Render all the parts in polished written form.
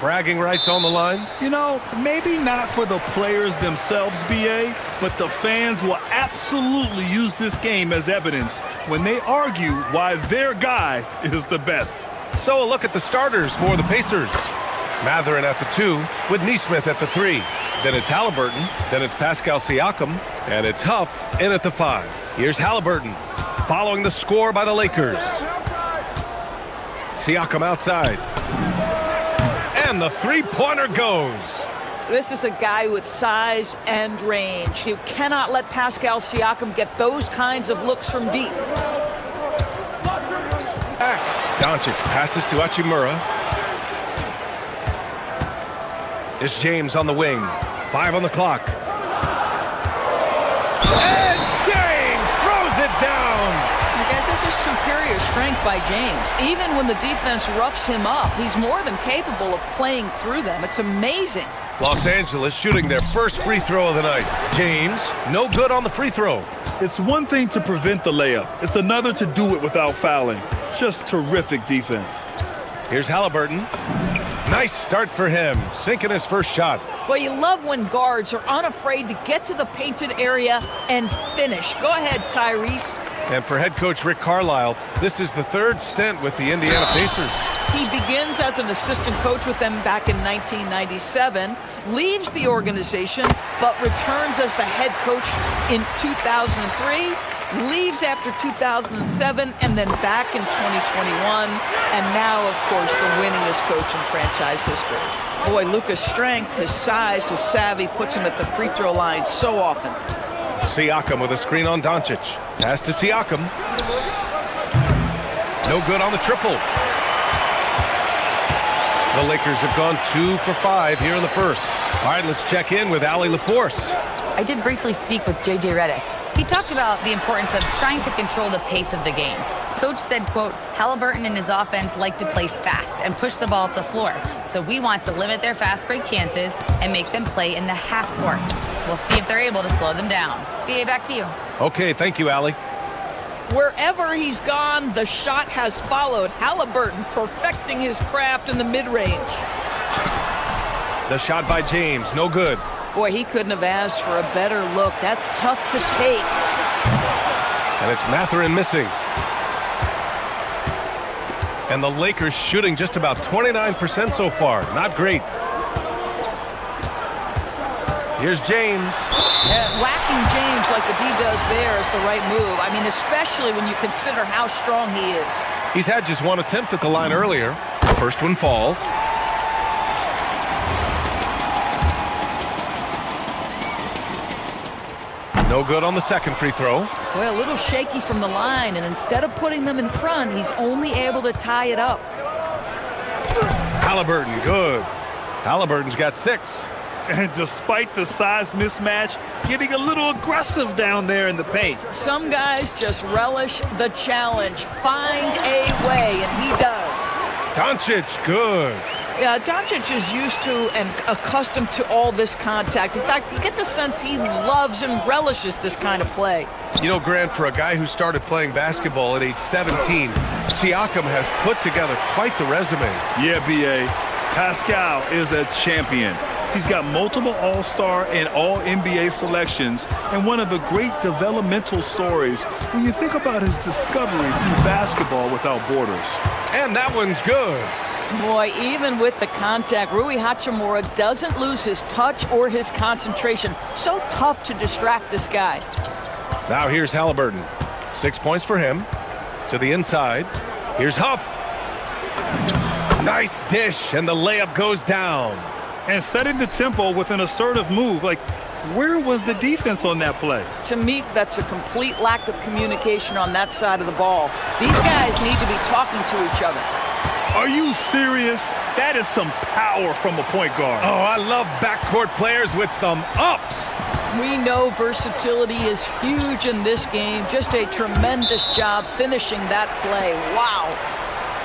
Bragging rights on the line? You know, maybe not for the players themselves, BA, but the fans will absolutely use this game as evidence when they argue why their guy is the best. So a look at the starters for the Pacers. Matherin at the 2, with Neesmith at the 3. Then it's Halliburton, then it's Pascal Siakam, and it's Huff in at the 5. Here's Halliburton, following the score by the Lakers. Siakam outside. And the three-pointer goes. This is a guy with size and range. You cannot let Pascal Siakam get those kinds of looks from deep. Back. Doncic passes to Hachimura. It's James on the wing. 5 on the clock. And James throws it down. I guess this is superior strength by James. Even when the defense roughs him up, he's more than capable of playing through them. It's amazing. Los Angeles shooting their first free throw of the night. James, no good on the free throw. It's one thing to prevent the layup. It's another to do it without fouling. Just terrific defense. Here's Halliburton. Nice start for him, sinking his first shot. Well, you love when guards are unafraid to get to the painted area and finish. Go ahead, Tyrese. And for head coach Rick Carlisle, this is the 3rd stint with the Indiana Pacers. He begins as an assistant coach with them back in 1997, leaves the organization, but returns as the head coach in 2003, leaves after 2007, and then back in 2021, and now, of course, the winningest coach in franchise history. Boy, Luka's strength, his size, his savvy puts him at the free throw line so often. Siakam with a screen on Doncic. Pass to Siakam. No good on the triple. The Lakers have gone 2 for 5 here in the first. All right, let's check in with Allie LaForce. I did briefly speak with J.J. Redick. He talked about the importance of trying to control the pace of the game. Coach said, quote, Halliburton and his offense like to play fast and push the ball up the floor. So we want to limit their fast break chances and make them play in the half court. We'll see if they're able to slow them down. BA, back to you. Okay, thank you, Allie. Wherever he's gone, the shot has followed. Halliburton perfecting his craft in the mid-range. The shot by James, no good. Boy, he couldn't have asked for a better look. That's tough to take. And it's Matherin missing. And the Lakers shooting just about 29% so far. Not great. Here's James. Whacking James like the D does there is the right move. I mean, especially when you consider how strong he is. He's had just one attempt at the line earlier. The first one falls. No good on the second free throw. Well, a little shaky from the line, and instead of putting them in front, he's only able to tie it up. Halliburton, good. Halliburton's got 6. And despite the size mismatch, getting a little aggressive down there in the paint. Some guys just relish the challenge. Find a way, and he does. Doncic, good. Yeah, Doncic is used to and accustomed to all this contact. In fact, you get the sense he loves and relishes this kind of play. You know, Grant, for a guy who started playing basketball at age 17, Siakam has put together quite the resume. Yeah, B.A. Pascal is a champion. He's got multiple All-Star and All-NBA selections, and one of the great developmental stories when you think about his discovery through basketball without borders. And that one's good. Boy, even with the contact, Rui Hachimura doesn't lose his touch or his concentration. So tough to distract this guy. Now here's Halliburton. 6 points for him. To the inside. Here's Huff. Nice dish, and the layup goes down. And setting the tempo with an assertive move. Like, where was the defense on that play? To me, that's a complete lack of communication on that side of the ball. These guys need to be talking to each other. Are you serious? That is some power from a point guard. Oh, I love backcourt players with some ups. We know versatility is huge in this game. Just a tremendous job finishing that play. Wow.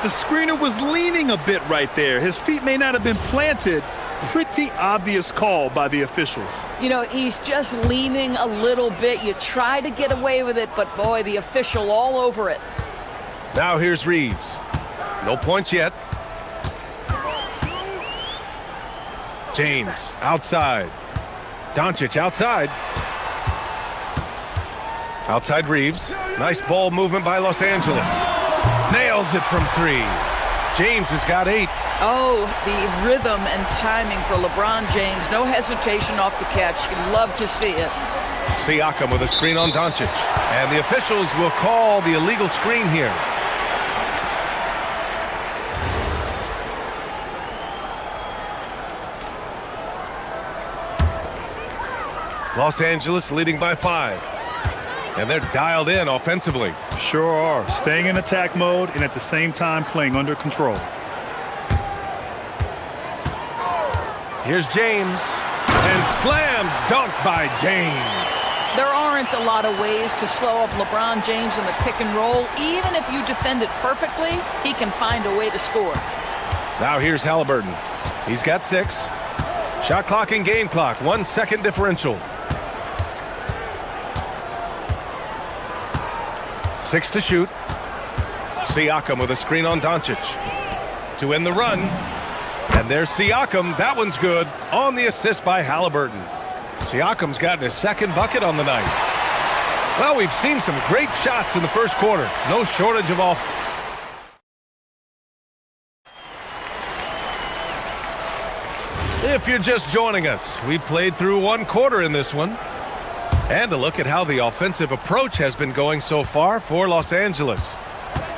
The screener was leaning a bit right there. His feet may not have been planted. Pretty obvious call by the officials. You know, he's just leaning a little bit. You try to get away with it, but boy, the official all over it. Now here's Reeves. No points yet. James outside. Doncic outside. Outside Reeves. Nice ball movement by Los Angeles. Nails it from three. James has got 8. Oh, the rhythm and timing for LeBron James. No hesitation off the catch. You love to see it. Siakam with a screen on Doncic. And the officials will call the illegal screen here. Los Angeles leading by 5. And they're dialed in offensively. Sure are. Staying in attack mode and at the same time playing under control. Here's James. And slam dunk by James. There aren't a lot of ways to slow up LeBron James in the pick and roll. Even if you defend it perfectly, he can find a way to score. Now here's Halliburton. He's got 6. Shot clock and game clock. 1 second differential. 6 to shoot. Siakam with a screen on Doncic. To end the run. And there's Siakam. That one's good. On the assist by Halliburton. Siakam's gotten his 2nd bucket on the night. Well, we've seen some great shots in the first quarter. No shortage of offense. If you're just joining us, we played through 1 quarter in this one. And a look at how the offensive approach has been going so far for Los Angeles.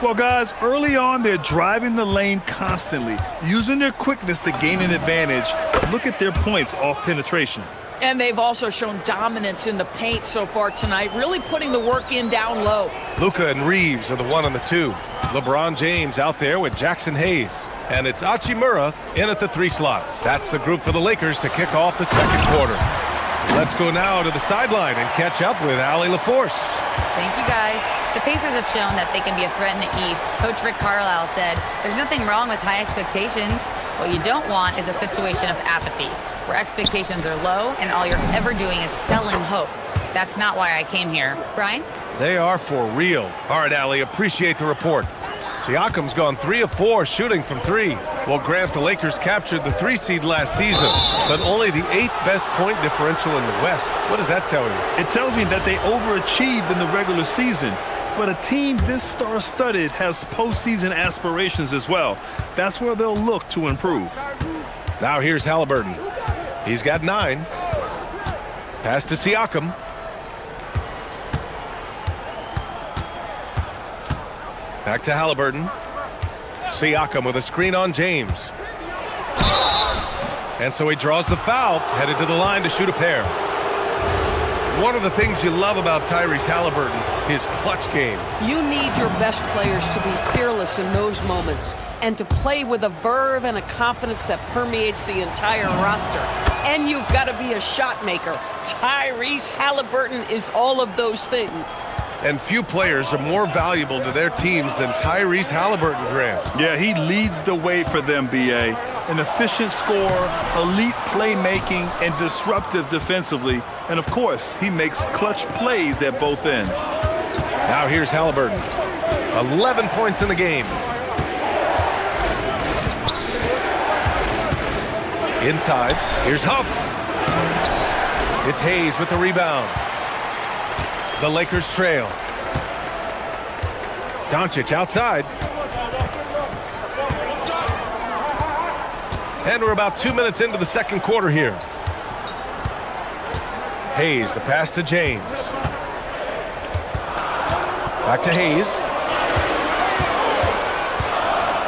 Well, guys, early on, they're driving the lane constantly, using their quickness to gain an advantage. Look at their points off penetration. And they've also shown dominance in the paint so far tonight, really putting the work in down low. Luka and Reeves are the 1 and the 2. LeBron James out there with Jackson Hayes. And it's Hachimura in at the 3 slot. That's the group for the Lakers to kick off the 2nd quarter. Let's go now to the sideline and catch up with Allie LaForce. Thank you, guys. The Pacers have shown that they can be a threat in the East. Coach Rick Carlisle said, there's nothing wrong with high expectations. What you don't want is a situation of apathy, where expectations are low and all you're ever doing is selling hope. That's not why I came here. Brian? They are for real. All right, Allie, appreciate the report. Siakam's gone 3 of 4 shooting from 3. Well, Grant, the Lakers captured the 3 seed last season, but only the 8th best point differential in the West. What does that tell you? It tells me that they overachieved in the regular season. But a team this star-studded has postseason aspirations as well. That's where they'll look to improve. Now here's Halliburton. He's got 9. Pass to Siakam. Back to Halliburton. Siakam with a screen on James. And so he draws the foul, headed to the line to shoot a pair. One of the things you love about Tyrese Halliburton, his clutch game. You need your best players to be fearless in those moments and to play with a verve and a confidence that permeates the entire roster. And you've got to be a shot maker. Tyrese Halliburton is all of those things. And few players are more valuable to their teams than Tyrese Halliburton, Grant. Yeah, he leads the way for them, B.A. An efficient scorer, elite playmaking, and disruptive defensively. And, of course, he makes clutch plays at both ends. Now here's Halliburton. 11 points in the game. Inside, here's Huff. It's Hayes with the rebound. The Lakers trail. Doncic outside. And we're about 2 minutes into the 2nd quarter here. Hayes, the pass to James. Back to Hayes.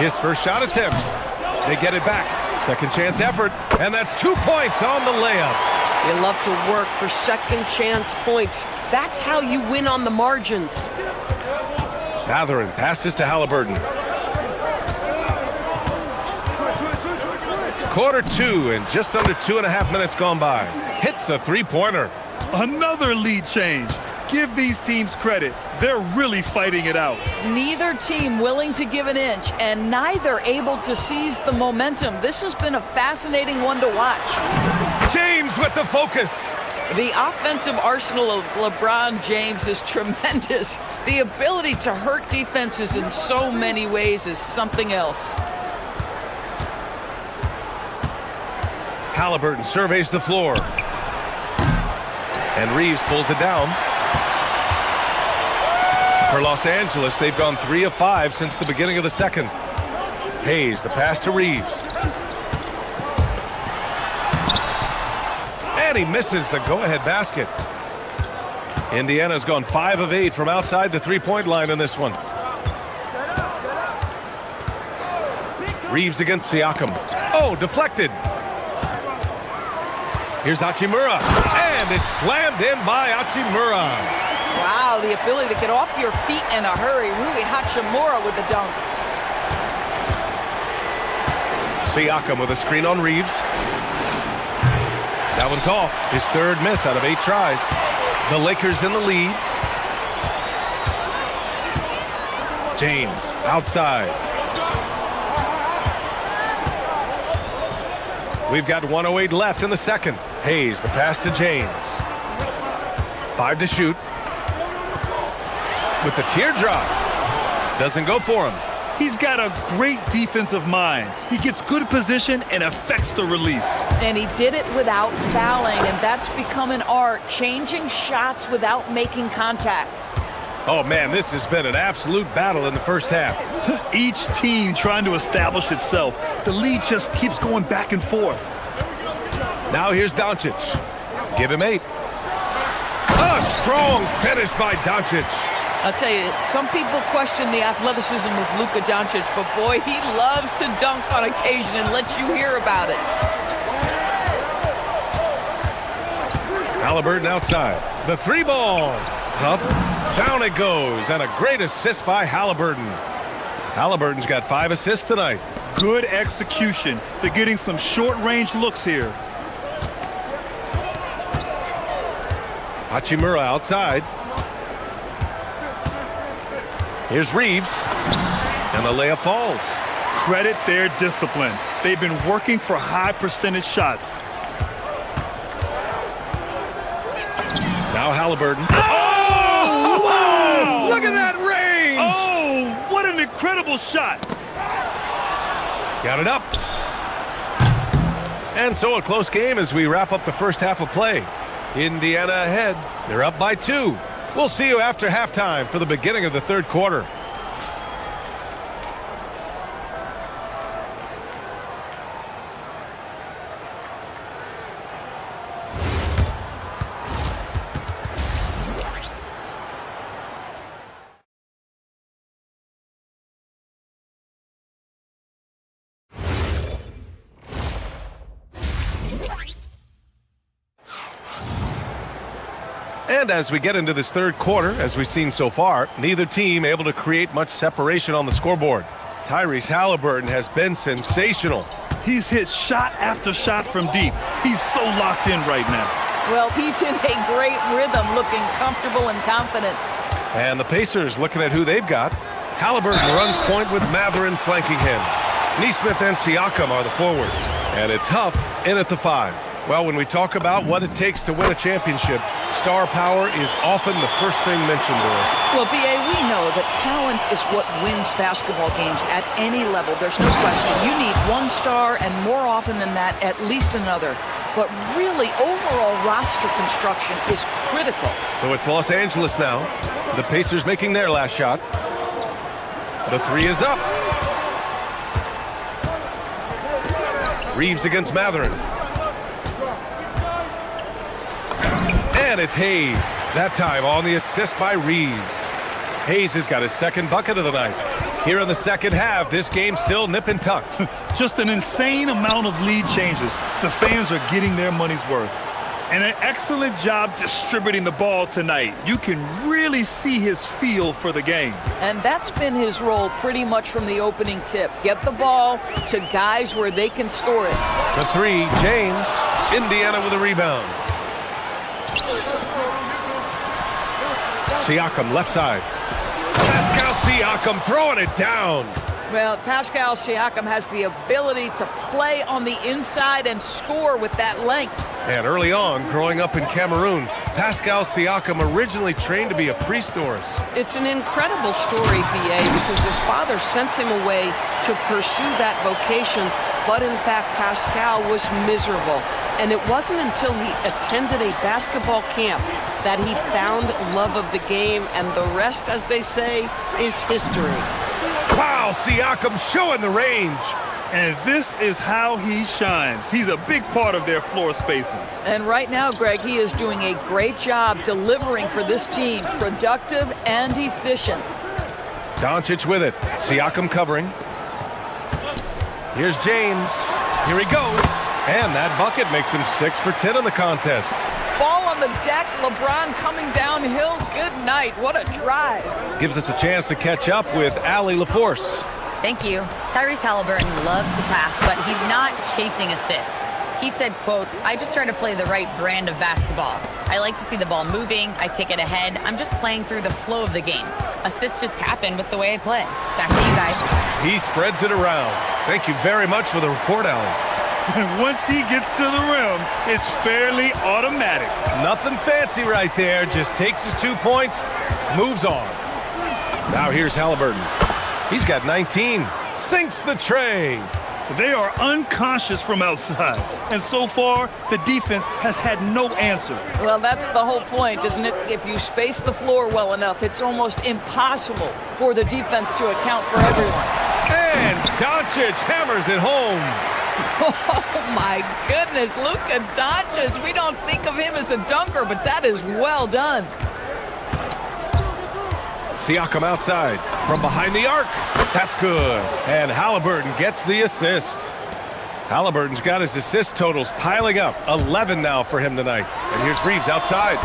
His first shot attempt. They get it back. Second chance effort. And that's 2 points on the layup. You love to work for second chance points. That's how you win on the margins. Matherin passes to Halliburton. Quarter 2 and just under 2.5 minutes gone by. Hits a 3-pointer. Another lead change. Give these teams credit. They're really fighting it out. Neither team willing to give an inch and neither able to seize the momentum. This has been a fascinating one to watch. James with the focus. The offensive arsenal of LeBron James is tremendous. The ability to hurt defenses in so many ways is something else. Halliburton surveys the floor. And Reeves pulls it down. For Los Angeles, they've gone 3 of 5 since the beginning of the second. Hayes, the pass to Reeves. And he misses the go-ahead basket. Indiana's gone 5 of 8 from outside the three-point line in this one. Reeves against Siakam. Oh, deflected. Here's Hachimura. And it's slammed in by Hachimura. Wow, the ability to get off your feet in a hurry. Rui Hachimura with the dunk. Siakam with a screen on Reeves. That one's off. His third miss out of 8 tries. The Lakers in the lead. James outside. We've got 1:08 left in the second. Hayes, the pass to James. 5 to shoot. With the teardrop. Doesn't go for him. He's got a great defensive mind. He gets good position and affects the release. And he did it without fouling, and that's become an art, changing shots without making contact. Oh, man, this has been an absolute battle in the first half. Each team trying to establish itself. The lead just keeps going back and forth. Now here's Doncic. Give him 8. A strong finish by Doncic. I'll tell you, some people question the athleticism of Luka Doncic, but boy, he loves to dunk on occasion and let you hear about it. Halliburton outside. The 3 ball. Huff. Down it goes. And a great assist by Halliburton. Halliburton's got 5 assists tonight. Good execution. They're getting some short-range looks here. Hachimura outside. Here's Reeves. And the layup falls. Credit their discipline. They've been working for high percentage shots. Now Halliburton. Oh! Wow! Look at that range! Oh, what an incredible shot. Got it up. And so a close game as we wrap up the first half of play. Indiana ahead. They're up by 2. We'll see you after halftime for the beginning of the third quarter. And as we get into this third quarter, as we've seen so far, neither team able to create much separation on the scoreboard. Tyrese Halliburton has been sensational. He's hit shot after shot from deep. He's so locked in right now. Well, he's in a great rhythm, looking comfortable and confident. And the Pacers looking at who they've got. Halliburton runs point with Matherin flanking him. Nesmith and Siakam are the forwards. And it's Huff in at the 5. Well, when we talk about what it takes to win a championship, star power is often the first thing mentioned to us. Well, B.A., we know that talent is what wins basketball games at any level. There's no question. You need one star, and more often than that, at least another. But really, overall roster construction is critical. So it's Los Angeles now. The Pacers making their last shot. The 3 is up. Reeves against Matherin. And it's Hayes. That time on the assist by Reeves. Hayes has got his second bucket of the night. Here in the second half, this game's still nip and tuck. Just an insane amount of lead changes. The fans are getting their money's worth. And an excellent job distributing the ball tonight. You can really see his feel for the game. And that's been his role pretty much from the opening tip. Get the ball to guys where they can score it. The 3, James. Indiana with a rebound. Siakam left side. Pascal Siakam throwing it down. Well, Pascal Siakam has the ability to play on the inside and score with that length. And early on, growing up in Cameroon, Pascal Siakam originally trained to be a priest, Norris. It's an incredible story, BA, because his father sent him away to pursue that vocation, but in fact, Pascal was miserable. And it wasn't until he attended a basketball camp that he found love of the game, and the rest, as they say, is history. Wow, Siakam showing the range. And this is how he shines. He's a big part of their floor spacing. And right now, Greg, he is doing a great job delivering for this team, productive and efficient. Doncic with it. Siakam covering. Here's James. Here he goes. And that bucket makes him 6 for 10 in the contest. Ball on the deck, LeBron coming downhill. Good night. What a drive. Gives us a chance to catch up with Allie LaForce. Thank you. Tyrese Halliburton loves to pass, but he's not chasing assists. He said, quote, I just try to play the right brand of basketball. I like to see the ball moving. I kick it ahead. I'm just playing through the flow of the game. Assists just happen with the way I play. Back to you guys. He spreads it around. Thank you very much for the report, Allie. And once he gets to the rim, it's fairly automatic. Nothing fancy right there. Just takes his 2 points, moves on. Now here's Halliburton. He's got 19. Sinks the tray. They are unconscious from outside. And so far, the defense has had no answer. Well, that's the whole point, isn't it? If you space the floor well enough, it's almost impossible for the defense to account for everyone. And Doncic hammers it home. Oh, my goodness. Luka Doncic. We don't think of him as a dunker, but that is well done. Siakam outside from behind the arc. That's good. And Halliburton gets the assist. Halliburton's got his assist totals piling up. 11 now for him tonight. And here's Reeves outside.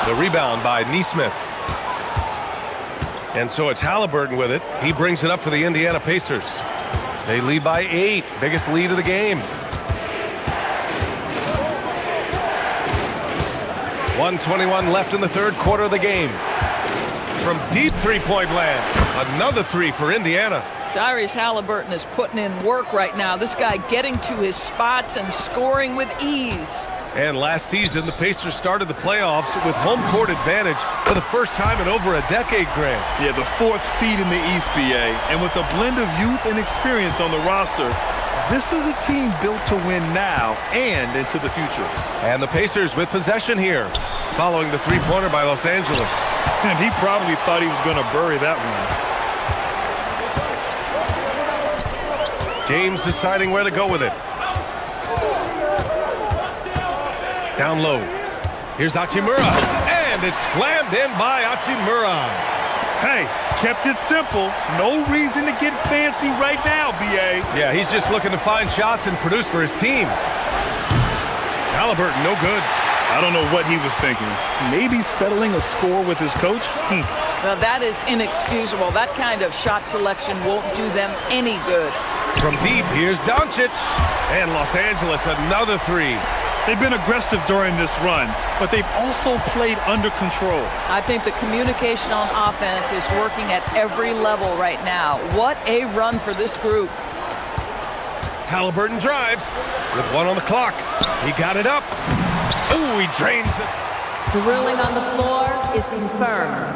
The rebound by Neesmith. And so it's Halliburton with it. He brings it up for the Indiana Pacers. They lead by 8. Biggest lead of the game. 1:21 left in the third quarter of the game. From deep three-point land, another 3 for Indiana. Tyrese Halliburton is putting in work right now. This guy getting to his spots and scoring with ease. And last season, the Pacers started the playoffs with home court advantage for the first time in over a decade, Grant. Yeah, the 4th seed in the East, BA. And with a blend of youth and experience on the roster, this is a team built to win now and into the future. And the Pacers with possession here, following the three-pointer by Los Angeles. And he probably thought he was going to bury that one. James deciding where to go with it. Down low. Here's Hachimura. And it's slammed in by Hachimura. Hey, kept it simple. No reason to get fancy right now, BA. Yeah, he's just looking to find shots and produce for his team. Halliburton, no good. I don't know what he was thinking. Maybe settling a score with his coach? Well, that is inexcusable. That kind of shot selection won't do them any good. From deep, here's Doncic. And Los Angeles, another 3. They've been aggressive during this run, but they've also played under control. I think the communication on offense is working at every level right now. What a run for this group. Halliburton drives with 1 on the clock. He got it up. Ooh, he drains it. The ruling on the floor is confirmed.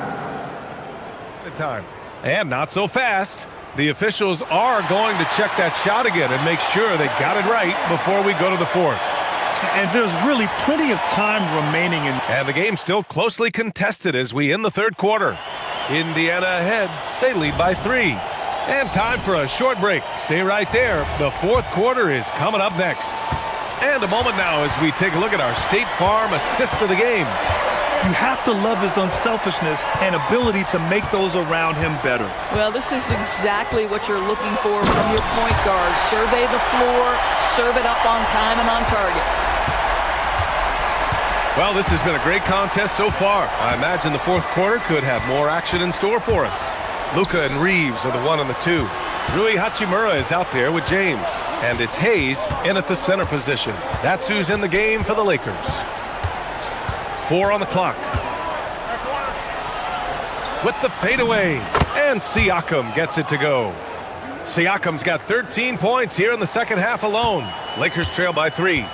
Good time. And not so fast. The officials are going to check that shot again and make sure they got it right before we go to the 4th. And there's really plenty of time remaining in. And the game's still closely contested as we end the third quarter. Indiana ahead. They lead by 3. And time for a short break. Stay right there. The 4th quarter is coming up next. And a moment now as we take a look at our State Farm assist of the game. You have to love his unselfishness and ability to make those around him better. Well, this is exactly what you're looking for from your point guard. Survey the floor, serve it up on time and on target. Well, this has been a great contest so far. I imagine the 4th quarter could have more action in store for us. Luka and Reeves are the 1 and the 2. Rui Hachimura is out there with James. And it's Hayes in at the center position. That's who's in the game for the Lakers. 4 on the clock. With the fadeaway. And Siakam gets it to go. Siakam's got 13 points here in the second half alone. Lakers trail by 3.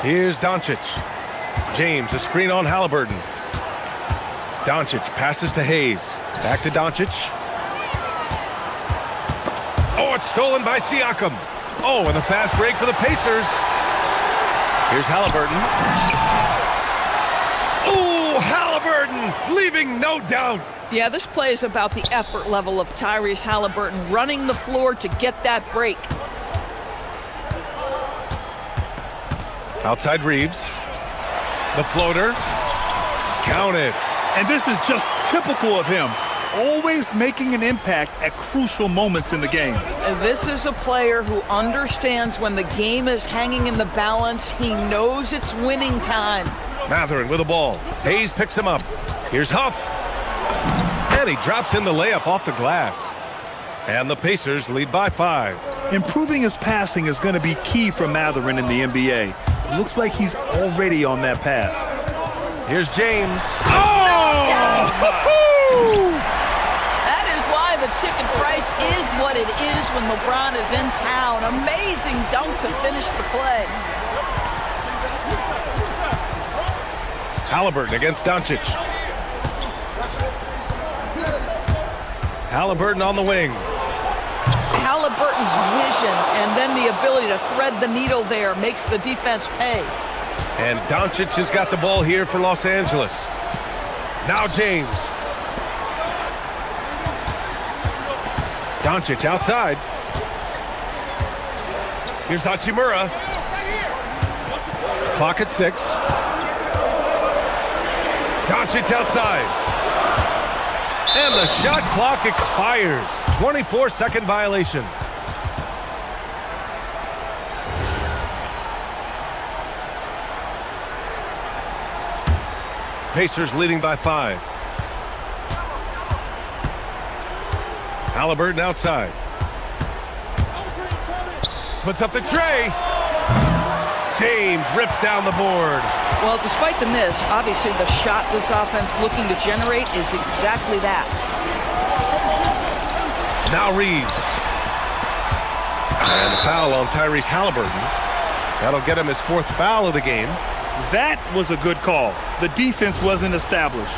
Here's Doncic. James, a screen on Halliburton. Doncic passes to Hayes. Back to Doncic. Oh, it's stolen by Siakam. Oh, and a fast break for the Pacers. Here's Halliburton. Oh, Halliburton, leaving no doubt. Yeah, this play is about the effort level of Tyrese Halliburton running the floor to get that break. Outside Reeves. The floater. Counted. And this is just typical of him. Always making an impact at crucial moments in the game. And this is a player who understands when the game is hanging in the balance. He knows it's winning time. Matherin with the ball. Hayes picks him up. Here's Huff. And he drops in the layup off the glass. And the Pacers lead by 5. Improving his passing is going to be key for Matherin in the NBA. Looks like he's already on that path. Here's James. Oh! That is why the ticket price is what it is when LeBron is in town. Amazing dunk to finish the play. Halliburton against Doncic. Halliburton on the wing. Halliburton's vision and then the ability to thread the needle there makes the defense pay. And Doncic has got the ball here for Los Angeles. Now James. Doncic outside. Here's Hachimura. Clock at 6. Doncic outside. And the shot clock expires. 24-second violation. Pacers leading by 5. Halliburton outside. Puts up the tray. James rips down the board. Well, despite the miss, obviously the shot this offense looking to generate is exactly that. Now Reeves. And a foul on Tyrese Halliburton. That'll get him his 4th foul of the game. That was a good call. The defense wasn't established.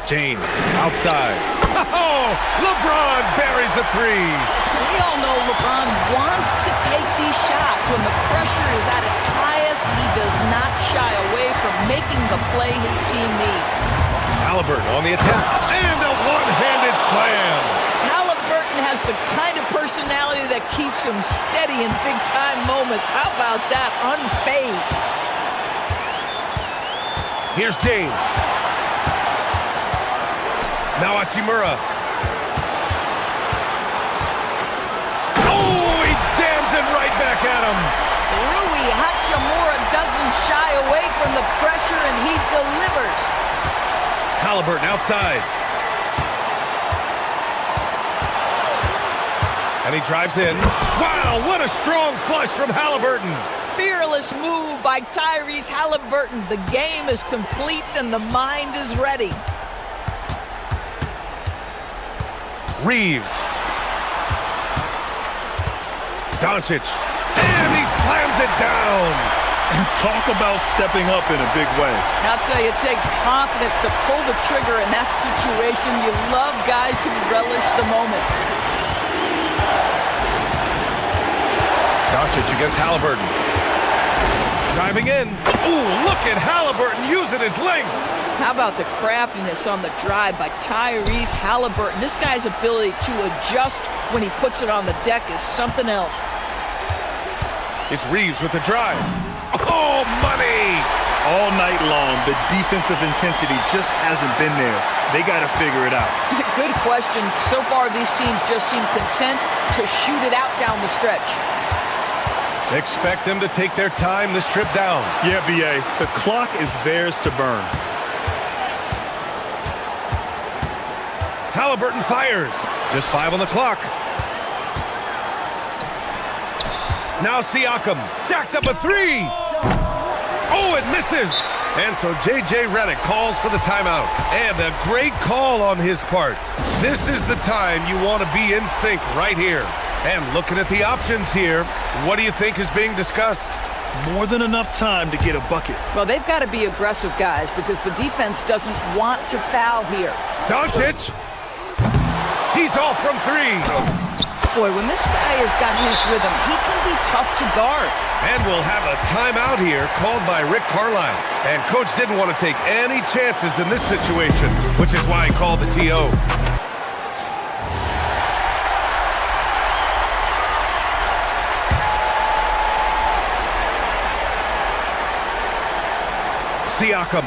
James outside. Oh, LeBron buries a 3. We all know LeBron wants to take these shots. When the pressure is at its highest, he does not shy away from making the play his team needs. Halliburton on the attack. And a one-handed slam. Halliburton has the kind of personality that keeps him steady in big-time moments. How about that? Unfazed. Here's James. Now Hachimura. Oh, he jams it right back at him. Rui Hachimura doesn't shy away from the pressure, and he delivers. Halliburton outside. And he drives in. Wow, what a strong flush from Halliburton. Fearless move by Tyrese Halliburton. The game is complete, and the mind is ready. Reeves. Doncic. And he slams it down. And talk about stepping up in a big way. I'll tell you, it takes confidence to pull the trigger in that situation. You love guys who relish the moment. Doncic against Halliburton. Driving in. Ooh, look at Halliburton using his length. How about the craftiness on the drive by Tyrese Halliburton? This guy's ability to adjust when he puts it on the deck is something else. It's Reeves with the drive. Oh, money! All night long, the defensive intensity just hasn't been there. They got to figure it out. Good question. So far, these teams just seem content to shoot it out down the stretch. Expect them to take their time this trip down. Yeah, B.A., the clock is theirs to burn. Halliburton fires. Just 5 on the clock. Now Siakam jacks up a 3. Oh, it misses. And so J.J. Redick calls for the timeout. And a great call on his part. This is the time you want to be in sync right here. And looking at the options here, what do you think is being discussed? More than enough time to get a bucket. Well, they've got to be aggressive, guys, because the defense doesn't want to foul here. Doncic! He's off from three. Boy, when this guy has got his rhythm, he can be tough to guard. And we'll have a timeout here called by Rick Carlisle. And coach didn't want to take any chances in this situation, which is why he called the TO. Siakam.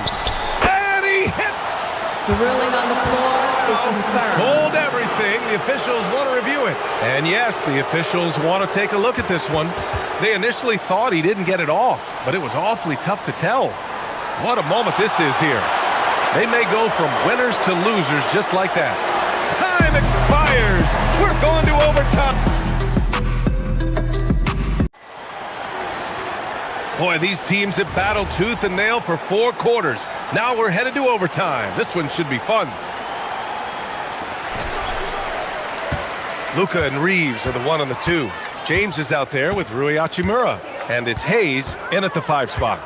And he hits! The ruling on the floor is confirmed. Hold everything. The officials want to review it. And yes, the officials want to take a look at this one. They initially thought he didn't get it off, but it was awfully tough to tell. What a moment this is here. They may go from winners to losers just like that. Time expires. We're going to overtime. Boy, these teams have battled tooth and nail for 4 quarters. Now we're headed to overtime. This one should be fun. Luka and Reeves are the 1 and the 2. James is out there with Rui Hachimura. And it's Hayes in at the 5 spot.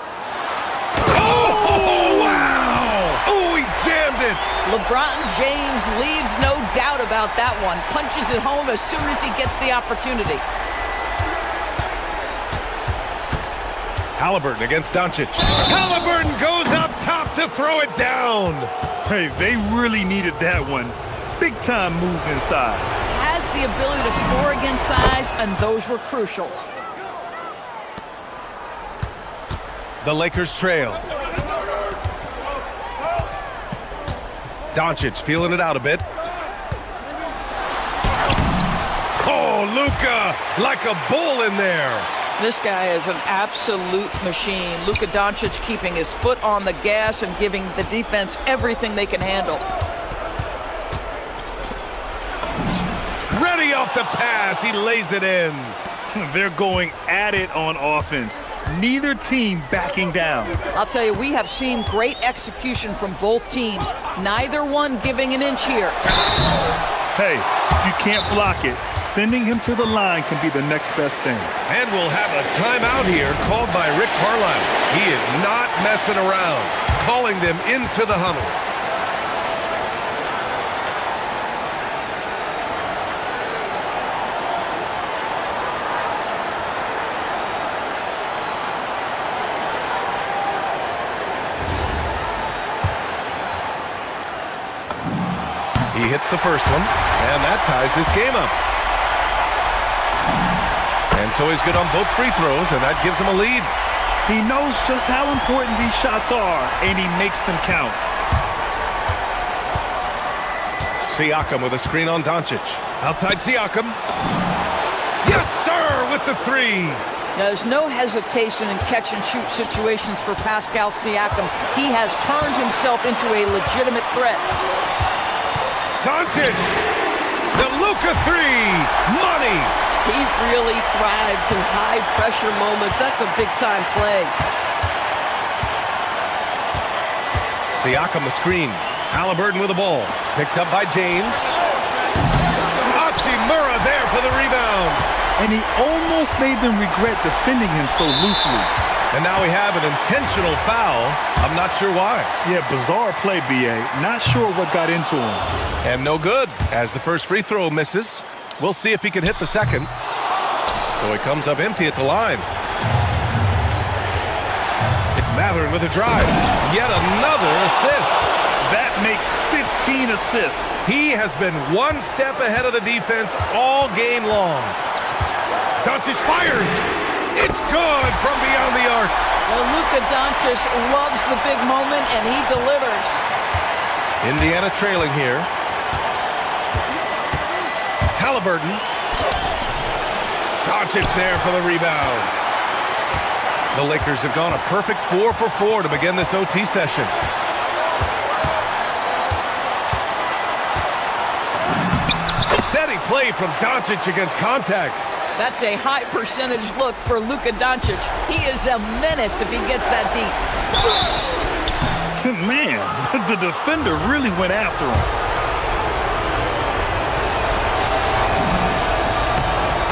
Oh, wow! Oh, he jammed it! LeBron James leaves no doubt about that one. Punches it home as soon as he gets the opportunity. Halliburton against Doncic. Halliburton goes up top to throw it down. Hey, they really needed that one. Big time move inside. Has the ability to score against size, and those were crucial. The Lakers trail. Doncic feeling it out a bit. Oh, Luka, like a bull in there. This guy is an absolute machine. Luka Doncic keeping his foot on the gas and giving the defense everything they can handle. Ready off the pass, he lays it in. They're going at it on offense. Neither team backing down. I'll tell you, we have seen great execution from both teams. Neither one giving an inch here. Hey, if you can't block it, sending him to the line can be the next best thing. And we'll have a timeout here called by Rick Carlisle. He is not messing around, calling them into the huddle. He hits the first one, and that ties this game up. And so he's good on both free throws, and that gives him a lead. He knows just how important these shots are, and he makes them count. Siakam with a screen on Doncic. Outside Siakam. Yes, sir, with the 3. There's no hesitation in catch-and-shoot situations for Pascal Siakam. He has turned himself into a legitimate threat. Doncic, the Luka 3, money. He really thrives in high-pressure moments. That's a big-time play. Siakam the screen. Halliburton with the ball. Picked up by James. Hachimura there for the rebound. And he almost made them regret defending him so loosely. And now we have an intentional foul. I'm not sure why. Yeah, bizarre play, B.A. Not sure what got into him. And no good, as the first free throw misses. We'll see if he can hit the second. So he comes up empty at the line. It's Mathurin with a drive. Yet another assist. That makes 15 assists. He has been one step ahead of the defense all game long. Doncic fires. It's good from beyond the arc. Well, Luka Doncic loves the big moment, and he delivers. Indiana trailing here. Halliburton. Doncic there for the rebound. The Lakers have gone a perfect 4 for 4 to begin this OT session. Steady play from Doncic against contact. That's a high percentage look for Luka Doncic. He is a menace if he gets that deep. Man, the defender really went after him.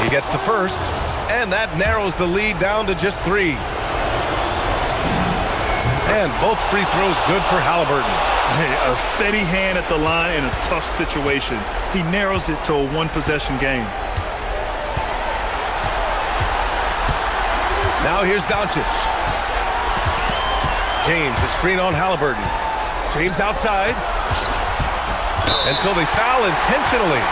He gets the first, and that narrows the lead down to just 3. And both free throws good for Halliburton. Hey, a steady hand at the line in a tough situation. He narrows it to a one-possession game. Now here's Doncic. James, a screen on Halliburton. James outside. And so they foul intentionally.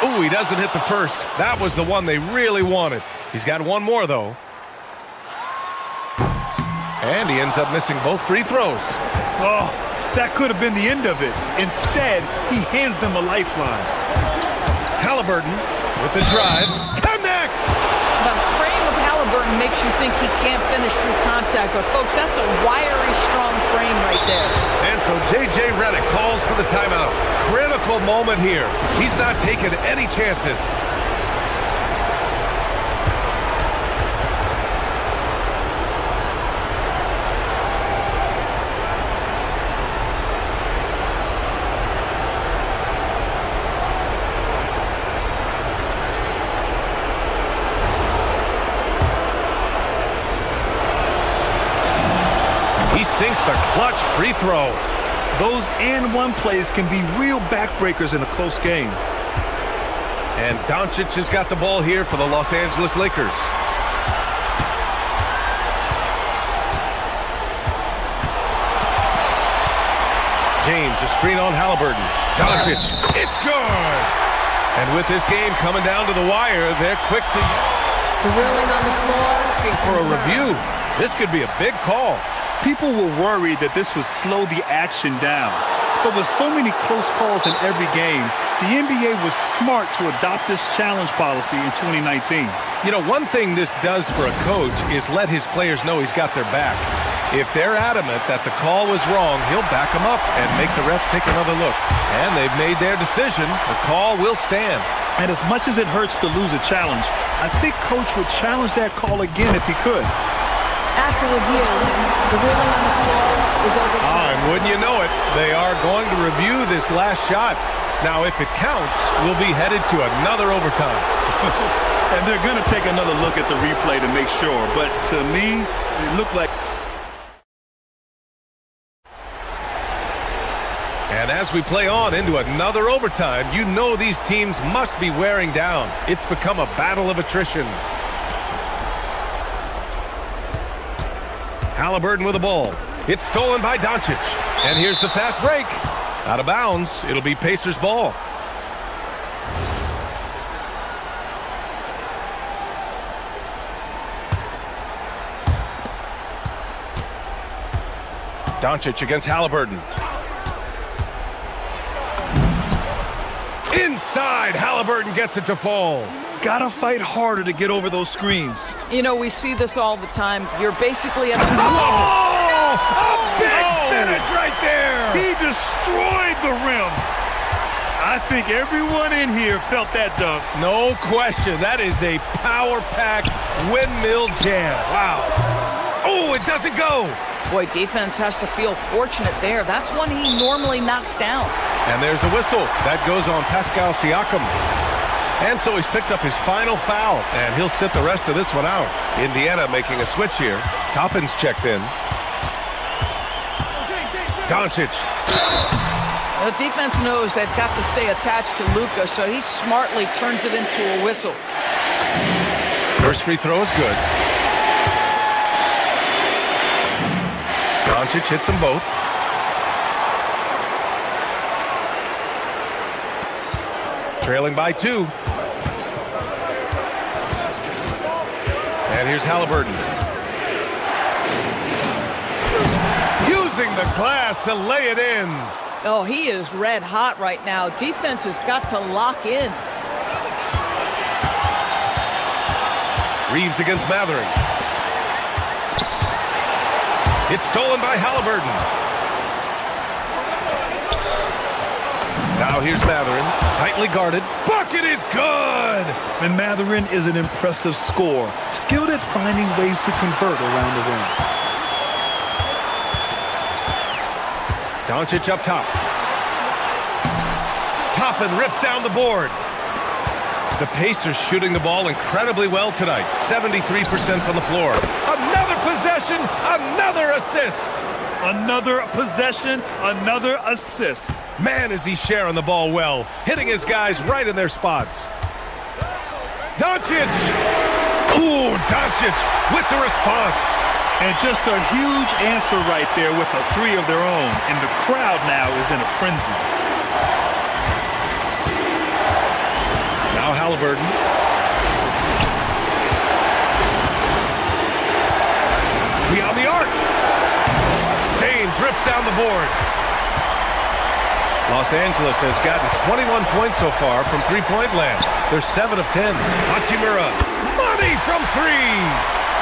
Ooh, he doesn't hit the first. That was the one they really wanted. He's got one more, though. And he ends up missing both free throws. Oh, that could have been the end of it. Instead, he hands them a lifeline. Halliburton with the drive. Connects! The frame of Halliburton makes you think he can't finish through contact, but folks, that's a wiry, strong frame right there. And so J.J. Redick calls for the timeout. Critical moment here. He's not taking any chances. He sinks the clutch free throw. Those and-one plays can be real backbreakers in a close game. And Doncic has got the ball here for the Los Angeles Lakers. James, a screen on Halliburton. Doncic, it's good! And with this game coming down to the wire, they're quick to... The ruling on the floor is for a review. This could be a big call. People were worried that this would slow the action down. But with so many close calls in every game, the NBA was smart to adopt this challenge policy in 2019. You know, one thing this does for a coach is let his players know he's got their back. If they're adamant that the call was wrong, he'll back them up and make the refs take another look. And they've made their decision. The call will stand. And as much as it hurts to lose a challenge, I think Coach would challenge that call again if he could. after review. The ruling on the floor is overturned. And wouldn't you know it, they are going to review this last shot. Now, if it counts, we'll be headed to another overtime. And they're going to take another look at the replay to make sure. But to me, it looked like... And as we play on into another overtime, you know these teams must be wearing down. It's become a battle of attrition. Halliburton with the ball. It's stolen by Doncic. And here's the fast break. Out of bounds. It'll be Pacers ball. Doncic against Halliburton. Inside, Halliburton gets it to fall. Gotta fight harder to get over those screens. You know, we see this all the time. You're basically at the... Oh! A big finish right there! He destroyed the rim. I think everyone in here felt that dunk. No question. That is a power-packed windmill jam. Wow. Oh, it doesn't go. Boy, defense has to feel fortunate there. That's one he normally knocks down. And there's a whistle. That goes on Pascal Siakam. And so he's picked up his final foul, and he'll sit the rest of this one out. Indiana making a switch here. Toppin's checked in. Doncic. The defense knows they've got to stay attached to Luka, so he smartly turns it into a whistle. First free throw is good. Doncic hits them both. Trailing by 2. And here's Halliburton. Using the glass to lay it in. Oh, he is red hot right now. Defense has got to lock in. Reeves against Mathering. It's stolen by Halliburton. Now here's Matherin, tightly guarded. Bucket is good! And Matherin is an impressive scorer, skilled at finding ways to convert around the rim. Doncic up top. Toppin rips down the board. The Pacers shooting the ball incredibly well tonight. 73% from the floor. Another possession, another assist. Another possession, another assist. Man, is he sharing the ball well. Hitting his guys right in their spots. Doncic! Ooh, Doncic with the response. And just a huge answer right there with a three of their own. And the crowd now is in a frenzy. Now Halliburton. Beyond the arc. James rips down the board. Los Angeles has gotten 21 points so far from three-point land. They're 7 of 10. Hachimura, money from three.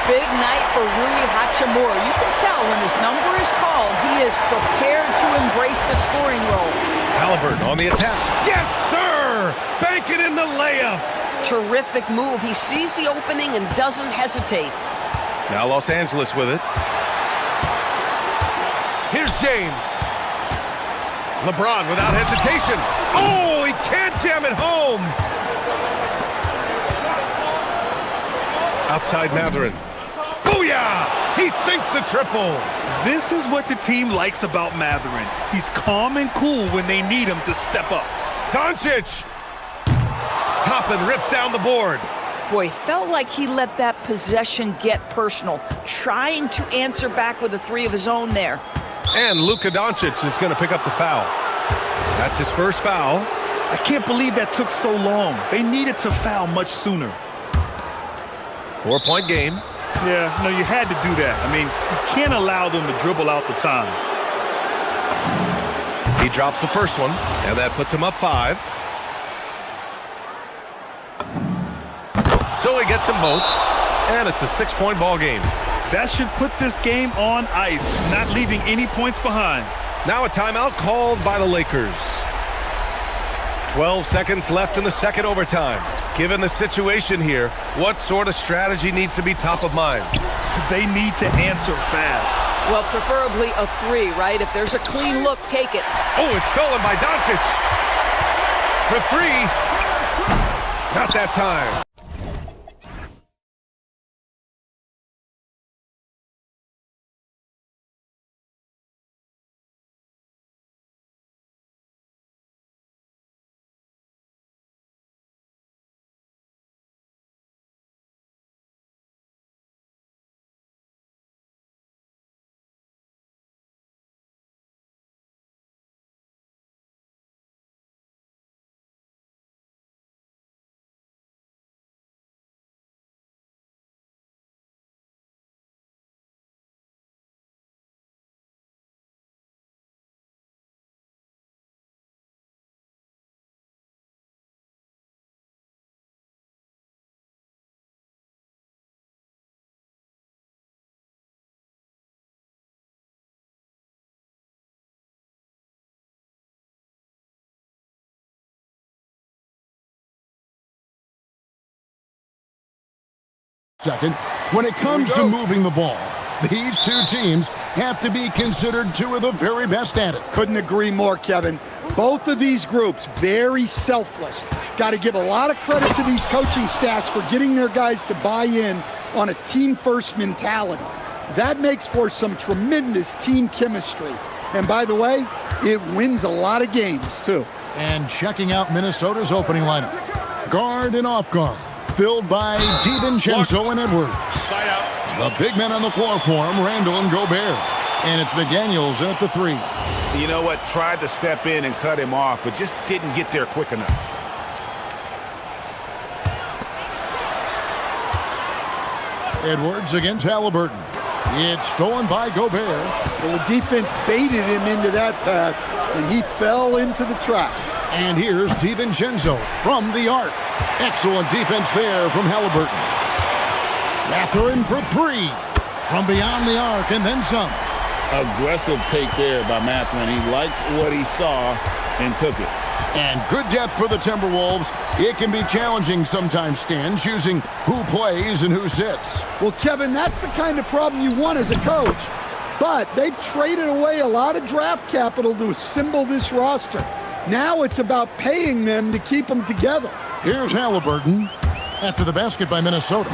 Big night for Rui Hachimura. You can tell when his number is called, he is prepared to embrace the scoring role. Halliburton on the attack. Yes, sir! Bank it in the layup. Terrific move. He sees the opening and doesn't hesitate. Now Los Angeles with it. Here's James. LeBron without hesitation. Oh, he can't jam it home. Outside Matherin. Booyah! He sinks the triple. This is what the team likes about Matherin. He's calm and cool when they need him to step up. Doncic. Toppin rips down the board. Boy, felt like he let that possession get personal, trying to answer back with a three of his own there. And Luka Doncic is going to pick up the foul. That's his first foul. I can't believe that took so long. They needed to foul much sooner. 4-point game. Yeah, no, you had to do that. I mean, you can't allow them to dribble out the time. He drops the first one, and that puts him up 5. So he gets them both, and it's a 6-point ball game. That should put this game on ice, not leaving any points behind. Now a timeout called by the Lakers. 12 seconds left in the second overtime. Given the situation here, what sort of strategy needs to be top of mind? They need to answer fast. Well, preferably a three, right? If there's a clean look, take it. Oh, it's stolen by Doncic. For 3. Not that time. Second, when it comes to moving the ball, these two teams have to be considered two of the very best at it. Couldn't agree more, Kevin. Both of these groups, very selfless. Got to give a lot of credit to these coaching staffs for getting their guys to buy in on a team-first mentality. That makes for some tremendous team chemistry. And by the way, it wins a lot of games, too. And checking out Minnesota's opening lineup. Guard and off guard, filled by DiVincenzo and Edwards. Side out. The big men on the floor for him, Randall and Gobert. And it's McDaniels in at the 3. You know what? Tried to step in and cut him off, but just didn't get there quick enough. Edwards against Halliburton. It's stolen by Gobert. Well, the defense baited him into that pass, and he fell into the trap. And here's DiVincenzo from the arc. Excellent defense there from Halliburton. Matherin for 3 from beyond the arc, and then some. Aggressive take there by Matherin. He liked what he saw and took it. And good depth for the Timberwolves. It can be challenging sometimes, Stan, choosing who plays and who sits. Well, Kevin, that's the kind of problem you want as a coach. But they've traded away a lot of draft capital to assemble this roster. Now it's about paying them to keep them together. Here's Halliburton after the basket by Minnesota.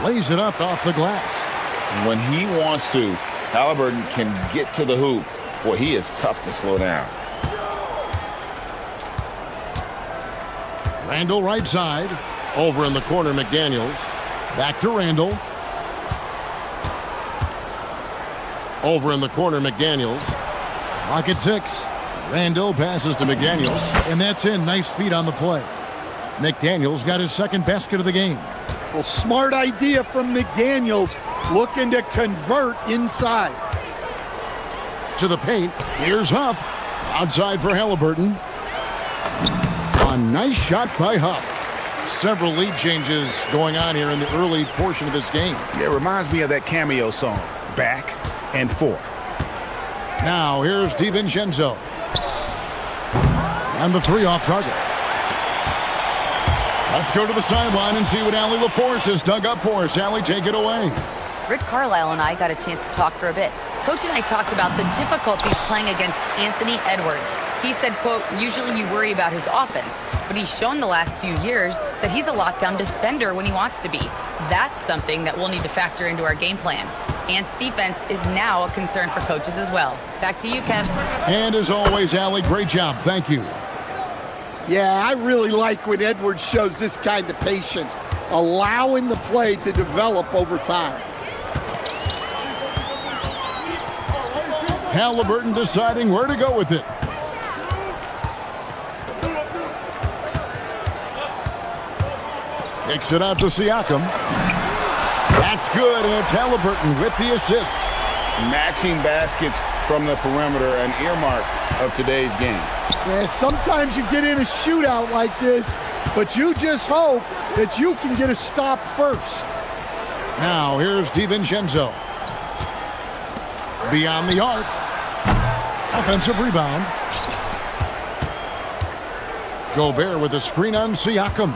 Lays it up off the glass. When he wants to, Halliburton can get to the hoop. Boy, he is tough to slow down. Randall right side. Over in the corner, McDaniels. Back to Randall. Over in the corner, McDaniels. Clock at 6. Randall passes to McDaniels. And that's in. Nice feet on the play. McDaniels got his second basket of the game. Well, smart idea from McDaniels, looking to convert inside. To the paint. Here's Huff. Outside for Halliburton. A nice shot by Huff. Several lead changes going on here in the early portion of this game. Yeah, it reminds me of that Cameo song, Back and Forth. Now here's DiVincenzo. And the three off target. Let's go to the sideline and see what Allie LaForce has dug up for us. Allie, take it away. Rick Carlisle and I got a chance to talk for a bit. Coach and I talked about the difficulties playing against Anthony Edwards. He said, quote, usually you worry about his offense, but he's shown the last few years that he's a lockdown defender when he wants to be. That's something that we'll need to factor into our game plan. Ant's defense is now a concern for coaches as well. Back to you, Kev. And as always, Allie, great job. Thank you. Yeah, I really like when Edwards shows this kind of patience, allowing the play to develop over time. Halliburton deciding where to go with it. Kicks it out to Siakam. That's good, and it's Halliburton with the assist. Matching baskets from the perimeter, an earmark of today's game. Yeah, sometimes you get in a shootout like this, but you just hope that you can get a stop first. Now here's DiVincenzo. Beyond the arc. Offensive rebound. Gobert with a screen on Siakam.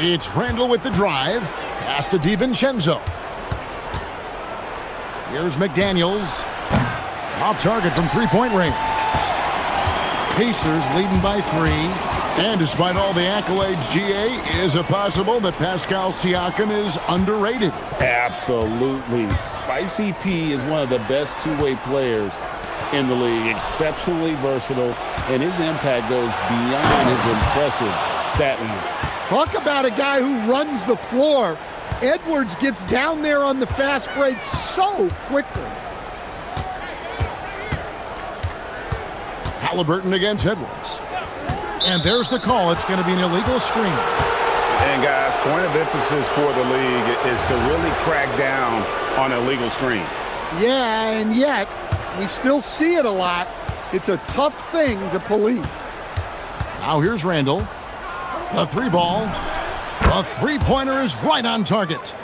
It's Randall with the drive. Pass to DiVincenzo. Here's McDaniels. Off target from three-point range. Pacers leading by 3. And despite all the accolades, GA, is it possible that Pascal Siakam is underrated? Absolutely. Spicy P is one of the best two-way players in the league. Exceptionally versatile, and his impact goes beyond his impressive stat line. Talk about a guy who runs the floor. Edwards gets down there on the fast break so quickly. Halliburton against Edwards. And there's the call. It's going to be an illegal screen. And guys, point of emphasis for the league is to really crack down on illegal screens. Yeah, and yet we still see it a lot. It's a tough thing to police. Now here's Randall. The three ball. The three-pointer is right on target.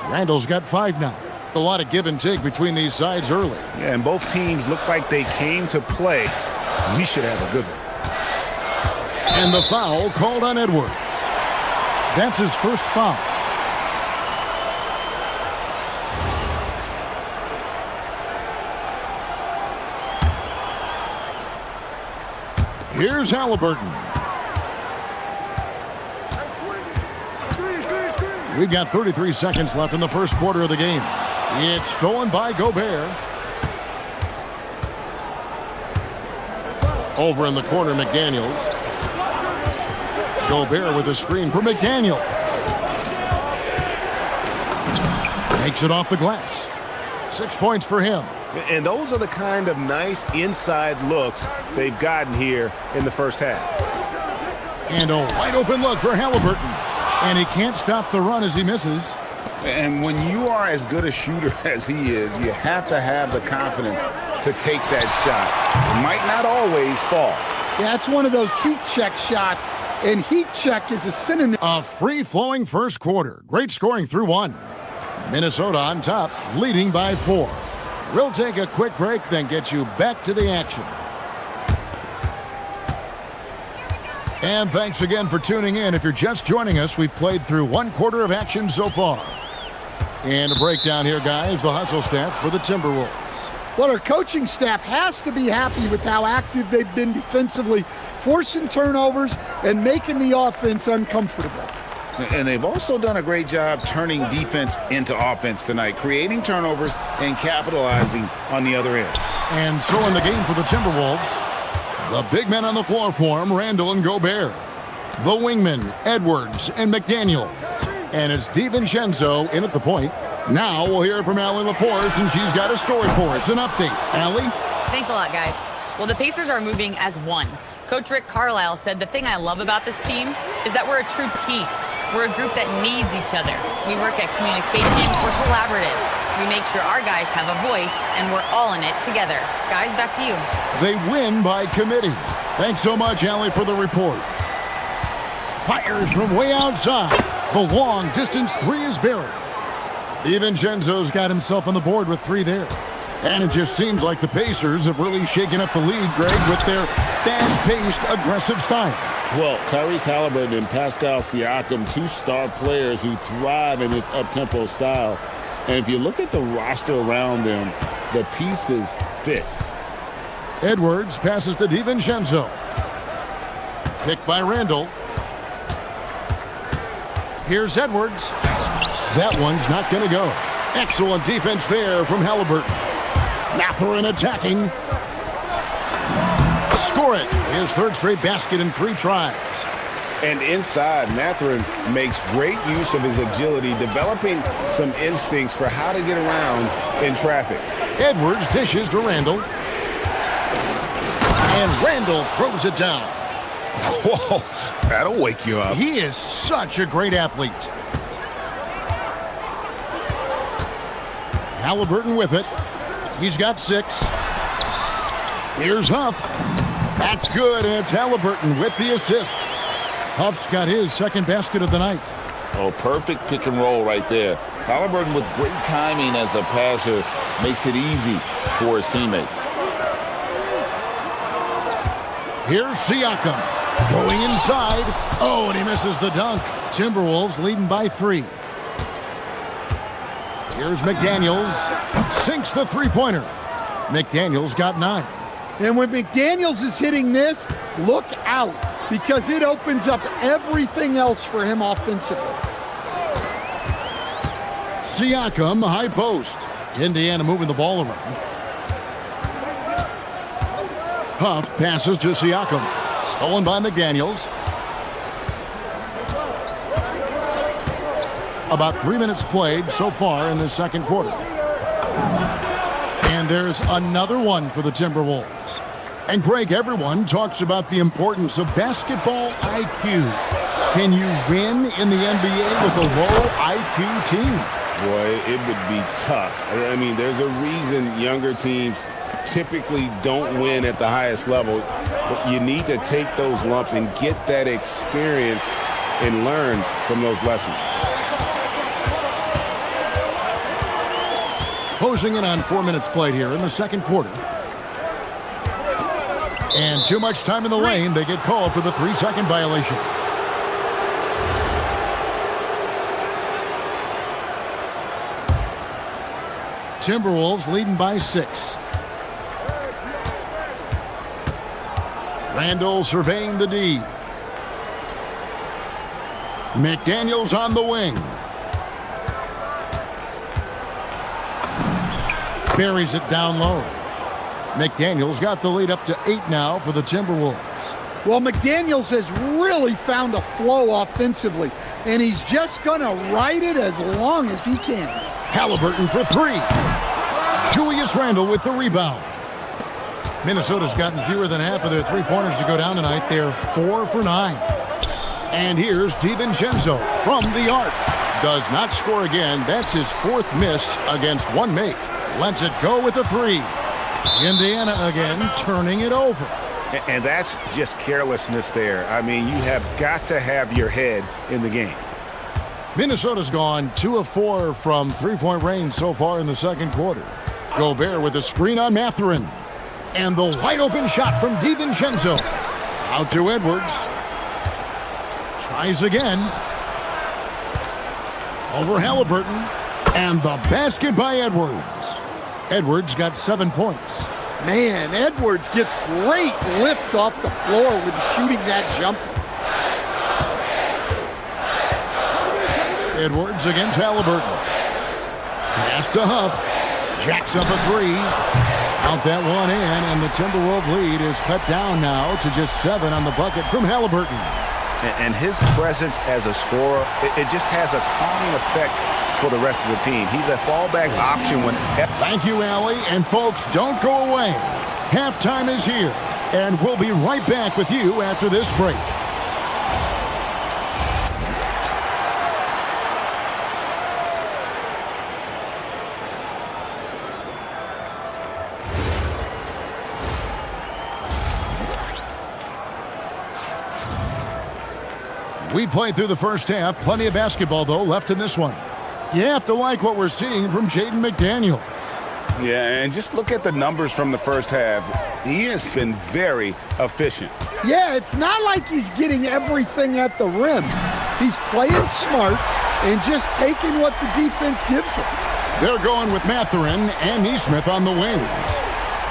Randall's got 5 now. A lot of give and take between these sides early. Yeah, and both teams look like they came to play. We should have a good one. And the foul called on Edwards. That's his first foul. Here's Halliburton. We've got 33 seconds left in the first quarter of the game. It's stolen by Gobert. Over in the corner, McDaniels. Gobert with a screen for McDaniel. Takes it off the glass. 6 points for him. And those are the kind of nice inside looks they've gotten here in the first half. And a wide open look for Halliburton. And he can't stop the run as he misses. And when you are as good a shooter as he is, you have to have the confidence to take that shot. It might not always fall. That's one of those heat check shots, and heat check is a synonym. A free-flowing first quarter. Great scoring through 1. Minnesota on top, leading by 4. We'll take a quick break, then get you back to the action. And thanks again for tuning in. If you're just joining us, we've played through one quarter of action so far. And a breakdown here, guys, the hustle stats for the Timberwolves. Well, our coaching staff has to be happy with how active they've been defensively, forcing turnovers and making the offense uncomfortable. And they've also done a great job turning defense into offense tonight, creating turnovers and capitalizing on the other end. And so in the game for the Timberwolves, the big men on the floor for him, Randall and Gobert. The wingmen, Edwards and McDaniels. And it's DiVincenzo in at the point. Now we'll hear from Allie LaForce, and she's got a story for us. An update. Allie? Thanks a lot, guys. Well, the Pacers are moving as one. Coach Rick Carlisle said the thing I love about this team is that we're a true team. We're a group that needs each other. We work at communication. We're collaborative. We make sure our guys have a voice, and we're all in it together. Guys, back to you. They win by committee. Thanks so much, Allie, for the report. Fires from way outside. The long-distance three is buried. DiVincenzo's got himself on the board with three there. And it just seems like the Pacers have really shaken up the league, Greg, with their fast-paced, aggressive style. Well, Tyrese Halliburton and Pascal Siakam, two star players who thrive in this up-tempo style. And if you look at the roster around them, the pieces fit. Edwards passes to DiVincenzo. Picked by Randall. Here's Edwards. That one's not going to go. Excellent defense there from Halliburton. Mathurin attacking. Score it. His third straight basket in 3 tries. And inside, Mathurin makes great use of his agility, developing some instincts for how to get around in traffic. Edwards dishes to Randall. And Randall throws it down. Whoa, that'll wake you up. He is such a great athlete. Halliburton with it. He's got 6. Here's Huff. That's good, and it's Halliburton with the assist. Huff's got his second basket of the night. Oh, perfect pick and roll right there. Halliburton with great timing as a passer makes it easy for his teammates. Here's Siakam going inside. Oh, and he misses the dunk. Timberwolves leading by 3. Here's McDaniels. Sinks the three-pointer. McDaniels got 9. And when McDaniels is hitting this, look out, because it opens up everything else for him offensively. Siakam, high post. Indiana moving the ball around. Huff passes to Siakam. Stolen by McDaniels. About 3 minutes played so far in the second quarter. And there's another one for the Timberwolves. And Greg, everyone talks about the importance of basketball IQ. Can you win in the NBA with a low IQ team? Boy, it would be tough. I mean, there's a reason younger teams typically don't win at the highest level. But you need to take those lumps and get that experience and learn from those lessons. Closing in on 4 minutes played here in the second quarter. And too much time in the lane. They get called for the 3-second violation. Timberwolves leading by 6. Randall surveying the D. McDaniels on the wing. Buries it down low. McDaniels got the lead up to 8 now for the Timberwolves. Well, McDaniels has really found a flow offensively, and he's just going to ride it as long as he can. Halliburton for 3. Julius Randle with the rebound. Minnesota's gotten fewer than half of their three-pointers to go down tonight. They're 4 for 9. And here's DiVincenzo from the arc. Does not score again. That's his 4th miss against 1 make. Lets it go with a 3. Indiana again turning it over. And that's just carelessness there. I mean, you have got to have your head in the game. Minnesota's gone 2 of 4 from three-point range so far in the second quarter. Gobert with a screen on Mathurin. And the wide-open shot from DiVincenzo. Out to Edwards. Tries again. Over Halliburton. And the basket by Edwards. Edwards got 7 points. Man, Edwards gets great lift off the floor with shooting that jumper. Edwards against Halliburton. Pass to Huff. Jacks up a three. Out that one in, and the Timberwolves lead is cut down now to just 7 on the bucket from Halliburton. And his presence as a scorer, it just has a calming effect for the rest of the team. He's a fallback option when... Thank you, Allie. And folks, don't go away. Halftime is here, and we'll be right back with you after this break. We played through the first half. Plenty of basketball, though, left in this one. You have to like what we're seeing from Jaden McDaniel. Yeah, and just look at the numbers from the first half. He has been very efficient. Yeah, it's not like he's getting everything at the rim. He's playing smart and just taking what the defense gives him. They're going with Mathurin and Neesmith on the wings.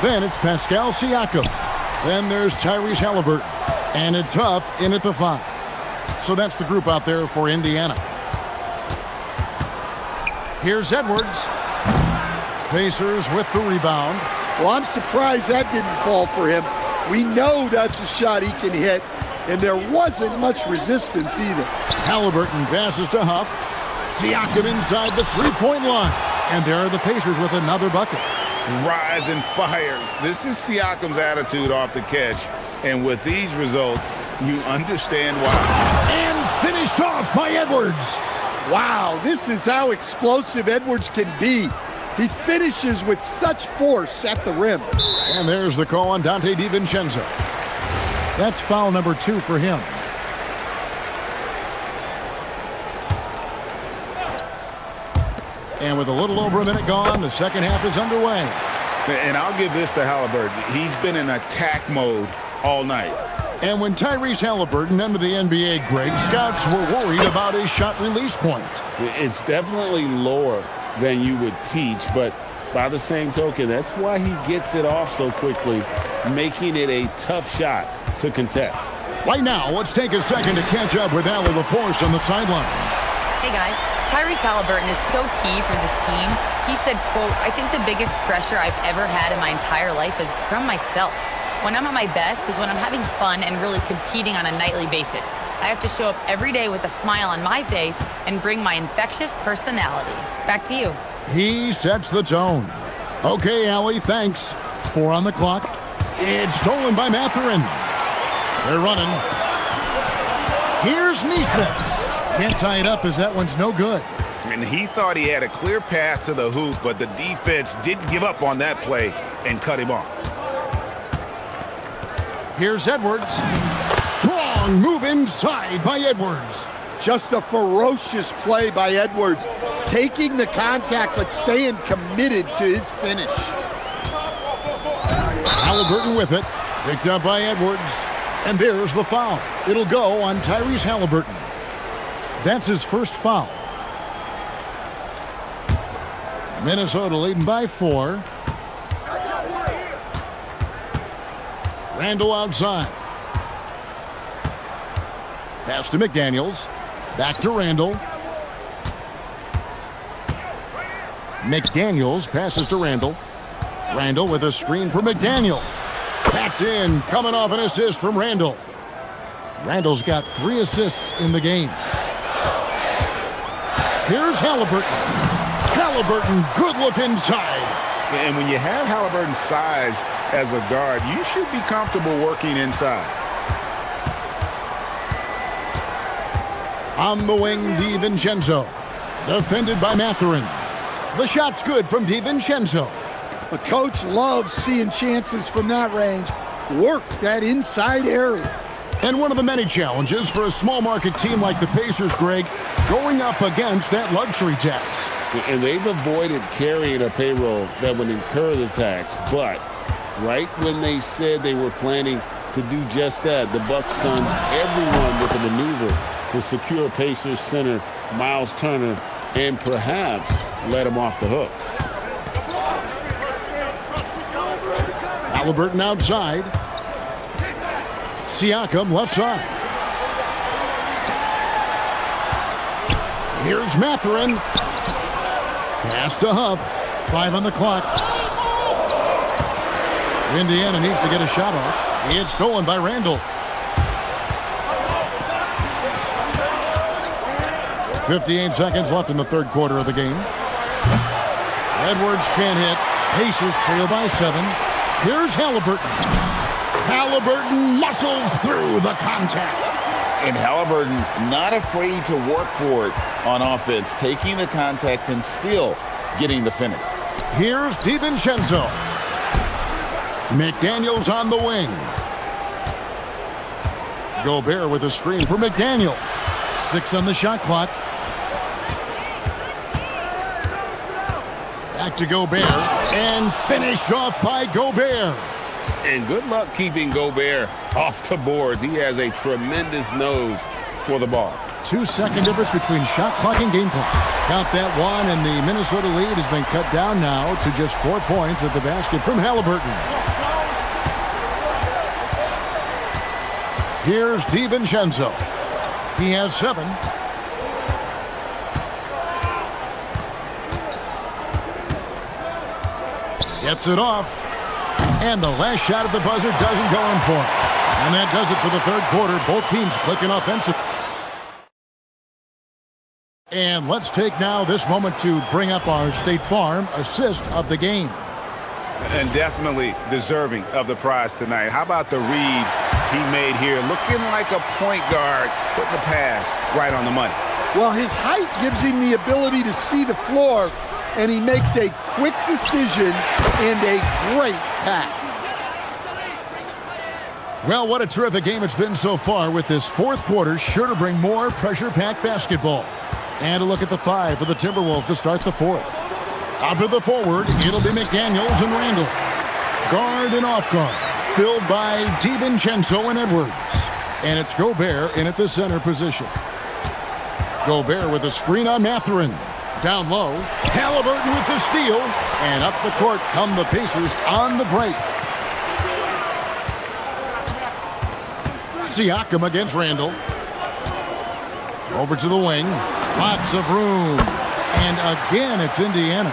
Then it's Pascal Siakam. Then there's Tyrese Halliburton. And it's Huff in at the 5. So that's the group out there for Indiana. Here's Edwards. Pacers with the rebound. Well, I'm surprised that didn't fall for him. We know that's a shot he can hit, and there wasn't much resistance either. Halliburton passes to Huff. Siakam inside the three-point line. And there are the Pacers with another bucket. Rise and fires. This is Siakam's attitude off the catch. And with these results, you understand why. And finished off by Edwards. Wow, this is how explosive Edwards can be. He finishes with such force at the rim. And there's the call on Dante DiVincenzo. That's foul number 2 for him. And with a little over a minute gone, the second half is underway. And I'll give this to Halliburton. He's been in attack mode all night. And when Tyrese Halliburton entered the NBA, Greg, scouts were worried about his shot release point. It's definitely lower than you would teach, but by the same token, that's why he gets it off so quickly, making it a tough shot to contest. Right now, let's take a second to catch up with Allie LaForce on the sidelines. Hey guys, Tyrese Halliburton is so key for this team. He said, quote, "I think the biggest pressure I've ever had in my entire life is from myself. When I'm at my best is when I'm having fun and really competing on a nightly basis. I have to show up every day with a smile on my face and bring my infectious personality." Back to you. He sets the tone. Okay, Allie, thanks. 4 on the clock. It's stolen by Mathurin. They're running. Here's Neesmith. Can't tie it up as that one's no good. And he thought he had a clear path to the hoop, but the defense didn't give up on that play and cut him off. Here's Edwards. Strong move inside by Edwards. Just a ferocious play by Edwards, taking the contact but staying committed to his finish. Halliburton with it. Picked up by Edwards. And there's the foul. It'll go on Tyrese Halliburton. That's his first foul. Minnesota leading by 4. Randall outside. Pass to McDaniels. Back to Randall. McDaniels passes to Randall. Randall with a screen for McDaniel. That's in, coming off an assist from Randall. Randall's got 3 assists in the game. Here's Halliburton. Halliburton, good look inside. And when you have Halliburton's size as a guard, you should be comfortable working inside. On the wing, DiVincenzo. Defended by Mathurin. The shot's good from DiVincenzo. The coach loves seeing chances from that range. Work that inside area. And one of the many challenges for a small market team like the Pacers, Greg, going up against that luxury tax. And they've avoided carrying a payroll that would incur the tax, but right when they said they were planning to do just that, the Bucks stunned everyone with a maneuver to secure Pacers center Miles Turner and perhaps let him off the hook. Halliburton outside. Siakam left side. Here's Mathurin. Pass to Huff. 5 on the clock. Indiana needs to get a shot off. It's stolen by Randall. 58 seconds left in the third quarter of the game. Edwards can't hit. Pacers trail by 7. Here's Halliburton. Halliburton muscles through the contact. And Halliburton not afraid to work for it on offense, taking the contact and still getting the finish. Here's DiVincenzo. McDaniels on the wing. Gobert with a screen for McDaniel. 6 on the shot clock. Back to Gobert. And finished off by Gobert. And good luck keeping Gobert off the boards. He has a tremendous nose for the ball. 2-second difference between shot clock and game clock. Count that one, and the Minnesota lead has been cut down now to just 4 points at the basket from Halliburton. Here's DiVincenzo. He has 7. Gets it off. And the last shot at the buzzer doesn't go in for him. And that does it for the third quarter. Both teams clicking offensive. And let's take now this moment to bring up our State Farm assist of the game. And definitely deserving of the prize tonight. How about the read he made here? Looking like a point guard, putting the pass right on the money. Well, his height gives him the ability to see the floor, and he makes a quick decision and a great pass. Well, what a terrific game it's been so far, with this fourth quarter sure to bring more pressure-packed basketball. And a look at the 5 for the Timberwolves to start the fourth. Up to the forward, it'll be McDaniels and Randall. Guard and off guard, filled by DiVincenzo and Edwards. And it's Gobert in at the center position. Gobert with a screen on Mathurin. Down low, Halliburton with the steal. And up the court come the Pacers on the break. Siakam against Randall. Over to the wing. Lots of room. And again, it's Indiana.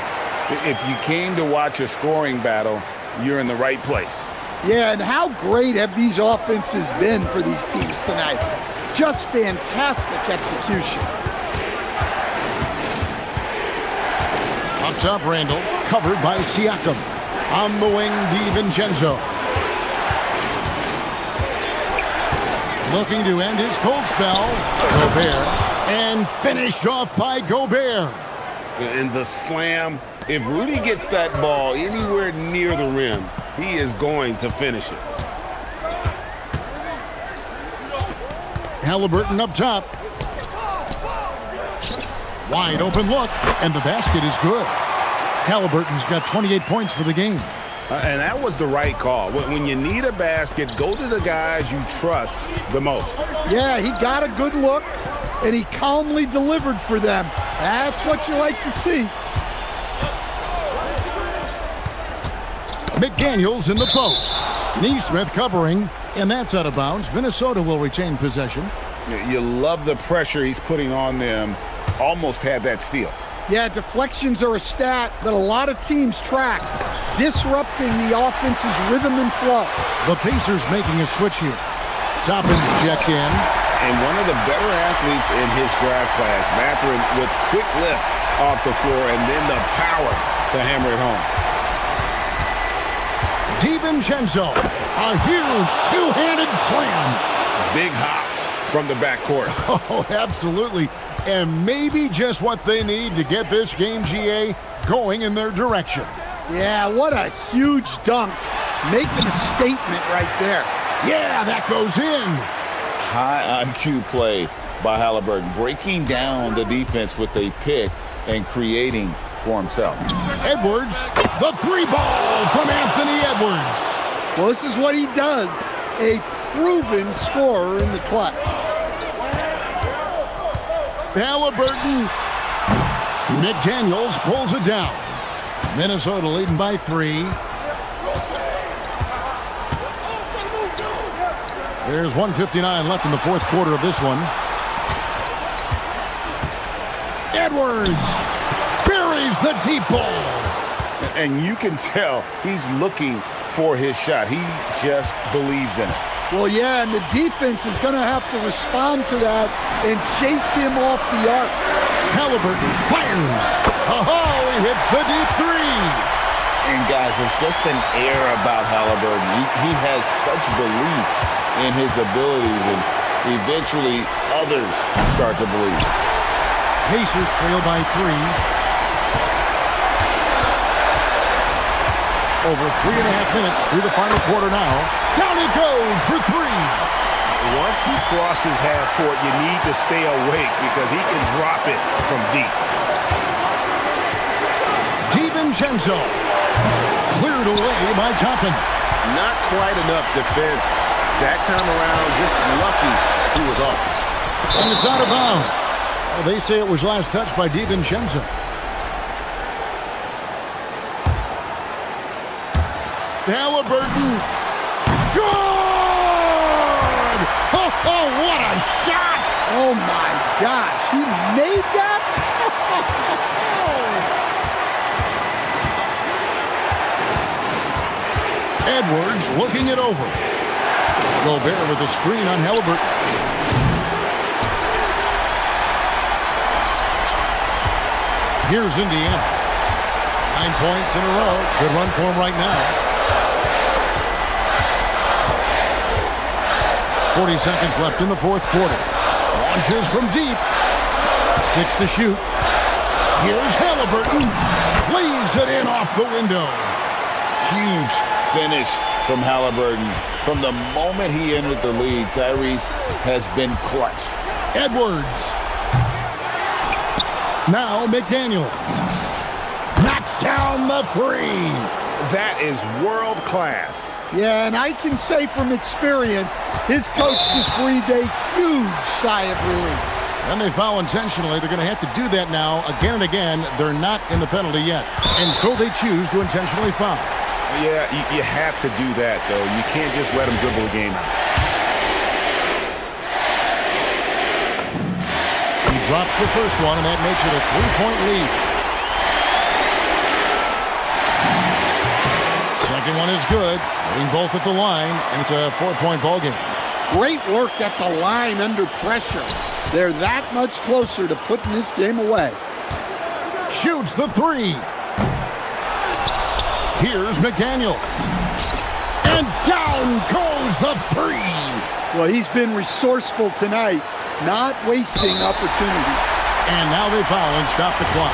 If you came to watch a scoring battle, you're in the right place. Yeah, and how great have these offenses been for these teams tonight? Just fantastic execution. Up top, Randall, covered by Siakam. On the wing, DiVincenzo. Looking to end his cold spell. Gobert. And finished off by Gobert. And the slam, if Rudy gets that ball anywhere near the rim, he is going to finish it. Halliburton up top. Wide open look, and the basket is good. Halliburton's got 28 points for the game. And that was the right call. When you need a basket, go to the guys you trust the most. Yeah, he got a good look, and he calmly delivered for them. That's what you like to see. McDaniels in the post. Neesmith covering, and that's out of bounds. Minnesota will retain possession. You love the pressure he's putting on them. Almost had that steal. Yeah, deflections are a stat that a lot of teams track, disrupting the offense's rhythm and flow. The Pacers making a switch here. Toppins checked in. And one of the better athletes in his draft class, Mathurin, with quick lift off the floor and then the power to hammer it home. DiVincenzo, a huge two-handed slam. Big hops from the backcourt. Oh, absolutely. And maybe just what they need to get this game, GA, going in their direction. Yeah, what a huge dunk. Making a statement right there. Yeah, that goes in. High IQ play by Halliburton, breaking down the defense with a pick and creating for himself. Edwards, the 3-ball from Anthony Edwards. Well, this is what he does, a proven scorer in the clutch. Halliburton. McDaniels pulls it down. Minnesota leading by 3. There's 1:59 left in the fourth quarter of this one. Edwards buries the deep ball. And you can tell he's looking for his shot. He just believes in it. Well, yeah, and the defense is going to have to respond to that and chase him off the arc. Halliburton fires. Oh, he hits the deep 3. And guys, there's just an air about Halliburton. He has such belief in his abilities, and eventually others start to believe. Pacers trail by 3. Over 3.5 minutes through the final quarter now. Down he goes for 3. Once he crosses half court, you need to stay awake because he can drop it from deep. DiVincenzo cleared away by Toppin. Not quite enough defense that time around. Just lucky he was off. And it's out of bounds. Well, they say it was last touched by DiVincenzo. Halliburton. Good! Oh, what a shot! Oh, my gosh. He made that? Edwards looking it over. Gobert with a screen on Halliburton. Here's Indiana. 9 points in a row. Good run for him right now. 40 seconds left in the fourth quarter. Launches from deep. 6 to shoot. Here's Halliburton. Leaves it in off the window. Huge finish from Halliburton. From the moment he entered the league, Tyrese has been clutch. Edwards. Now McDaniels. Knocks down the 3. That is world class. Yeah, and I can say from experience, his coach just breathed a huge sigh of relief. And they foul intentionally. They're going to have to do that now again and again. They're not in the penalty yet. And so they choose to intentionally foul. Yeah, you have to do that, though. You can't just let him dribble the game out. He drops the first one, and that makes it a 3-point lead. Second one is good. Hitting both at the line, and it's a 4-point ball game. Great work at the line under pressure. They're that much closer to putting this game away. Shoots the 3. Here's McDaniel. And down goes the 3. Well, he's been resourceful tonight, not wasting opportunities. And now they foul and stop the clock.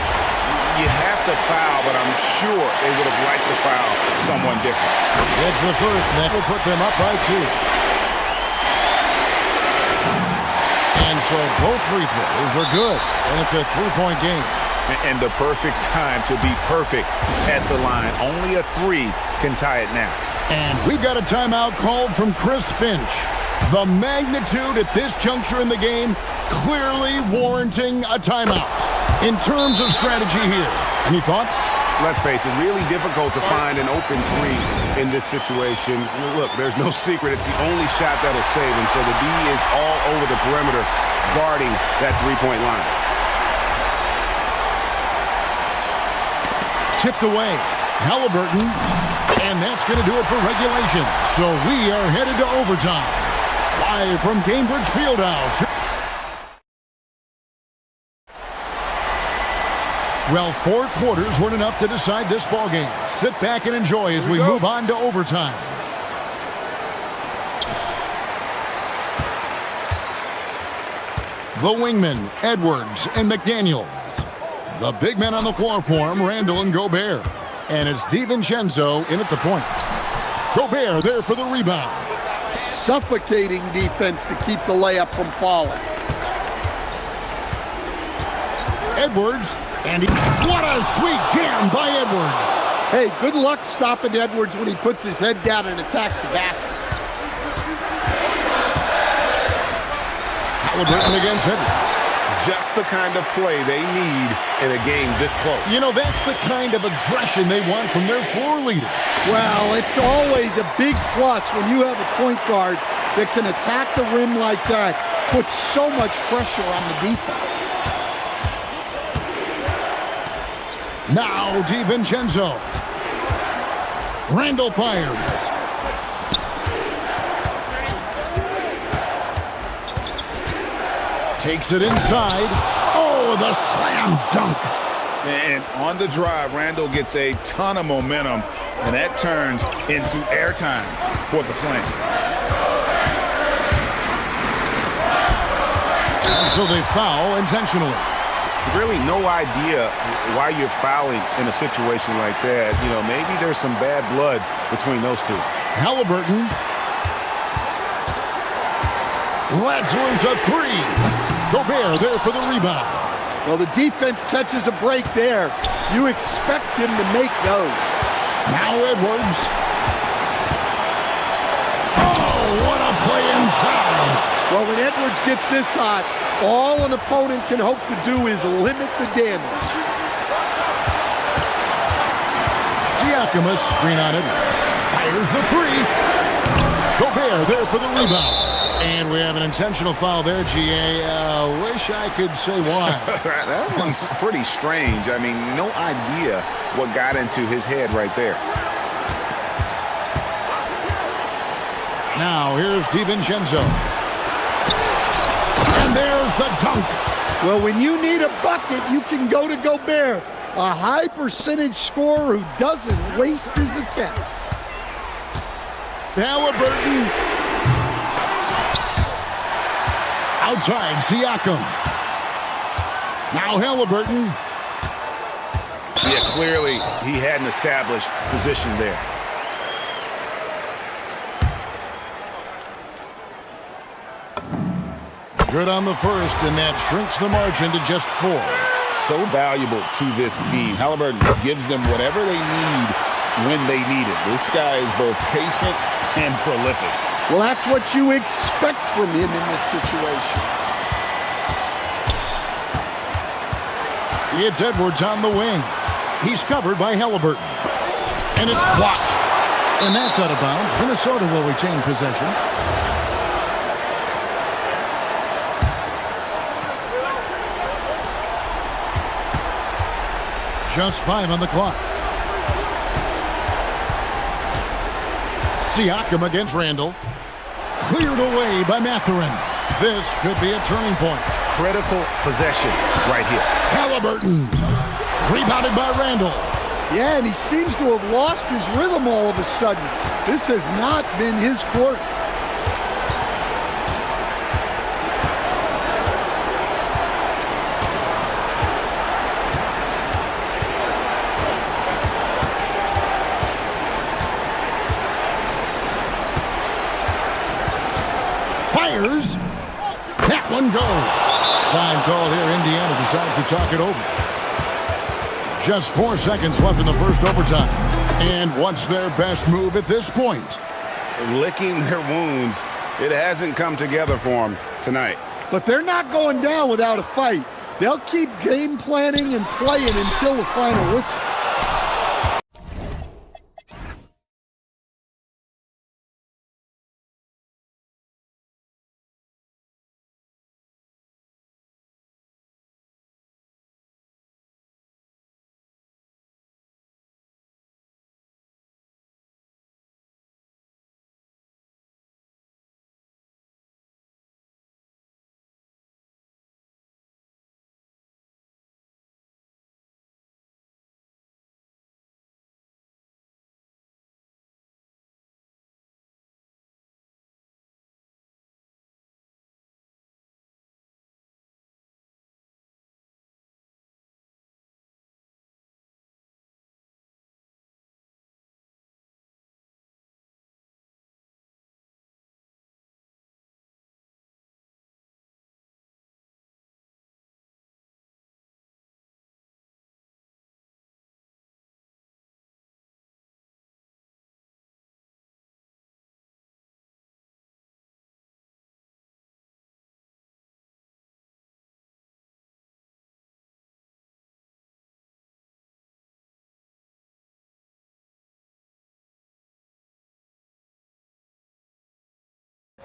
You have to foul, but I'm sure they would have liked to foul someone different. It's the first, and that will put them up by 2. And so both free throws are good, and it's a 3-point game. And the perfect time to be perfect at the line. Only a 3 can tie it now. And we've got a timeout called from Chris Finch. The magnitude at this juncture in the game clearly warranting a timeout. In terms of strategy here, any thoughts? Let's face it, really difficult to find an open 3 in this situation. Look, there's no secret. It's the only shot that'll save him. So the D is all over the perimeter guarding that 3-point line. Tipped away. Halliburton. And that's going to do it for regulation. So we are headed to overtime. Live from Cambridge Fieldhouse. Well, 4 quarters weren't enough to decide this ballgame. Sit back and enjoy as we move on to overtime. The wingmen, Edwards and McDaniels. The big men on the floor for him, Randall and Gobert. And it's DiVincenzo in at the point. Gobert there for the rebound. Suffocating defense to keep the layup from falling. Edwards, and what a sweet jam by Edwards. Hey, good luck stopping Edwards when he puts his head down and attacks the basket. Halliburton against Edwards. just the kind of play they need in a game this close. You know, that's the kind of aggression they want from their floor leader. Well, it's always a big plus when you have a point guard that can attack the rim like that, put so much pressure on the defense. Now DiVincenzo. Randall fires. Takes it inside. Oh, the slam dunk. And on the drive, Randall gets a ton of momentum, and that turns into airtime for the slam. And so they foul intentionally. Really no idea why you're fouling in a situation like that. You know, maybe there's some bad blood between those two. Halliburton. Lets loose a three. Gobert there for the rebound. Well, the defense catches a break there. You expect him to make those. Now Edwards. Oh, what a play inside. Well, when Edwards gets this hot, all an opponent can hope to do is limit the damage. Siakam, screen on Edwards. Fires the three. Gobert there for the rebound. And we have an intentional foul there, GA. Wish I could say why. That one's pretty strange. I mean, no idea what got into his head right there. Now, here's DiVincenzo. And there's the dunk. Well, when you need a bucket, you can go to Gobert, a high percentage scorer who doesn't waste his attempts. Halliburton. Outside, Siakam. Now Halliburton. Yeah, clearly he had an established position there. Good on the first, and that shrinks the margin to just 4. So valuable to this team. Halliburton gives them whatever they need when they need it. This guy is both patient and prolific. Well, that's what you expect from him in this situation. It's Edwards on the wing. He's covered by Halliburton. And it's blocked. And that's out of bounds. Minnesota will retain possession. Just 5 on the clock. Siakam against Randall. Cleared away by Mathurin. This could be a turning point. Critical possession right here. Halliburton. Rebounded by Randall. Yeah, and he seems to have lost his rhythm all of a sudden. This has not been his court. Fires. That one goes. Time called here. Indiana decides to talk it over. Just 4 seconds left in the first overtime. And what's their best move at this point? Licking their wounds. It hasn't come together for them tonight. But they're not going down without a fight. They'll keep game planning and playing until the final whistle.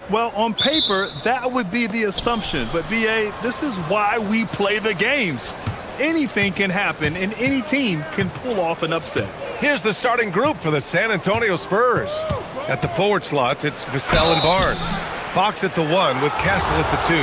Well, on paper, that would be the assumption. But, B.A., this is why we play the games. Anything can happen, and any team can pull off an upset. Here's the starting group for the San Antonio Spurs. At the forward slots, it's Vassell and Barnes. Fox at the 1 with Castle at the 2.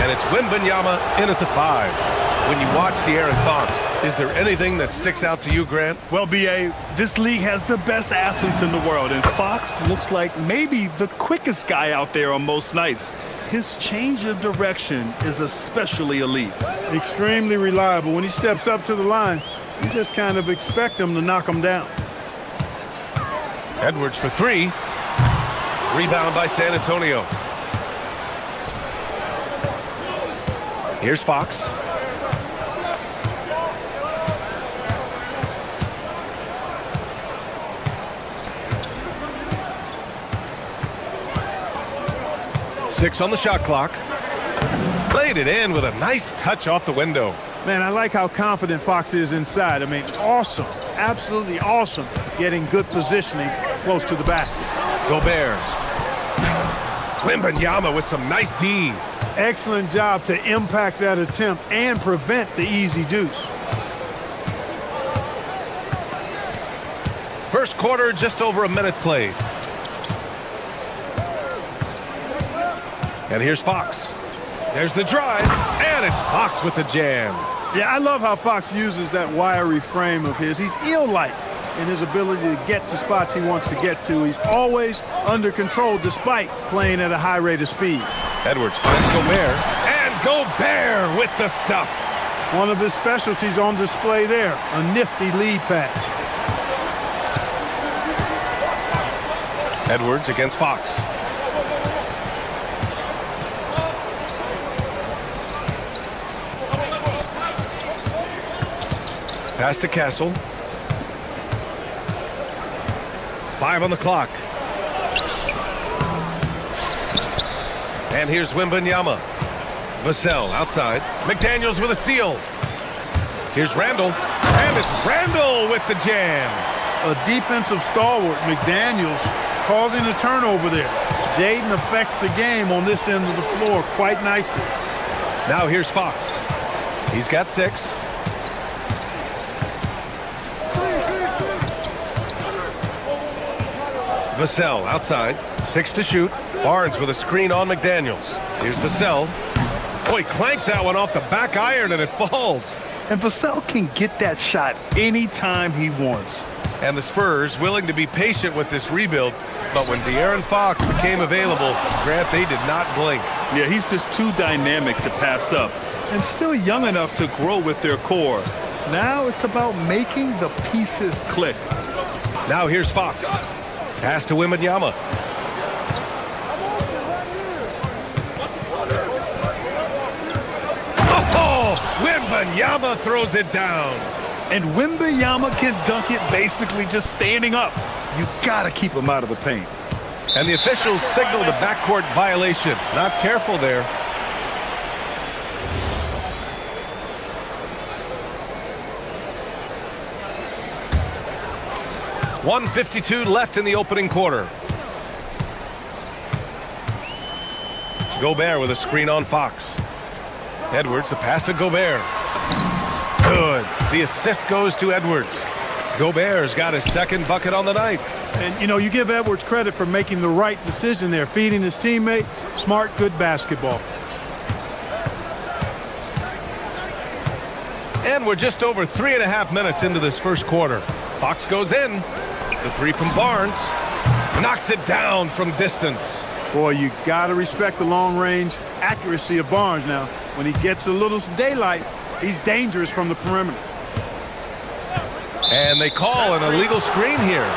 And it's Wembanyama in at the 5. When you watch De'Aaron Fox, is there anything that sticks out to you, Grant? Well, B.A., this league has the best athletes in the world, and Fox looks like maybe the quickest guy out there on most nights. His change of direction is especially elite. Extremely reliable. When he steps up to the line, you just kind of expect him to knock him down. Edwards for 3. Rebound by San Antonio. Here's Fox. Six on the shot clock. Played it in with a nice touch off the window. Man, I like how confident Fox is inside. I mean, awesome, absolutely awesome, getting good positioning close to the basket. Gobert. Wembanyama with some nice D. Excellent job to impact that attempt and prevent the easy deuce. First quarter, just over a minute played. And here's Fox. There's the drive, and it's Fox with the jam. Yeah, I love how Fox uses that wiry frame of his. He's eel-like in his ability to get to spots he wants to get to. He's always under control despite playing at a high rate of speed. Edwards finds Gobert, and Gobert with the stuff. One of his specialties on display there, a nifty lead pass. Edwards against Fox. Pass to Castle. 5 on the clock. And here's Wembanyama. Vassell outside. McDaniels with a steal. Here's Randall. And it's Randall with the jam. A defensive stalwart, McDaniels, causing a turnover there. Jaden affects the game on this end of the floor quite nicely. Now here's Fox. He's got 6. Vassell outside. 6 to shoot. Barnes with a screen on McDaniels. Here's Vassell. Oh, he clanks that one off the back iron and it falls. And Vassell can get that shot anytime he wants. And the Spurs willing to be patient with this rebuild, but when De'Aaron Fox became available, Grant, they did not blink. Yeah, he's just too dynamic to pass up and still young enough to grow with their core. Now it's about making the pieces click. Now here's Fox. Pass to Wembanyama. Oh, Wembanyama throws it down. And Wembanyama can dunk it basically just standing up. You gotta keep him out of the paint. And the officials signaled a backcourt violation. Not careful there. .152 left in the opening quarter. Gobert with a screen on Fox. Edwards, the pass to Gobert. Good. The assist goes to Edwards. Gobert's got his second bucket on the night. And, you know, you give Edwards credit for making the right decision there, feeding his teammate. Smart, good basketball. And we're just over 3.5 minutes into this first quarter. Fox goes in. The 3 from Barnes. Knocks it down from distance. Boy, you got to respect the long-range accuracy of Barnes now. When he gets a little daylight, he's dangerous from the perimeter. And they call an illegal screen here.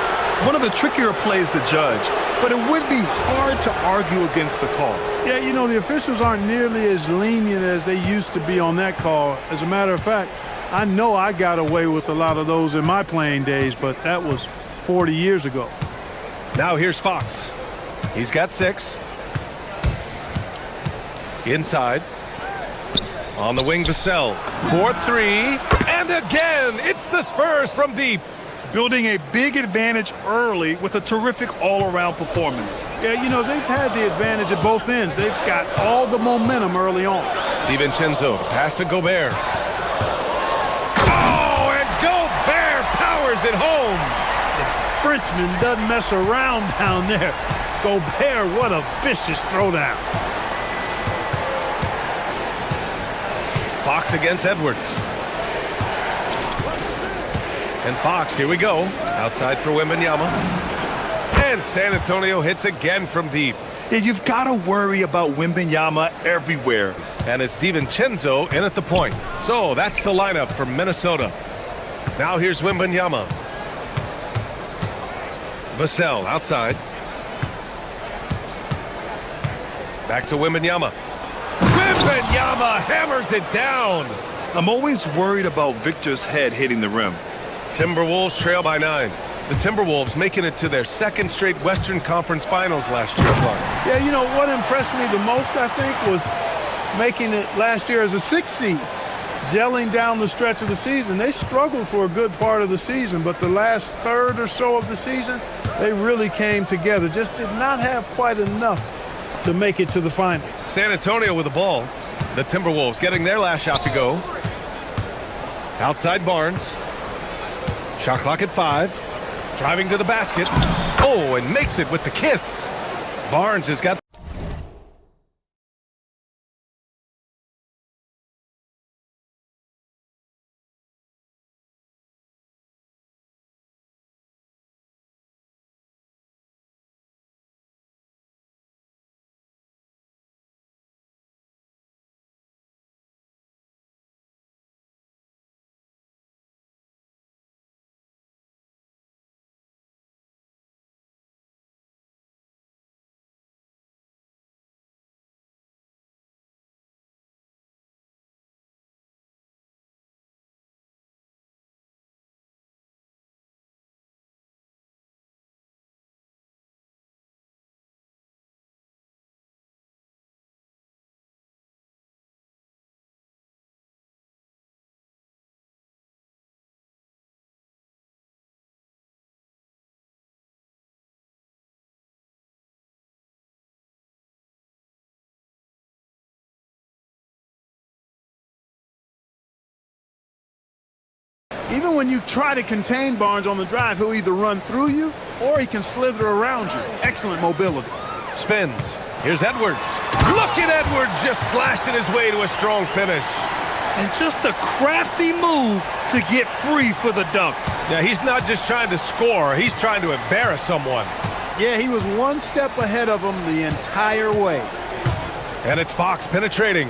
One of the trickier plays to judge, but it would be hard to argue against the call. Yeah, you know, the officials aren't nearly as lenient as they used to be on that call. As a matter of fact, I know I got away with a lot of those in my playing days, but that was 40 years ago. Now here's Fox. He's got 6. Inside. On the wing, Vassell. 4-3. And again, it's the Spurs from deep. building a big advantage early with a terrific all-around performance. Yeah, you know, they've had the advantage at both ends. They've got all the momentum early on. DiVincenzo, pass to Gobert. Oh, and Gobert powers it home. Frenchman doesn't mess around down there. Gobert, what a vicious throwdown. Fox against Edwards. And Fox, here we go. Outside for Wembanyama. And San Antonio hits again from deep. Yeah, you've got to worry about Wembanyama everywhere. And it's DiVincenzo in at the point. So that's the lineup for Minnesota. Now here's Wembanyama. Vassell outside. Back to Wembanyama. Wembanyama hammers it down. I'm always worried about Victor's head hitting the rim. Timberwolves trail by 9. The Timberwolves making it to their second straight Western Conference Finals last year. Yeah, you know, what impressed me the most, I think, was making it last year as a 6th seed. Gelling down the stretch of the season. They struggled for a good part of the season, but the last third or so of the season, they really came together. Just did not have quite enough to make it to the final. San Antonio with the ball. The Timberwolves getting their last shot to go. Outside Barnes. Shot clock at 5. Driving to the basket. Oh, and makes it with the kiss. Barnes has got... Even when you try to contain Barnes on the drive, he'll either run through you or he can slither around you. Excellent mobility. Spins. Here's Edwards. Look at Edwards just slashing his way to a strong finish. And just a crafty move to get free for the dunk. Now, he's not just trying to score. He's trying to embarrass someone. Yeah, he was one step ahead of him the entire way. And it's Fox penetrating.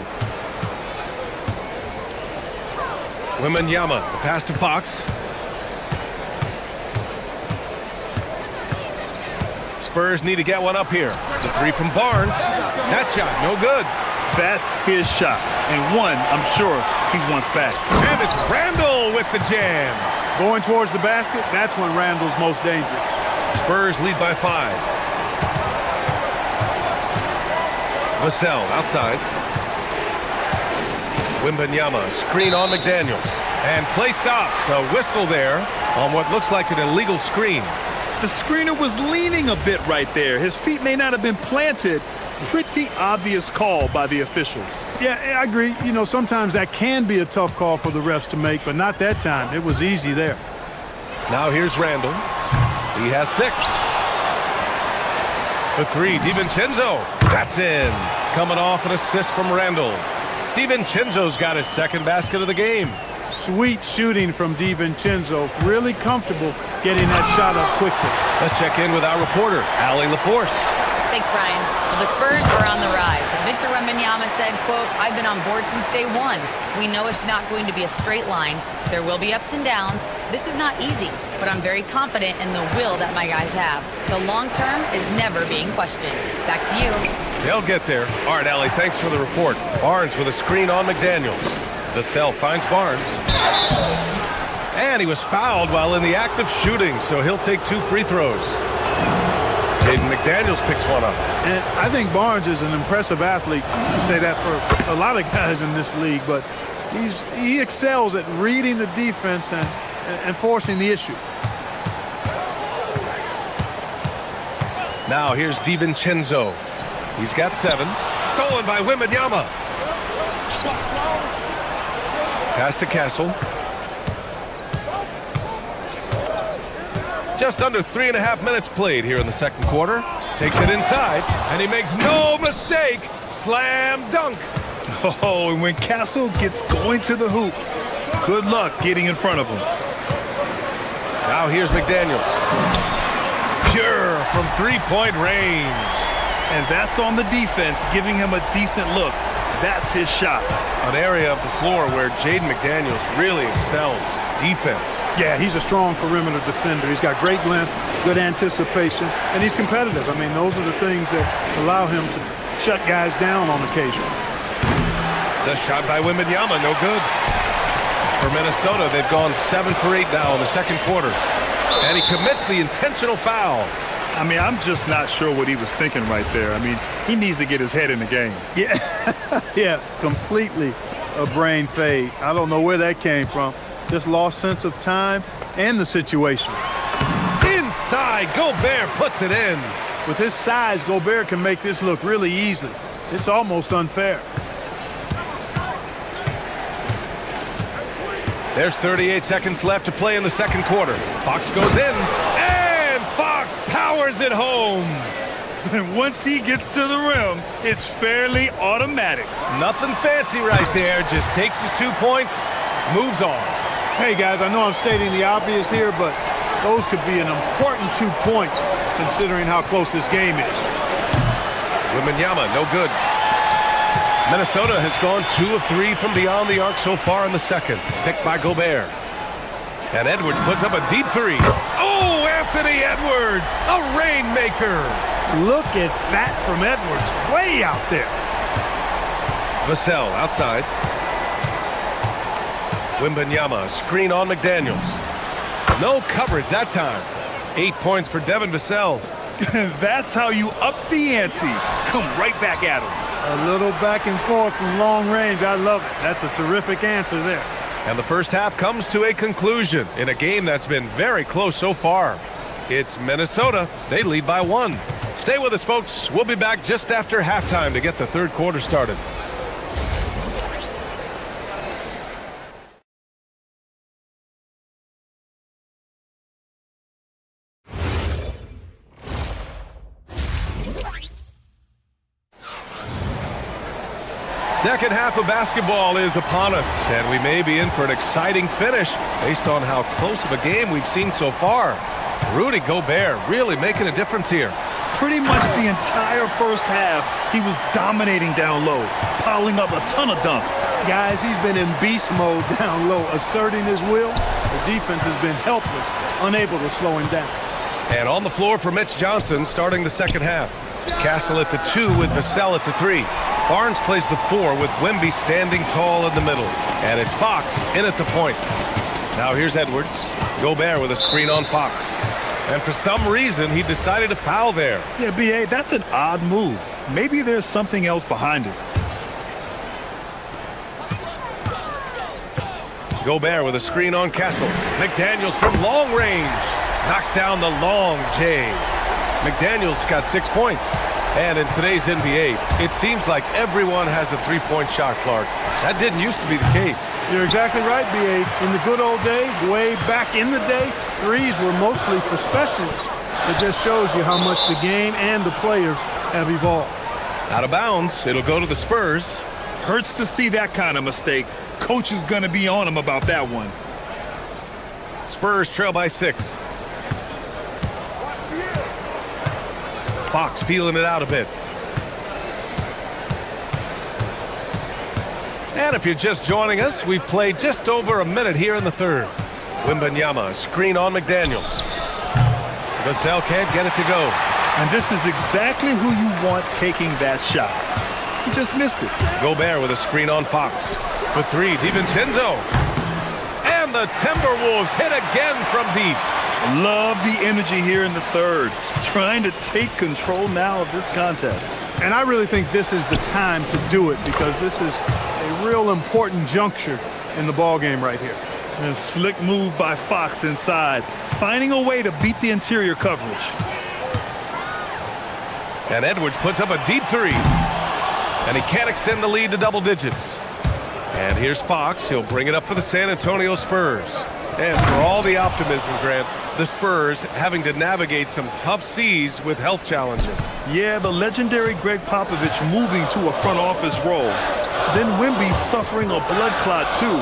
Wembanyama, the pass to Fox. Spurs need to get one up here. The 3 from Barnes. That shot, no good. That's his shot, and one I'm sure he wants back. And it's Randall with the jam. Going towards the basket, that's when Randall's most dangerous. Spurs lead by 5. Vassell outside. Wembanyama, screen on McDaniels. And play stops. A whistle there on what looks like an illegal screen. The screener was leaning a bit right there. His feet may not have been planted. Pretty obvious call by the officials. Yeah, I agree. You know, sometimes that can be a tough call for the refs to make, but not that time. It was easy there. Now here's Randall. He has 6. The 3, DiVincenzo. That's in. Coming off an assist from Randall. DiVincenzo's got his second basket of the game. Sweet shooting from DiVincenzo. Really comfortable getting that shot up quickly. Let's check in with our reporter, Allie LaForce. Thanks, Brian. Well, the Spurs are on the rise. Victor Wembanyama said, quote, "I've been on board since day one. We know it's not going to be a straight line. There will be ups and downs. This is not easy, but I'm very confident in the will that my guys have. The long term is never being questioned." Back to you. They'll get there. All right, Allie, thanks for the report. Barnes with a screen on McDaniels. Vassell finds Barnes. And he was fouled while in the act of shooting, so he'll take 2 free throws. Jaden McDaniels picks one up. And I think Barnes is an impressive athlete. You can say that for a lot of guys in this league, but he excels at reading the defense and forcing the issue. Now here's DiVincenzo. He's got 7. Stolen by Wembanyama. Pass to Castle. Just under 3.5 minutes played here in the second quarter. Takes it inside, and he makes no mistake. Slam dunk. Oh, and when Castle gets going to the hoop, good luck getting in front of him. Now here's McDaniels. Pure from three-point range. And that's on the defense, giving him a decent look. That's his shot. An area of the floor where Jaden McDaniels really excels. Defense. Yeah, he's a strong perimeter defender. He's got great length, good anticipation, and he's competitive. I mean, those are the things that allow him to shut guys down on occasion. The shot by Wembanyama, no good. For Minnesota, they've gone 7 for 8 now in the second quarter. And he commits the intentional foul. I mean, I'm just not sure what he was thinking right there. I mean, he needs to get his head in the game. Yeah, yeah, completely a brain fade. I don't know where that came from. Just lost sense of time and the situation. Inside, Gobert puts it in. With his size, Gobert can make this look really easy. It's almost unfair. There's 38 seconds left to play in the second quarter. Fox goes in, and Fox powers it home. And once he gets to the rim, it's fairly automatic. Nothing fancy right there, just takes his 2 points, moves on. Hey guys, I know I'm stating the obvious here, but those could be an important 2 points considering how close this game is. Wembanyama, no good. Minnesota has gone 2 of 3 from beyond the arc so far in the second. Picked by Gobert. And Edwards puts up a deep 3. Oh, Anthony Edwards, a rainmaker. Look at that from Edwards, way out there. Vassell outside. Wembanyama, screen on McDaniels. No coverage that time. 8 points for Devin Vassell. That's how you up the ante. Come right back at him. A little back and forth from long range. I love it. That's a terrific answer there. And the first half comes to a conclusion in a game that's been very close so far. It's Minnesota. They lead by 1. Stay with us, folks. We'll be back just after halftime to get the third quarter started. Second half of basketball is upon us, and we may be in for an exciting finish based on how close of a game we've seen so far. Rudy Gobert really making a difference here. Pretty much the entire first half, he was dominating down low, piling up a ton of dunks. Guys, he's been in beast mode down low, asserting his will. The defense has been helpless, unable to slow him down. And on the floor for Mitch Johnson starting the second half. Castle at the 2 with Vassell at the 3. Barnes plays the 4 with Wemby standing tall in the middle. And it's Fox in at the point. Now here's Edwards. Gobert with a screen on Fox. And for some reason, he decided to foul there. Yeah, B.A., that's an odd move. Maybe there's something else behind it. Gobert with a screen on Castle. McDaniels from long range. Knocks down the long J. McDaniels got 6 points. And in today's NBA, it seems like everyone has a three-point shot, Clark. That didn't used to be the case. You're exactly right, B.A. In the good old days, way back in the day, threes were mostly for specialists. It just shows you how much the game and the players have evolved. Out of bounds, it'll go to the Spurs. Hurts to see that kind of mistake. Coach is going to be on him about that one. Spurs trail by 6. Fox feeling it out a bit. And if you're just joining us, we've played just over a minute here in the third. Wembanyama, screen on McDaniels. Vassell can't get it to go. And this is exactly who you want taking that shot. He just missed it. Gobert with a screen on Fox. For 3, DiVincenzo. And the Timberwolves hit again from deep. Love the energy here in the third. Trying to take control now of this contest. And I really think this is the time to do it because this is a real important juncture in the ball game right here. And a slick move by Fox inside, finding a way to beat the interior coverage. And Edwards puts up a deep three. And he can't extend the lead to double digits. And here's Fox. He'll bring it up for the San Antonio Spurs. And for all the optimism, Grant, the Spurs having to navigate some tough seas with health challenges. Yeah, the legendary Greg Popovich moving to a front office role. Then Wemby suffering a blood clot too.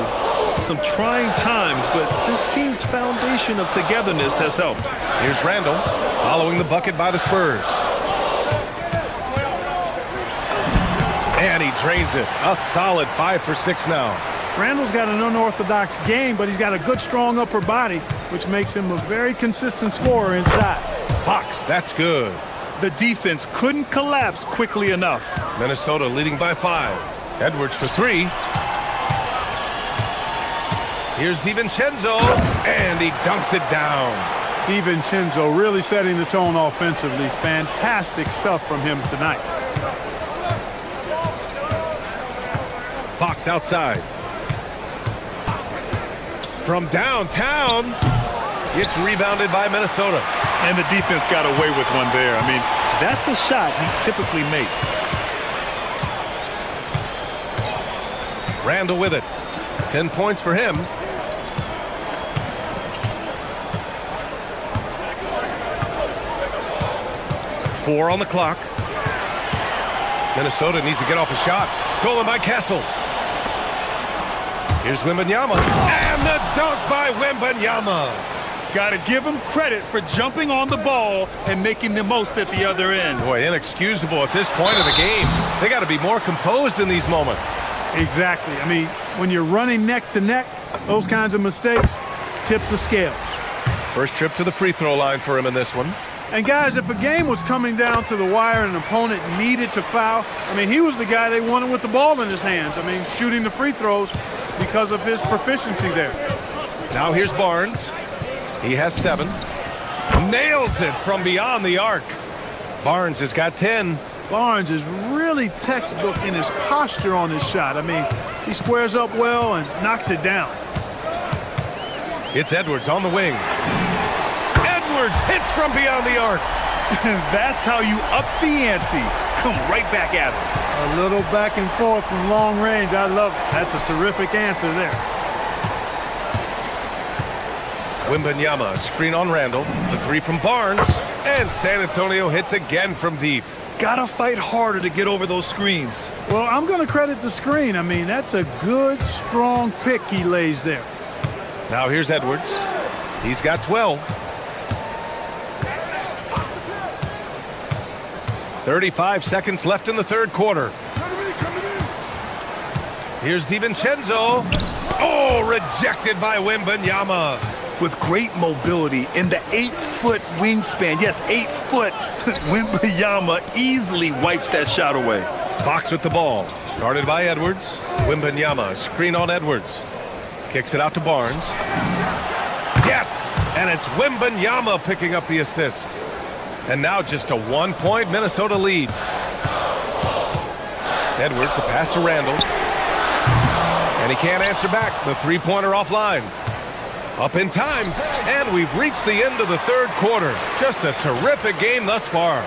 Some trying times, but this team's foundation of togetherness has helped. Here's Randall following the bucket by the Spurs. And he drains it. A solid 5 for 6 now. Randall's got an unorthodox game, but he's got a good, strong upper body, which makes him a very consistent scorer inside. Fox, that's good. The defense couldn't collapse quickly enough. Minnesota leading by 5. Edwards for 3. Here's DiVincenzo, and he dunks it down. DiVincenzo really setting the tone offensively. Fantastic stuff from him tonight. Fox outside. From downtown, it's rebounded by Minnesota. And the defense got away with one there. I mean, that's a shot he typically makes. Randall with it. 10 points for him. Four on the clock. Minnesota needs to get off a shot. Stolen by Castle. Here's Wembanyama. And the dunk by Wembanyama. Got to give him credit for jumping on the ball and making the most at the other end. Boy, inexcusable at this point of the game. They got to be more composed in these moments. Exactly. I mean, when you're running neck to neck, those kinds of mistakes tip the scales. First trip to the free throw line for him in this one. And guys, if a game was coming down to the wire and an opponent needed to foul, I mean, he was the guy they wanted with the ball in his hands. I mean, shooting the free throws because of his proficiency there. Now here's Barnes. He has 7. Nails it from beyond the arc. Barnes has got 10. Barnes is really textbook in his posture on his shot. I mean, he squares up well and knocks it down. It's Edwards on the wing. Edwards hits from beyond the arc. That's how you up the ante. Come right back at him. A little back and forth from long range. I love it. That's a terrific answer there. Wembanyama, screen on Randall. The 3 from Barnes. And San Antonio hits again from deep. Gotta fight harder to get over those screens. Well, I'm going to credit the screen. I mean, that's a good, strong pick he lays there. Now here's Edwards. He's got 12. 35 seconds left in the third quarter. Here's DiVincenzo. Oh, rejected by Wembanyama. With great mobility in the 8-foot wingspan. Yes, 8 foot. Wembanyama easily wipes that shot away. Fox with the ball. Guarded by Edwards. Wembanyama, screen on Edwards. Kicks it out to Barnes. Yes! And it's Wembanyama picking up the assist. And now just a 1-point Minnesota lead. Edwards, a pass to Randall. And he can't answer back. The 3-pointer offline. Up in time, and we've reached the end of the third quarter. Just a terrific game thus far.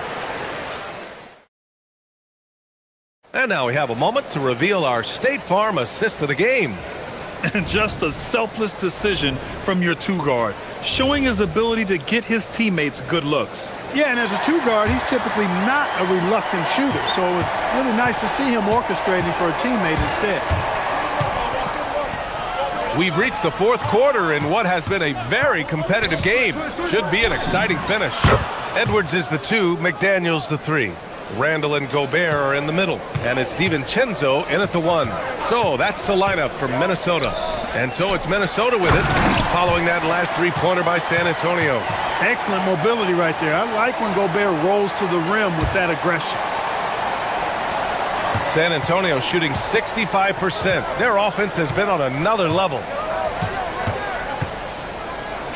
And now we have a moment to reveal our State Farm assist of the game. And just a selfless decision from your 2-guard, showing his ability to get his teammates good looks. Yeah, and as a 2-guard, he's typically not a reluctant shooter, so it was really nice to see him orchestrating for a teammate instead. We've reached the fourth quarter in what has been a very competitive game. Should be an exciting finish. Edwards is the 2, McDaniels the 3. Randall and Gobert are in the middle, and it's DiVincenzo in at the 1. So that's the lineup for Minnesota. And so it's Minnesota with it, following that last 3-pointer by San Antonio. Excellent mobility right there. I like when Gobert rolls to the rim with that aggression. San Antonio shooting 65%. Their offense has been on another level.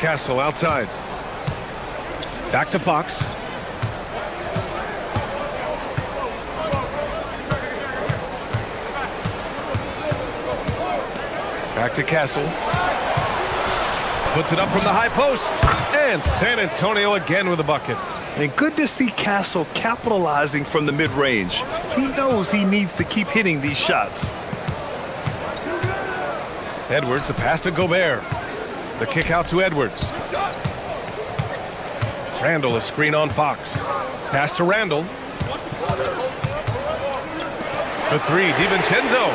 Castle outside. Back to Fox. Back to Castle. Puts it up from the high post. And San Antonio again with a bucket. And good to see Castle capitalizing from the mid-range. He knows he needs to keep hitting these shots. Edwards, the pass to Gobert. The kick out to Edwards. Randall, a screen on Fox. Pass to Randall. The three, DiVincenzo.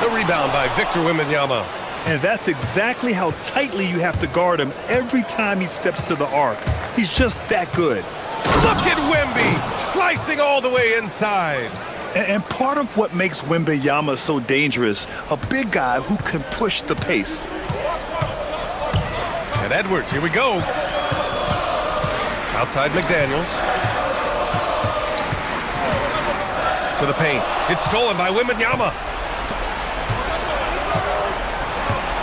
The rebound by Victor Wembanyama. And that's exactly how tightly you have to guard him every time he steps to the arc. He's just that good. Look at Wemby, slicing all the way inside. And part of what makes Wembanyama so dangerous, a big guy who can push the pace. And Edwards, here we go. Outside McDaniels. To the paint. It's stolen by Wembanyama.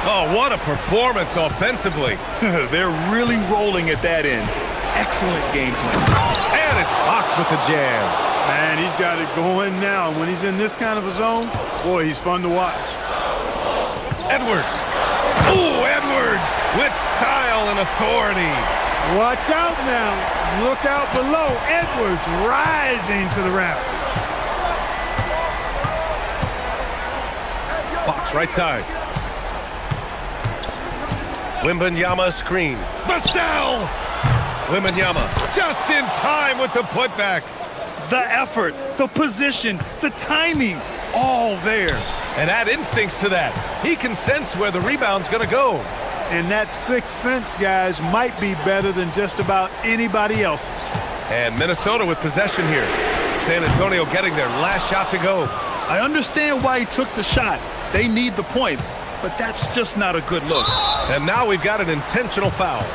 Oh, what a performance offensively. They're really rolling at that end. Excellent game plan. And it's Fox with the jam. Man, he's got it going now. When he's in this kind of a zone, boy, he's fun to watch. Edwards. Ooh, Edwards with style and authority. Watch out now. Look out below. Edwards rising to the rafters. Fox right side. Wembanyama screen. Vassell! Wembanyama just in time with the putback. The effort, the position, the timing, all there. And add instincts to that. He can sense where the rebound's going to go. And that sixth sense, guys, might be better than just about anybody else's. And Minnesota with possession here. San Antonio getting their last shot to go. I understand why he took the shot. They need the points, but that's just not a good look. And now we've got an intentional foul.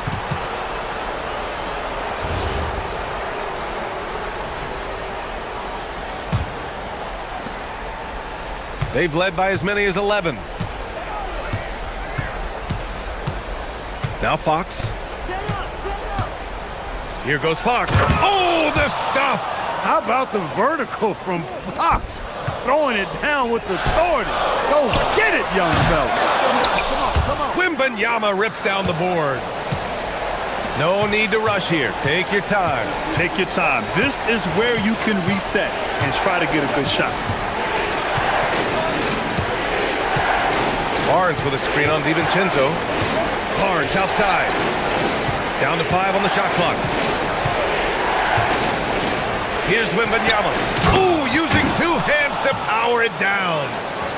They've led by as many as 11. Now Fox. Here goes Fox. Oh, the stuff! How about the vertical from Fox? Throwing it down with authority. Go get it, young fella. Come on. Wembanyama rips down the board. No need to rush here. Take your time. Take your time. This is where you can reset and try to get a good shot. Barnes with a screen on DiVincenzo. Barnes outside. Down to 5 on the shot clock. Here's Wembanyama. Ooh, using 2 hands to power it down.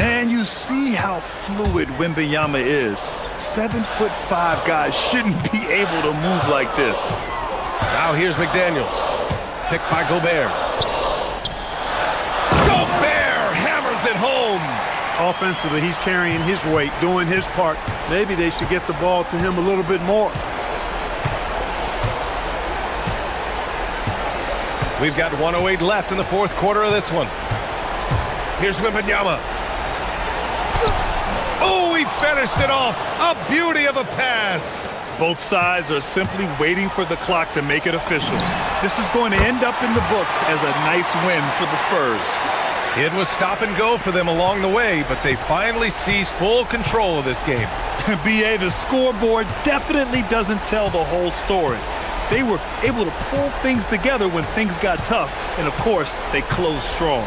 And you see how fluid Wembanyama is. 7'5" guys shouldn't be able to move like this. Now here's McDaniels. Picked by Gobert. Gobert hammers it home. Offensively, he's carrying his weight, doing his part. Maybe they should get the ball to him a little bit more. We've got 1:08 left in the fourth quarter of this one. Here's Wembanyama. Oh, he finished it off. A beauty of a pass. Both sides are simply waiting for the clock to make it official. This is going to end up in the books as a nice win for the Spurs. It was stop and go for them along the way, but they finally seized full control of this game. BA, the scoreboard definitely doesn't tell the whole story. They were able to pull things together when things got tough, and of course, they closed strong.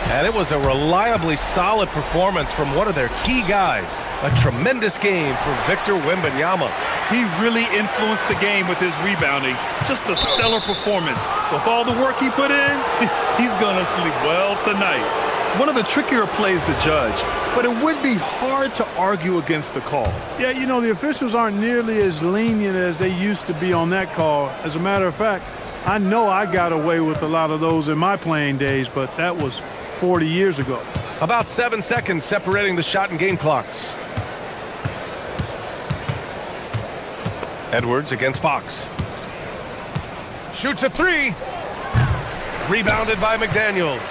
And it was a reliably solid performance from one of their key guys. A tremendous game for Victor Wembanyama. He really influenced the game with his rebounding. Just a stellar performance. With all the work he put in, he's gonna sleep well tonight. One of the trickier plays to judge, but it would be hard to argue against the call. Yeah, you know, the officials aren't nearly as lenient as they used to be on that call. As a matter of fact, I know I got away with a lot of those in my playing days, but that was 40 years ago. About 7 seconds separating the shot and game clocks. Edwards against Fox. Shoots a 3. Rebounded by McDaniels.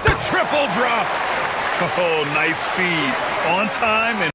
The triple drops. Oh, nice feed. On time and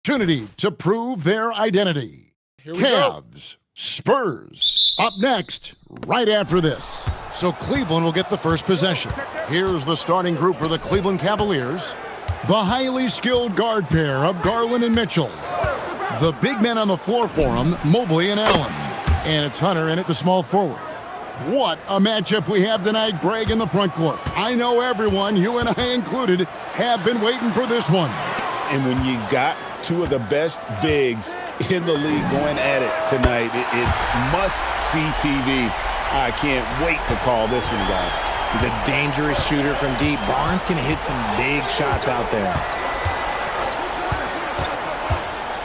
opportunity to prove their identity. Cavs, Spurs, up next, right after this. So Cleveland will get the first possession. Here's the starting group for the Cleveland Cavaliers. The highly skilled guard pair of Garland and Mitchell. The big men on the floor for them, Mobley and Allen. And it's Hunter in at the small forward. What a matchup we have tonight, Greg, in the front court. I know everyone, you and I included, have been waiting for this one. And when you got two of the best bigs in the league going at it tonight, it's must-see TV. I can't wait to call this one, guys. He's a dangerous shooter from deep. Barnes can hit some big shots out there.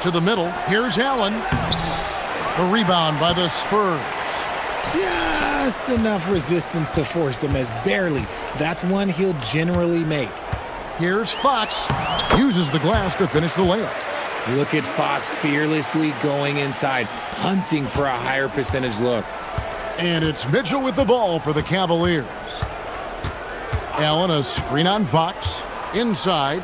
To the middle, here's Allen. The rebound by the Spurs. Just enough resistance to force them as barely. That's one he'll generally make. Here's Fox. Uses the glass to finish the layup. Look at Fox fearlessly going inside, hunting for a higher percentage look. And it's Mitchell with the ball for the Cavaliers. Allen, a screen on Fox. Inside.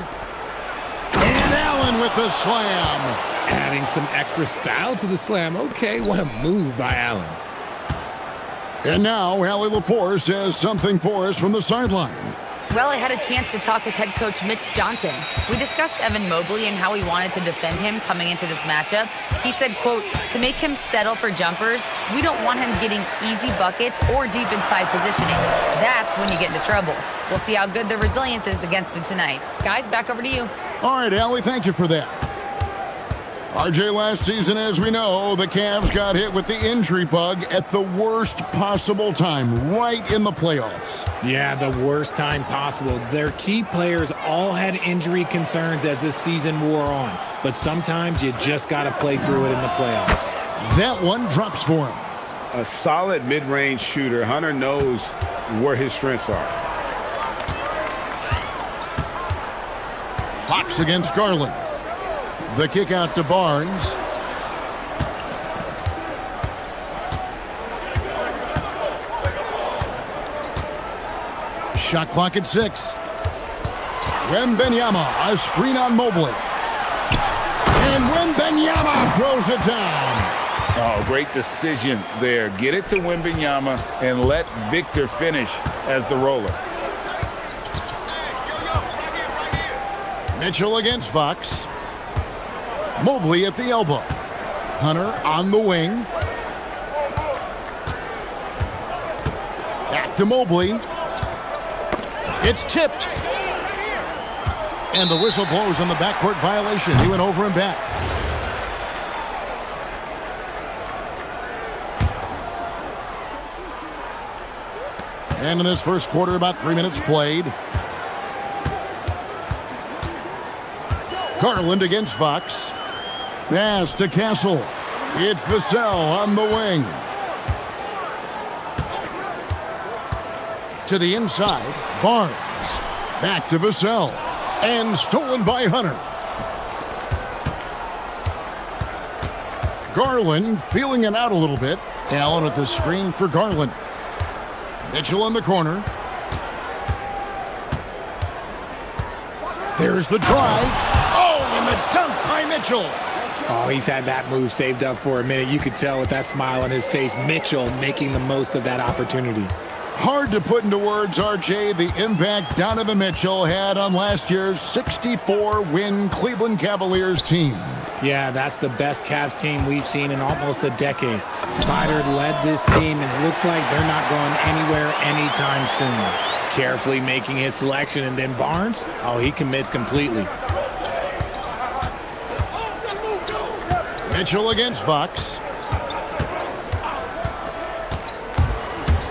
And Allen with the slam. Adding some extra style to the slam. Okay, what a move by Allen. And now, Allie LaForce has something for us from the sideline. Well, I had a chance to talk with head coach Mitch Johnson. We discussed Evan Mobley and how he wanted to defend him coming into this matchup. He said, quote, to make him settle for jumpers, we don't want him getting easy buckets or deep inside positioning. That's when you get into trouble. We'll see how good the resilience is against him tonight. Guys, back over to you. All right, Allie, thank you for that. RJ, last season, as we know, the Cavs got hit with the injury bug at the worst possible time, right in the playoffs. Yeah, the worst time possible. Their key players all had injury concerns as this season wore on, but sometimes you just got to play through it in the playoffs. That one drops for him. A solid mid-range shooter. Hunter knows where his strengths are. Fox against Garland. The kick out to Barnes. Shot clock at 6. Wembanyama, a screen on Mobley. And Wembanyama throws it down. Oh, great decision there. Get it to Wembanyama and let Victor finish as the roller. Mitchell against Fox. Mobley at the elbow. Hunter on the wing. Back to Mobley. It's tipped. And the whistle blows on the backcourt violation. He went over and back. And in this first quarter, about 3 minutes played. Garland against Fox. Pass to Castle. It's Vassell on the wing. To the inside, Barnes. Back to Vassell. And stolen by Hunter. Garland feeling it out a little bit. Allen at the screen for Garland. Mitchell in the corner. There's the drive. Oh, and the dunk by Mitchell. Oh, he's had that move saved up for a minute. You could tell with that smile on his face, Mitchell making the most of that opportunity. Hard to put into words, RJ, the impact Donovan Mitchell had on last year's 64-win Cleveland Cavaliers team. Yeah, that's the best Cavs team we've seen in almost a decade. Spider led this team, and it looks like they're not going anywhere anytime soon. Carefully making his selection, and then Barnes, oh, he commits completely. Mitchell against Fox.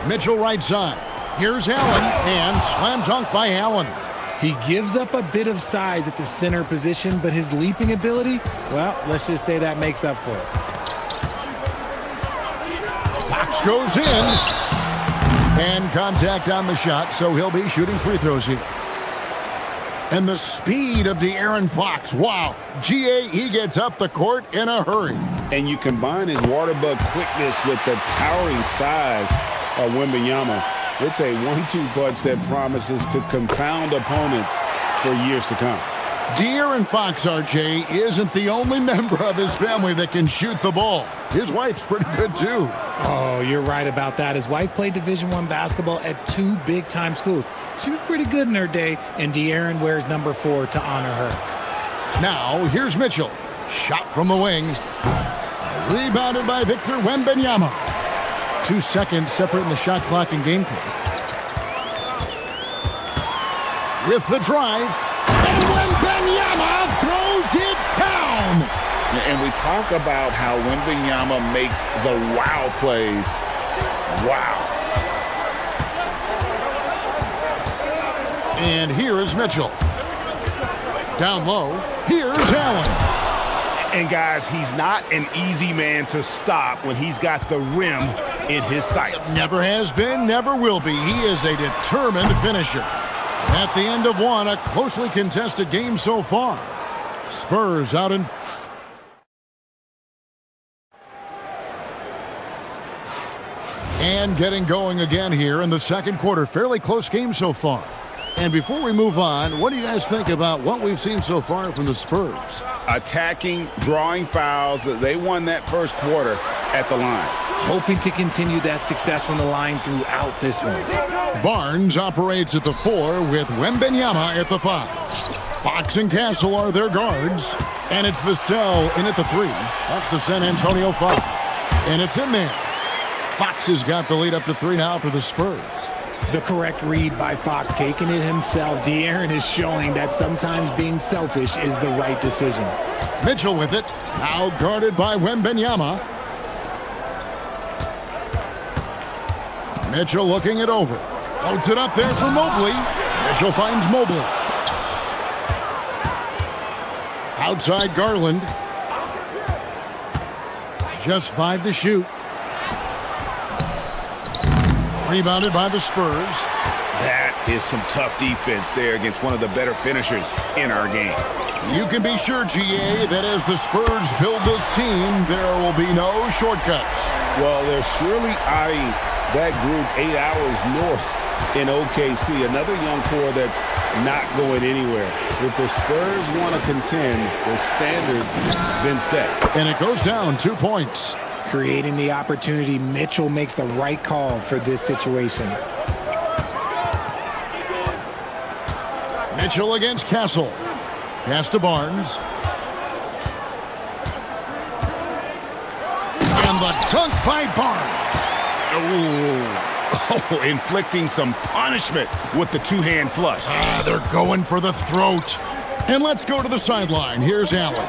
Mitchell right side. Here's Allen, and slam dunk by Allen. He gives up a bit of size at the center position, but his leaping ability, well, let's just say that makes up for it. Fox goes in. And contact on the shot, so he'll be shooting free throws here. And the speed of De'Aaron Fox. Wow. GA, he gets up the court in a hurry. And you combine his water bug quickness with the towering size of Wembanyama. It's a 1-2 punch that promises to confound opponents for years to come. De'Aaron Fox, RJ, isn't the only member of his family that can shoot the ball. His wife's pretty good, too. Oh, you're right about that. His wife played Division I basketball at 2 big-time schools. She was pretty good in her day, and De'Aaron wears number 4 to honor her. Now, here's Mitchell. Shot from the wing. Rebounded by Victor Wembanyama. 2 seconds separating the shot clock and game clock. With the drive, and Wembanyama throws it down. And we talk about how Wembanyama makes the wow plays. Wow. And here is Mitchell. Down low, here's Allen. And guys, he's not an easy man to stop when he's got the rim in his sights. Never has been, never will be. He is a determined finisher. At the end of one, a closely contested game so far. Spurs out in... And getting going again here in the second quarter. Fairly close game so far. And before we move on, what do you guys think about what we've seen so far from the Spurs? Attacking, drawing fouls. They won that first quarter at the line. Hoping to continue that success from the line throughout this one. Barnes operates at the 4 with Wembanyama at the 5. Fox and Castle are their guards. And it's Vassell in at the 3. That's the San Antonio foul. And it's in there. Fox has got the lead up to 3 now for the Spurs. The correct read by Fox, taking it himself. De'Aaron is showing that sometimes being selfish is the right decision. Mitchell with it. Now guarded by Wembanyama. Mitchell looking it over. Floats it up there for Mobley. Mitchell finds Mobley. Outside Garland. Just 5 to shoot. Rebounded by the Spurs. That is some tough defense there against one of the better finishers in our game. You can be sure, GA, that as the Spurs build this team, there will be no shortcuts. Well, they're surely eyeing that group 8 hours north in OKC. Another young core that's not going anywhere. If the Spurs want to contend, the standards been set. And it goes down 2 points. Creating the opportunity, Mitchell makes the right call for this situation. Mitchell against Castle. Pass to Barnes. And the dunk by Barnes. Oh, inflicting some punishment with the two-hand flush. They're going for the throat. And let's go to the sideline. Here's Allen.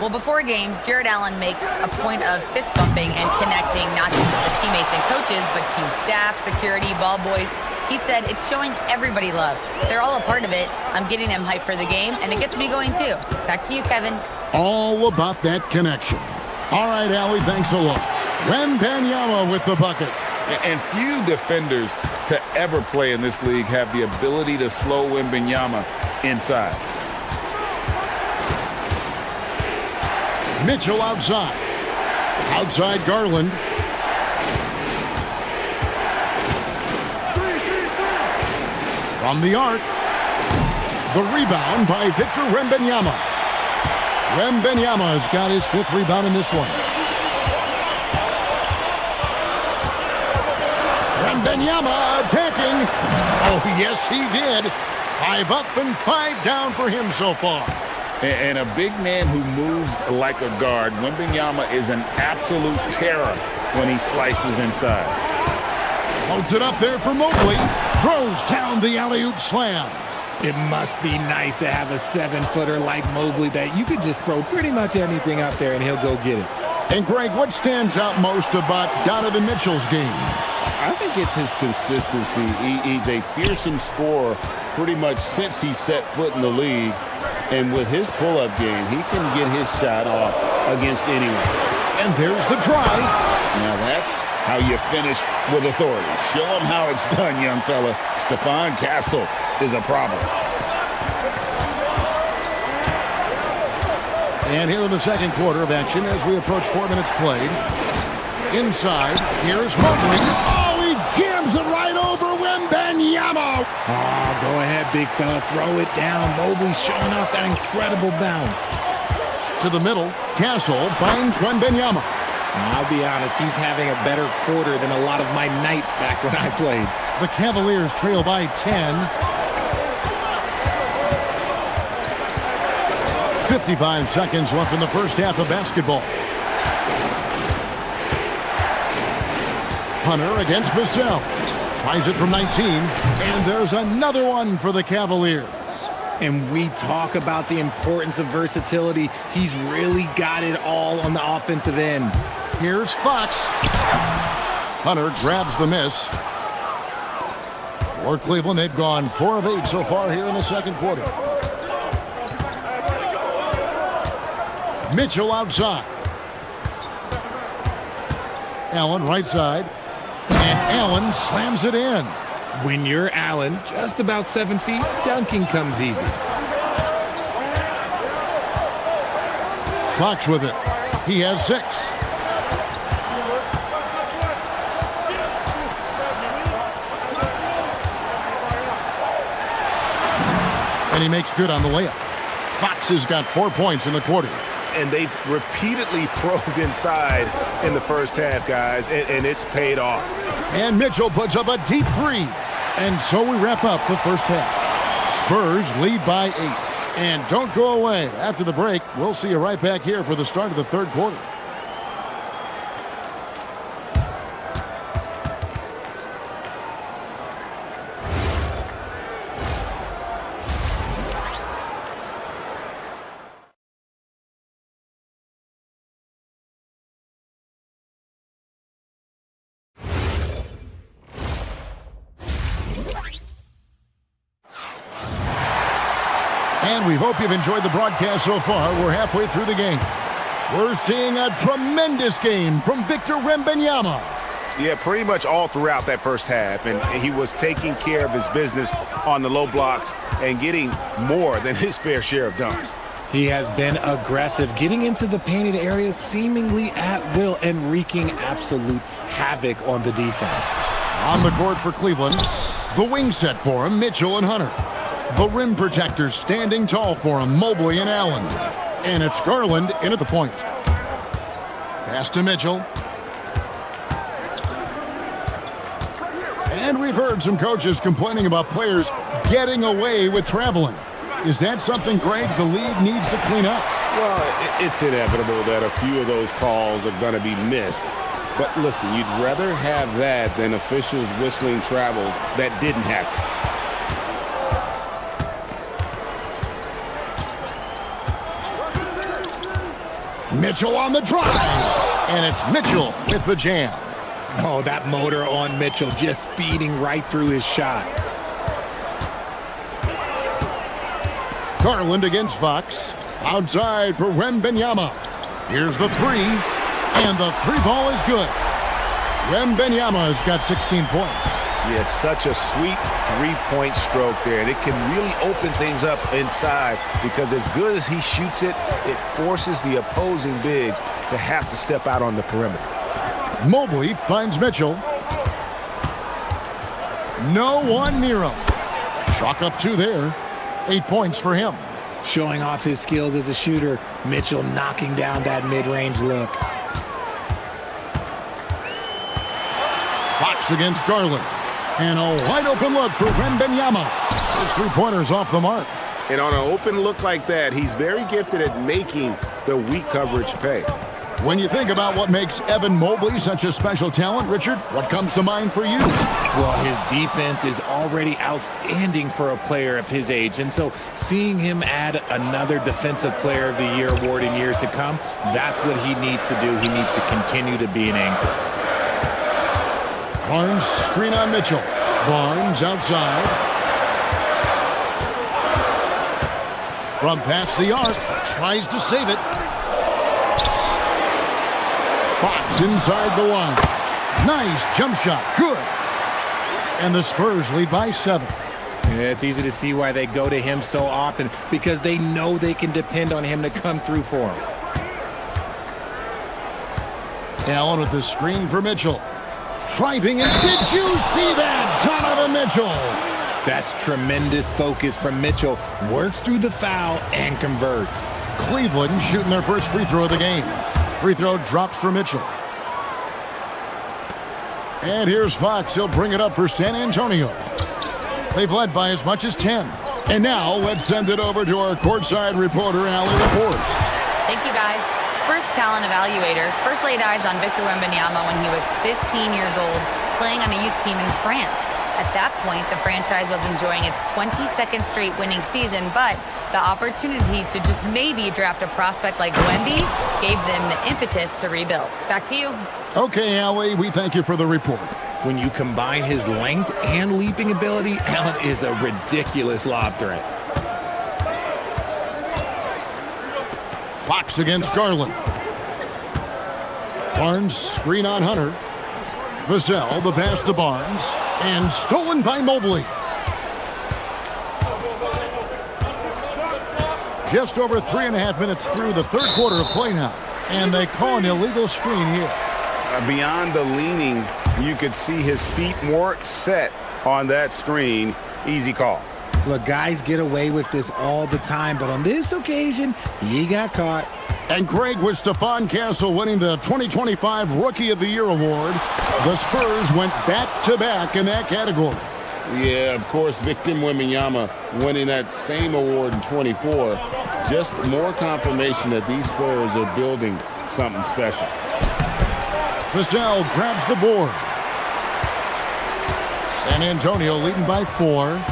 Well, before games, Jared Allen makes a point of fist bumping and connecting not just with the teammates and coaches, but team staff, security, ball boys. He said it's showing everybody love. They're all a part of it. I'm getting them hyped for the game, and it gets me going too. Back to you, Kevin. All about that connection. All right, Allie, thanks a lot. Wembanyama with the bucket. And few defenders to ever play in this league have the ability to slow Wembanyama inside. Mitchell outside. Outside Garland. From the arc. The rebound by Victor Wembanyama. Wembanyama has got his 5th rebound in this one. Wembanyama attacking. Oh, yes, he did. 5 up and 5 down for him so far. And a big man who moves like a guard. Wembanyama is an absolute terror when he slices inside. Holds it up there for Mobley. Throws down the alley-oop slam. It must be nice to have a 7-footer like Mobley that you could just throw pretty much anything up there and he'll go get it. And Greg, what stands out most about Donovan Mitchell's game? I think it's his consistency. He's a fearsome scorer pretty much since he set foot in the league. And with his pull-up game, he can get his shot off against anyone. And there's the drive. Now that's how you finish with authority. Show him how it's done, young fella. Stephon Castle is a problem. And here in the second quarter of action as we approach 4 minutes played. Inside, here's Mobley. Oh, he jams it right over Wembanyama. Oh, go ahead, that, big fella. Throw it down. Mobley showing off that incredible bounce. To the middle, Castle finds Wembanyama. I'll be honest, he's having a better quarter than a lot of my nights back when I played. The Cavaliers trail by 10. 55 seconds left in the first half of basketball. Hunter against Vassell. Tries it from 19, and there's another one for the Cavaliers. And we talk about the importance of versatility. He's really got it all on the offensive end. Here's Fox. Hunter grabs the miss. For Cleveland, they've gone 4 of 8 so far here in the second quarter. Mitchell outside. Allen right side. And Allen slams it in. When you're Allen, just about 7 feet, dunking comes easy. Fox with it. He has 6. And he makes good on the layup. Fox has got 4 points in the quarter. And they've repeatedly probed inside in the first half, guys, and it's paid off. And Mitchell puts up a deep 3. And so we wrap up the first half. Spurs lead by 8. And don't go away. After the break, we'll see you right back here for the start of the third quarter. And we hope you've enjoyed the broadcast so far. We're halfway through the game. We're seeing a tremendous game from Victor Wembanyama. Yeah, pretty much all throughout that first half. And he was taking care of his business on the low blocks and getting more than his fair share of dunks. He has been aggressive, getting into the painted area seemingly at will and wreaking absolute havoc on the defense. On the court for Cleveland, the wing set for him, Mitchell and Hunter. The rim protectors standing tall for him, Mobley and Allen. And it's Garland in at the point. Pass to Mitchell. And we've heard some coaches complaining about players getting away with traveling. Is that something, Greg, the league needs to clean up? Well, it's inevitable that a few of those calls are going to be missed. But listen, you'd rather have that than officials whistling travels that didn't happen. Mitchell on the drive, and it's Mitchell with the jam. Oh, that motor on Mitchell just speeding right through his shot. Garland against Fox. Outside for Wembanyama. Here's the 3, and the 3 ball is good. Wembanyama's got 16 points. Yeah, it's such a sweet three-point stroke there, and it can really open things up inside because as good as he shoots it, it forces the opposing bigs to have to step out on the perimeter. Mobley finds Mitchell. No one near him. Chalk up 2 there. 8 points for him. Showing off his skills as a shooter, Mitchell knocking down that mid-range look. Fox against Garland. And a wide-open look for Wembanyama. His 3-pointer's off the mark. And on an open look like that, he's very gifted at making the weak coverage pay. When you think about what makes Evan Mobley such a special talent, Richard, what comes to mind for you? Well, his defense is already outstanding for a player of his age. And so seeing him add another Defensive Player of the Year award in years to come, that's what he needs to do. He needs to continue to be an anchor. Barnes screen on Mitchell. Barnes outside. From past the arc. Tries to save it. Fox inside the line. Nice jump shot. Good. And the Spurs lead by 7. Yeah, it's easy to see why they go to him so often because they know they can depend on him to come through for them. Allen with the screen for Mitchell. Driving, and did you see that? Donovan Mitchell That's tremendous focus from Mitchell. Works through the foul and converts. Cleveland shooting their first free throw of the game. Free throw drops for Mitchell. And here's Fox. He'll bring it up for San Antonio. They've led by as much as 10. And now let's send it over to our courtside reporter, Allie LaForce. Thank you, guys. Spurs talent evaluators first laid eyes on Victor Wembanyama when he was 15 years old, playing on a youth team in France. At that point, the franchise was enjoying its 22nd straight winning season, but the opportunity to just maybe draft a prospect like Wemby gave them the impetus to rebuild. Back to you. Okay, Allie, we thank you for the report. When you combine his length and leaping ability, Allen is a ridiculous lob threat. Fox against Garland. Barnes screen on Hunter. Vassell, the pass to Barnes. And stolen by Mobley. Just over 3.5 minutes through the third quarter of play now. And they call an illegal screen here. Beyond the leaning, you could see his feet more set on that screen. Easy call. Look, guys get away with this all the time, but on this occasion, he got caught. And Craig, with Stephon Castle winning the 2025 Rookie of the Year award, the Spurs went back-to-back in that category. Yeah, of course, Victor Wembanyama winning that same award in 24. Just more confirmation that these Spurs are building something special. Vassell grabs the board. San Antonio leading by 4.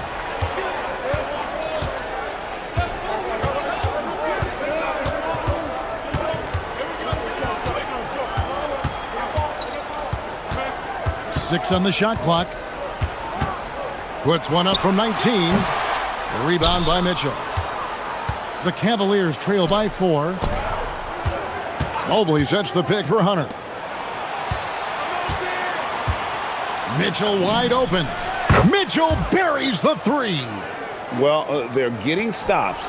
Six on the shot clock. Puts one up from 19. The rebound by Mitchell. The Cavaliers trail by 4. Mobley sets the pick for Hunter. Mitchell wide open. Mitchell buries the 3. Well, they're getting stops,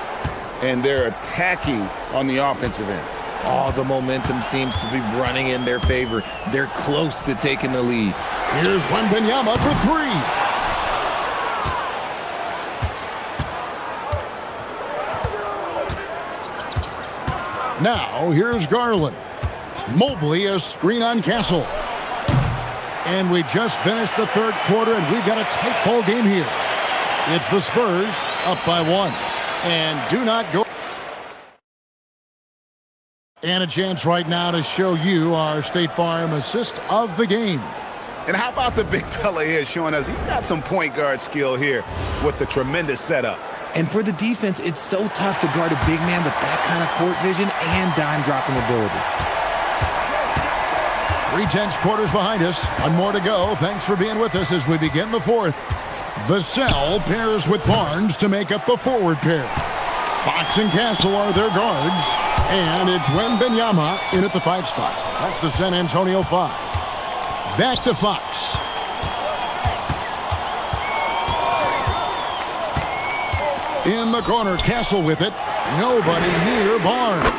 and they're attacking on the offensive end. All the momentum seems to be running in their favor. They're close to taking the lead. Here's Wembanyama for 3. Now, here's Garland. Mobley a screen on Castle. And we just finished the third quarter, and we've got a tight ball game here. It's the Spurs up by 1. And do not go. And a chance right now to show you our State Farm assist of the game. And how about the big fella here showing us he's got some point guard skill here with the tremendous setup. And for the defense, it's so tough to guard a big man with that kind of court vision and dime dropping ability. 3/10 quarters behind us. One more to go. Thanks for being with us as we begin the fourth. Vassell pairs with Barnes to make up the forward pair. Fox and Castle are their guards. And it's Wembanyama in at the 5 spot. That's the San Antonio 5. Back to Fox. In the corner, Castle with it. Nobody near Barnes.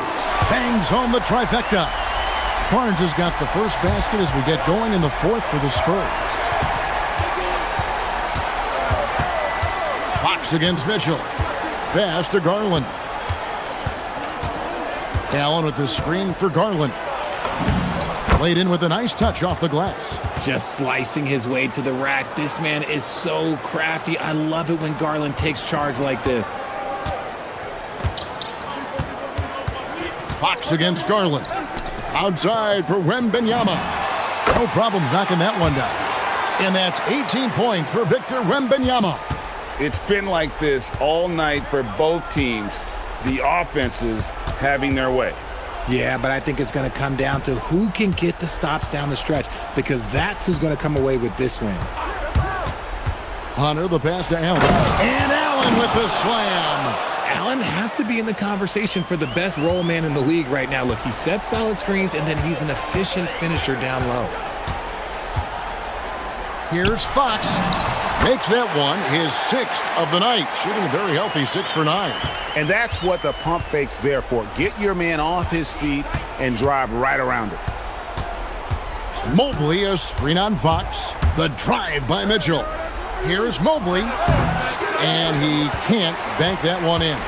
Bangs home the trifecta. Barnes has got the first basket as we get going in the fourth for the Spurs. Fox against Mitchell. Pass to Garland. Allen with the screen for Garland. Played in with a nice touch off the glass. Just slicing his way to the rack. This man is so crafty. I love it when Garland takes charge like this. Fox against Garland. Outside for Wembanyama. No problems knocking that one down. And that's 18 points for Victor Wembanyama. It's been like this all night for both teams. The offenses having their way. Yeah, but I think it's going to come down to who can get the stops down the stretch, because that's who's going to come away with this win. Hunter, the pass to Allen. And Allen with the slam. Allen has to be in the conversation for the best roll man in the league right now. Look, he sets solid screens, and then he's an efficient finisher down low. Here's Fox. Makes that one his 6th of the night. Shooting a very healthy 6 for 9. And that's what the pump fake's there for. Get your man off his feet and drive right around it. Mobley a screen on Fox. The drive by Mitchell. Here's Mobley, and he can't bank that one in.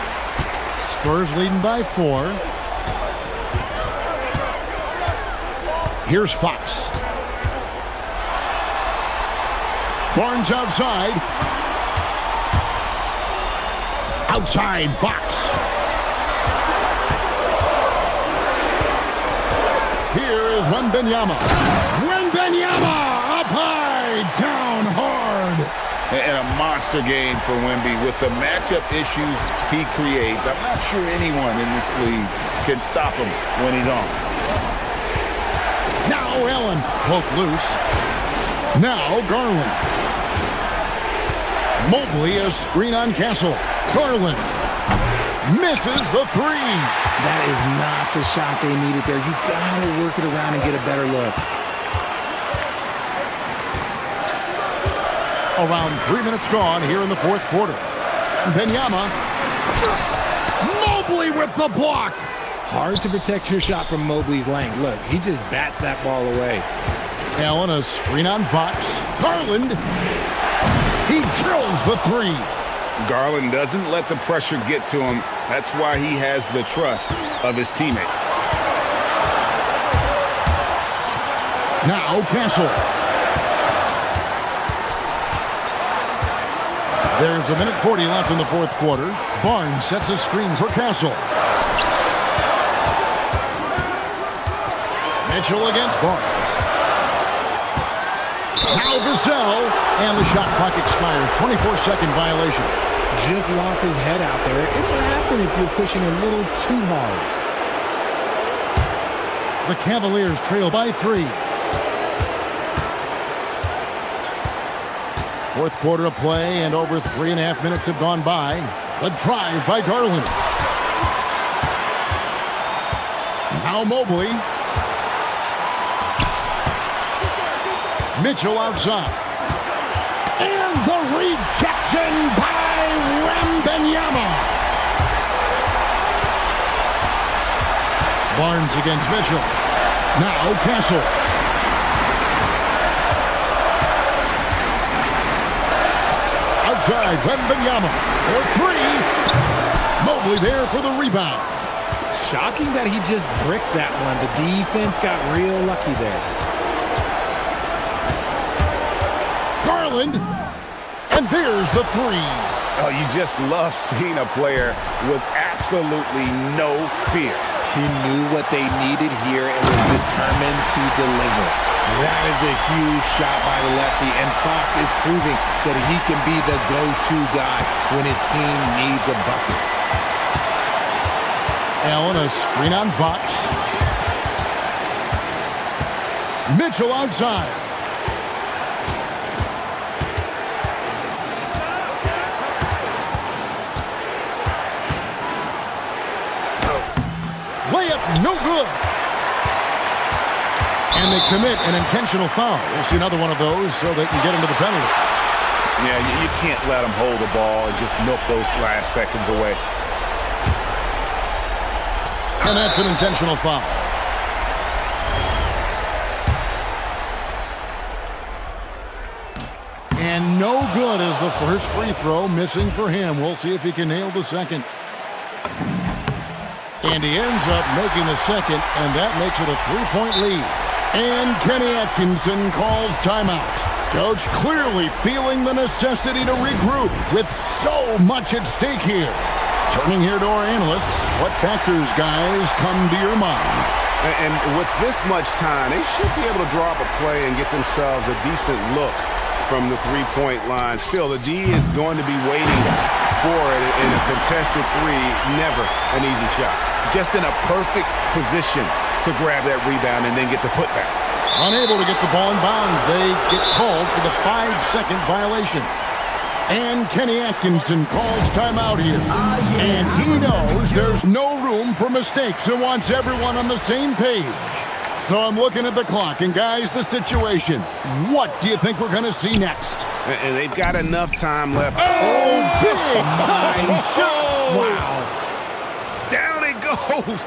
Spurs leading by 4. Here's Fox. Barnes outside. Outside, Fox. Here is Wembanyama. Wembanyama up high, down hard. And a monster game for Wemby. With the matchup issues he creates, I'm not sure anyone in this league can stop him when he's on. Now Allen, poked loose. Now Garland. Mobley, a screen on Castle. Garland misses the 3. That is not the shot they needed there. You got to work it around and get a better look. Around 3 minutes gone here in the fourth quarter. Benyama. Mobley with the block. Hard to protect your shot from Mobley's length. Look, he just bats that ball away. Allen, a screen on Fox. Garland. He drills the 3. Garland doesn't let the pressure get to him. That's why he has the trust of his teammates. Now Castle. There's 1:40 left in the fourth quarter. Barnes sets a screen for Castle. Mitchell against Barnes. Now Vassell, and the shot clock expires. 24-second violation. Just lost his head out there. It'll happen if you're pushing a little too hard. The Cavaliers trail by 3. Fourth quarter of play, and over 3.5 minutes have gone by. A drive by Garland. Now Mobley. Mitchell outside. And the rejection by Wembanyama. Barnes against Mitchell. Now Castle. Outside, Wembanyama for 3. Mobley there for the rebound. Shocking that he just bricked that one. The defense got real lucky there. Garland, and there's the 3. Oh, you just love seeing a player with absolutely no fear. He knew what they needed here and was determined to deliver. That is a huge shot by the lefty, and Fox is proving that he can be the go-to guy when his team needs a bucket. Allen, a screen on Fox. Mitchell outside. Layup, no good. And they commit an intentional foul. We'll see another one of those so they can get into the penalty. Yeah, you can't let them hold the ball and just milk those last seconds away. And that's an intentional foul. And no good as the first free throw missing for him. We'll see if he can nail the second. And he ends up making the second, and that makes it a 3-point lead. And Kenny Atkinson calls timeout. Coach clearly feeling the necessity to regroup with so much at stake here. Turning here to our analysts, what factors, guys, come to your mind? And with this much time, they should be able to draw up a play and get themselves a decent look from the three-point line. Still, the D is going to be waiting for it in a contested 3. Never an easy shot. Just in a perfect position to grab that rebound and then get the putback. Unable to get the ball in bounds, they get called for the 5-second violation. And Kenny Atkinson calls timeout here. And he knows there's no room for mistakes and wants everyone on the same page. So I'm looking at the clock, and guys, the situation. What do you think we're going to see next? And they've got enough time left. Oh, big time shot! Wow. Down it goes.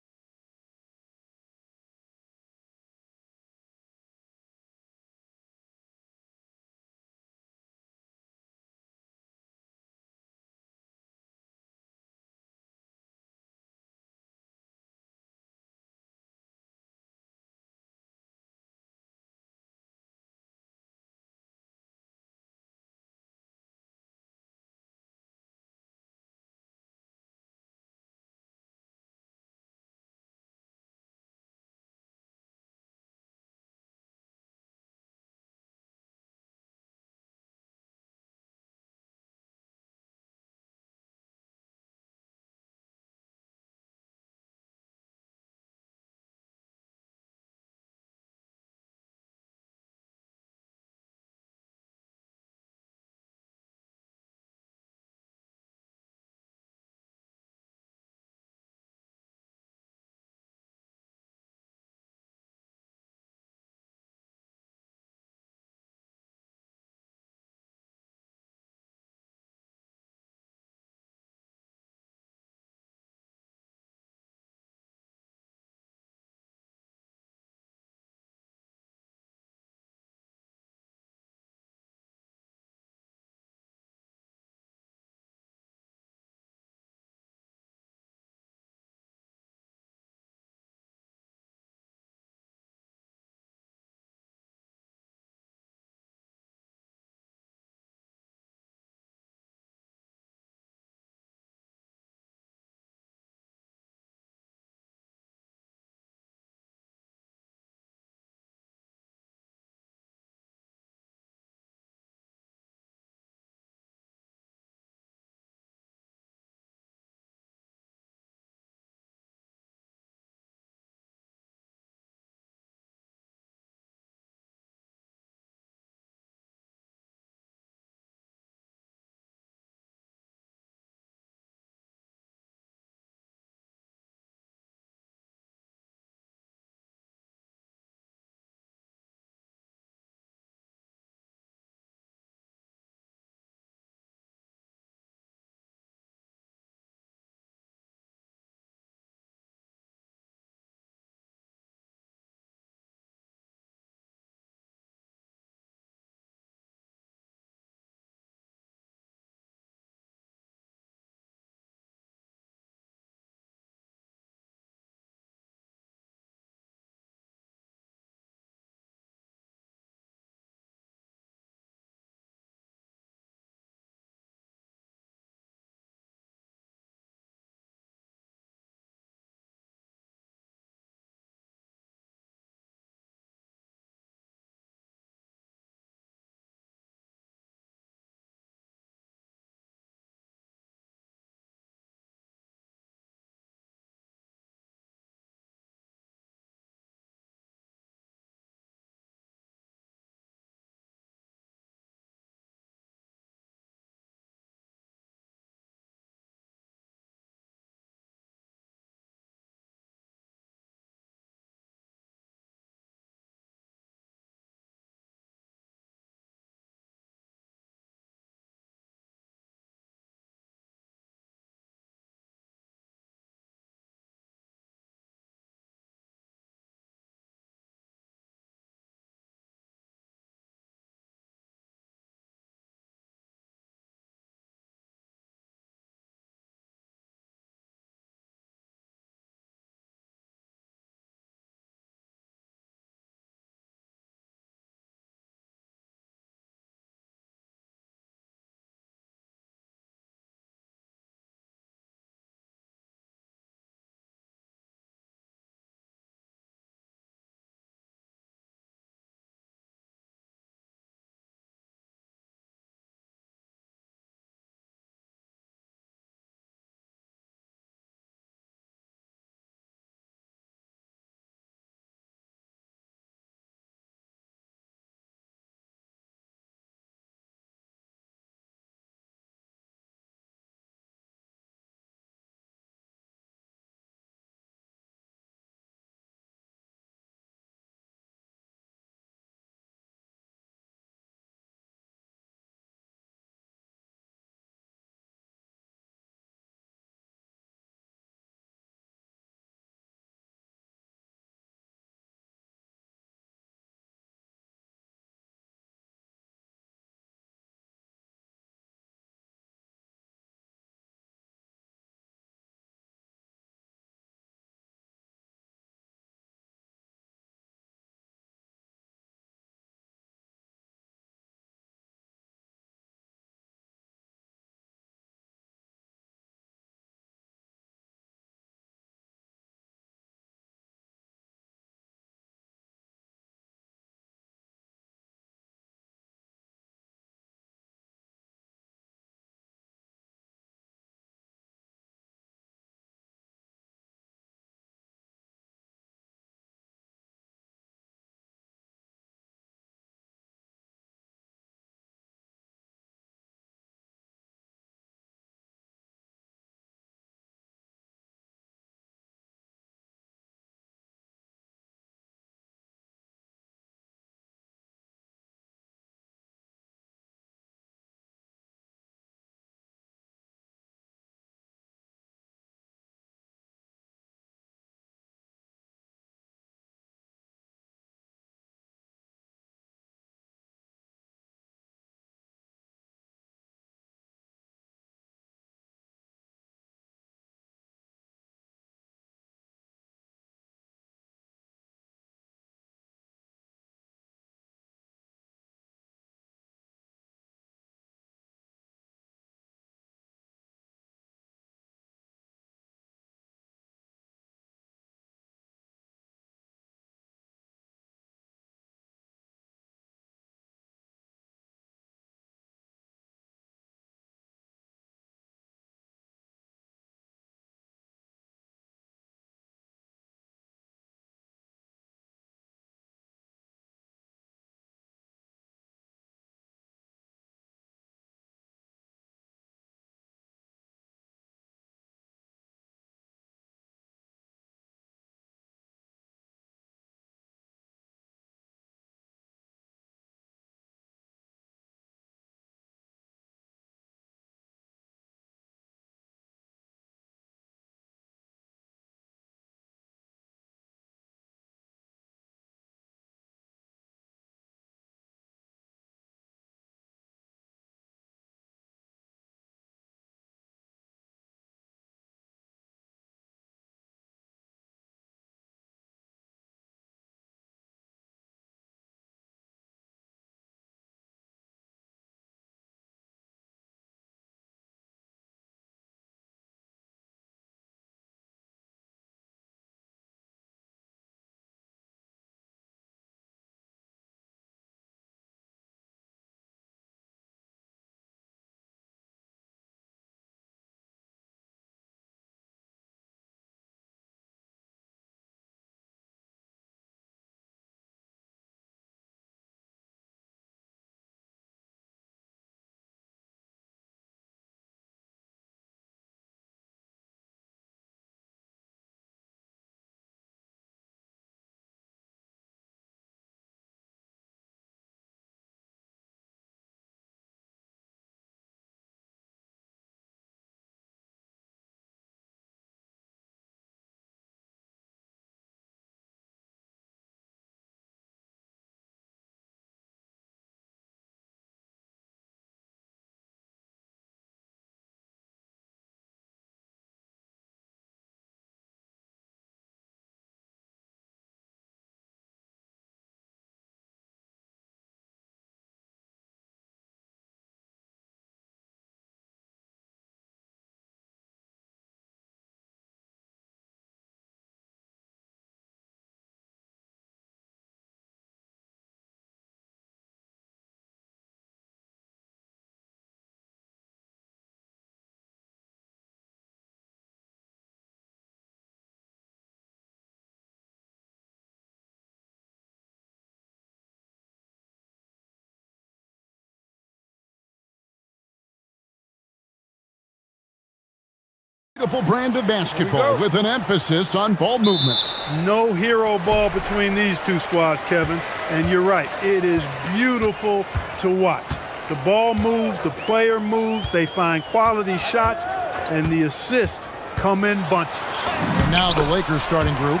Beautiful brand of basketball with an emphasis on ball movement. No hero ball between these two squads, Kevin. And you're right, it is beautiful to watch. The ball moves, the player moves, they find quality shots, and the assists come in bunches. And now the Lakers starting group.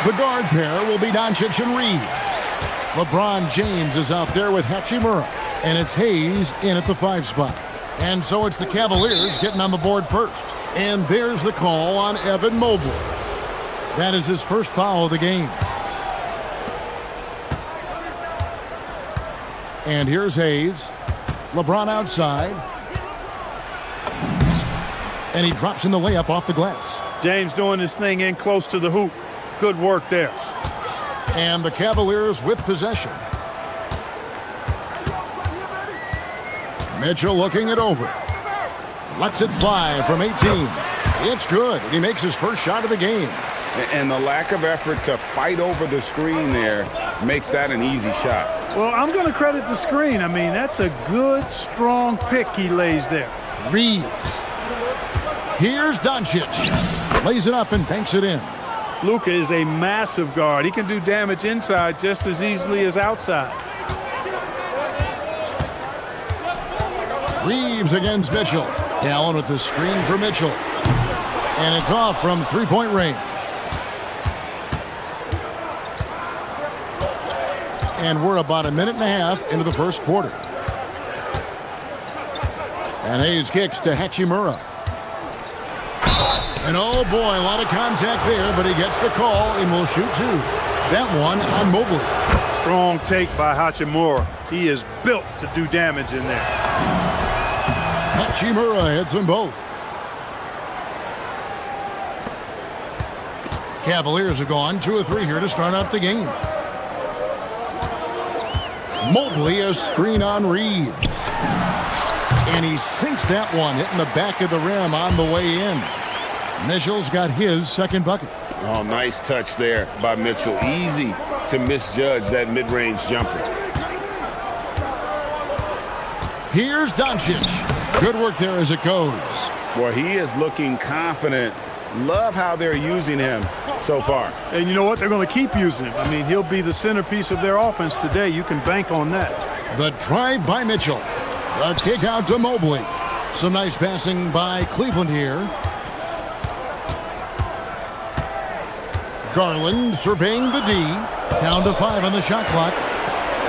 The guard pair will be Doncic and Reed. LeBron James is out there with Hachimura, and it's Hayes in at the 5 spot. And so it's the Cavaliers getting on the board first. And there's the call on Evan Mobley. That is his first foul of the game. And here's Hayes. LeBron outside. And he drops in the layup off the glass. James doing his thing in close to the hoop. Good work there. And the Cavaliers with possession. Mitchell looking it over. Lets it fly from 18. It's good. He makes his first shot of the game. And the lack of effort to fight over the screen there makes that an easy shot. Well, I'm going to credit the screen. I mean, that's a good, strong pick he lays there. Reeves. Here's Doncic. Lays it up and banks it in. Luka is a massive guard. He can do damage inside just as easily as outside. Reeves against Mitchell. Allen with the screen for Mitchell. And it's off from three-point range. And we're about a minute and a half into the first quarter. And Hayes kicks to Hachimura. And oh boy, a lot of contact there, but he gets the call and will shoot two. That one on Mobley. Strong take by Hachimura. He is built to do damage in there. Hachimura hits them both. Cavaliers have gone 2 of 3 here to start out the game. Mobley a screen on Reeves. And he sinks that one, hitting the back of the rim on the way in. Mitchell's got his second bucket. Oh, nice touch there by Mitchell. Easy to misjudge that mid-range jumper. Here's Doncic. Good work there as it goes. Well, he is looking confident. Love how they're using him so far. And you know what? They're going to keep using him. I mean, he'll be the centerpiece of their offense today. You can bank on that. The drive by Mitchell. The kick out to Mobley. Some nice passing by Cleveland here. Garland surveying the D. Down to 5 on the shot clock.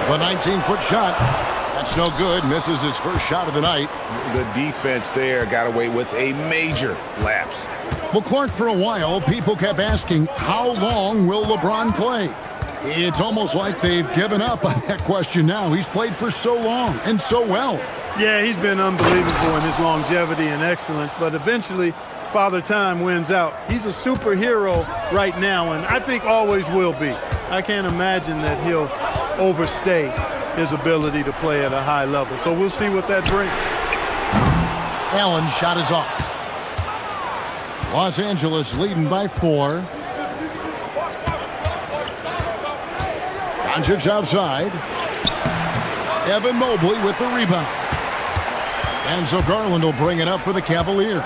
The 19-foot shot. That's no good. Misses his first shot of the night. The defense there got away with a major lapse. Well, Clark, for a while, people kept asking, how long will LeBron play? It's almost like they've given up on that question now. He's played for so long and so well. Yeah, he's been unbelievable in his longevity and excellence, but eventually Father Time wins out. He's a superhero right now, and I think always will be. I can't imagine that he'll overstay his ability to play at a high level. So we'll see what that brings. Allen's shot is off. Los Angeles leading by 4. Doncic outside. Evan Mobley with the rebound. And so Garland will bring it up for the Cavaliers.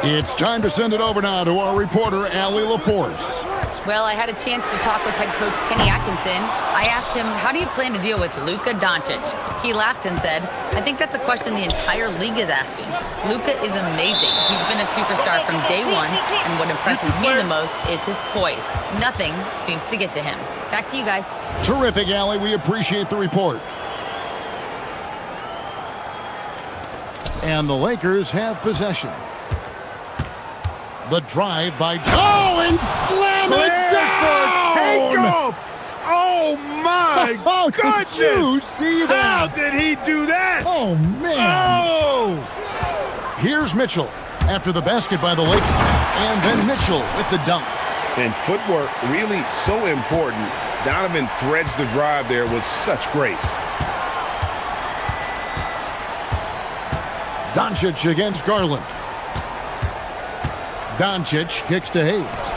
It's time to send it over now to our reporter, Allie LaForce. Well, I had a chance to talk with head coach Kenny Atkinson. I asked him, how do you plan to deal with Luka Doncic? He laughed and said, I think that's a question the entire league is asking. Luka is amazing. He's been a superstar from day one, and what impresses me the most is his poise. Nothing seems to get to him. Back to you guys. Terrific, Allie. We appreciate the report. And the Lakers have possession. The drive by Joe and slam it down! Takeoff! Oh my goodness! Did you see that? How did he do that? Oh man! Oh! Here's Mitchell after the basket by the Lakers, and then Mitchell with the dunk. And footwork really so important. Donovan threads the drive there with such grace. Doncic against Garland. Doncic kicks to Hayes.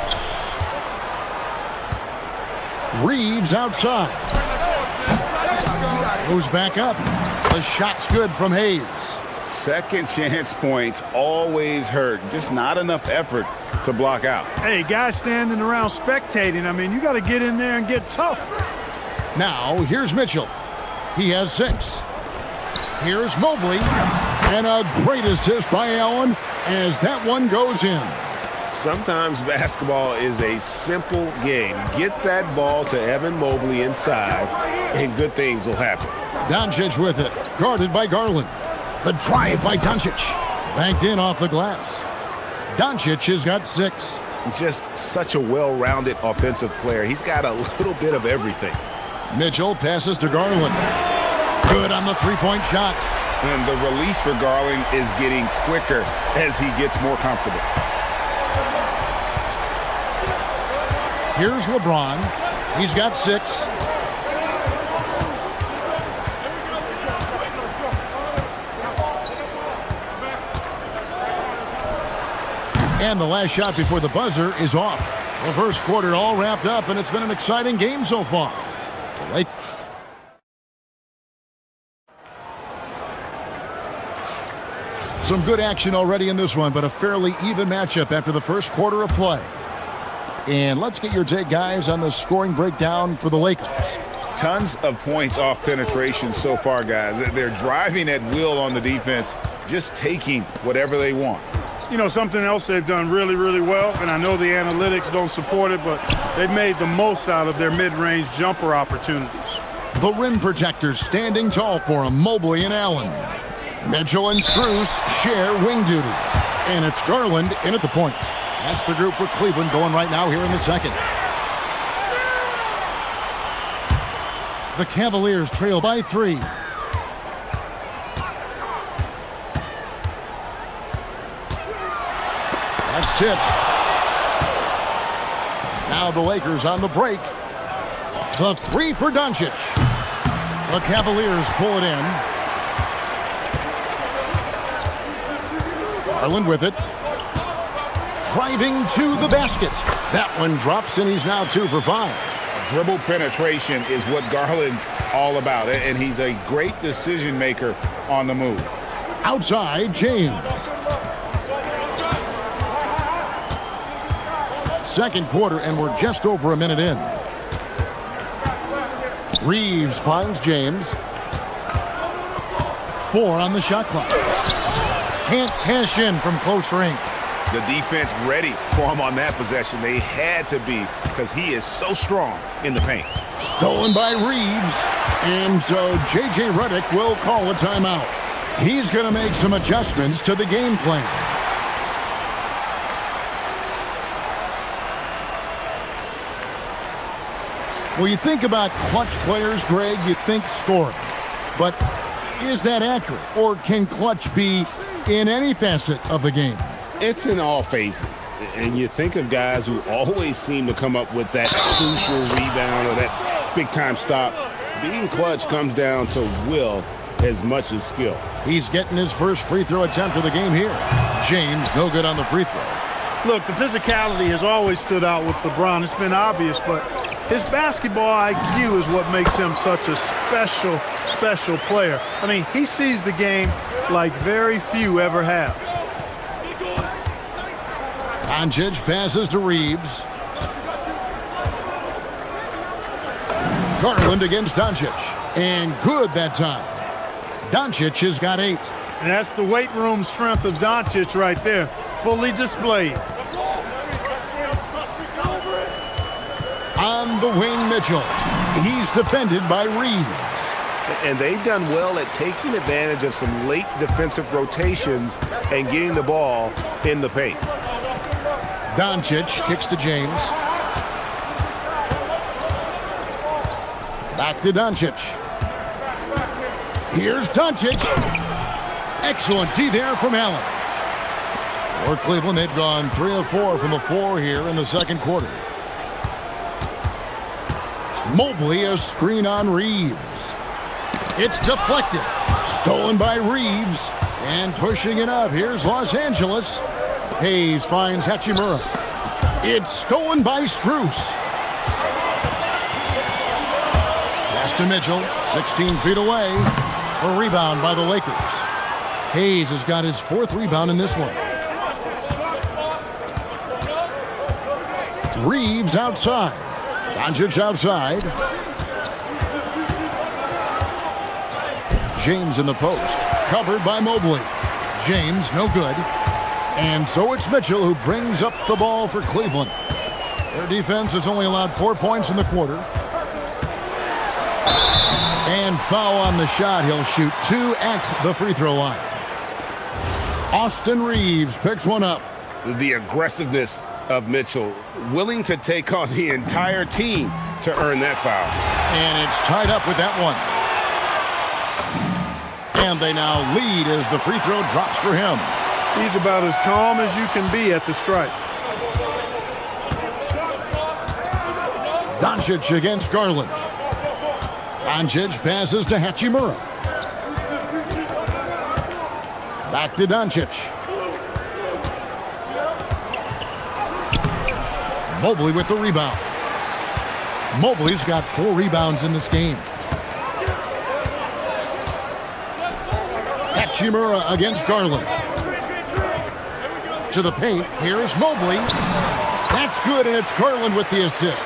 Reeves outside. Goes back up. The shot's good from Hayes. Second chance points always hurt. Just not enough effort to block out. Hey, guys standing around spectating, I mean, you got to get in there and get tough. Now, here's Mitchell. He has 6. Here's Mobley. And a great assist by Allen as that one goes in. Sometimes basketball is a simple game. Get that ball to Evan Mobley inside, and good things will happen. Doncic with it, guarded by Garland. The drive by Doncic, banked in off the glass. Doncic has got 6. Just such a well-rounded offensive player. He's got a little bit of everything. Mitchell passes to Garland. Good on the three-point shot. And the release for Garland is getting quicker as he gets more comfortable. Here's LeBron. He's got 6. And the last shot before the buzzer is off. The first quarter all wrapped up, and it's been an exciting game so far. Some good action already in this one, but a fairly even matchup after the first quarter of play. And let's get your take, guys, on the scoring breakdown for the Lakers. Tons of points off penetration so far, guys. They're driving at will on the defense, just taking whatever they want. You know, something else they've done really, really well, and I know the analytics don't support it, but they've made the most out of their mid-range jumper opportunities. The rim protectors standing tall for him, Mobley and Allen. Mitchell and Strus share wing duty. And it's Garland in at the point. That's the group for Cleveland going right now here in the second. The Cavaliers trail by 3. That's tipped. Now the Lakers on the break. The 3 for Doncic. The Cavaliers pull it in. Garland with it. Driving to the basket. That one drops, and he's now 2 for 5. Dribble penetration is what Garland's all about, and he's a great decision maker on the move. Outside, James. Second quarter, and we're just over a minute in. Reeves finds James. 4 on the shot clock. Can't cash in from close range. The defense ready for him on that possession. They had to be because he is so strong in the paint. Stolen by Reeves. And so J.J. Redick will call a timeout. He's going to make some adjustments to the game plan. Well, you think about clutch players, Greg, you think scoring. But is that accurate? Or can clutch be in any facet of the game? It's in all phases. And you think of guys who always seem to come up with that crucial rebound or that big-time stop. Being clutch comes down to will as much as skill. He's getting his first free throw attempt of the game here. James, no good on the free throw. Look, the physicality has always stood out with LeBron. It's been obvious, but his basketball IQ is what makes him such a special player. I mean, he sees the game like very few ever have. Doncic passes to Reeves. Garland against Doncic. And good that time. Doncic has got 8. And that's the weight room strength of Doncic right there. Fully displayed. On the wing, Mitchell. He's defended by Reeves. And they've done well at taking advantage of some late defensive rotations and getting the ball in the paint. Doncic kicks to James. Back to Doncic. Here's Doncic. Excellent D there from Allen. For Cleveland, they've gone 3 of 4 from the floor here in the second quarter. Mobley, a screen on Reeves. It's deflected. Stolen by Reeves. And pushing it up. Here's Los Angeles. Hayes finds Hachimura. It's stolen by Strus. Pass to Mitchell. 16 feet away. A rebound by the Lakers. Hayes has got his 4th rebound in this one. Reeves outside. Doncic outside. James in the post. Covered by Mobley. James, no good. And so it's Mitchell who brings up the ball for Cleveland. Their defense has only allowed 4 points in the quarter. And foul on the shot. He'll shoot 2 at the free throw line. Austin Reeves picks one up. The aggressiveness of Mitchell, willing to take on the entire team to earn that foul. And it's tied up with that one. And they now lead as the free throw drops for him. He's about as calm as you can be at the strike. Doncic against Garland. Doncic passes to Hachimura. Back to Doncic. Mobley with the rebound. Mobley's got 4 rebounds in this game. Hachimura against Garland. To the paint. Here's Mobley. That's good, and it's Garland with the assist.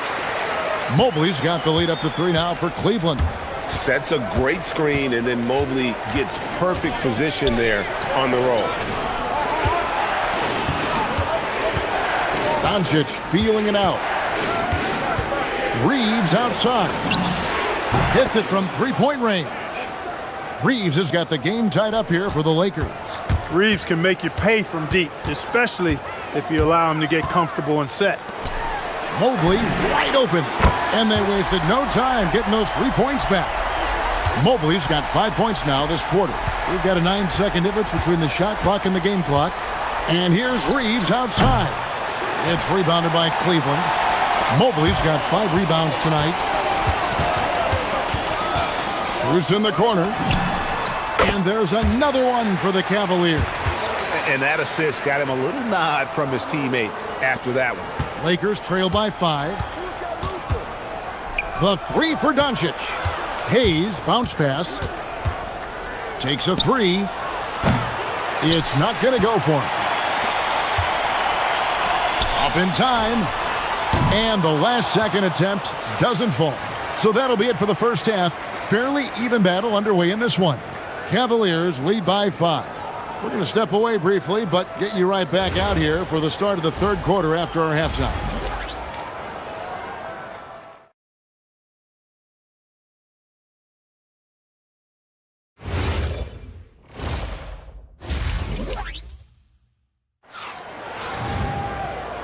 Mobley's got the lead up to 3 now for Cleveland. Sets a great screen, and then Mobley gets perfect position there on the roll. Doncic feeling it out. Reeves outside. Hits it from 3-point range. Reeves has got the game tied up here for the Lakers. Reeves can make you pay from deep, especially if you allow him to get comfortable and set. Mobley wide open. And they wasted no time getting those 3 points back. Mobley's got 5 points now this quarter. We've got a 9-second difference between the shot clock and the game clock. And here's Reeves outside. It's rebounded by Cleveland. Mobley's got 5 rebounds tonight. Bruce in the corner. And there's another one for the Cavaliers. And that assist got him a little nod from his teammate after that one. Lakers trail by 5. The 3 for Doncic. Hayes, bounce pass. Takes a 3. It's not going to go for him. Up in time. And the last second attempt doesn't fall. So that'll be it for the first half. Fairly even battle underway in this one. Cavaliers lead by 5. We're going to step away briefly, but get you right back out here for the start of the 3rd quarter after our halftime.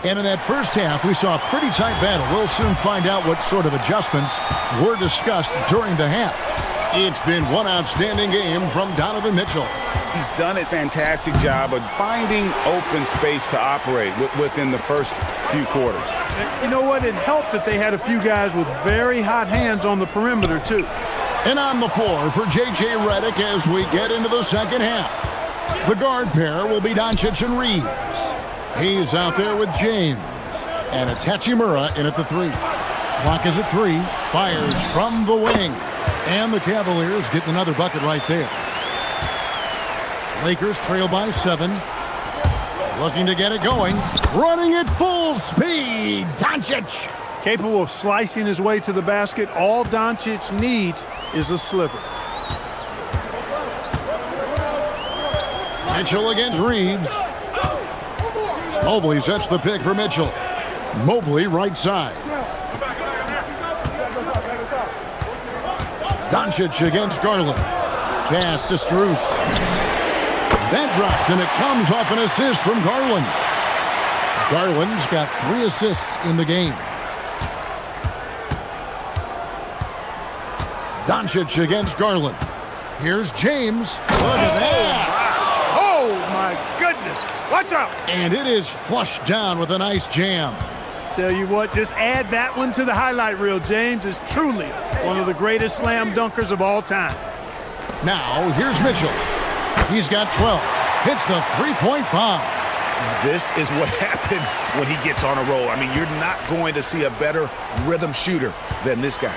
And in that first half, we saw a pretty tight battle. We'll soon find out what sort of adjustments were discussed during the half. It's been one outstanding game from Donovan Mitchell. He's done a fantastic job of finding open space to operate within the first few quarters. You know what? It helped that they had a few guys with very hot hands on the perimeter, too. And on the floor for J.J. Redick as we get into the second half. The guard pair will be Doncic and Reeves. He's out there with James. And it's Hachimura in at the 3. Clock is at 3. Fires from the wing. And the Cavaliers getting another bucket right there. Lakers trail by 7. Looking to get it going. Running at full speed. Doncic. Capable of slicing his way to the basket. All Doncic needs is a sliver. Mitchell against Reeves. Mobley sets the pick for Mitchell. Mobley right side. Doncic against Garland. Pass to Strus. That drops, and it comes off an assist from Garland. Garland's got 3 assists in the game. Doncic against Garland. Here's James. Look at that. Oh, my goodness. What's up? And it is flushed down with a nice jam. Tell you what, just add that one to the highlight reel. James is truly one of the greatest slam dunkers of all time. Now, here's Mitchell. He's got 12. Hits the 3-point bomb. This is what happens when he gets on a roll. I mean, you're not going to see a better rhythm shooter than this guy.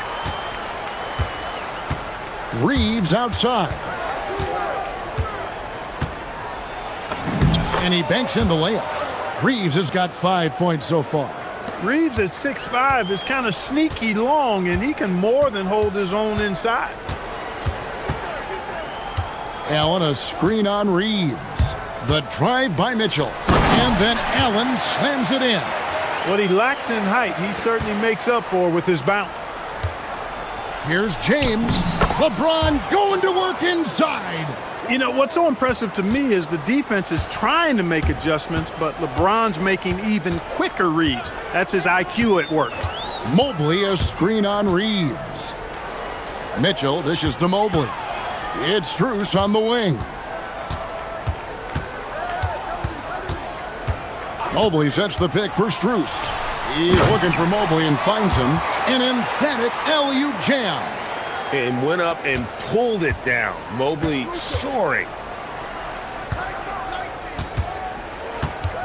Reeves outside. And he banks in the layup. Reeves has got 5 points so far. Reeves at 6'5" is kind of sneaky long, and he can more than hold his own inside. Allen, a screen on Reeves. The drive by Mitchell. And then Allen slams it in. What he lacks in height, he certainly makes up for with his bounce. Here's James. LeBron going to work inside. You know, what's so impressive to me is the defense is trying to make adjustments, but LeBron's making even quicker reads. That's his IQ at work. Mobley, a screen on Reeves. Mitchell dishes to Mobley. It's Strus on the wing. Mobley sets the pick for Strus. He's looking for Mobley and finds him. An emphatic alley-oop jam. And went up and pulled it down. Mobley soaring.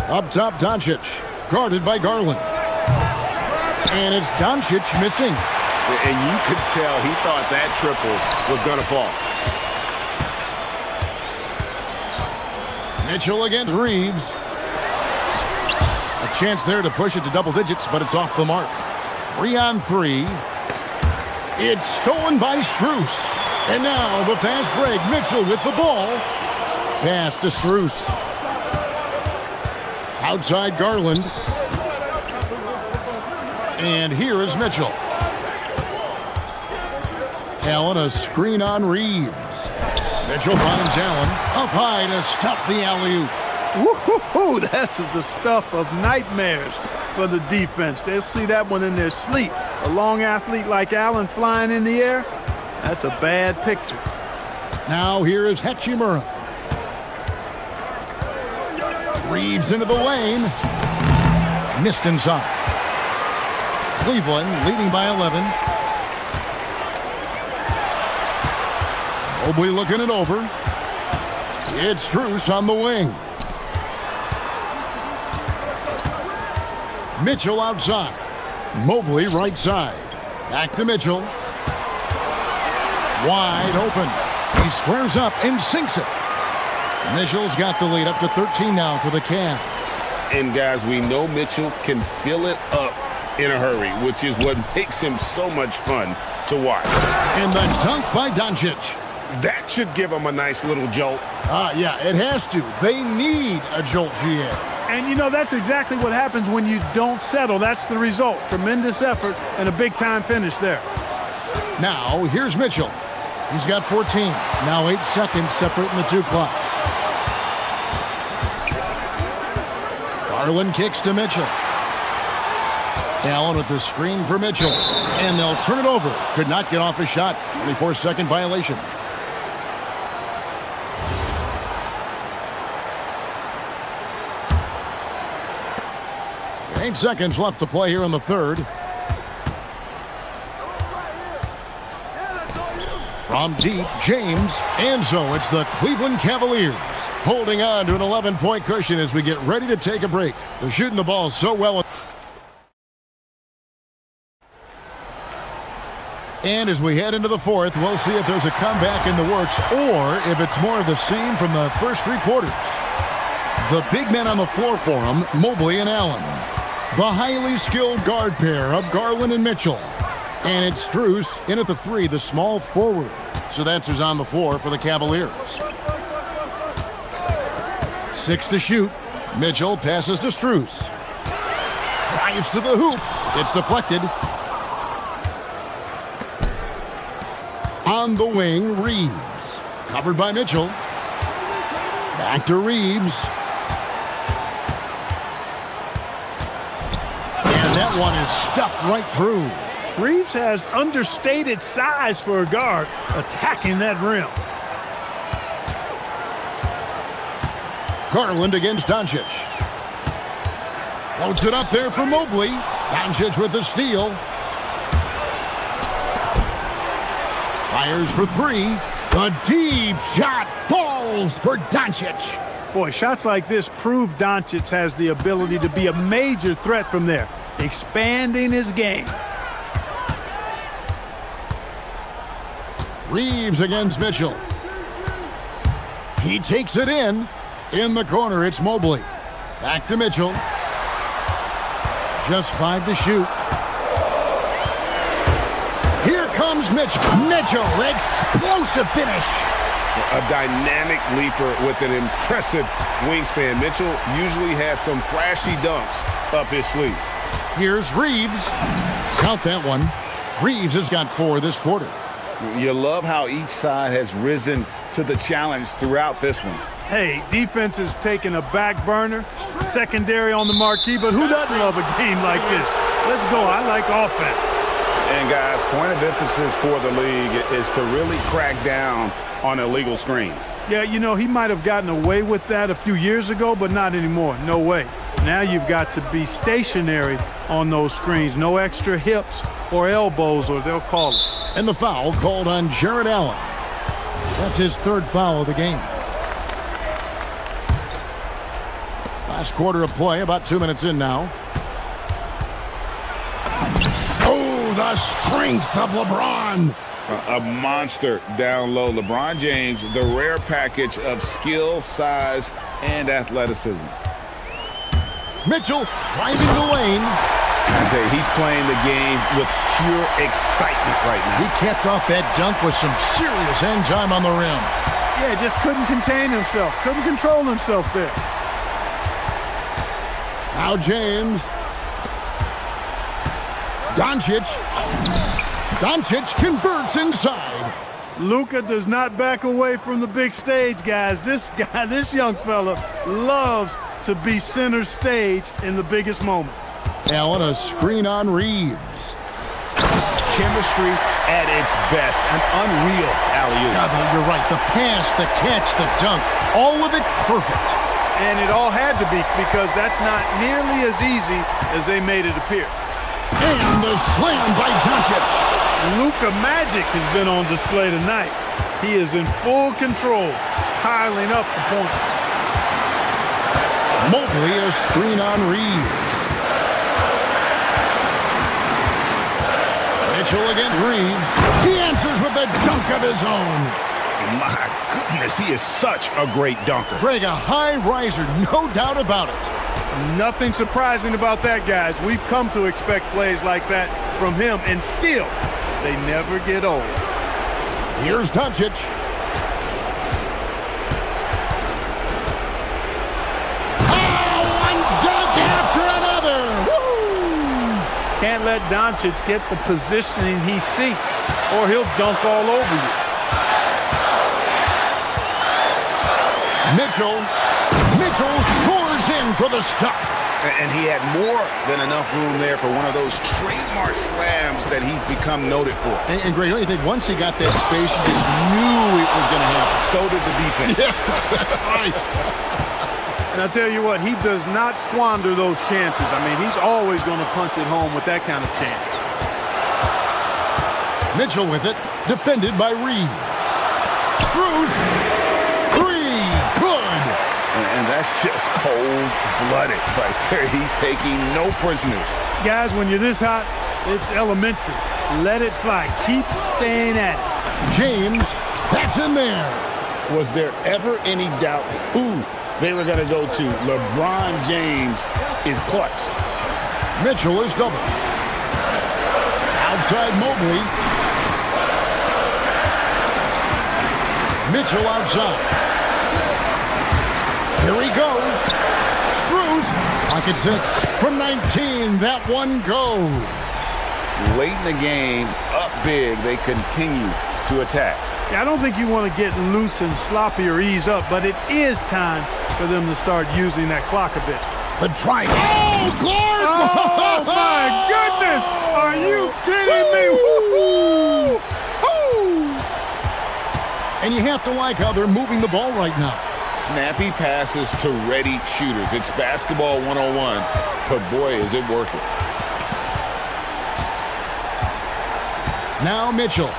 Up top, Doncic. Guarded by Garland. And it's Doncic missing. And you could tell he thought that triple was going to fall. Mitchell against Reeves. A chance there to push it to double digits, but it's off the mark. 3 on 3. It's stolen by Strus. And now the fast break. Mitchell with the ball. Pass to Strus. Outside Garland. And here is Mitchell. Allen, a screen on Reeves. Mitchell finds Allen. Up high to stuff the alley-oop. Woo-hoo-hoo, that's the stuff of nightmares for the defense. They'll see that one in their sleep. A long athlete like Allen flying in the air, that's a bad picture. Now here is Hachimura. Reeves into the lane. Missed inside. Cleveland leading by 11. Mobley looking it over. It's Strus on the wing. Mitchell outside. Mobley right side. Back to Mitchell. Wide open. He squares up and sinks it. Mitchell's got the lead up to 13 now for the Cavs. And guys, we know Mitchell can fill it up in a hurry, which is what makes him so much fun to watch. And the dunk by Doncic. That should give him a nice little jolt. Yeah, it has to. They need a jolt, GA. And you know, that's exactly what happens when you don't settle. That's the result. Tremendous effort and a big-time finish there. Now, here's Mitchell. He's got 14. Now 8 seconds separating the two clocks. Garland kicks to Mitchell. Allen with the screen for Mitchell. And they'll turn it over. Could not get off a shot. 24-second violation. Eight seconds left to play here in the third. From deep, James. And so it's the Cleveland Cavaliers holding on to an 11-point cushion as we get ready to take a break. They're shooting the ball so well. And as we head into the fourth, we'll see if there's a comeback in the works or if it's more of the same from the first 3 quarters. The big men on the floor for them, Mobley and Allen. The highly skilled guard pair of Garland and Mitchell. And it's Strus in at the 3, the small forward. So that's who's on the floor for the Cavaliers. 6 to shoot. Mitchell passes to Strus. Drives to the hoop. It's deflected. On the wing, Reeves. Covered by Mitchell. Back to Reeves. And that one is stuffed right through. Reeves has understated size for a guard, attacking that rim. Garland against Doncic. Floats it up there for Mobley. Doncic with the steal. Fires for 3. The deep shot falls for Doncic. Boy, shots like this prove Doncic has the ability to be a major threat from there, expanding his game. Reeves against Mitchell. He takes it in. In the corner, it's Mobley. Back to Mitchell. Just 5 to shoot. Here comes Mitchell. Mitchell, explosive finish. A dynamic leaper with an impressive wingspan. Mitchell usually has some flashy dunks up his sleeve. Here's Reeves. Count that one. Reeves has got 4 this quarter. You love how each side has risen to the challenge throughout this one. Hey, defense is taking a back burner, secondary on the marquee, but who doesn't love a game like this? Let's go. I like offense. And guys, point of emphasis for the league is to really crack down on illegal screens. Yeah, you know, he might have gotten away with that a few years ago, but not anymore. No way. Now you've got to be stationary on those screens. No extra hips or elbows, or they'll call it. And the foul called on Jared Allen. That's his 3rd foul of the game. Last quarter of play, about 2 minutes in now. Oh, the strength of LeBron. A monster down low. LeBron James, the rare package of skill, size, and athleticism. Mitchell finding the lane. I say he's playing the game with pure excitement right now. He capped off that dunk with some serious end time on the rim. Yeah, just couldn't contain himself. Couldn't control himself there. Now James. Doncic. Doncic converts inside. Luka does not back away from the big stage, guys. This young fella loves to be center stage in the biggest moments. Allen, a screen on Reeves. Chemistry at its best. An unreal alley-oop. Yeah, you're right. The pass, the catch, the dunk, all of it perfect. And it all had to be, because that's not nearly as easy as they made it appear. And the slam by Doncic. Luka magic has been on display tonight. He is in full control, piling up the points. Mobley, a screen on Reeves. Mitchell against Reeves. He answers with a dunk of his own. My goodness, he is such a great dunker. Greg, a high riser, no doubt about it. Nothing surprising about that, guys. We've come to expect plays like that from him, and still, they never get old. Here's Doncic. Can't let Doncic get the positioning he seeks, or he'll dunk all over you. Mitchell scores in for the stuff. And he had more than enough room there for one of those trademark slams that he's become noted for. And Greg, don't you think once he got that space, you just knew it was going to happen? So did the defense. Yeah, right. And I'll tell you what, he does not squander those chances. I mean, he's always going to punch it home with that kind of chance. Mitchell with it, defended by Reeves. Screws. 3, good. And that's just cold-blooded right there. He's taking no prisoners. Guys, when you're this hot, it's elementary. Let it fly. Keep staying at it. James, that's in there. Was there ever any doubt who they were going to go to? LeBron James is clutch. Mitchell is double. Outside Mobley. Mitchell outside. Here he goes. Screws. Pocket 6. From 19, that one goes. Late in the game, up big, they continue to attack. Yeah, I don't think you want to get loose and sloppy or ease up, but it is time for them to start using that clock a bit. The try. Oh, Clark! Oh, my goodness! Are you kidding me? Woo-hoo! Woo! And you have to like how they're moving the ball right now. Snappy passes to ready shooters. It's basketball 101, but boy, is it working. Now Mitchell.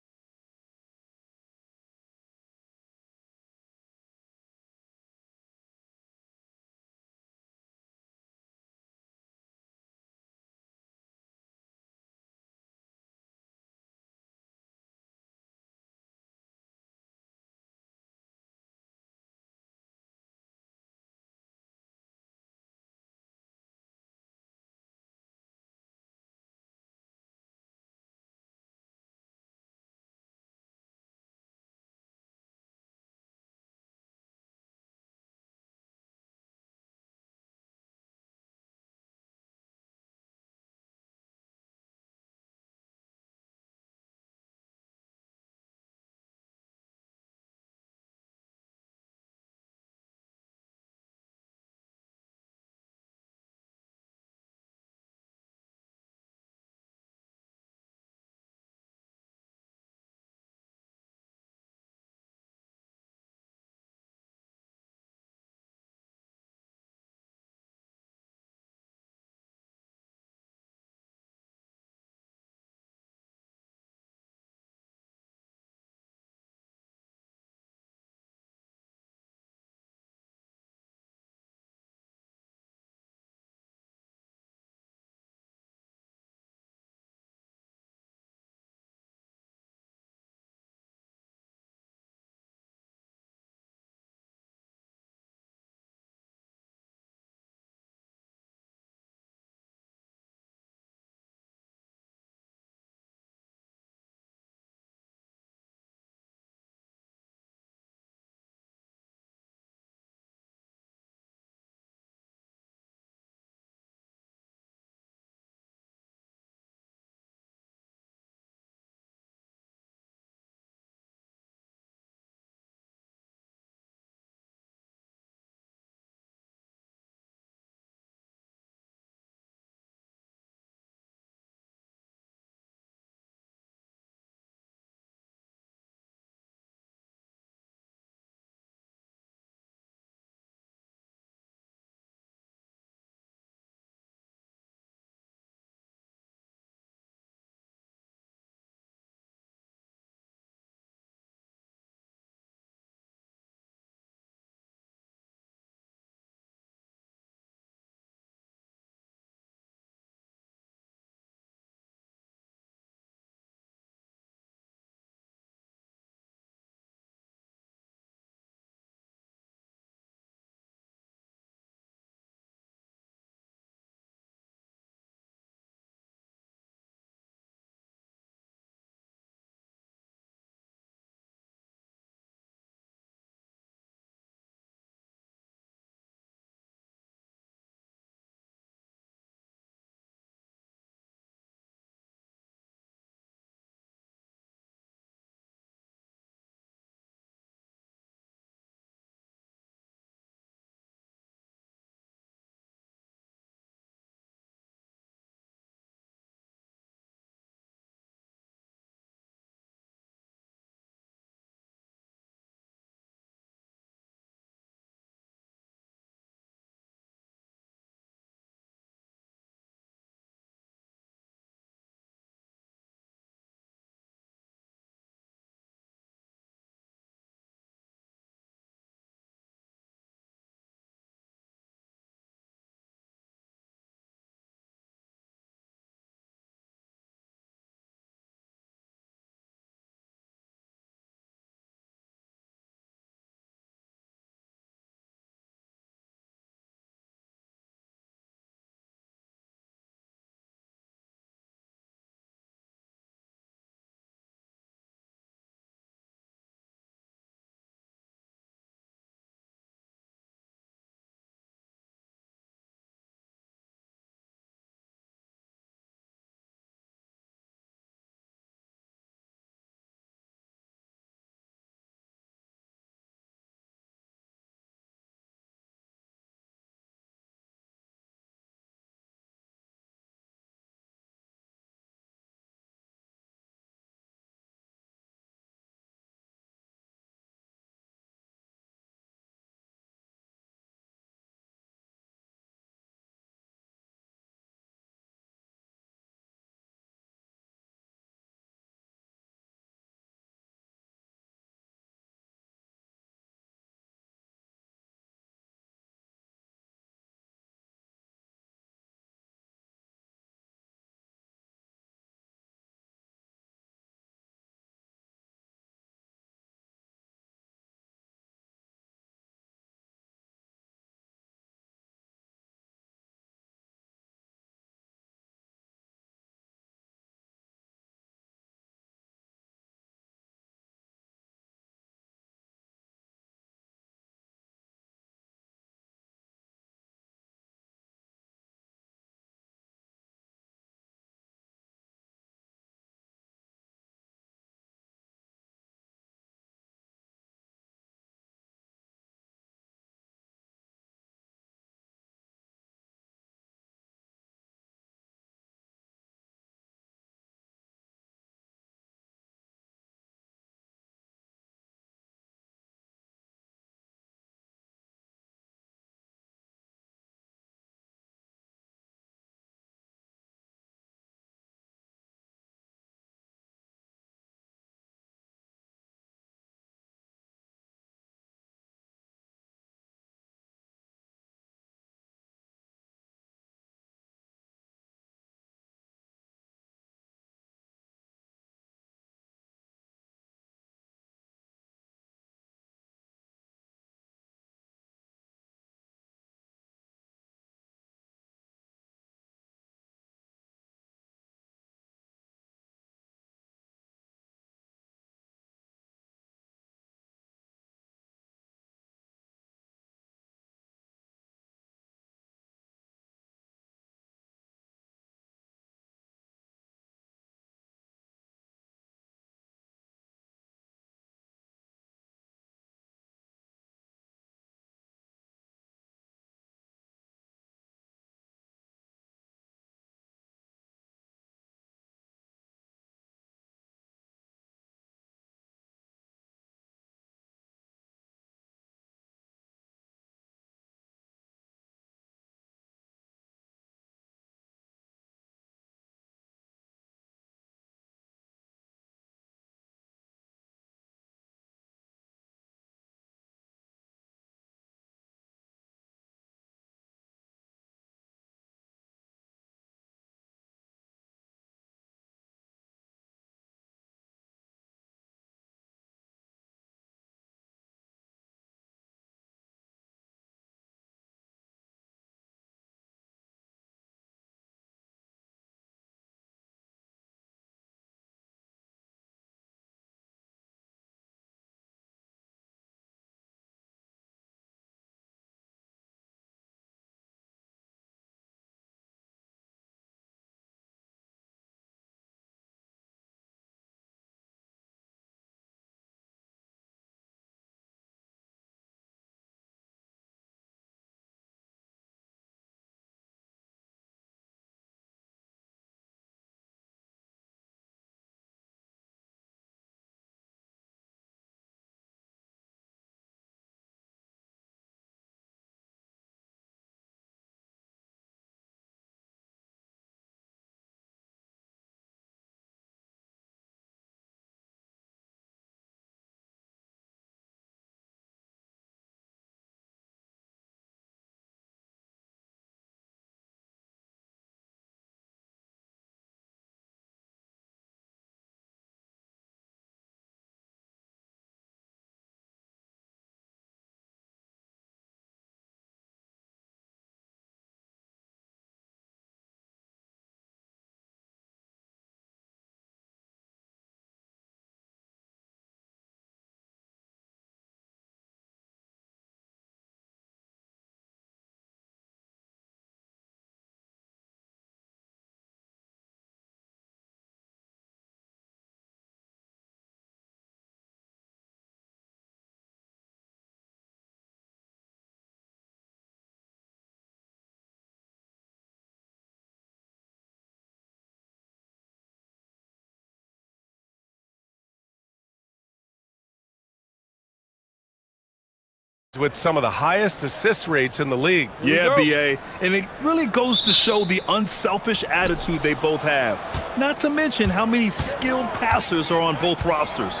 with some of the highest assist rates in the league. Yeah, BA. And it really goes to show the unselfish attitude they both have. Not to mention how many skilled passers are on both rosters.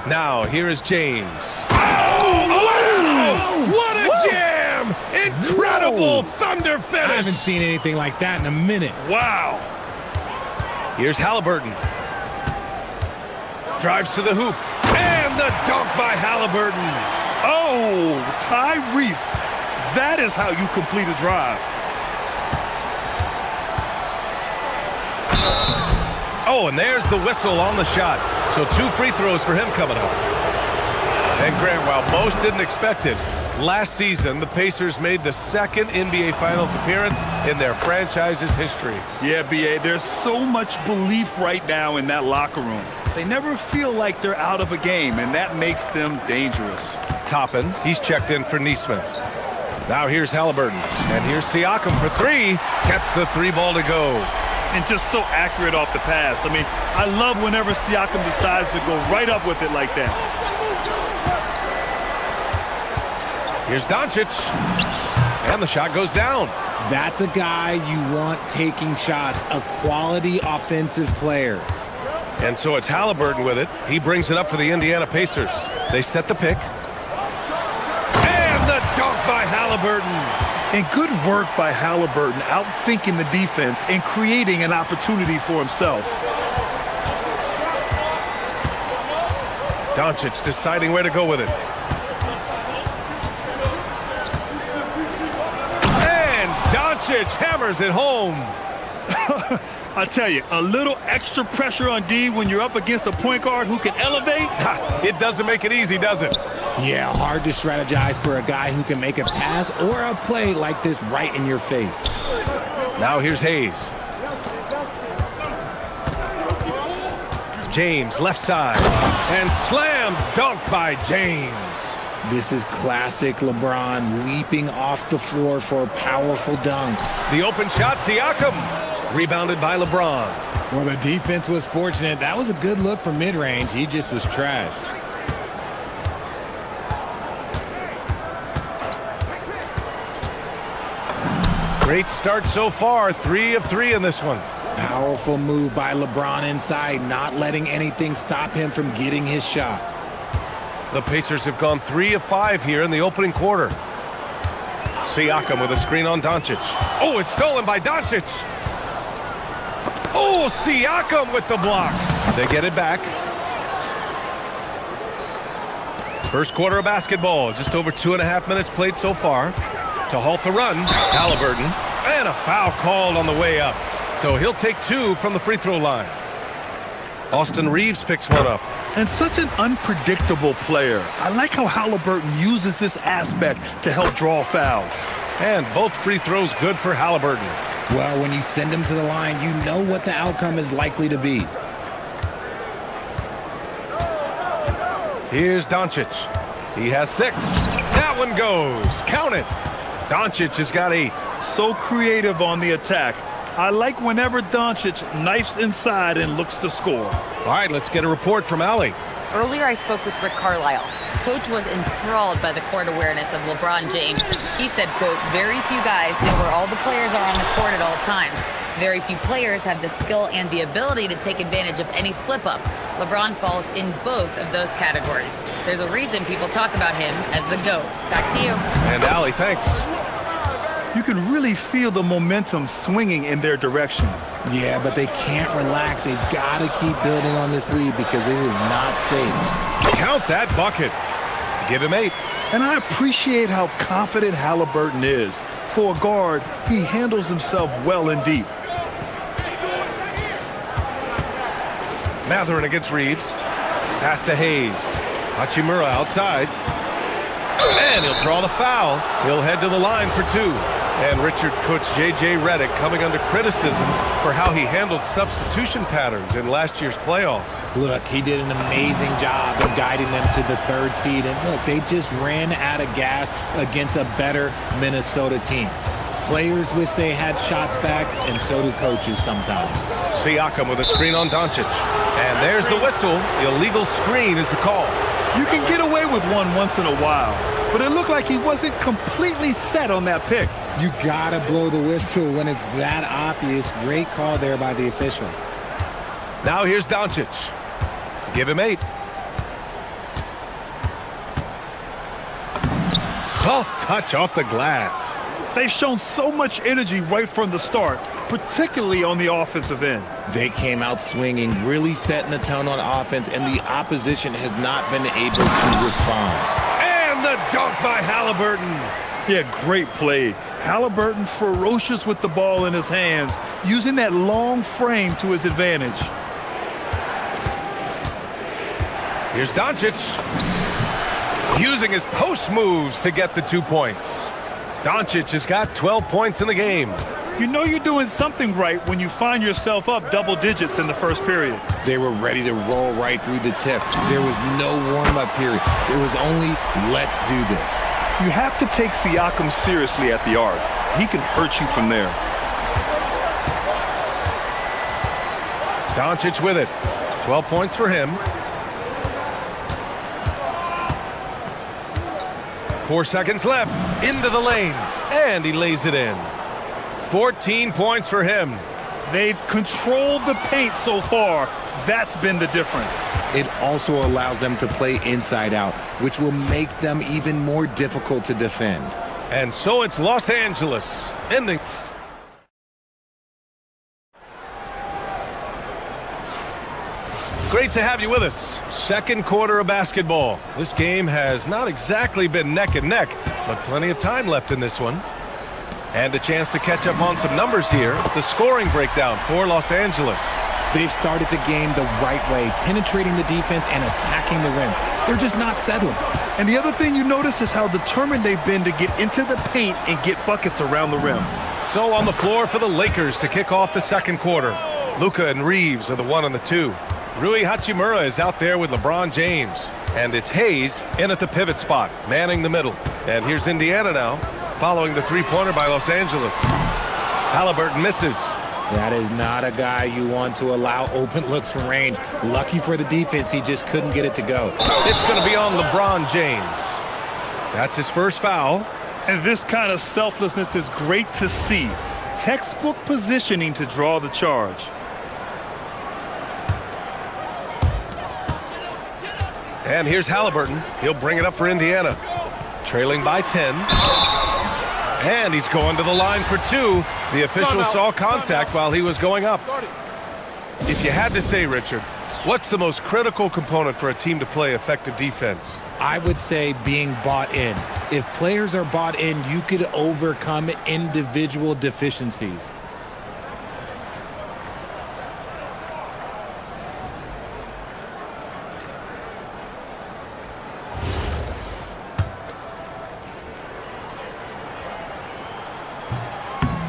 Now, here is James. Oh, what a jam! Incredible thunder finish! I haven't seen anything like that in a minute. Wow. Here's Halliburton. Drives to the hoop. And the dunk by Halliburton. Oh, Tyrese. That is how you complete a drive. Oh, and there's the whistle on the shot. So 2 free throws for him coming up. And Grant, while most didn't expect it, last season the Pacers made the second NBA Finals appearance in their franchise's history. Yeah, BA, there's so much belief right now in that locker room. They never feel like they're out of a game, and that makes them dangerous. Toppin, he's checked in for Neesmith. Now here's Halliburton, and here's Siakam for 3. Gets the 3 ball to go. And just so accurate off the pass. I mean, I love whenever Siakam decides to go right up with it like that. Here's Doncic, and the shot goes down. That's a guy you want taking shots, a quality offensive player. And so it's Halliburton with it. He brings it up for the Indiana Pacers. They set the pick. And the dunk by Halliburton. And good work by Halliburton, outthinking the defense and creating an opportunity for himself. Doncic deciding where to go with it. And Doncic hammers it home. I tell you, a little extra pressure on D when you're up against a point guard who can elevate. It doesn't make it easy, does it? Yeah, hard to strategize for a guy who can make a pass or a play like this right in your face. Now here's Hayes. James, left side. And slam dunk by James. This is classic LeBron leaping off the floor for a powerful dunk. The open shot, Siakam. Rebounded by LeBron. Well, the defense was fortunate. That was a good look from mid-range. He just was trash. Great start so far. 3 of 3 in this one. Powerful move by LeBron inside, not letting anything stop him from getting his shot. The Pacers have gone 3 of 5 here in the opening quarter. Siakam with a screen on Doncic. Oh, it's stolen by Doncic. Oh, Siakam with the block. They get it back. First quarter of basketball. Just over 2.5 minutes played so far. To halt the run, Halliburton. And a foul called on the way up. So he'll take 2 from the free throw line. Austin Reeves picks one up. And such an unpredictable player. I like how Halliburton uses this aspect to help draw fouls. And both free throws good for Halliburton. Well, when you send him to the line, you know what the outcome is likely to be. Here's Doncic. He has 6. That one goes. Count it. Doncic has got 8. So creative on the attack. I like whenever Doncic knifes inside and looks to score. All right, let's get a report from Allie. Earlier, I spoke with Rick Carlisle. Coach was enthralled by the court awareness of LeBron James. He said, quote, very few guys know where all the players are on the court at all times. Very few players have the skill and the ability to take advantage of any slip-up. LeBron falls in both of those categories. There's a reason people talk about him as the GOAT. Back to you. And Allie, thanks. You can really feel the momentum swinging in their direction. Yeah, but they can't relax. They've got to keep building on this lead because it is not safe. Count that bucket. Give him 8. And I appreciate how confident Halliburton is. For a guard, he handles himself well and deep. Matherin against Reeves. Pass to Hayes. Hachimura outside. And he'll draw the foul. He'll head to the line for 2. And Richard Coach J.J. Redick coming under criticism for how he handled substitution patterns in last year's playoffs. Look, he did an amazing job of guiding them to the 3rd seed. And look, they just ran out of gas against a better Minnesota team. Players wish they had shots back, and so do coaches sometimes. Siakam with a screen on Doncic. And there's the whistle. The illegal screen is the call. You can get away with one once in a while. but it looked like he wasn't completely set on that pick. You gotta blow the whistle when it's that obvious. Great call there by the official. Now here's Doncic. Give him 8. Soft touch off the glass. They've shown so much energy right from the start, particularly on the offensive end. They came out swinging, really setting the tone on offense, and the opposition has not been able to respond. And the dunk by Halliburton. Yeah, great play. Halliburton ferocious with the ball in his hands, using that long frame to his advantage. Here's Doncic. Using his post moves to get the 2 points. Doncic has got 12 points in the game. You know you're doing something right when you find yourself up double digits in the first period. They were ready to roll right through the tip. There was no warm-up period. There was only, let's do this. You have to take Siakam seriously at the arc. He can hurt you from there. Doncic with it. 12 points for him. 4 seconds left. Into the lane. And he lays it in. 14 points for him. They've controlled the paint so far. That's been the difference. It also allows them to play inside out, which will make them even more difficult to defend. And so it's Los Angeles ending. Great to have you with us. Second quarter of basketball. This game has not exactly been neck and neck, but plenty of time left in this one. And a chance to catch up on some numbers here. The scoring breakdown for Los Angeles. They've started the game the right way, penetrating the defense and attacking the rim. They're just not settling. And the other thing you notice is how determined they've been to get into the paint and get buckets around the rim. So on the floor for the Lakers to kick off the second quarter. Luka and Reeves are the 1 and the 2. Rui Hachimura is out there with LeBron James. And it's Hayes in at the pivot spot, manning the middle. And here's Indiana now, following the three-pointer by Los Angeles. Halliburton misses. That is not a guy you want to allow open looks from range. Lucky for the defense, he just couldn't get it to go. It's going to be on LeBron James. That's his first foul. And this kind of selflessness is great to see. Textbook positioning to draw the charge. And here's Halliburton. He'll bring it up for Indiana. Trailing by 10. And he's going to the line for 2. The official saw contact while he was going up. If you had to say, Richard, what's the most critical component for a team to play effective defense? I would say being bought in. If players are bought in, you could overcome individual deficiencies.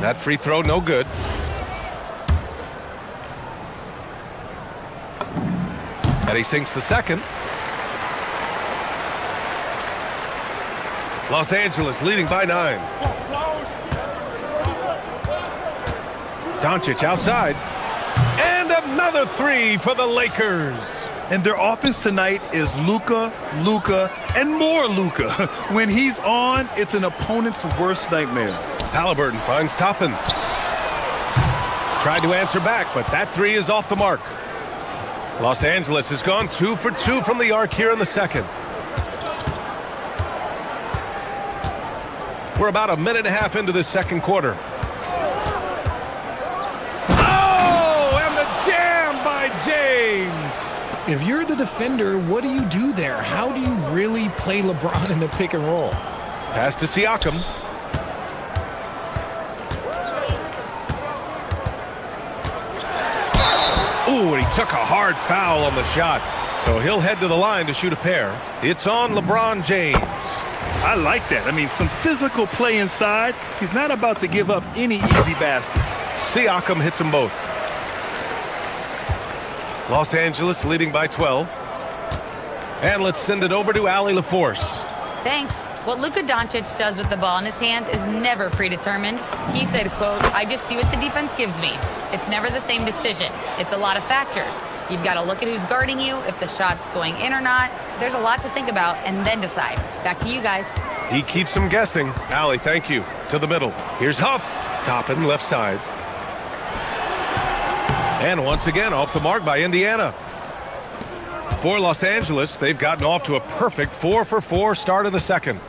That free throw, no good. And he sinks the second. Los Angeles leading by 9. Doncic outside. And another 3 for the Lakers. And their offense tonight is Luka, and more Luka. When he's on, it's an opponent's worst nightmare. Halliburton finds Toppin. Tried to answer back, but that 3 is off the mark. Los Angeles has gone 2 for 2 from the arc here in the second. We're about a minute and a half into the second quarter. Oh, and the jam by James. If you're the defender, what do you do there? How do you really play LeBron in the pick and roll? Pass to Siakam. Ooh, and he took a hard foul on the shot. So he'll head to the line to shoot a pair. It's on LeBron James. I like that. I mean, some physical play inside. He's not about to give up any easy baskets. Siakam hits them both. Los Angeles leading by 12. And let's send it over to Allie LaForce. Thanks. What Luka Doncic does with the ball in his hands is never predetermined. He said, quote, "I just see what the defense gives me. It's never the same decision. It's a lot of factors. You've got to look at who's guarding you, if the shot's going in or not. There's a lot to think about and then decide." Back to you guys. He keeps him guessing. Allie, thank you. To the middle. Here's Huff. Toppin, left side. And once again, off the mark by Indiana. For Los Angeles, they've gotten off to a perfect 4-for-4 start in the second.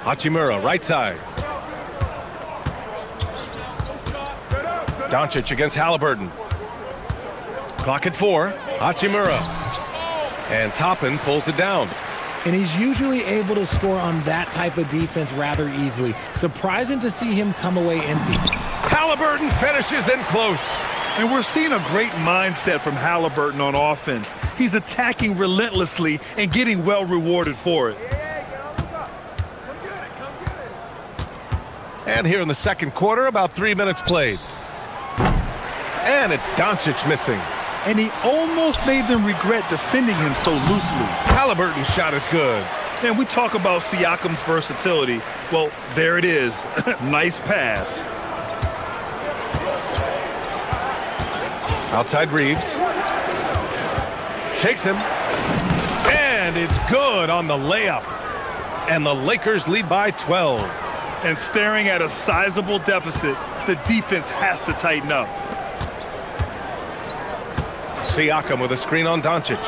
Hachimura, right side. Doncic against Halliburton. Clock at 4. Hachimura. And Toppin pulls it down. And he's usually able to score on that type of defense rather easily. Surprising to see him come away empty. Halliburton finishes in close. And we're seeing a great mindset from Halliburton on offense. He's attacking relentlessly and getting well rewarded for it. And here in the second quarter, about 3 minutes played. And it's Doncic missing. And he almost made them regret defending him so loosely. Halliburton's shot is good. And we talk about Siakam's versatility. Well, there it is. Nice pass. Outside Reeves. Shakes him. And it's good on the layup. And the Lakers lead by 12. And staring at a sizable deficit, the defense has to tighten up. Siakam with a screen on Doncic.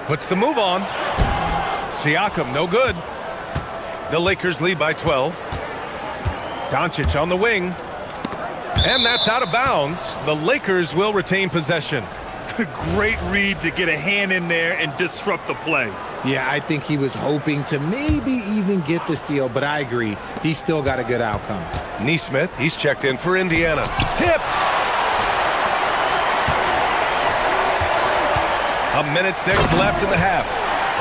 Puts the move on. Siakam, no good. The Lakers lead by 12. Doncic on the wing. And that's out of bounds. The Lakers will retain possession. Great read to get a hand in there and disrupt the play. Yeah, I think he was hoping to maybe even get the steal, but I agree. He's still got a good outcome. Neesmith, he's checked in for Indiana. Tipped! A minute 6 left in the half.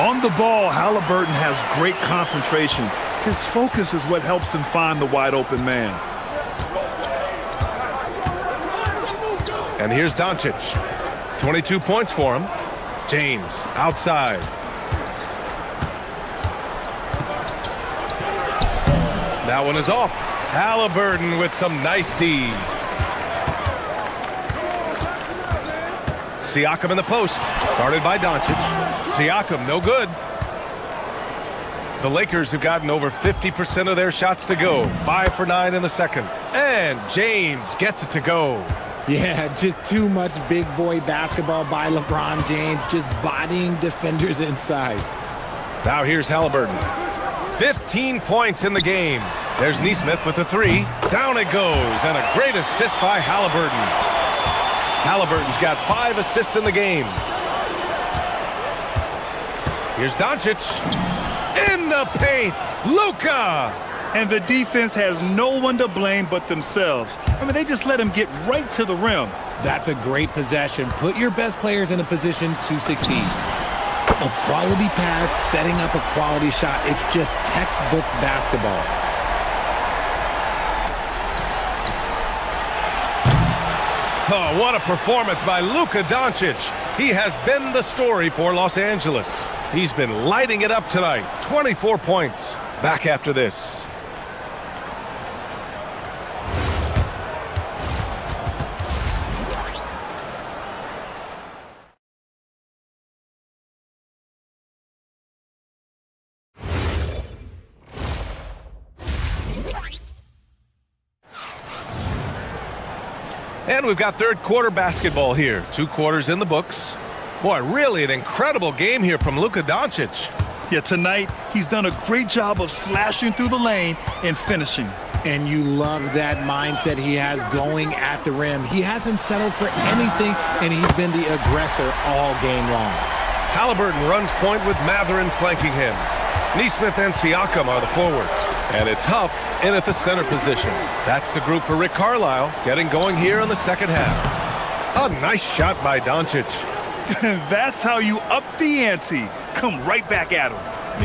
On the ball, Halliburton has great concentration. His focus is what helps him find the wide open man. And here's Doncic. 22 points for him. James, outside. That one is off. Halliburton with some nice D. Siakam in the post. Guarded by Doncic. Siakam, no good. The Lakers have gotten over 50% of their shots to go. 5 for 9 in the second. And James gets it to go. Yeah, just too much big boy basketball by LeBron James, just bodying defenders inside. Now here's Halliburton. 15 points in the game. There's Neesmith with a 3. Down it goes, and a great assist by Halliburton. Halliburton's got 5 assists in the game. Here's Doncic. In the paint, Luka! And the defense has no one to blame but themselves. I mean, they just let him get right to the rim. That's a great possession. Put your best players in a position to succeed. A quality pass, setting up a quality shot. It's just textbook basketball. Oh, what a performance by Luka Doncic. He has been the story for Los Angeles. He's been lighting it up tonight. 24 points. Back after this. And we've got third quarter basketball here. 2 quarters in the books. Boy, really an incredible game here from Luka Doncic. Yeah, tonight he's done a great job of slashing through the lane and finishing. And you love that mindset he has going at the rim. He hasn't settled for anything, and he's been the aggressor all game long. Halliburton runs point with Matherin flanking him. Neesmith and Siakam are the forwards. And it's Huff in at the center position. That's the group for Rick Carlisle, getting going here in the second half. A nice shot by Doncic. That's how you up the ante. Come right back at him.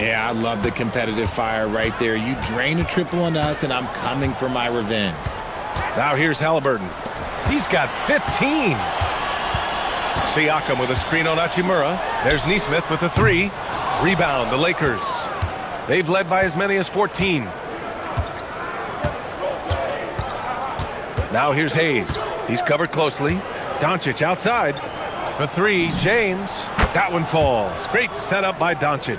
Yeah, I love the competitive fire right there. You drain a triple on us, and I'm coming for my revenge. Now here's Halliburton. He's got 15. Siakam with a screen on Hachimura. There's Neesmith with a 3. Rebound, the Lakers. They've led by as many as 14. Now here's Hayes. He's covered closely. Doncic outside. For three, James. That one falls. Great setup by Doncic.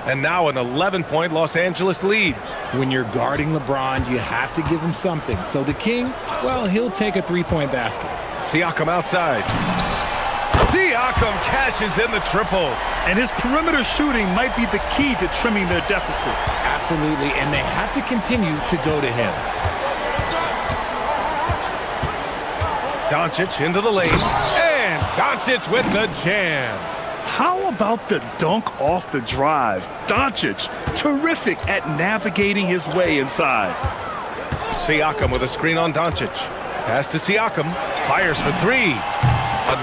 And now an 11-point Los Angeles lead. When you're guarding LeBron, you have to give him something. So the King, well, he'll take a three-point basket. Siakam outside. Siakam cashes in the triple. And his perimeter shooting might be the key to trimming their deficit. Absolutely, and they have to continue to go to him. Doncic into the lane. And Doncic with the jam. How about the dunk off the drive? Doncic, terrific at navigating his way inside. Siakam with a screen on Doncic. Pass to Siakam. Fires for three.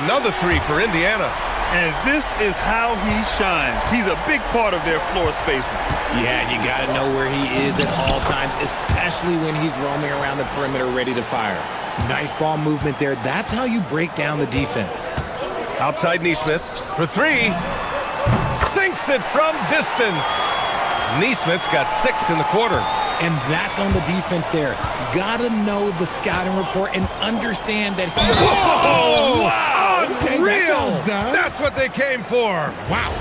Another three for Indiana. And this is how he shines. He's a big part of their floor spacing. Yeah, and you got to know where he is at all times, especially when he's roaming around the perimeter ready to fire. Nice ball movement there. That's how you break down the defense. Outside Neesmith for three. Sinks it from distance. Neesmith's got 6 in the quarter. And that's on the defense there. Gotta know the scouting report and understand that he... Oh, wow! Okay, Unreal! that's done. That's what they came for. Wow.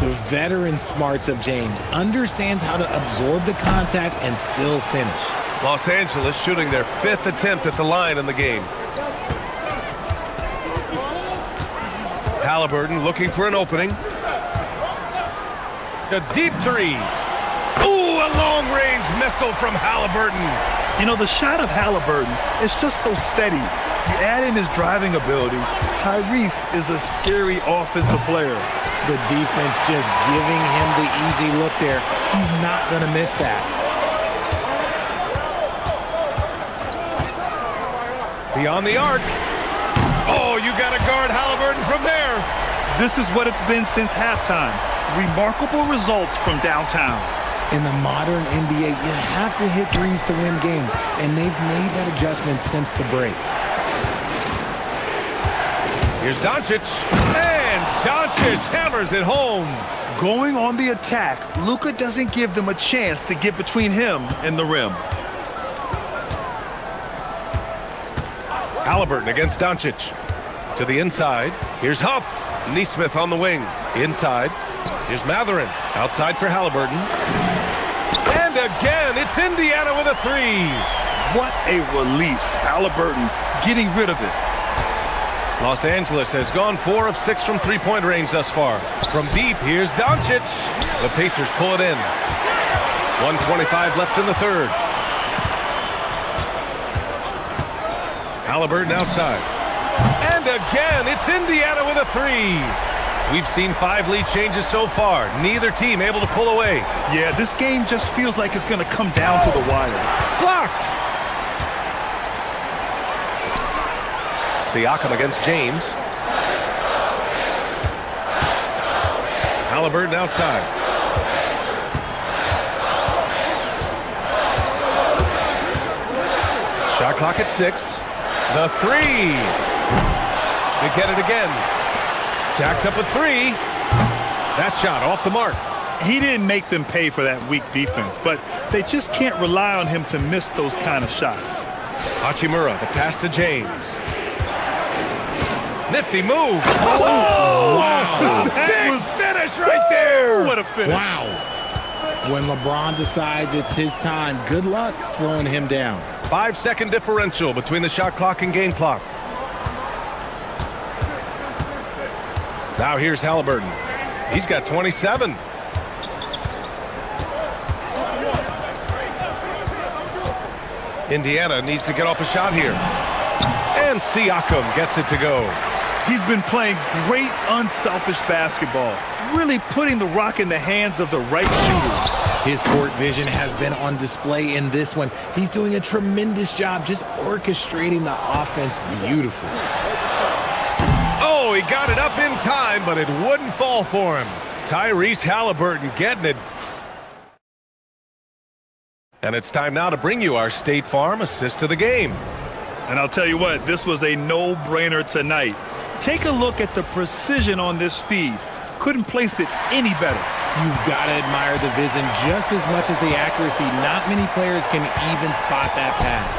The veteran smarts of James understands how to absorb the contact and still finish. Los Angeles shooting their 5th attempt at the line in the game. Halliburton looking for an opening. A deep three. Ooh, a long-range missile from Halliburton. You know, the shot of Halliburton is just so steady. You add in his driving ability, Tyrese is a scary offensive player. The defense just giving him the easy look there. He's not going to miss that. Beyond the arc. Oh, you got to guard Halliburton from there. This is what it's been since halftime. Remarkable results from downtown. In the modern NBA, you have to hit threes to win games, and they've made that adjustment since the break. Here's Doncic, and Doncic hammers it home. Going on the attack, Luka doesn't give them a chance to get between him and the rim. Halliburton against Doncic. To the inside. Here's Huff. Neesmith on the wing. Inside. Here's Matherin. Outside for Halliburton. And again, it's Indiana with a three. What a release. Halliburton getting rid of it. Los Angeles has gone 4 of 6 from three-point range thus far. From deep, here's Doncic. The Pacers pull it in. 1:25 left in the third. Halliburton outside. And again, it's Indiana with a three. We've seen 5 lead changes so far. Neither team able to pull away. Yeah, this game just feels like it's going to come down to the wire. Blocked. Siakam against James. Halliburton outside. Shot clock at 6. The three. They get it again. Jacks up a three. That shot off the mark. He didn't make them pay for that weak defense, but they just can't rely on him to miss those kind of shots. Hachimura, the pass to James. Nifty move. Oh, wow. Big finish right there. What a finish. Wow. When LeBron decides it's his time, good luck slowing him down. 5-second differential between the shot clock and game clock. Now here's Halliburton. He's got 27. Indiana needs to get off a shot here. And Siakam gets it to go. He's been playing great unselfish basketball, really putting the rock in the hands of the right shooters. His court vision has been on display in this one. He's doing a tremendous job just orchestrating the offense beautifully. Oh, he got it up in time, but it wouldn't fall for him. Tyrese Halliburton getting it. And it's time now to bring you our State Farm assist of the game. And I'll tell you what, this was a no-brainer tonight. Take a look at the precision on this feed. Couldn't place it any better. You've got to admire the vision just as much as the accuracy. Not many players can even spot that pass.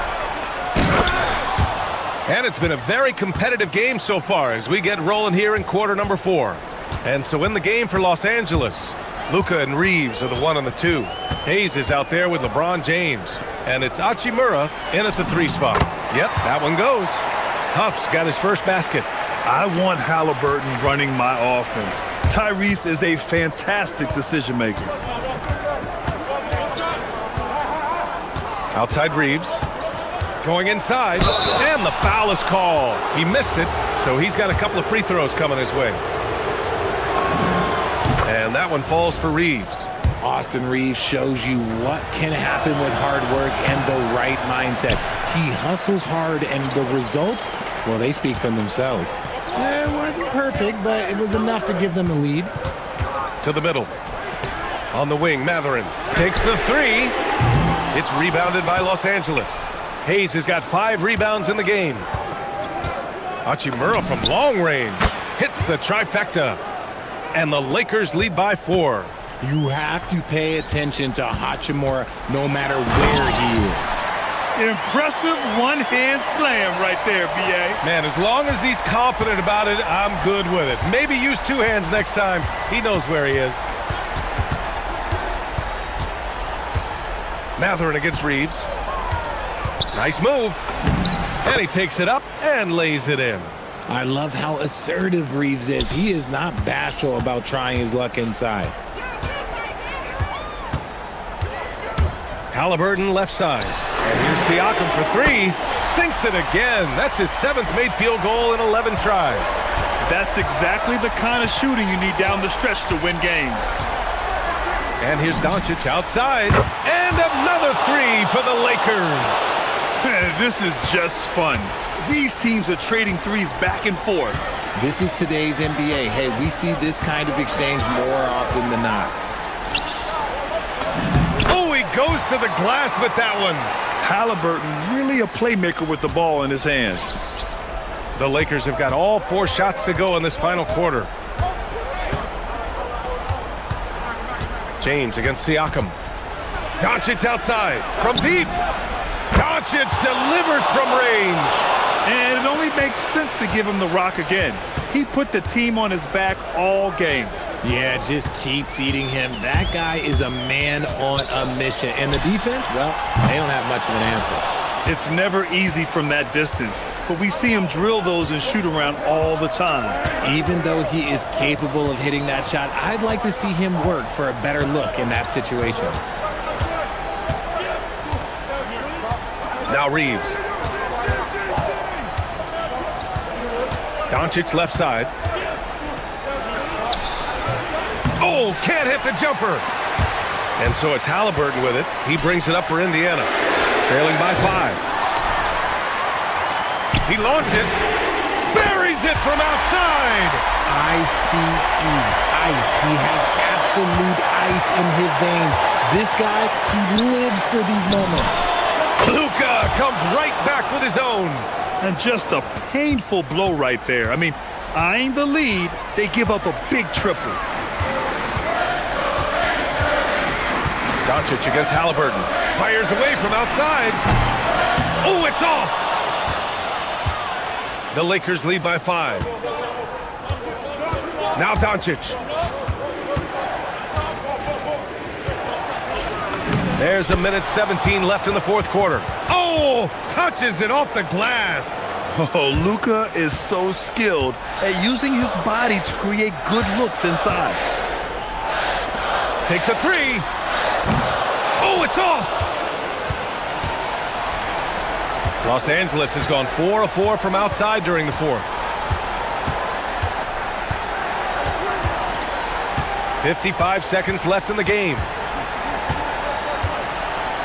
And it's been a very competitive game so far as we get rolling here in quarter number 4. And so in the game for Los Angeles, Luka and Reeves are the 1 and the 2. Hayes is out there with LeBron James. And it's Hachimura in at the 3 spot. Yep, that one goes. Huff's got his first basket. I want Halliburton running my offense. Tyrese is a fantastic decision maker. Outside Reeves. Going inside, and the foul is called. He missed it, so he's got a couple of free throws coming his way. And that one falls for Reeves. Austin Reeves shows you what can happen with hard work and the right mindset. He hustles hard, and the results, well, they speak for themselves. It wasn't perfect, but it was enough to give them the lead. To the middle. On the wing, Matherin takes the 3. It's rebounded by Los Angeles. Hayes has got 5 rebounds in the game. Hachimura from long range hits the trifecta. And the Lakers lead by 4. You have to pay attention to Hachimura no matter where he is. Impressive one-hand slam right there, B.A. Man, as long as he's confident about it, I'm good with it. Maybe use 2 hands next time. He knows where he is. Matherin against Reeves. Nice move. And he takes it up and lays it in. I love how assertive Reeves is. He is not bashful about trying his luck inside. Halliburton left side. And here's Siakam for 3. Sinks it again. That's his 7th made field goal in 11 tries. That's exactly the kind of shooting you need down the stretch to win games. And here's Doncic outside. And another 3 for the Lakers. This is just fun. These teams are trading threes back and forth. This is today's NBA. Hey, we see this kind of exchange more often than not. Oh, he goes to the glass with that one. Halliburton really a playmaker with the ball in his hands. The Lakers have got all 4 shots to go in this final quarter. James against Siakam. Doncic outside from deep. Doncic delivers from range. And it only makes sense to give him the rock again. He put the team on his back all game. Yeah, just keep feeding him. That guy is a man on a mission. And the defense, well, they don't have much of an answer. It's never easy from that distance, but we see him drill those and shoot around all the time. Even though he is capable of hitting that shot, I'd like to see him work for a better look in that situation. Now Reeves. Doncic left side. Oh, can't hit the jumper. And so it's Halliburton with it. He brings it up for Indiana. Trailing by 5. He launches. Buries it from outside. I-C-E. Ice. He has absolute ice in his veins. This guy, he lives for these moments. Luka comes right back with his own. And just a painful blow right there. I mean, eyeing the lead, they give up a big triple. Doncic against Halliburton. Fires away from outside. Oh, it's off. The Lakers lead by 5. Now Doncic. There's 1:17 left in the 4th quarter. Oh, touches it off the glass. Oh, Luka is so skilled at using his body to create good looks inside. Takes a 3. Oh, it's off. Los Angeles has gone 4 of 4 from outside during the 4th. 55 seconds left in the game.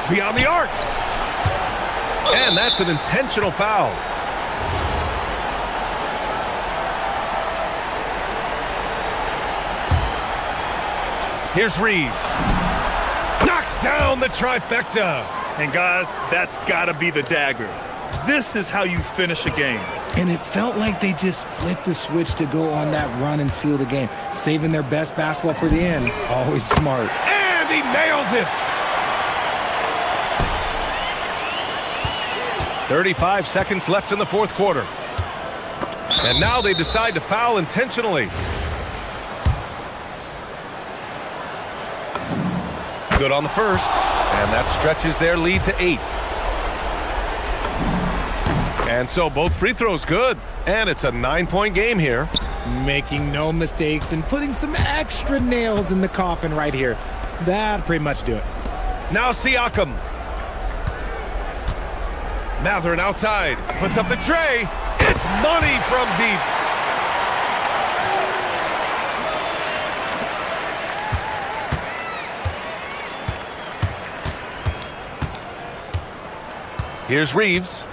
Beyond the arc. And that's an intentional foul. Here's Reeves. Knocks down the trifecta. And guys, that's got to be the dagger. This is how you finish a game. And it felt like they just flipped the switch to go on that run and seal the game. Saving their best basketball for the end. Always smart. And he nails it. 35 seconds left in the fourth quarter. And now they decide to foul intentionally. Good on the first, and that stretches their lead to 8. And so both free throws good, and it's a 9-point game here. Making no mistakes and putting some extra nails in the coffin right here. That'd pretty much do it. Now Siakam. Matherin outside, puts up the tray. It's money from deep. Here's Reeves.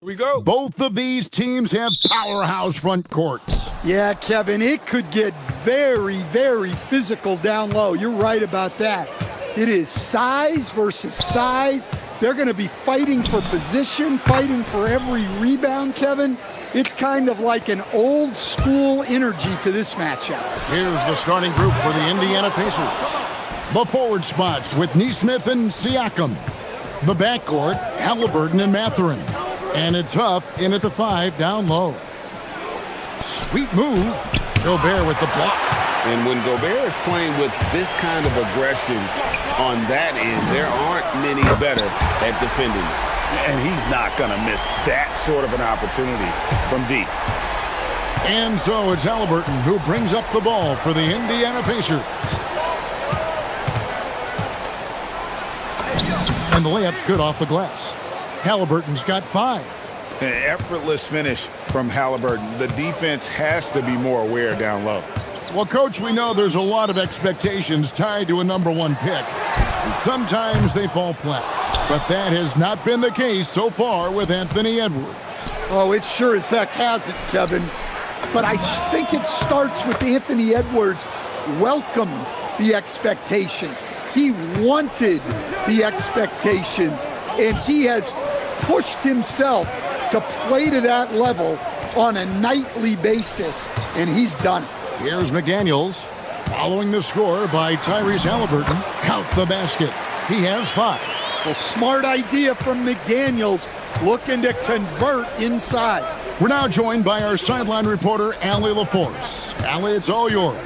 We go. Both of these teams have powerhouse front courts. Yeah, Kevin, it could get very, very physical down low. You're right about that. It is size versus size. They're going to be fighting for position, fighting for every rebound, Kevin. It's kind of like an old school energy to this matchup. Here's the starting group for the Indiana Pacers. The forward spots with Neesmith and Siakam. The backcourt, Halliburton and Mathurin. And it's Huff in at the 5 down low. Sweet move. Gobert with the block. And when Gobert is playing with this kind of aggression on that end, there aren't many better at defending. And he's not going to miss that sort of an opportunity from deep. And so it's Halliburton who brings up the ball for the Indiana Pacers. And the layup's good off the glass. Halliburton's got 5. An effortless finish from Halliburton. The defense has to be more aware down low. Well, Coach, we know there's a lot of expectations tied to a #1 pick. And sometimes they fall flat. But that has not been the case so far with Anthony Edwards. Oh, it sure as heck hasn't, Kevin. But I think it starts with Anthony Edwards welcomed the expectations. He wanted the expectations, and he has pushed himself to play to that level on a nightly basis, and he's done it. Here's McDaniels, following the score by Tyrese Halliburton. Count the basket. He has 5. Well, smart idea from McDaniels, looking to convert inside. We're now joined by our sideline reporter, Allie LaForce. Allie, it's all yours.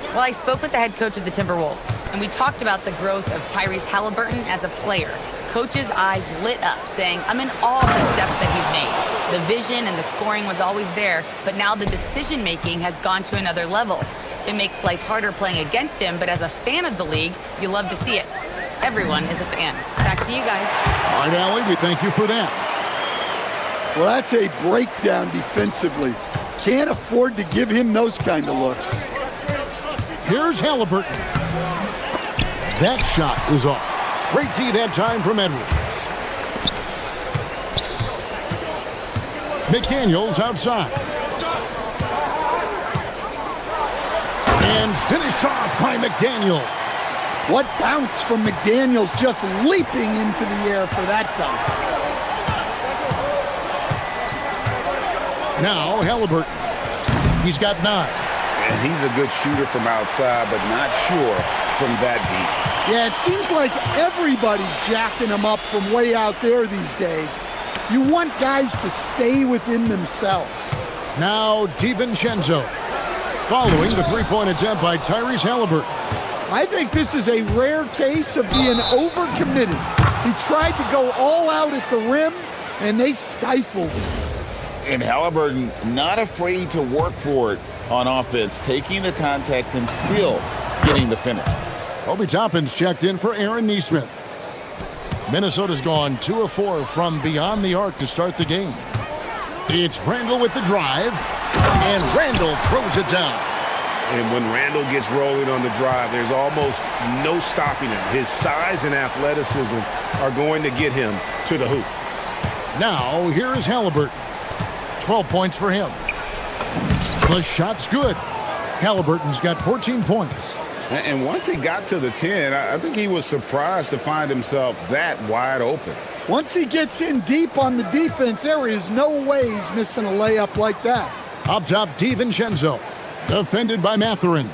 Well, I spoke with the head coach of the Timberwolves, and we talked about the growth of Tyrese Halliburton as a player. Coach's eyes lit up, saying, I'm in awe of the steps that he's made. The vision and the scoring was always there, but now the decision-making has gone to another level. It makes life harder playing against him, but as a fan of the league, you love to see it. Everyone is a fan. Back to you guys. All right, Allie, we thank you for that. Well, that's a breakdown defensively. Can't afford to give him those kind of looks. Here's Halliburton. That shot is off. Great D that time from Edwards. McDaniels outside. And finished off by McDaniels. What bounce from McDaniels, just leaping into the air for that dunk. Now Halliburton. He's got 9. And he's a good shooter from outside, but not sure from that deep. Yeah, it seems like everybody's jacking him up from way out there these days. You want guys to stay within themselves. Now DiVincenzo, following the 3-point attempt by Tyrese Halliburton. I think this is a rare case of being overcommitted. He tried to go all out at the rim, and they stifled him. And Halliburton not afraid to work for it on offense, taking the contact and still getting the finish. Obi Toppin's checked in for Aaron Neesmith. Minnesota's gone 2 of 4 from beyond the arc to start the game. It's Randall with the drive, and Randall throws it down. And when Randall gets rolling on the drive, there's almost no stopping him. His size and athleticism are going to get him to the hoop. Now, here is Halliburton. 12 points for him. The shot's good. Halliburton's got 14 points. And once he got to the 10, I think he was surprised to find himself that wide open. Once he gets in deep on the defense, there is no way he's missing a layup like that. Up top, DiVincenzo. Defended by Mathurin.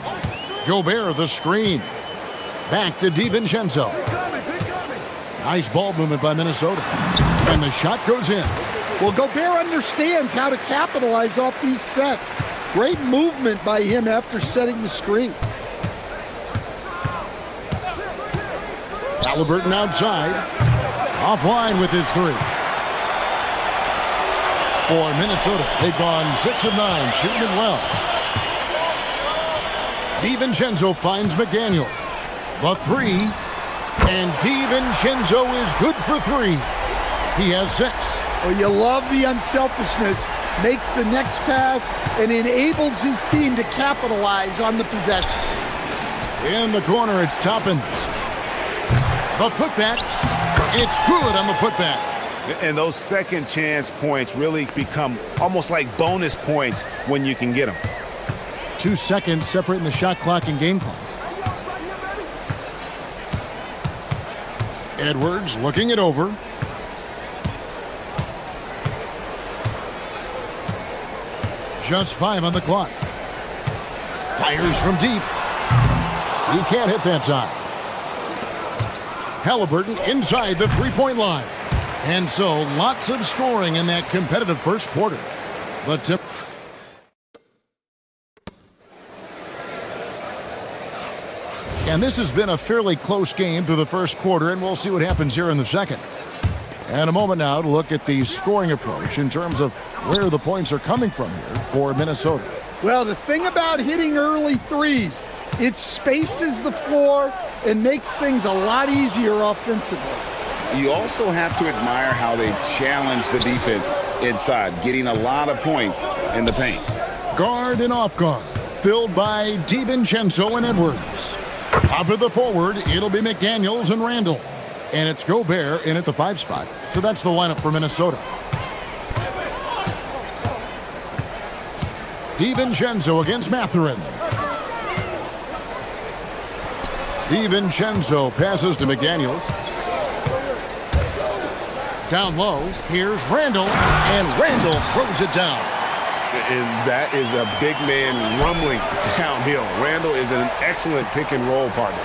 Gobert, the screen. Back to DiVincenzo. Nice ball movement by Minnesota. And the shot goes in. Well, Gobert understands how to capitalize off these sets. Great movement by him after setting the screen. Halliburton outside. Offline with his 3. For Minnesota, they've gone 6 of 9, shooting it well. DiVincenzo finds McDaniels. The 3. And DiVincenzo is good for 3. He has 6. Well, you love the unselfishness. Makes the next pass and enables his team to capitalize on the possession. In the corner, it's Toppin. The putback. It's good on the putback. And those second chance points really become almost like bonus points when you can get them. 2 seconds separating the shot clock and game clock. Edwards looking it over. Just 5 on the clock. Fires from deep. He can't hit that time. Halliburton inside the three-point line. And so lots of scoring in that competitive first quarter. But and this has been a fairly close game through the first quarter, and we'll see what happens here in the second. And a moment now to look at the scoring approach in terms of where the points are coming from here for Minnesota. Well, the thing about hitting early threes, it spaces the floor and makes things a lot easier offensively. You also have to admire how they've challenged the defense inside, getting a lot of points in the paint. Guard and off guard, filled by DiVincenzo and Edwards. Top of the forward, it'll be McDaniels and Randall. And it's Gobert in at the 5 spot. So that's the lineup for Minnesota. DiVincenzo against Mathurin. DiVincenzo passes to McDaniels. Down low, here's Randall, and Randall throws it down. And that is a big man rumbling downhill. Randall is an excellent pick and roll partner.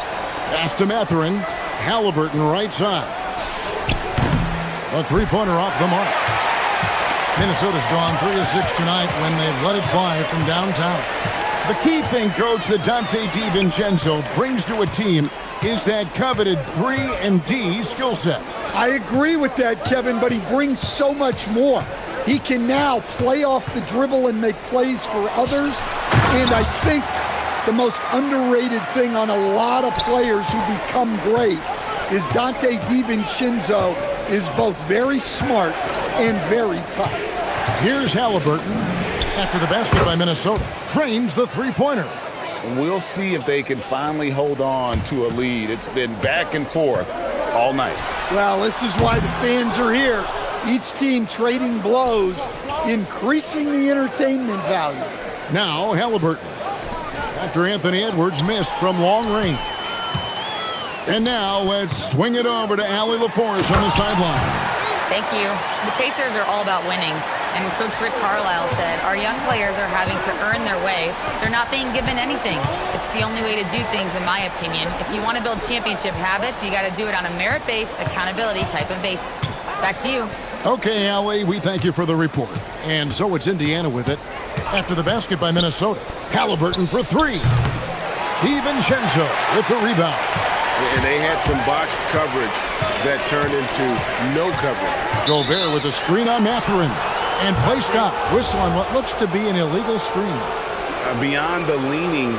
Pass to Mathurin. Halliburton right side. A three-pointer off the mark. Minnesota's gone 3 of 6 tonight when they've let it fly from downtown. The key thing, Coach, that Dante DiVincenzo brings to a team is that coveted 3-and-D skill set. I agree with that, Kevin, but he brings so much more. He can now play off the dribble and make plays for others. And I think the most underrated thing on a lot of players who become great is Dante DiVincenzo is both very smart and very tough. Here's Halliburton after the basket by Minnesota. Trains the three-pointer. We'll see if they can finally hold on to a lead. It's been back and forth all night. Well, this is why the fans are here. Each team trading blows, increasing the entertainment value. Now Halliburton, after Anthony Edwards missed from long range. And now let's swing it over to Allie LaForest on the sideline. Thank you. The Pacers are all about winning. And Coach Rick Carlisle said, our young players are having to earn their way. They're not being given anything. It's the only way to do things, in my opinion. If you want to build championship habits, you got to do it on a merit-based, accountability type of basis. Back to you. Okay, Allie, we thank you for the report. And so it's Indiana with it. After the basket by Minnesota, Halliburton for 3. DiVincenzo with the rebound. And they had some botched coverage that turned into no coverage. Gobert with a screen on Mathurin. And play stops. Whistle on what looks to be an illegal screen. Beyond the leaning,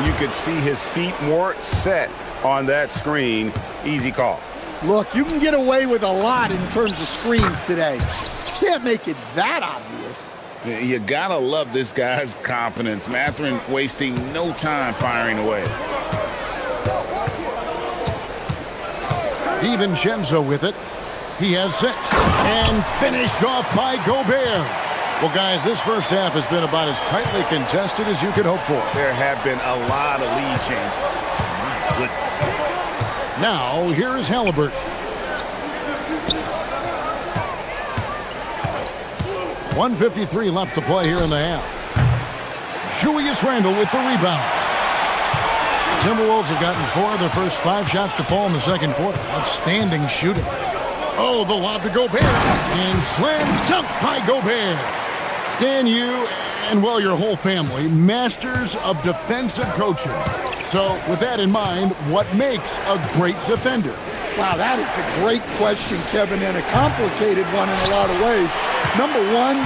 you could see his feet more set on that screen. Easy call. Look, you can get away with a lot in terms of screens today. You can't make it that obvious. You gotta love this guy's confidence. Mathurin wasting no time firing away. DiVincenzo with it. He has 6. And finished off by Gobert. Well, guys, this first half has been about as tightly contested as you could hope for. There have been a lot of lead changes. My goodness. Now, here is Halliburton. 1:53 left to play here in the half. Julius Randle with the rebound. The Timberwolves have gotten 4 of their first 5 shots to fall in the second quarter. Outstanding shooting. Oh, the lob to Gobert. And slam dunk by Gobert. Stan, you and, well, your whole family, masters of defensive coaching. So, with that in mind, what makes a great defender? Wow, that is a great question, Kevin, and a complicated one in a lot of ways. Number one,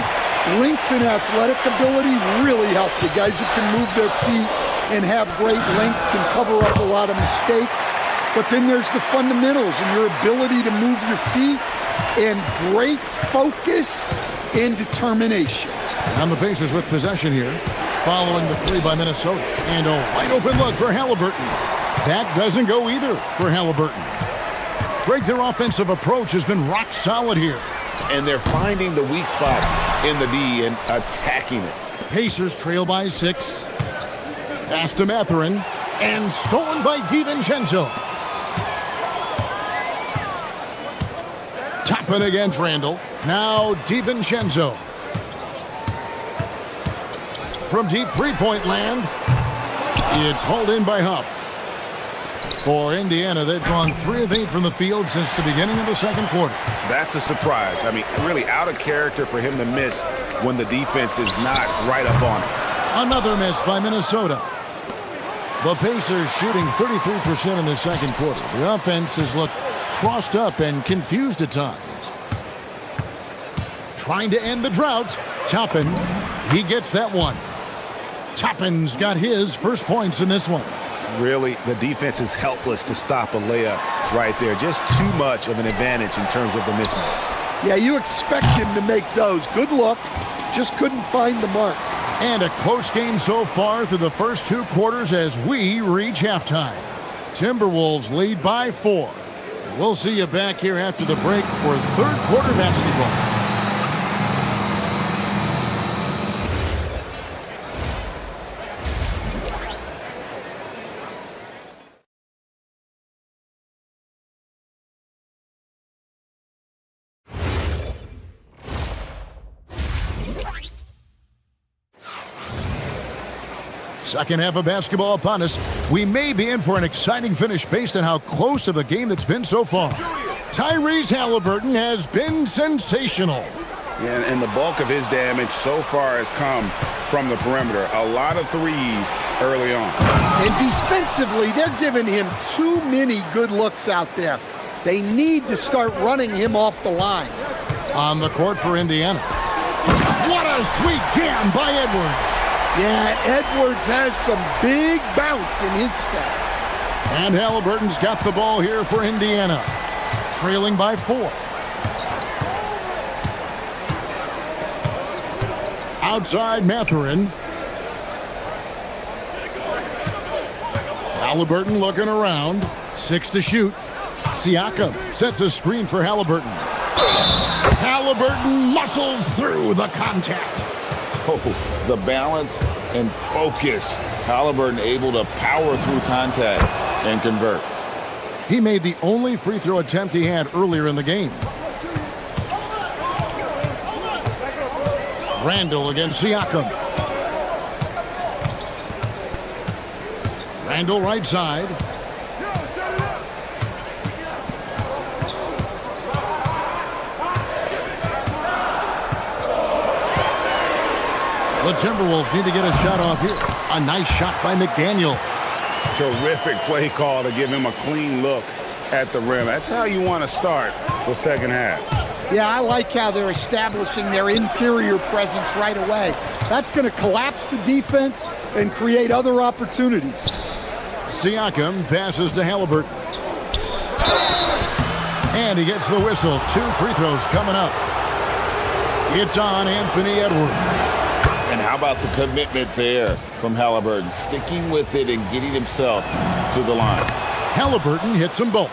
length and athletic ability really help. The guys who can move their feet and have great length can cover up a lot of mistakes. But then there's the fundamentals and your ability to move your feet and great focus and determination. And the Pacers with possession here, following the 3 by Minnesota. And a wide open look for Halliburton. That doesn't go either for Halliburton. Greg, their offensive approach has been rock solid here. and they're finding the weak spots in the D and attacking it. Pacers trail by 6. Pass to Matherin, and stolen by DiVincenzo. Toppin against Randall. Now DiVincenzo. From deep three-point land, it's hauled in by Huff. For Indiana, they've gone 3 of 8 from the field since the beginning of the second quarter. That's a surprise. I mean, really out of character for him to miss when the defense is not right up on him. Another miss by Minnesota. The Pacers shooting 33% in the second quarter. The offense has looked crossed up and confused at times. Trying to end the drought. Toppin, he gets that one. Toppin's got his first points in this one. Really, the defense is helpless to stop a layup right there. Just too much of an advantage in terms of the mismatch. Yeah, you expect him to make those. Good luck. Just couldn't find the mark. And a close game so far through the first 2 quarters as we reach halftime. Timberwolves lead by 4. We'll see you back here after the break for third quarter basketball. Second half of basketball upon us. We may be in for an exciting finish based on how close of a game that's been so far. Tyrese Halliburton has been sensational. Yeah, and the bulk of his damage so far has come from the perimeter. A lot of threes early on. And defensively, they're giving him too many good looks out there. They need to start running him off the line. On the court for Indiana. What a sweet jam by Edwards. Yeah, Edwards has some big bounce in his step. And Halliburton's got the ball here for Indiana. Trailing by 4. Outside Matherin. Halliburton looking around. 6 to shoot. Siakam sets a screen for Halliburton. Halliburton muscles through the contact. Oh, the balance and focus. Halliburton able to power through contact and convert. He made the only free throw attempt he had earlier in the game. Randall against Siakam. Randall right side. The Timberwolves need to get a shot off here. A nice shot by McDaniel. Terrific play call to give him a clean look at the rim. That's how you want to start the second half. Yeah, I like how they're establishing their interior presence right away. That's going to collapse the defense and create other opportunities. Siakam passes to Halliburton. And he gets the whistle. 2 free throws coming up. It's on Anthony Edwards. And how about the commitment there from Halliburton, sticking with it and getting himself to the line. Halliburton hits them both.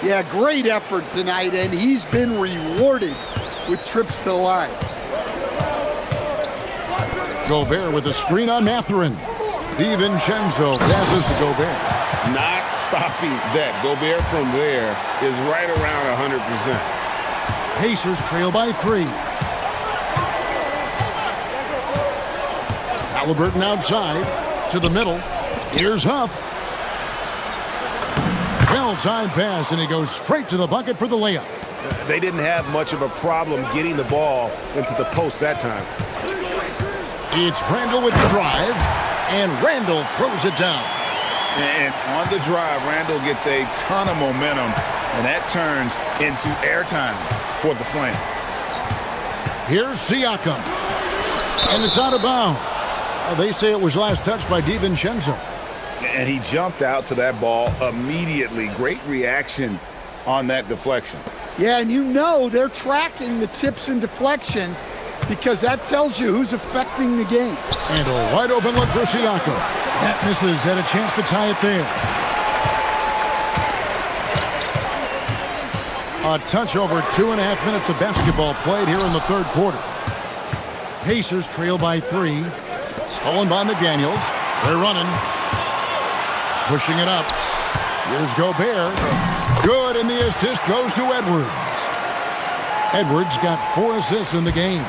Yeah, great effort tonight, and he's been rewarded with trips to the line. Gobert with a screen on Matherin. DiVincenzo passes to Gobert. Not stopping that. Gobert from there is right around 100%. Pacers trail by 3. Halliburton outside to the middle. Here's Huff. Well-timed pass, and he goes straight to the bucket for the layup. They didn't have much of a problem getting the ball into the post that time. It's Randall with the drive, and Randall throws it down. And on the drive, Randall gets a ton of momentum, and that turns into airtime for the slam. Here's Siakam, and it's out of bounds. They say it was last touched by DiVincenzo. And he jumped out to that ball immediately. Great reaction on that deflection. Yeah, and you know they're tracking the tips and deflections because that tells you who's affecting the game. And a wide open look for Siakam. That misses, had a chance to tie it there. A touch over 2.5 minutes of basketball played here in the third quarter. Pacers trail by 3. Stolen by McDaniels. They're running. Pushing it up. Here's Gobert. Good, and the assist goes to Edwards. Edwards got 4 assists in the game.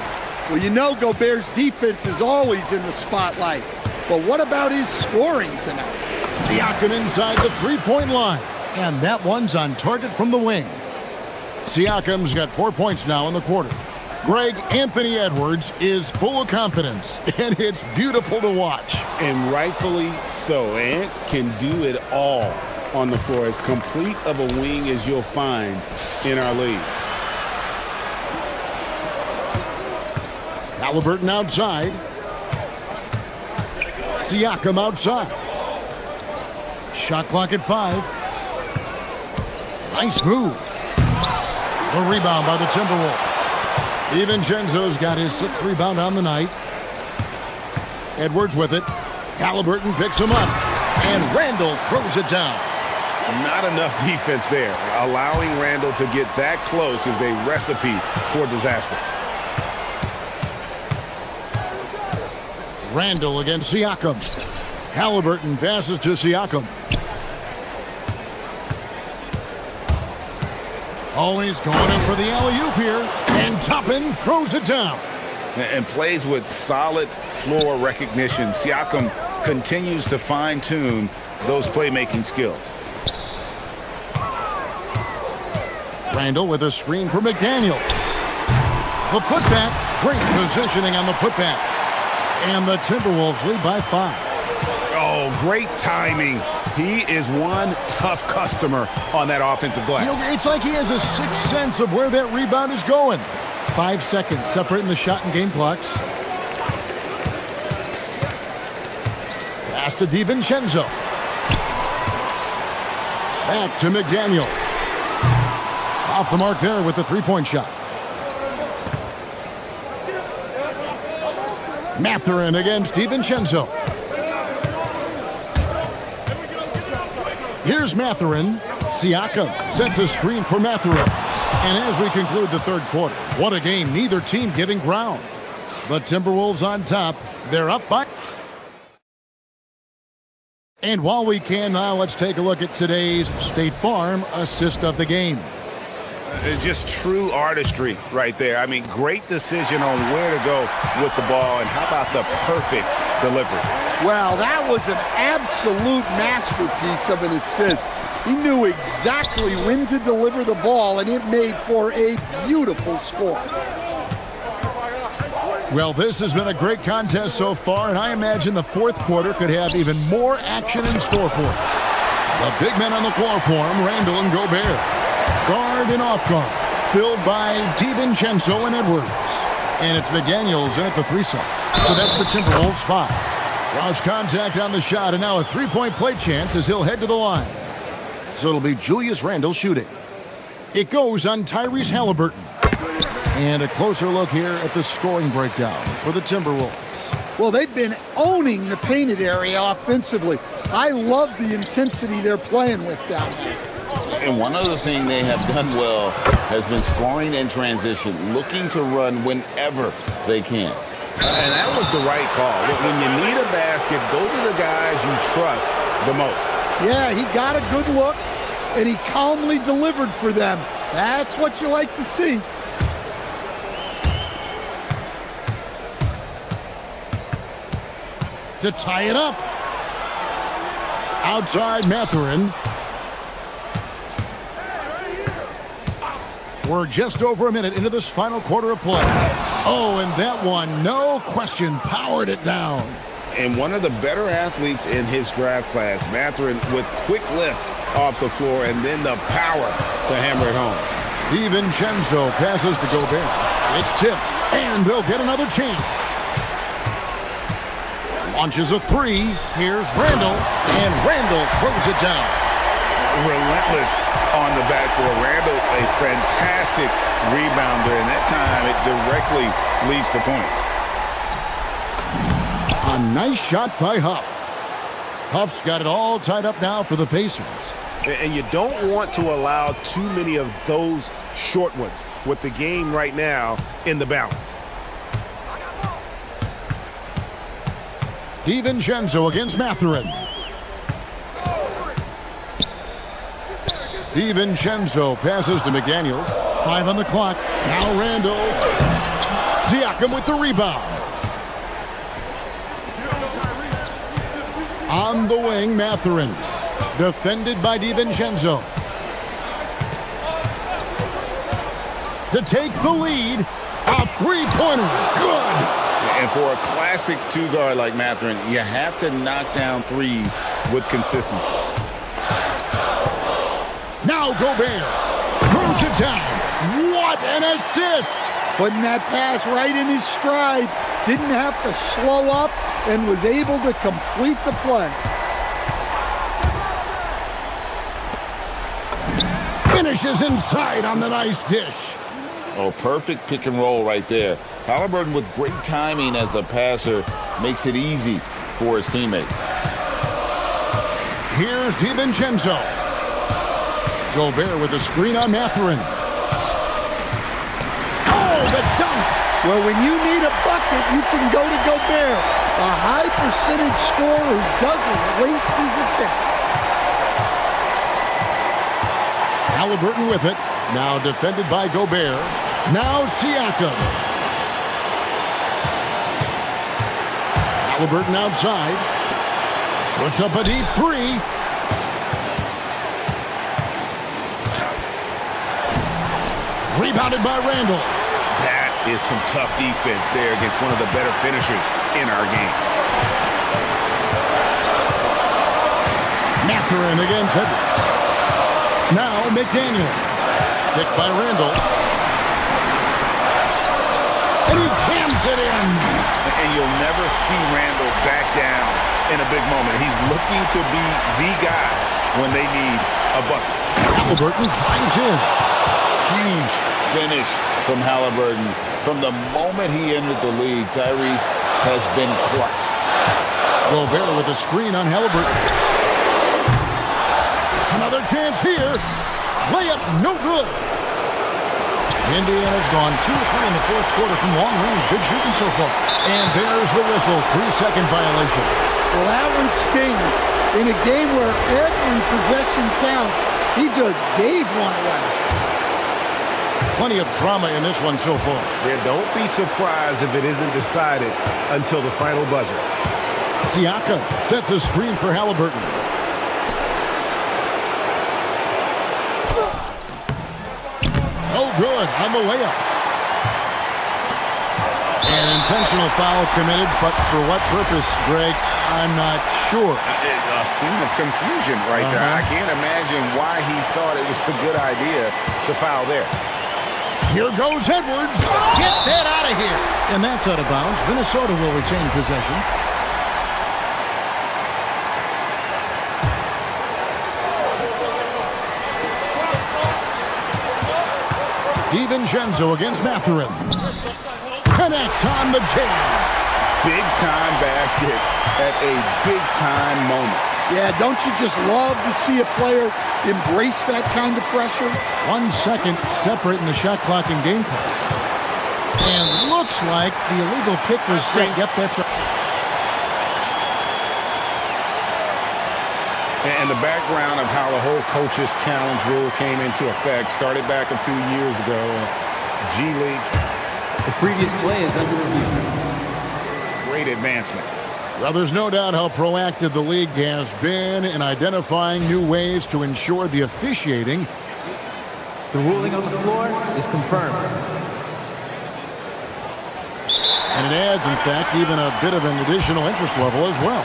Well, you know Gobert's defense is always in the spotlight. But what about his scoring tonight? Siakam inside the three-point line. And that one's on target from the wing. Siakam's got 4 points now in the quarter. Greg, Anthony Edwards is full of confidence, and it's beautiful to watch. And rightfully so. Ant can do it all on the floor. As complete of a wing as you'll find in our league. Halliburton outside. Siakam outside. Shot clock at 5. Nice move. A rebound by the Timberwolves. DiVincenzo's got his 6th rebound on the night. Edwards with it. Halliburton picks him up. And Randall throws it down. Not enough defense there. Allowing Randall to get that close is a recipe for disaster. Randall against Siakam. Halliburton passes to Siakam. Always going in for the alley-oop here. And Toppin throws it down. And plays with solid floor recognition. Siakam continues to fine-tune those playmaking skills. Randall with a screen for McDaniel. The putback. Great positioning on the putback. And the Timberwolves lead by 5. Oh, great timing. He is one tough customer on that offensive glass. You know, it's like he has a sixth sense of where that rebound is going. 5 seconds separating the shot and game clocks. Pass to DiVincenzo. Back to McDaniel. Off the mark there with the three-point shot. Mathurin against DiVincenzo. Here's Mathurin. Siakam sets a screen for Mathurin. And as we conclude the third quarter, what a game. Neither team giving ground. The Timberwolves on top. They're up by... And while we can now, let's take a look at today's State Farm assist of the game. Just true artistry right there. I mean, great decision on where to go with the ball, and how about the perfect delivery? Well, that was an absolute masterpiece of an assist. He knew exactly when to deliver the ball, and it made for a beautiful score. Well, this has been a great contest so far, and I imagine the fourth quarter could have even more action in store for us. The big men on the floor for him, Randall and Gobert. Guard and off guard, filled by DiVincenzo and Edwards. And it's McDaniels in at the 3 side. So that's the Timberwolves 5. Draws contact on the shot, and now a three-point play chance as he'll head to the line. So it'll be Julius Randle shooting. It goes on Tyrese Halliburton. And a closer look here at the scoring breakdown for the Timberwolves. Well, they've been owning the painted area offensively. I love the intensity they're playing with down there. And one other thing they have done well has been scoring in transition, looking to run whenever they can. And that was the right call. When you need a basket, go to the guys you trust the most. Yeah, he got a good look, and he calmly delivered for them. That's what you like to see. To tie it up. Outside Mathurin. We're just over a minute into this final quarter of play. Oh, and that one, no question, powered it down. And one of the better athletes in his draft class, Mathurin, with quick lift off the floor and then the power to hammer it home. DiVincenzo passes to Gobert. It's tipped, and they'll get another chance. Launches a 3. Here's Randall, and Randall throws it down. Relentless on the backboard. Randall, a fantastic rebounder, and that time it directly leads to points. A nice shot by Huff. Huff's got it all tied up now for the Pacers. And you don't want to allow too many of those short ones with the game right now in the balance. DiVincenzo against Mathurin. DiVincenzo passes to McDaniels. 5 on the clock. Now Randall. Siakam with the rebound. On the wing, Mathurin. Defended by DiVincenzo. To take the lead. A three-pointer. Good. And for a classic two-guard like Mathurin, you have to knock down threes with consistency. Now Gobert throws it down. What an assist! Putting that pass right in his stride. Didn't have to slow up and was able to complete the play. Finishes inside on the nice dish. Oh, perfect pick and roll right there. Halliburton with great timing as a passer makes it easy for his teammates. Here's DiVincenzo. Gobert with a screen on Mathurin. Oh, the dunk! Well, when you need a bucket, you can go to Gobert. A high percentage scorer who doesn't waste his attempts. Halliburton with it. Now defended by Gobert. Now Siakam. Halliburton outside. Puts up a deep three. Rebounded by Randall. That is some tough defense there against one of the better finishers in our game. Mathurin against Edwards. Now McDaniel. Picked by Randall. And he jams it in. And you'll never see Randall back down in a big moment. He's looking to be the guy when they need a bucket. Halliburton finds in. Huge finish from Halliburton. From the moment he entered the league, Tyrese has been clutch. Gobert with a screen on Halliburton. Another chance here. Layup, no good. Indiana's gone 2 of 3 in the fourth quarter from long range. Good shooting so far. And there's the whistle. 3-second violation. Well, that one stings. In a game where every possession counts, he just gave one away. Plenty of drama in this one so far. Yeah, don't be surprised if it isn't decided until the final buzzer. Siakam sets a screen for Halliburton. Oh, good on the layup. An intentional foul committed, but for what purpose, Greg? I'm not sure. A scene of confusion right there. I can't imagine why he thought it was a good idea to foul there. Here goes Edwards. Get that out of here. And that's out of bounds. Minnesota will retain possession. DiVincenzo against Mathurin. Connect on the jam. Big-time basket at a big-time moment. Yeah, don't you just love to see a player embrace that kind of pressure? 1 second separating the shot clock and game clock. And looks like the illegal pick was set. Yep, that's right. And the background of how the whole coaches challenge rule came into effect started back a few years ago. G League. The previous play is under review. Great advancement. Well, there's no doubt how proactive the league has been in identifying new ways to ensure the officiating. The ruling on the floor is confirmed. And it adds, in fact, even a bit of an additional interest level as well.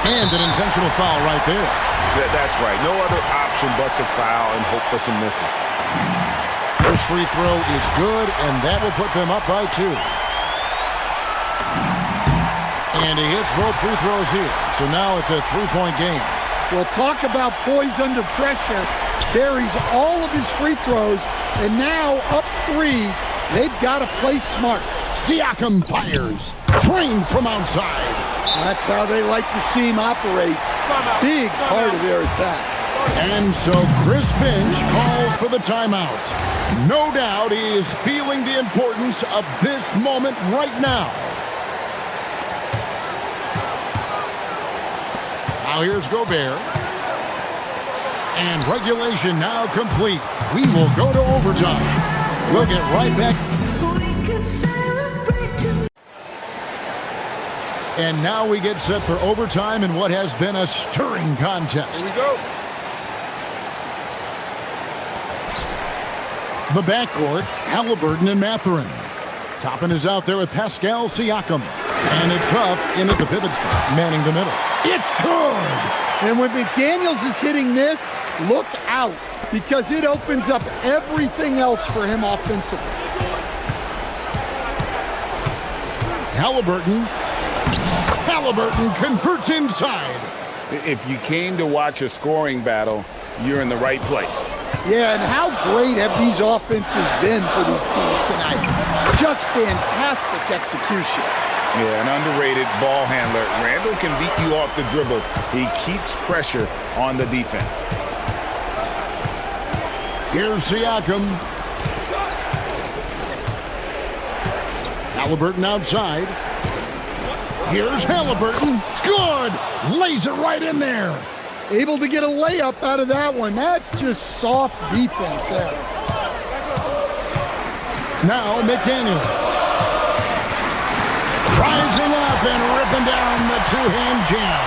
And an intentional foul right there. That's right. No other option but to foul and hope for some misses. First free throw is good, and that will put them up by 2. And he hits both free throws here. So now it's a 3-point game. Well, talk about poise under pressure. Buries all of his free throws, and now up 3 They've got to play smart. Siakam fires. Trained from outside. That's how they like to see him operate. Big part of their attack. And so Chris Finch calls for the timeout. No doubt he is feeling the importance of this moment right now. Now here's Gobert. And regulation now complete. We will go to overtime. We'll get right back. And now we get set for overtime in what has been a stirring contest. Here we go. The backcourt, Halliburton and Mathurin. Toppin is out there with Pascal Siakam. And it's Huff in at the pivot spot, manning the middle. It's good! And when McDaniels is hitting this, look out, because it opens up everything else for him offensively. Halliburton converts inside. If you came to watch a scoring battle, you're in the right place. Yeah, and how great have these offenses been for these teams tonight? Just fantastic execution. Yeah, an underrated ball handler. Randall can beat you off the dribble. He keeps pressure on the defense. Here's Siakam. Halliburton outside. Here's Halliburton. Good! Lays it right in there. Able to get a layup out of that one. That's just soft defense there. Now McDaniel. Rising up and ripping down the two-hand jam.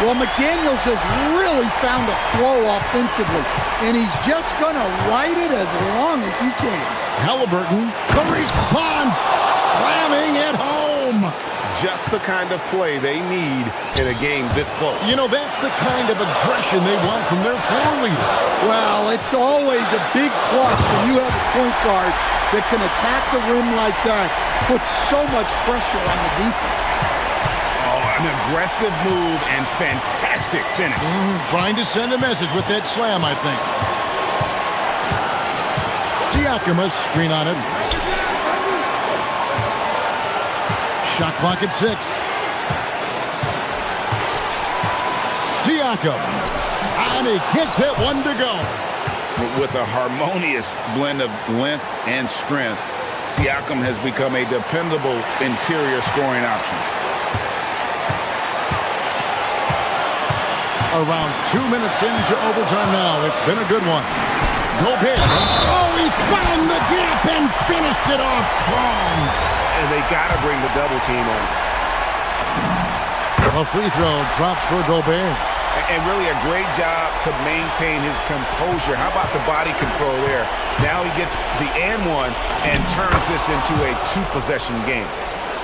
Well, McDaniels has really found a flow offensively, and he's just going to ride it as long as he can. Halliburton, the response, slamming it home. Just the kind of play they need in a game this close. You know, that's the kind of aggression they want from their floor leader. Well, it's always a big plus when you have a point guard that can attack the rim like that, put so much pressure on the defense. Oh, an aggressive move and fantastic finish. Trying to send a message with that slam, I think. Siakam, a screen on it. Shot clock at 6. Siakam. And he gets that one to go. With a harmonious blend of length and strength, Siakam has become a dependable interior scoring option. Around 2 minutes into overtime now. It's been a good one. Gobert. Oh, he found the gap and finished it off strong. And they got to bring the double team on. A free throw drops for Gobert. And really a great job to maintain his composure. How about the body control there? Now he gets the and one and turns this into a two-possession game.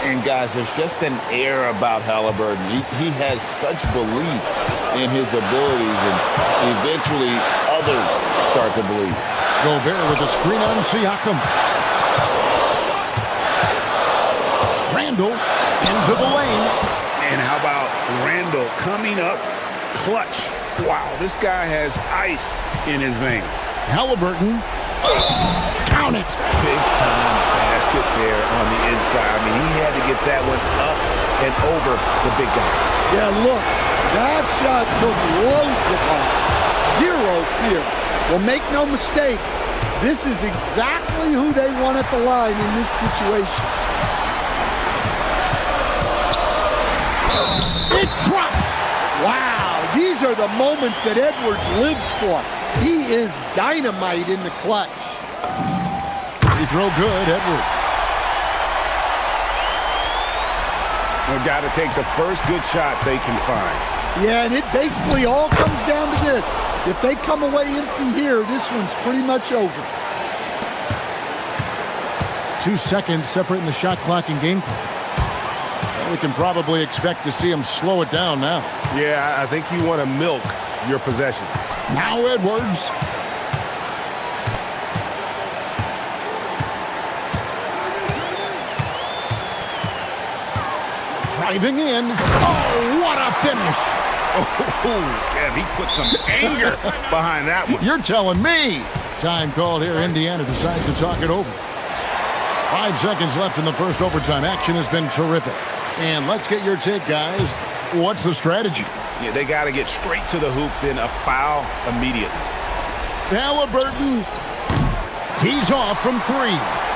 And guys, there's just an air about Halliburton. He has such belief in his abilities, and eventually others start to believe. Gobert with a screen on Siakam. Randall into the lane. And how about Randall coming up clutch? Wow, this guy has ice in his veins. Halliburton. Count it. Big time basket there on the inside. I mean, he had to get that one up and over the big guy. Yeah, look, that shot took loads of time. Zero fear. Well, make no mistake, this is exactly who they want at the line in this situation. It drops. Wow, these are the moments that Edwards lives for. He is dynamite in the clutch. He throw good, Edwards. They've got to take the first good shot they can find. Yeah, and it basically all comes down to this. If they come away empty here, this one's pretty much over. 2 seconds separating the shot clock and game clock. We can probably expect to see him slow it down now. Yeah, I think you want to milk your possessions. Now Edwards. Driving in. Oh, what a finish. Oh, yeah, he put some anger behind that one. You're telling me. Time called here. Indiana decides to talk it over. 5 seconds left in the first overtime. Action has been terrific. And let's get your take, guys. What's the strategy? Yeah, they got to get straight to the hoop, then a foul immediately. Halliburton. He's off from 3.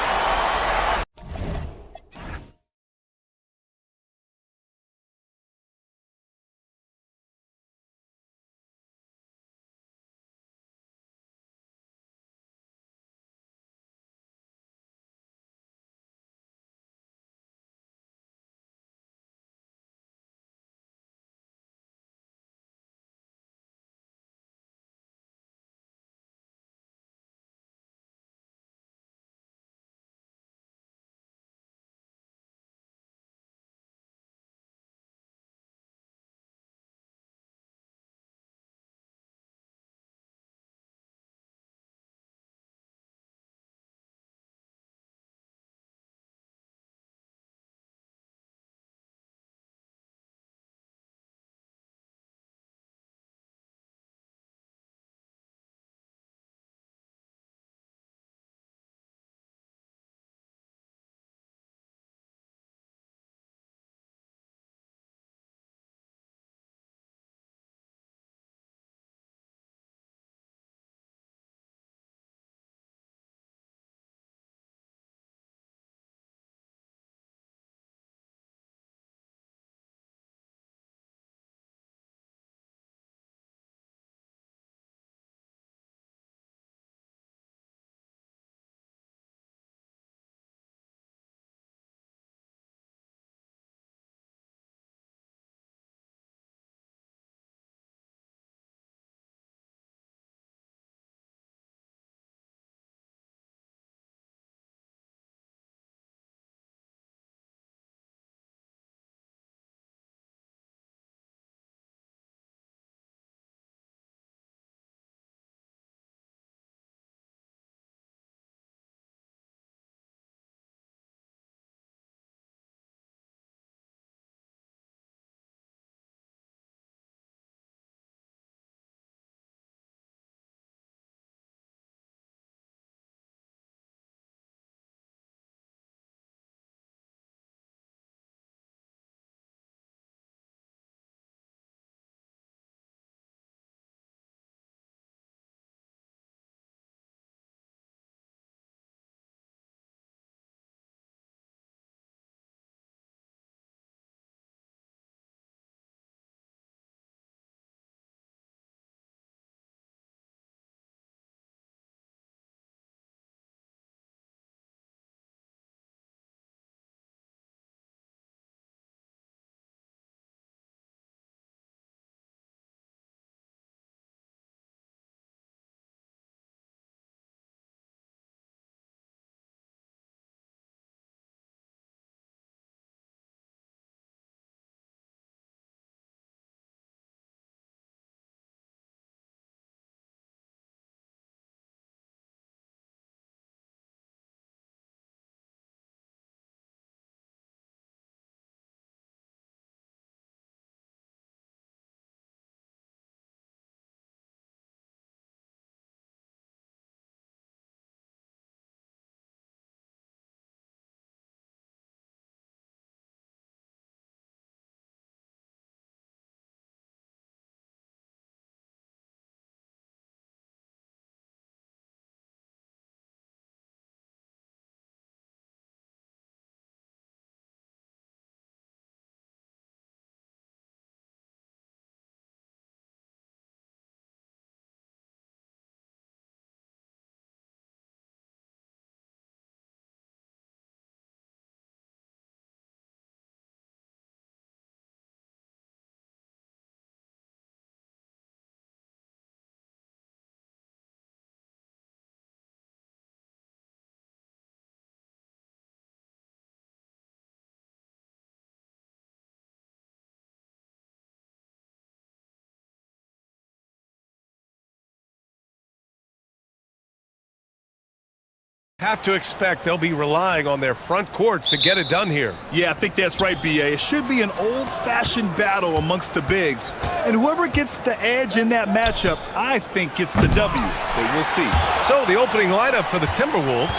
Have to expect they'll be relying on their front courts to get it done here. Yeah, I think that's right, BA. It should be an old-fashioned battle amongst the bigs. And whoever gets the edge in that matchup, I think gets the W. But we'll see. So the opening lineup for the Timberwolves.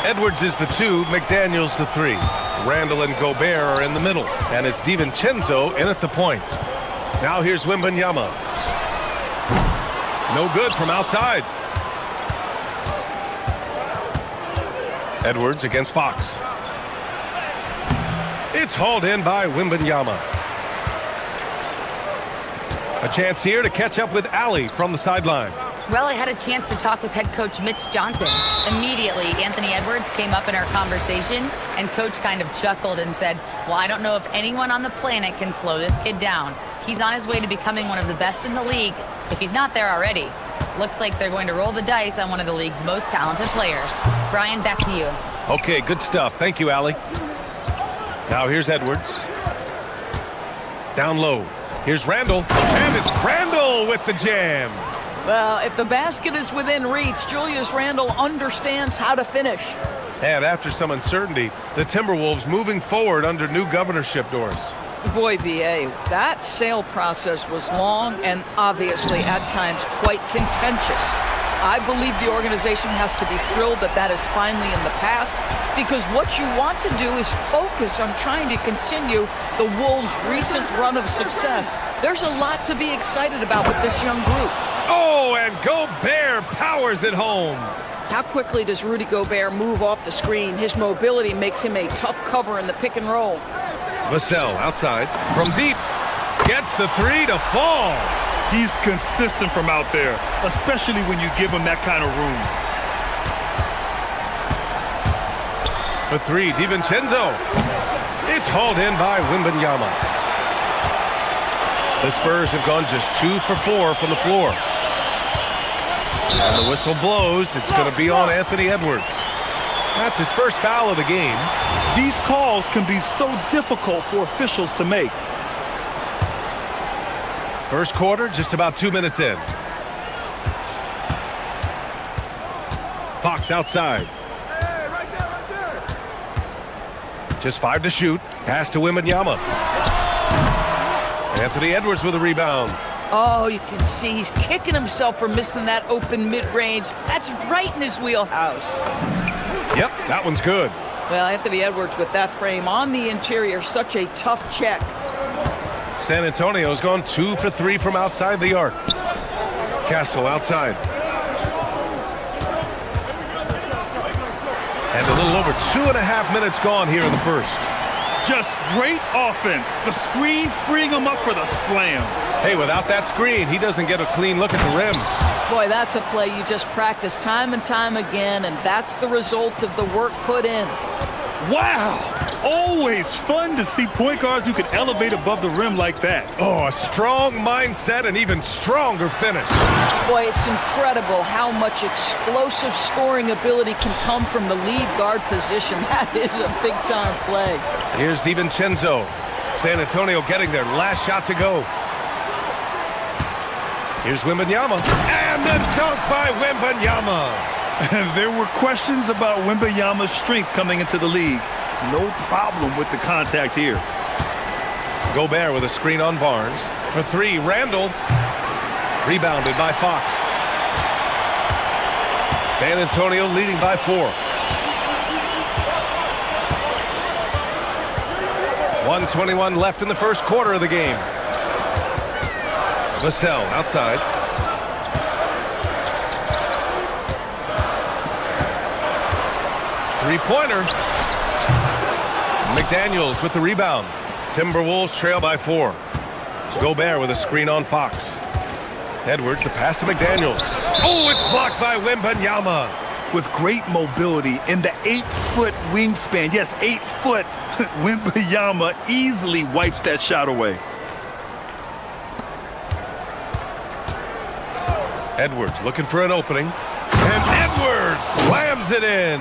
Edwards is the 2, McDaniels the 3. Randall and Gobert are in the middle, and it's DiVincenzo in at the point. Now here's Wembanyama. No good from outside. Edwards against Fox. It's hauled in by Wembanyama. A chance here to catch up with Allie from the sideline. Well, I had a chance to talk with head coach Mitch Johnson. Immediately, Anthony Edwards came up in our conversation, and coach kind of chuckled and said, well, I don't know if anyone on the planet can slow this kid down. He's on his way to becoming one of the best in the league, if he's not there already. Looks like they're going to roll the dice on one of the league's most talented players. Brian, back to you. Okay, good stuff. Thank you, Allie. Now here's Edwards. Down low. Here's Randall. And it's Randall with the jam. Well, if the basket is within reach, Julius Randle understands how to finish. And after some uncertainty, the Timberwolves moving forward under new governorship doors. Boy, B.A., that sale process was long and obviously at times quite contentious. I believe the organization has to be thrilled that that is finally in the past, because what you want to do is focus on trying to continue the Wolves' recent run of success. There's a lot to be excited about with this young group. Oh, and Gobert powers it home. How quickly does Rudy Gobert move off the screen? His mobility makes him a tough cover in the pick and roll. Vassell outside from deep. Gets the 3 to fall. He's consistent from out there, especially when you give him that kind of room. For 3, DiVincenzo. It's hauled in by Wembanyama. The Spurs have gone just 2 for 4 from the floor. And the whistle blows. It's going to be on Anthony Edwards. That's his first foul of the game. These calls can be so difficult for officials to make. First quarter, just about 2 minutes in. Fox outside. Just 5 to shoot. Pass to Wembanyama. Anthony Edwards with a rebound. Oh, you can see he's kicking himself for missing that open mid-range. That's right in his wheelhouse. Yep, that one's good. Well, Anthony Edwards with that frame on the interior, such a tough check. San Antonio's gone 2 for 3 from outside the arc. Castle outside. And a little over 2.5 minutes gone here in the first. Just great offense. The screen freeing him up for the slam. Hey, without that screen, he doesn't get a clean look at the rim. Boy, that's a play you just practice time and time again, and that's the result of the work put in. Wow! Always fun to see point guards who can elevate above the rim like that. Oh, a strong mindset and even stronger finish. Boy, it's incredible how much explosive scoring ability can come from the lead guard position. That is a big-time play. Here's DiVincenzo. San Antonio getting their last shot to go. Here's Wembanyama. And the dunk by Wembanyama. There were questions about Wembanyama's strength coming into the league. No problem with the contact here. Gobert with a screen on Barnes. For 3, Randall. Rebounded by Fox. San Antonio leading by 4. 1:21 left in the first quarter of the game. Vassell outside. Three-pointer. McDaniels with the rebound. Timberwolves trail by 4. Gobert with a screen on Fox. Edwards, the pass to McDaniels. Oh, it's blocked by Wembanyama. With great mobility in the 8-foot wingspan. Yes, 8 foot. Wembanyama easily wipes that shot away. Edwards looking for an opening. And Edwards slams it in.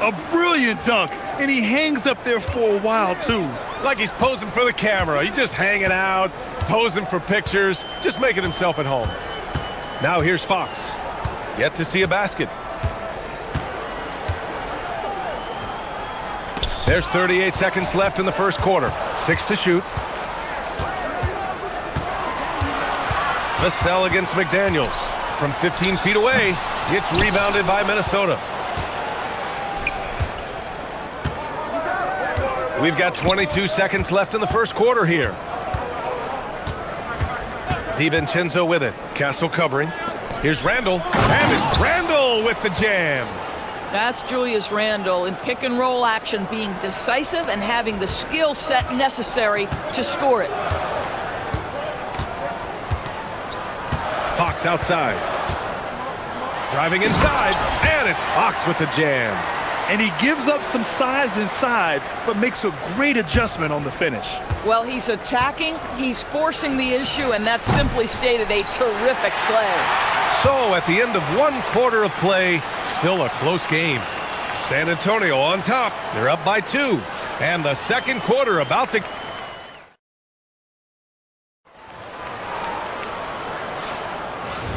A brilliant dunk. And he hangs up there for a while, too. Like he's posing for the camera. He's just hanging out, posing for pictures, just making himself at home. Now here's Fox. Yet to see a basket. There's 38 seconds left in the first quarter. 6 to shoot. Vassell against McDaniels. From 15 feet away, it's rebounded by Minnesota. We've got 22 seconds left in the first quarter here. DiVincenzo with it. Castle covering. Here's Randall. And it's Randall with the jam. That's Julius Randle in pick and roll action, being decisive and having the skill set necessary to score it. Fox outside. Driving inside, and it's Fox with the jam. And he gives up some size inside, but makes a great adjustment on the finish. Well, he's attacking, he's forcing the issue, and that's simply stated a terrific play. So, at the end of one quarter of play, still a close game. San Antonio on top. They're up by 2. And the second quarter about to...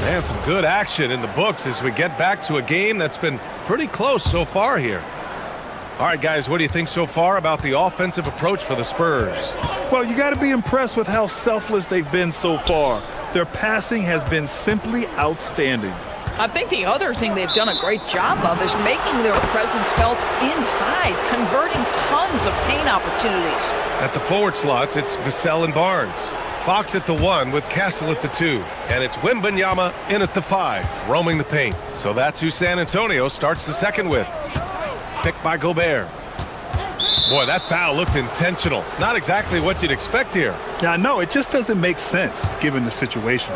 Man, some good action in the books as we get back to a game that's been pretty close so far here. All right, guys, what do you think so far about the offensive approach for the Spurs? Well, you got to be impressed with how selfless they've been so far. Their passing has been simply outstanding. I think the other thing they've done a great job of is making their presence felt inside, converting tons of paint opportunities. At the forward slots, it's Vassell and Barnes. Fox at the 1 with Castle at the 2. And it's Wembanyama in at the 5, roaming the paint. So that's who San Antonio starts the second with. Picked by Gobert. Boy, that foul looked intentional. Not exactly what you'd expect here. Yeah, I know. It just doesn't make sense given the situation.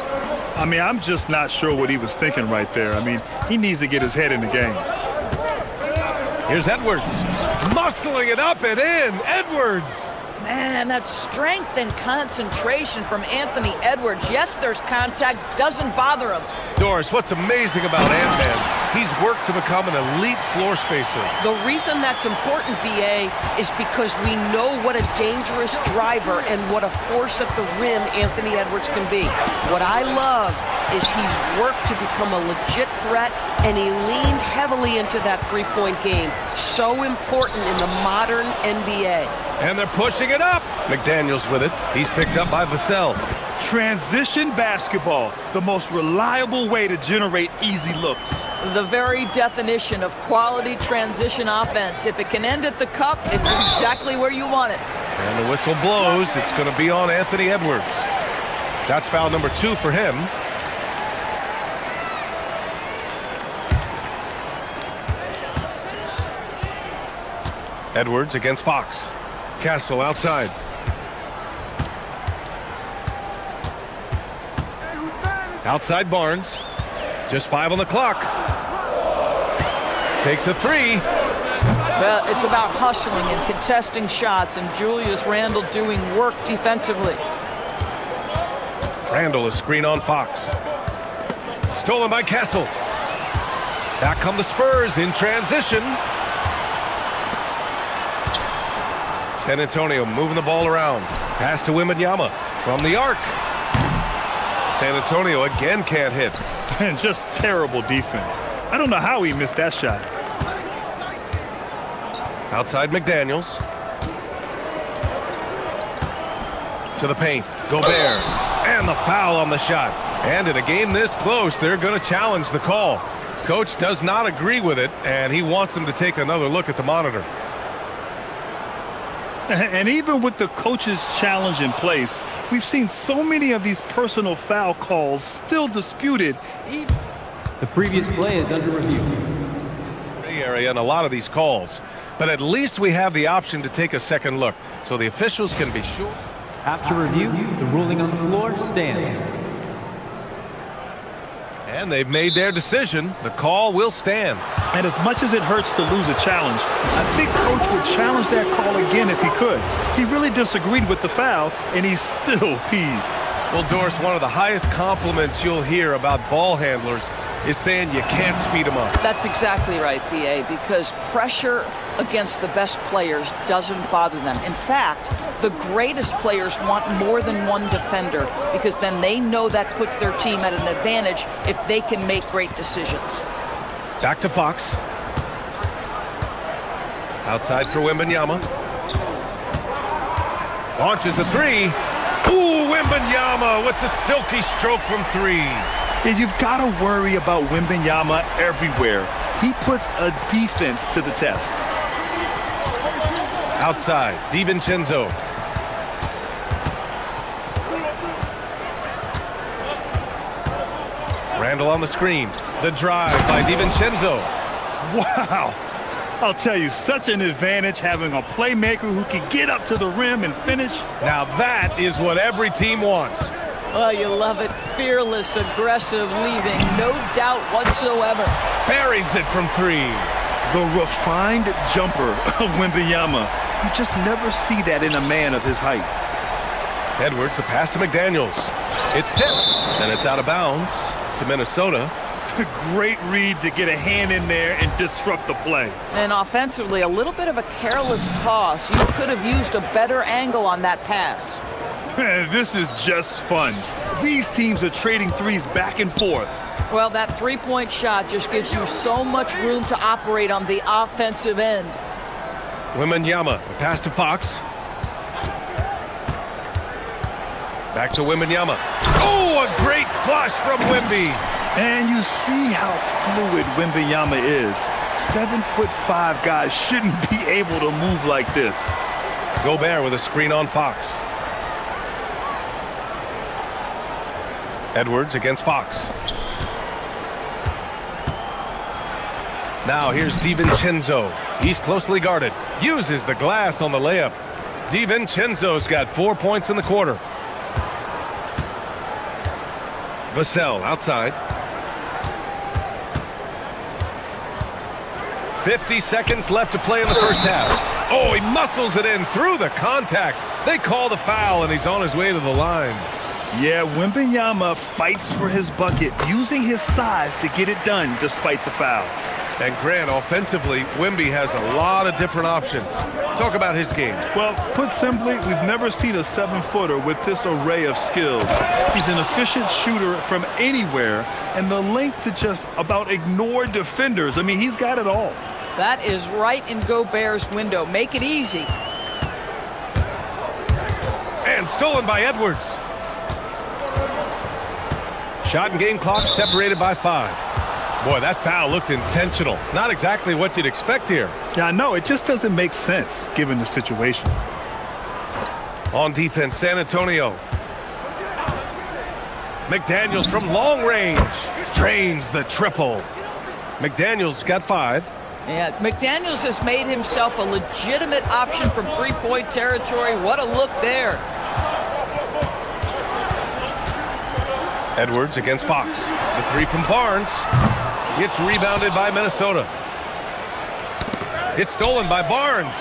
I mean, I'm just not sure what he was thinking right there. I mean, he needs to get his head in the game. Here's Edwards. Muscling it up and in. Edwards. Man, that strength and concentration from Anthony Edwards. Yes, there's contact, doesn't bother him. Doris, what's amazing about Ant-Man, he's worked to become an elite floor spacer. The reason that's important, BA, is because we know what a dangerous driver and what a force at the rim Anthony Edwards can be. What I love is he's worked to become a legit threat, and he leaned heavily into that three-point game. So important in the modern NBA. And they're pushing it up. McDaniels with it. He's picked up by Vassell. Transition basketball, the most reliable way to generate easy looks. The very definition of quality transition offense. If it can end at the cup, it's exactly where you want it. And the whistle blows. It's going to be on Anthony Edwards. That's foul number 2 for him. Edwards against Fox. Castle outside. Outside Barnes. Just 5 on the clock. Takes a 3. Well, it's about hustling and contesting shots, and Julius Randle doing work defensively. Randle, a screen on Fox. Stolen by Castle. Back come the Spurs in transition. San Antonio moving the ball around. Pass to Wembanyama from the arc. San Antonio again can't hit. And just terrible defense. I don't know how he missed that shot. Outside McDaniels. To the paint. Gobert. And the foul on the shot. And in a game this close, they're going to challenge the call. Coach does not agree with it, and he wants them to take another look at the monitor. And even with the coach's challenge in place, we've seen so many of these personal foul calls still disputed. The previous play is under review. Area in a lot of these calls, but at least we have the option to take a second look, so the officials can be sure. After review, the ruling on the floor stands. And they've made their decision. The call will stand. And as much as it hurts to lose a challenge, I think Coach would challenge that call again if he could. He really disagreed with the foul, and he's still peeved. Well, Doris, one of the highest compliments you'll hear about ball handlers is saying you can't speed them up. That's exactly right, BA, because pressure against the best players doesn't bother them. In fact, the greatest players want more than one defender, because then they know that puts their team at an advantage if they can make great decisions. Back to Fox. Outside for Wembanyama. Launches a 3. Ooh, Wembanyama with the silky stroke from 3. And you've got to worry about Wembanyama everywhere. He puts a defense to the test. Outside, DiVincenzo. Randall on the screen. The drive by DiVincenzo. Wow. I'll tell you, such an advantage having a playmaker who can get up to the rim and finish. Now that is what every team wants. Oh, you love it. Fearless, aggressive, leaving. No doubt whatsoever. Buries it from three. The refined jumper of Wembanyama. You just never see that in a man of his height. Edwards, the pass to McDaniels. It's tipped, and it's out of bounds to Minnesota. Great read to get a hand in there and disrupt the play. And offensively, a little bit of a careless toss. You could have used a better angle on that pass. This is just fun. These teams are trading threes back and forth. Well, that three-point shot just gives you so much room to operate on the offensive end. Wembanyama, the pass to Fox. Back to Wembanyama. Oh, a great flush from Wemby. And you see how fluid Wembanyama is. 7'5" guys shouldn't be able to move like this. Gobert with a screen on Fox. Edwards against Fox. Now here's DiVincenzo. He's closely guarded. Uses the glass on the layup. DiVincenzo's got 4 points in the quarter. Vassell outside. 50 seconds left to play in the first half. Oh, he muscles it in through the contact. They call the foul, and he's on his way to the line. Yeah, Wembanyama fights for his bucket, using his size to get it done despite the foul. And Grant, offensively, Wemby has a lot of different options. Talk about his game. Well, put simply, we've never seen a 7-footer with this array of skills. He's an efficient shooter from anywhere, and the length to just about ignore defenders. I mean, he's got it all. That is right in Gobert's window. Make it easy. And stolen by Edwards. Shot and game clock separated by 5. Boy, that foul looked intentional. Not exactly what you'd expect here. Yeah, I know. It just doesn't make sense given the situation. On defense, San Antonio. McDaniels from long range. Drains the triple. McDaniels got 5. Yeah, McDaniels has made himself a legitimate option from three-point territory. What a look there. Edwards against Fox. The three from Barnes. It's rebounded by Minnesota. It's stolen by Barnes.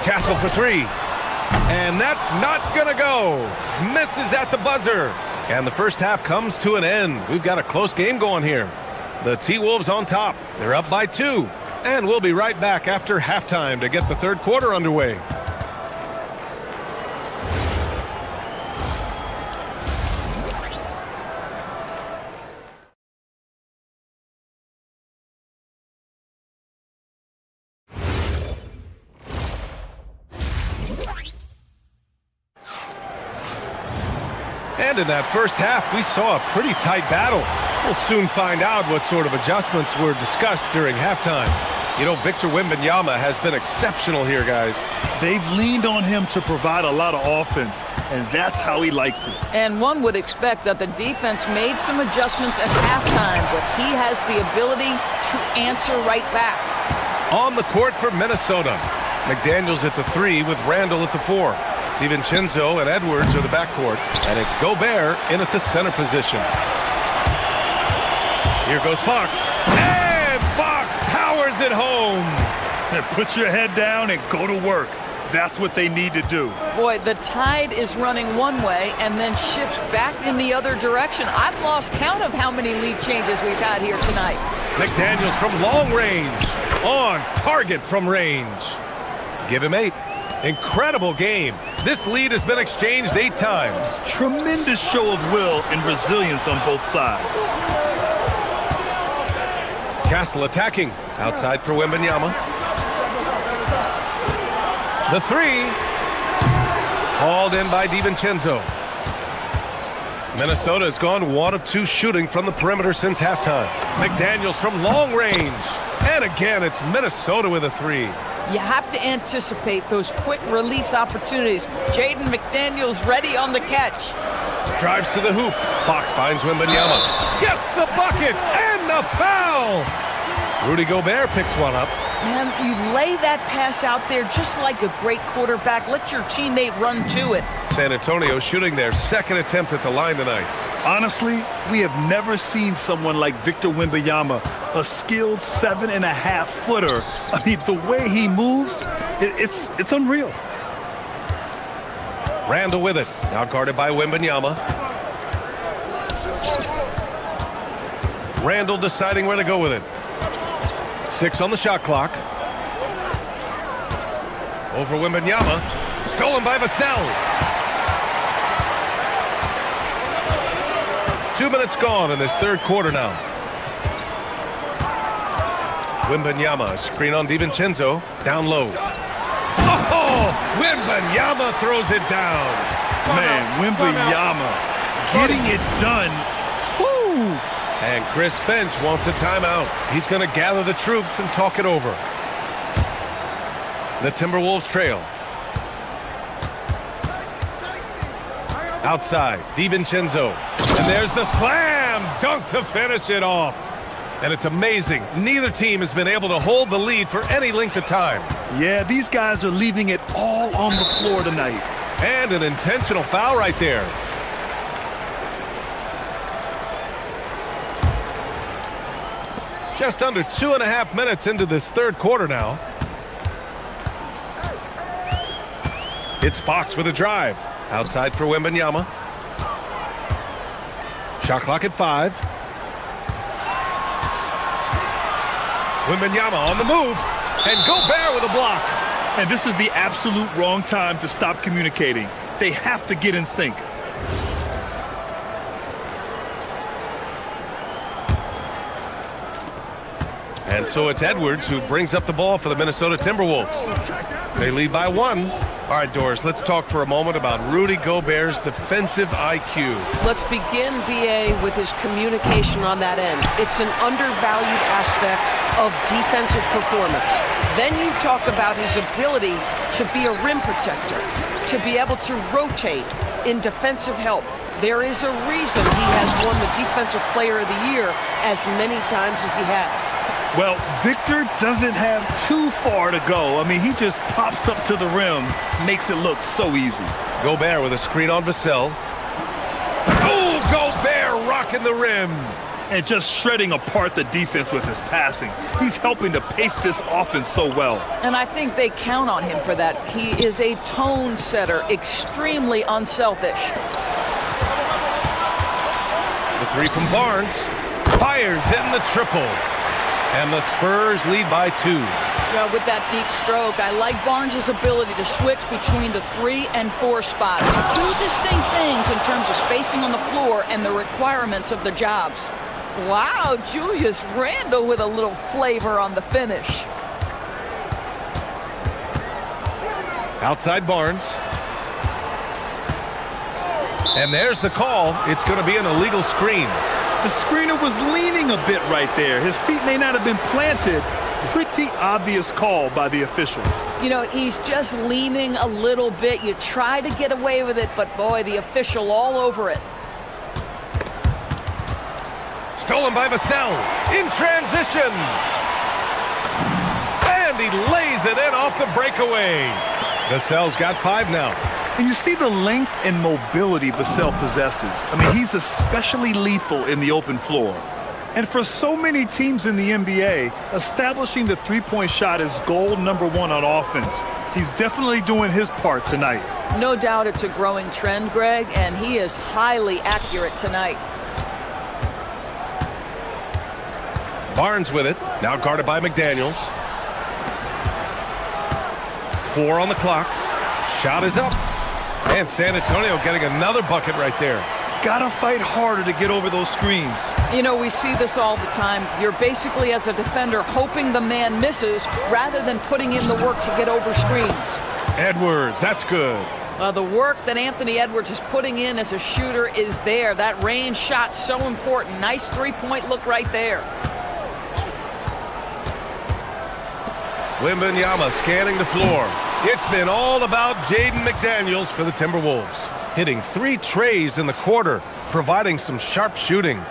Castle for 3. And that's not gonna go. Misses at the buzzer. And the first half comes to an end. We've got a close game going here. The T-Wolves on top. They're up by 2. And we'll be right back after halftime to get the third quarter underway. And in that first half, we saw a pretty tight battle. We'll soon find out what sort of adjustments were discussed during halftime. You know, Victor Wembanyama has been exceptional here, guys. They've leaned on him to provide a lot of offense, and that's how he likes it. And one would expect that the defense made some adjustments at halftime, but he has the ability to answer right back. On the court for Minnesota. McDaniels at the 3 with Randall at the 4. DiVincenzo and Edwards are the backcourt, and it's Gobert in at the center position. Here goes Fox, and Fox powers it home. And put your head down and go to work. That's what they need to do. Boy, the tide is running one way and then shifts back in the other direction. I've lost count of how many lead changes we've had here tonight. McDaniels from long range, on target from range. Give him 8. Incredible game. This lead has been exchanged 8 times. Tremendous show of will and resilience on both sides. Castle attacking. Outside for Wembanyama. The 3. Hauled in by DiVincenzo. Minnesota has gone 1 of 2 shooting from the perimeter since halftime. McDaniels from long range. And again, it's Minnesota with a 3. You have to anticipate those quick release opportunities. Jaden McDaniels ready on the catch. Drives to the hoop. Fox finds Wembanyama. Gets the bucket and the foul. Rudy Gobert picks one up. Man, you lay that pass out there just like a great quarterback. Let your teammate run to it. San Antonio shooting their second attempt at the line tonight. Honestly, we have never seen someone like Victor Wembanyama, a skilled 7.5-footer. I mean, the way he moves, it's unreal. Randall with it. Now guarded by Wembanyama. Randall deciding where to go with it. 6 on the shot clock. Over Wembanyama. Stolen by Vassell. 2 minutes gone in this third quarter now. Wembanyama, screen on DiVincenzo, down low. Oh, Wembanyama throws it down. Man, Wembanyama getting it done. Woo! And Chris Finch wants a timeout. He's going to gather the troops and talk it over. The Timberwolves trail. Outside, DiVincenzo. And there's the slam dunk to finish it off. And it's amazing. Neither team has been able to hold the lead for any length of time. Yeah, these guys are leaving it all on the floor tonight. And an intentional foul right there. Just under 2.5 minutes into this third quarter now. It's Fox with a drive. Outside for Wembanyama. Shot clock at 5. Wembanyama on the move. And Gobert with a block. And this is the absolute wrong time to stop communicating. They have to get in sync. And so it's Edwards who brings up the ball for the Minnesota Timberwolves. They lead by 1. All right, Doris, let's talk for a moment about Rudy Gobert's defensive IQ. Let's begin, B.A., with his communication on that end. It's an undervalued aspect of defensive performance. Then you talk about his ability to be a rim protector, to be able to rotate in defensive help. There is a reason he has won the Defensive Player of the Year as many times as he has. Well, Victor doesn't have too far to go. I mean, he just pops up to the rim, makes it look so easy. Gobert with a screen on Vassell. Oh, Gobert rocking the rim. And just shredding apart the defense with his passing. He's helping to pace this offense so well. And I think they count on him for that. He is a tone setter, extremely unselfish. The 3 from Barnes. Fires in the triple. And the Spurs lead by 2. Well, with that deep stroke, I like Barnes' ability to switch between the 3 and 4 spots. 2 distinct things in terms of spacing on the floor and the requirements of the jobs. Wow, Julius Randle with a little flavor on the finish. Outside Barnes. And there's the call. It's going to be an illegal screen. The screener was leaning a bit right there. His feet may not have been planted. Pretty obvious call by the officials. You know, he's just leaning a little bit. You try to get away with it, but boy, the official all over it. Stolen by Vassell. In transition. And he lays it in off the breakaway. Vassell's got 5 now. And you see the length and mobility Vassell possesses. I mean, he's especially lethal in the open floor. And for so many teams in the NBA, establishing the three-point shot is goal number 1 on offense. He's definitely doing his part tonight. No doubt it's a growing trend, Greg, and he is highly accurate tonight. Barnes with it, now guarded by McDaniels. 4 on the clock. Shot is up. And San Antonio getting another bucket right there. Gotta fight harder to get over those screens. You know, we see this all the time. You're basically, as a defender, hoping the man misses rather than putting in the work to get over screens. Edwards, that's good. The work that Anthony Edwards is putting in as a shooter is there. That range shot so important. Nice three-point look right there. Wembanyama scanning the floor. It's been all about Jaden McDaniels for the Timberwolves, hitting 3 trays in the quarter, providing some sharp shooting.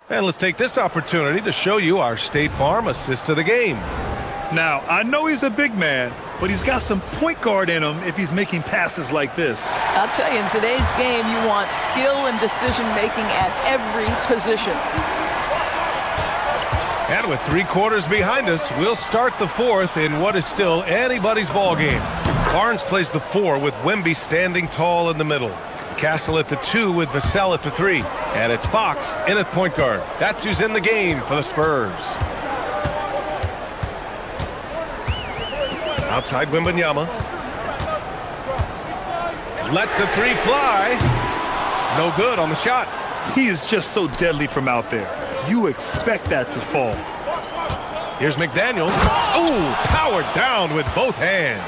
And let's take this opportunity to show you our State Farm assist to the game. Now, I know he's a big man, but he's got some point guard in him if he's making passes like this. I'll tell you, in today's game, you want skill and decision-making at every position. And with 3 quarters behind us, we'll start the 4th in what is still anybody's ball game. Barnes plays the 4 with Wemby standing tall in the middle. Castle at the 2 with Vassell at the 3. And it's Fox in at point guard. That's who's in the game for the Spurs. Outside Wembanyama. Lets the 3 fly. No good on the shot. He is just so deadly from out there. You expect that to fall. Here's McDaniels. Ooh, powered down with both hands.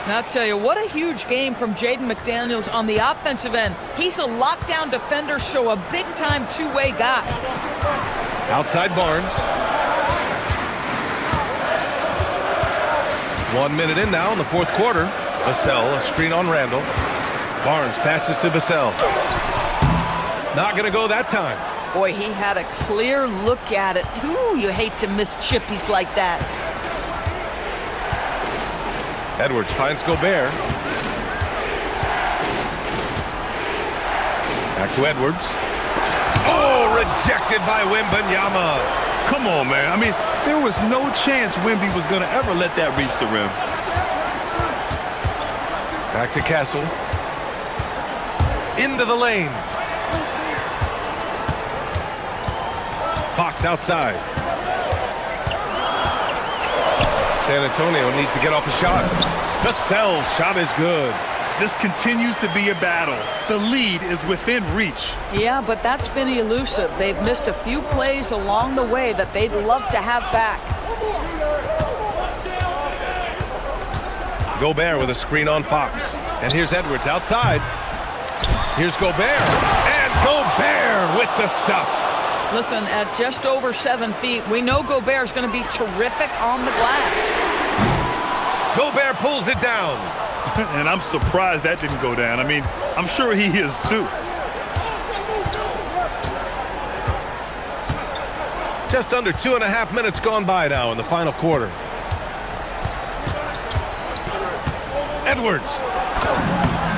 Now, I'll tell you, what a huge game from Jaden McDaniels on the offensive end. He's a lockdown defender, so a big-time two-way guy. Outside Barnes. 1 minute in now in the 4th quarter. Vassell, a screen on Randall. Barnes passes to Vassell. Not going to go that time. Boy, he had a clear look at it. Ooh, you hate to miss chippies like that. Edwards finds Gobert. Back to Edwards. Oh, rejected by Wembanyama. Come on, man. I mean, there was no chance Wemby was going to ever let that reach the rim. Back to Castle. Into the lane. Fox outside. San Antonio needs to get off a shot. Vassell's shot is good. This continues to be a battle. The lead is within reach. Yeah, but that's been elusive. They've missed a few plays along the way that they'd love to have back. Gobert with a screen on Fox. And here's Edwards outside. Here's Gobert. And Gobert with the stuff. Listen, at just over 7 feet, we know Gobert's going to be terrific on the glass. Gobert pulls it down. And I'm surprised that didn't go down. I mean, I'm sure he is too. Just under 2.5 minutes gone by now in the final quarter. Edwards.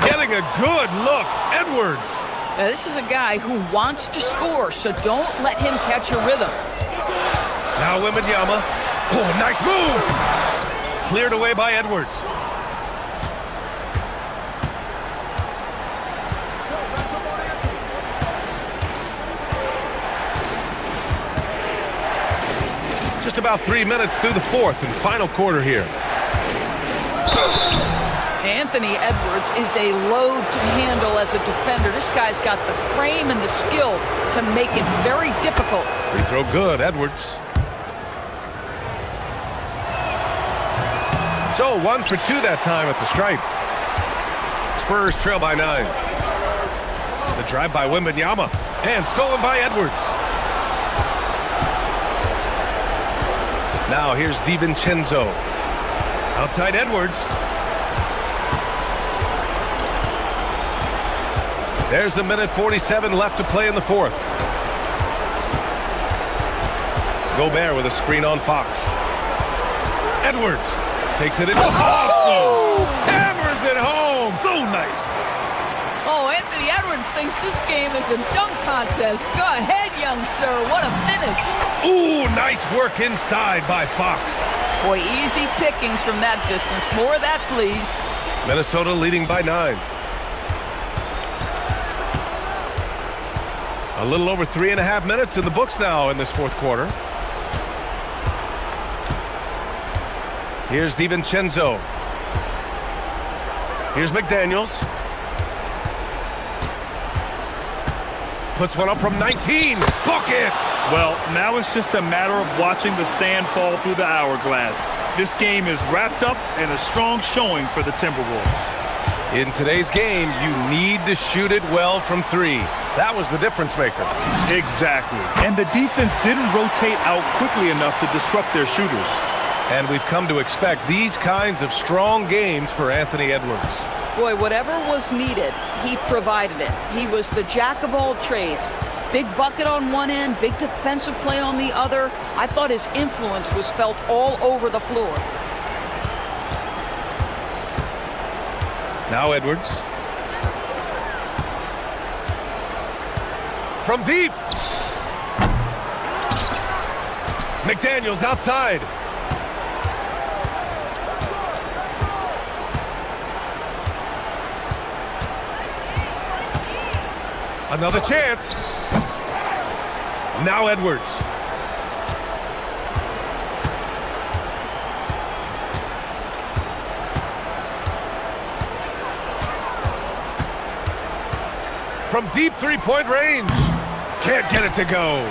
Getting a good look. Edwards. Now, this is a guy who wants to score, so don't let him catch a rhythm. Now Wembanyama. Oh, nice move. Cleared away by Edwards. Just about 3 minutes through the 4th and final quarter here. Anthony Edwards is a load to handle as a defender. This guy's got the frame and the skill to make it very difficult. Free throw good, Edwards. So 1 for 2 that time at the stripe. Spurs trail by 9. The drive by Wembanyama and stolen by Edwards. Now here's DiVincenzo. Outside Edwards. There's a minute 47 left to play in the 4th. Gobert with a screen on Fox. Edwards takes it in. Oh! Hammers it home! So nice. Oh, Anthony Edwards thinks this game is a dunk contest. Go ahead, young sir. What a finish. Ooh, nice work inside by Fox. Boy, easy pickings from that distance. More of that, please. Minnesota leading by 9. A little over 3.5 minutes in the books now in this 4th quarter. Here's DiVincenzo. Here's McDaniels. Puts one up from 19. Bucket! Well, now it's just a matter of watching the sand fall through the hourglass. This game is wrapped up in a strong showing for the Timberwolves. In today's game, you need to shoot it well from three. That was the difference maker. Exactly. And the defense didn't rotate out quickly enough to disrupt their shooters. And we've come to expect these kinds of strong games for Anthony Edwards. Boy, whatever was needed, he provided it. He was the jack of all trades. Big bucket on one end, big defensive play on the other. I thought his influence was felt all over the floor. Now Edwards. From deep. McDaniels outside. Another chance. Now Edwards. From deep three-point range. Can't get it to go.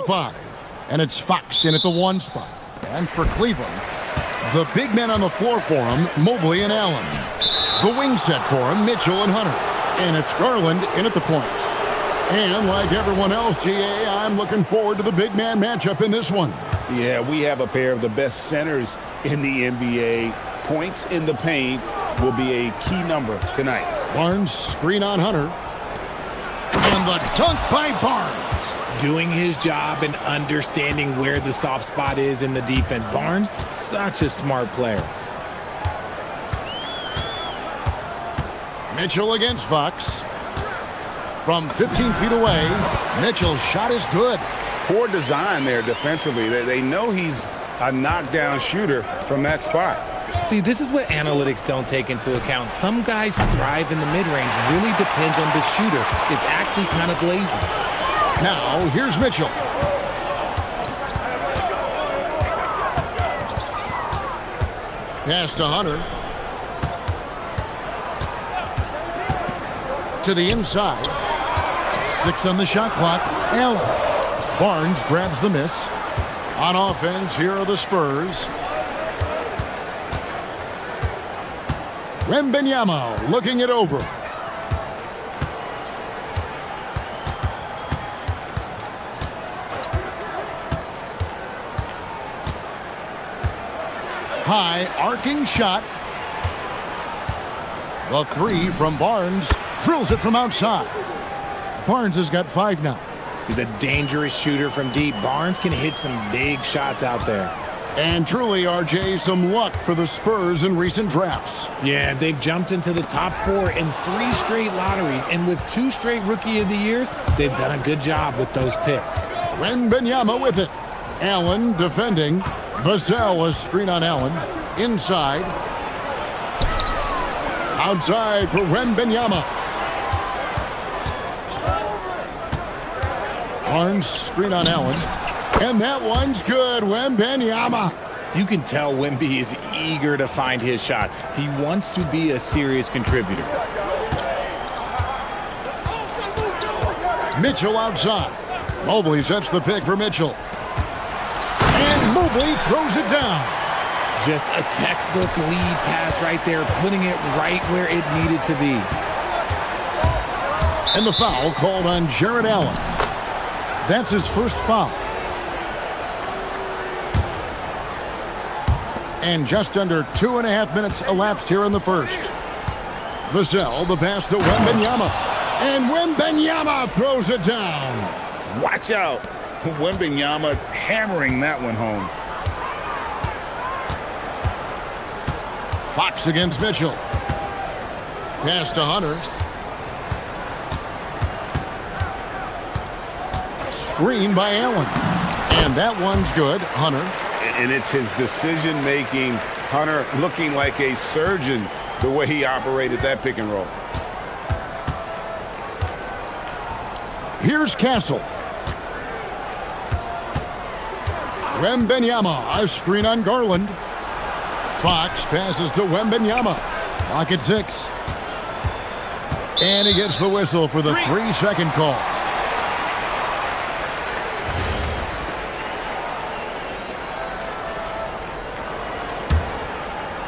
5. And it's Fox in at the 1 spot. And for Cleveland, the big men on the floor for him, Mobley and Allen. The wing set for him, Mitchell and Hunter. And it's Garland in at the point. And like everyone else, GA, I'm looking forward to the big man matchup in this one. Yeah, we have a pair of the best centers in the NBA. Points in the paint will be a key number tonight. Barnes screen on Hunter. And the dunk by Barnes. Doing his job and understanding where the soft spot is in the defense. Barnes, such a smart player. Mitchell against Fox. From 15 feet away, Mitchell's shot is good. Poor design there defensively. They know he's a knockdown shooter from that spot. See, this is what analytics don't take into account. Some guys thrive in the mid-range. Really depends on the shooter. It's actually kind of lazy. Now, here's Mitchell. Pass to Hunter. To the inside. 6 on the shot clock. Allen. Barnes grabs the miss. On offense, here are the Spurs. Wembanyama looking it over. High arcing shot. The 3 from Barnes. Drills it from outside. Barnes has got 5 now. He's a dangerous shooter from deep. Barnes can hit some big shots out there. And truly, RJ, some luck for the Spurs in recent drafts. Yeah, they've jumped into the top 4 in 3 straight lotteries. And with 2 straight Rookie of the Years, they've done a good job with those picks. Wembanyama with it. Allen defending. Vassell, a screen on Allen. Inside. Outside for Wembanyama. Barnes screen on Allen. And that one's good. Wembanyama. You can tell Wemby is eager to find his shot. He wants to be a serious contributor. Mitchell outside. Mobley sets the pick for Mitchell. And Mobley throws it down. Just a textbook lead pass right there, putting it right where it needed to be. And the foul called on Jarrett Allen. That's his first foul. And just under 2.5 minutes elapsed here in the first. Vassell, the pass to Wembanyama. And Wembanyama throws it down. Watch out. Wembanyama hammering that one home. Fox against Mitchell. Pass to Hunter. Screen by Allen. And that one's good. Hunter. And it's his decision-making. Hunter looking like a surgeon the way he operated that pick and roll. Here's Castle. Wembanyama, a screen on Garland. Fox passes to Wembanyama. Clock at 6. And he gets the whistle for the 3-second call.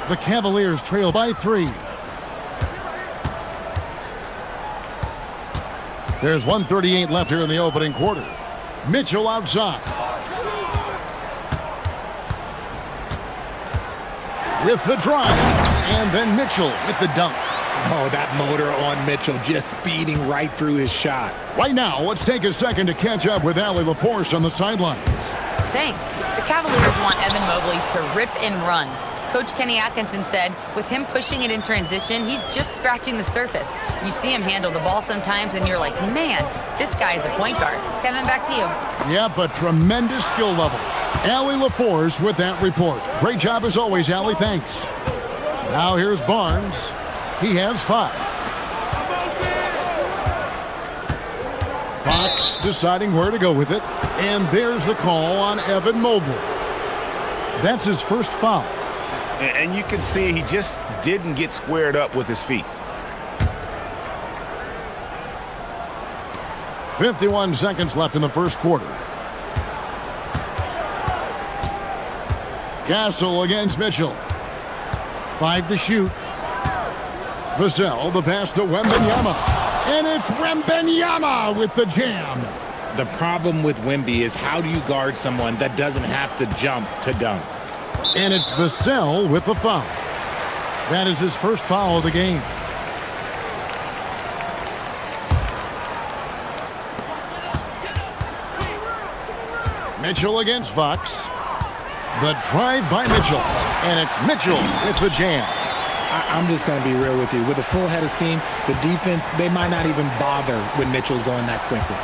The Cavaliers trail by 3. There's 1:38 left here in the opening quarter. Mitchell outside. With the drive. And then Mitchell with the dunk. Oh, that motor on Mitchell just speeding right through his shot. Right now, let's take a second to catch up with Allie LaForce on the sidelines. Thanks. The Cavaliers want Evan Mobley to rip and run. Coach Kenny Atkinson said, with him pushing it in transition, he's just scratching the surface. You see him handle the ball sometimes, and you're like, man, this guy is a point guard. Kevin, back to you. Yep, a tremendous skill level. Allie LaForce with that report. Great job as always, Allie. Thanks. Now here's Barnes. He has 5. Fox deciding where to go with it. And there's the call on Evan Mobley. That's his first foul. And you can see he just didn't get squared up with his feet. 51 seconds left in the first quarter. Castle against Mitchell. 5 to shoot. Vassell, the pass to Wembanyama. And it's Wembanyama with the jam. The problem with Wemby is how do you guard someone that doesn't have to jump to dunk? And it's Vassell with the foul. That is his first foul of the game. Mitchell against Fox. The drive by Mitchell. And it's Mitchell with the jam. I'm just going to be real with you. With a full head of steam, the defense, they might not even bother when Mitchell's going that quickly.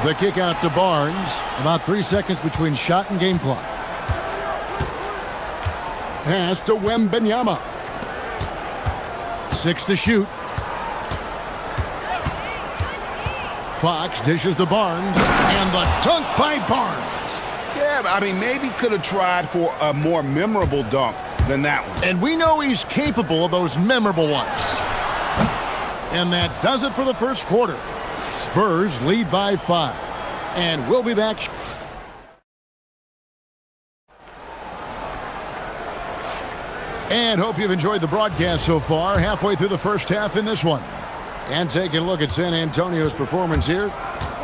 The kick out to Barnes. About 3 seconds between shot and game clock. Pass to Wembanyama. 6 to shoot. Fox dishes to Barnes. And the dunk by Barnes. Yeah, I mean, maybe could have tried for a more memorable dunk than that one. And we know he's capable of those memorable ones. And that does it for the first quarter. Spurs lead by 5. And we'll be back. And hope you've enjoyed the broadcast so far. Halfway through the first half in this one. And taking a look at San Antonio's performance here.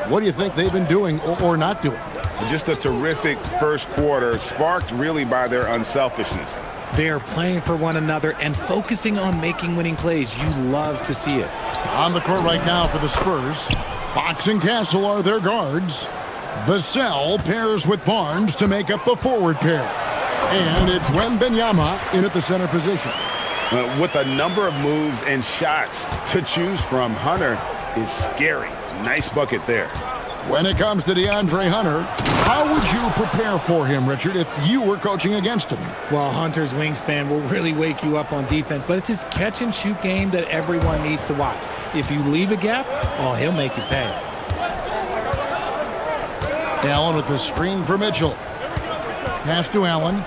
What do you think they've been doing or not doing? Just a terrific first quarter, sparked really by their unselfishness. They are playing for one another and focusing on making winning plays. You love to see it. On the court right now for the Spurs, Fox and Castle are their guards. Vassell pairs with Barnes to make up the forward pair. And it's Wembanyama in at the center position. With a number of moves and shots to choose from, Hunter is scary. Nice bucket there. When it comes to DeAndre Hunter, how would you prepare for him, Richard, if you were coaching against him? Well, Hunter's wingspan will really wake you up on defense, but it's his catch-and-shoot game that everyone needs to watch. If you leave a gap, oh, he'll make you pay. Allen with the screen for Mitchell. Pass to Allen.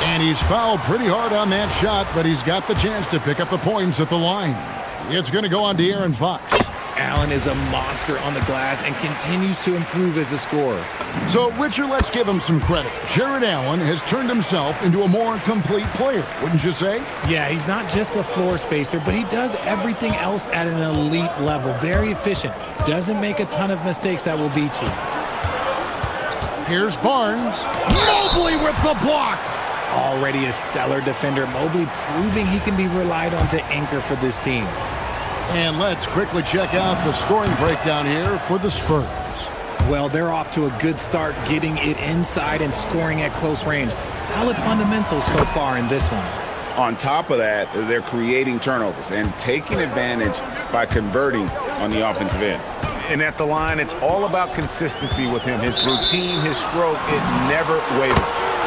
And he's fouled pretty hard on that shot, but he's got the chance to pick up the points at the line. It's going to go on De'Aaron Fox. Allen is a monster on the glass and continues to improve as a scorer. So, Richard, let's give him some credit. Jared Allen has turned himself into a more complete player, wouldn't you say? Yeah, he's not just a floor spacer, but he does everything else at an elite level. Very efficient. Doesn't make a ton of mistakes that will beat you. Here's Barnes. Mobley with the block. Already a stellar defender, Mobley proving he can be relied on to anchor for this team. And let's quickly check out the scoring breakdown here for the Spurs. Well, they're off to a good start getting it inside and scoring at close range. Solid fundamentals so far in this one. On top of that, they're creating turnovers and taking advantage by converting on the offensive end. And at the line, it's all about consistency with him. His routine, his stroke, it never wavers.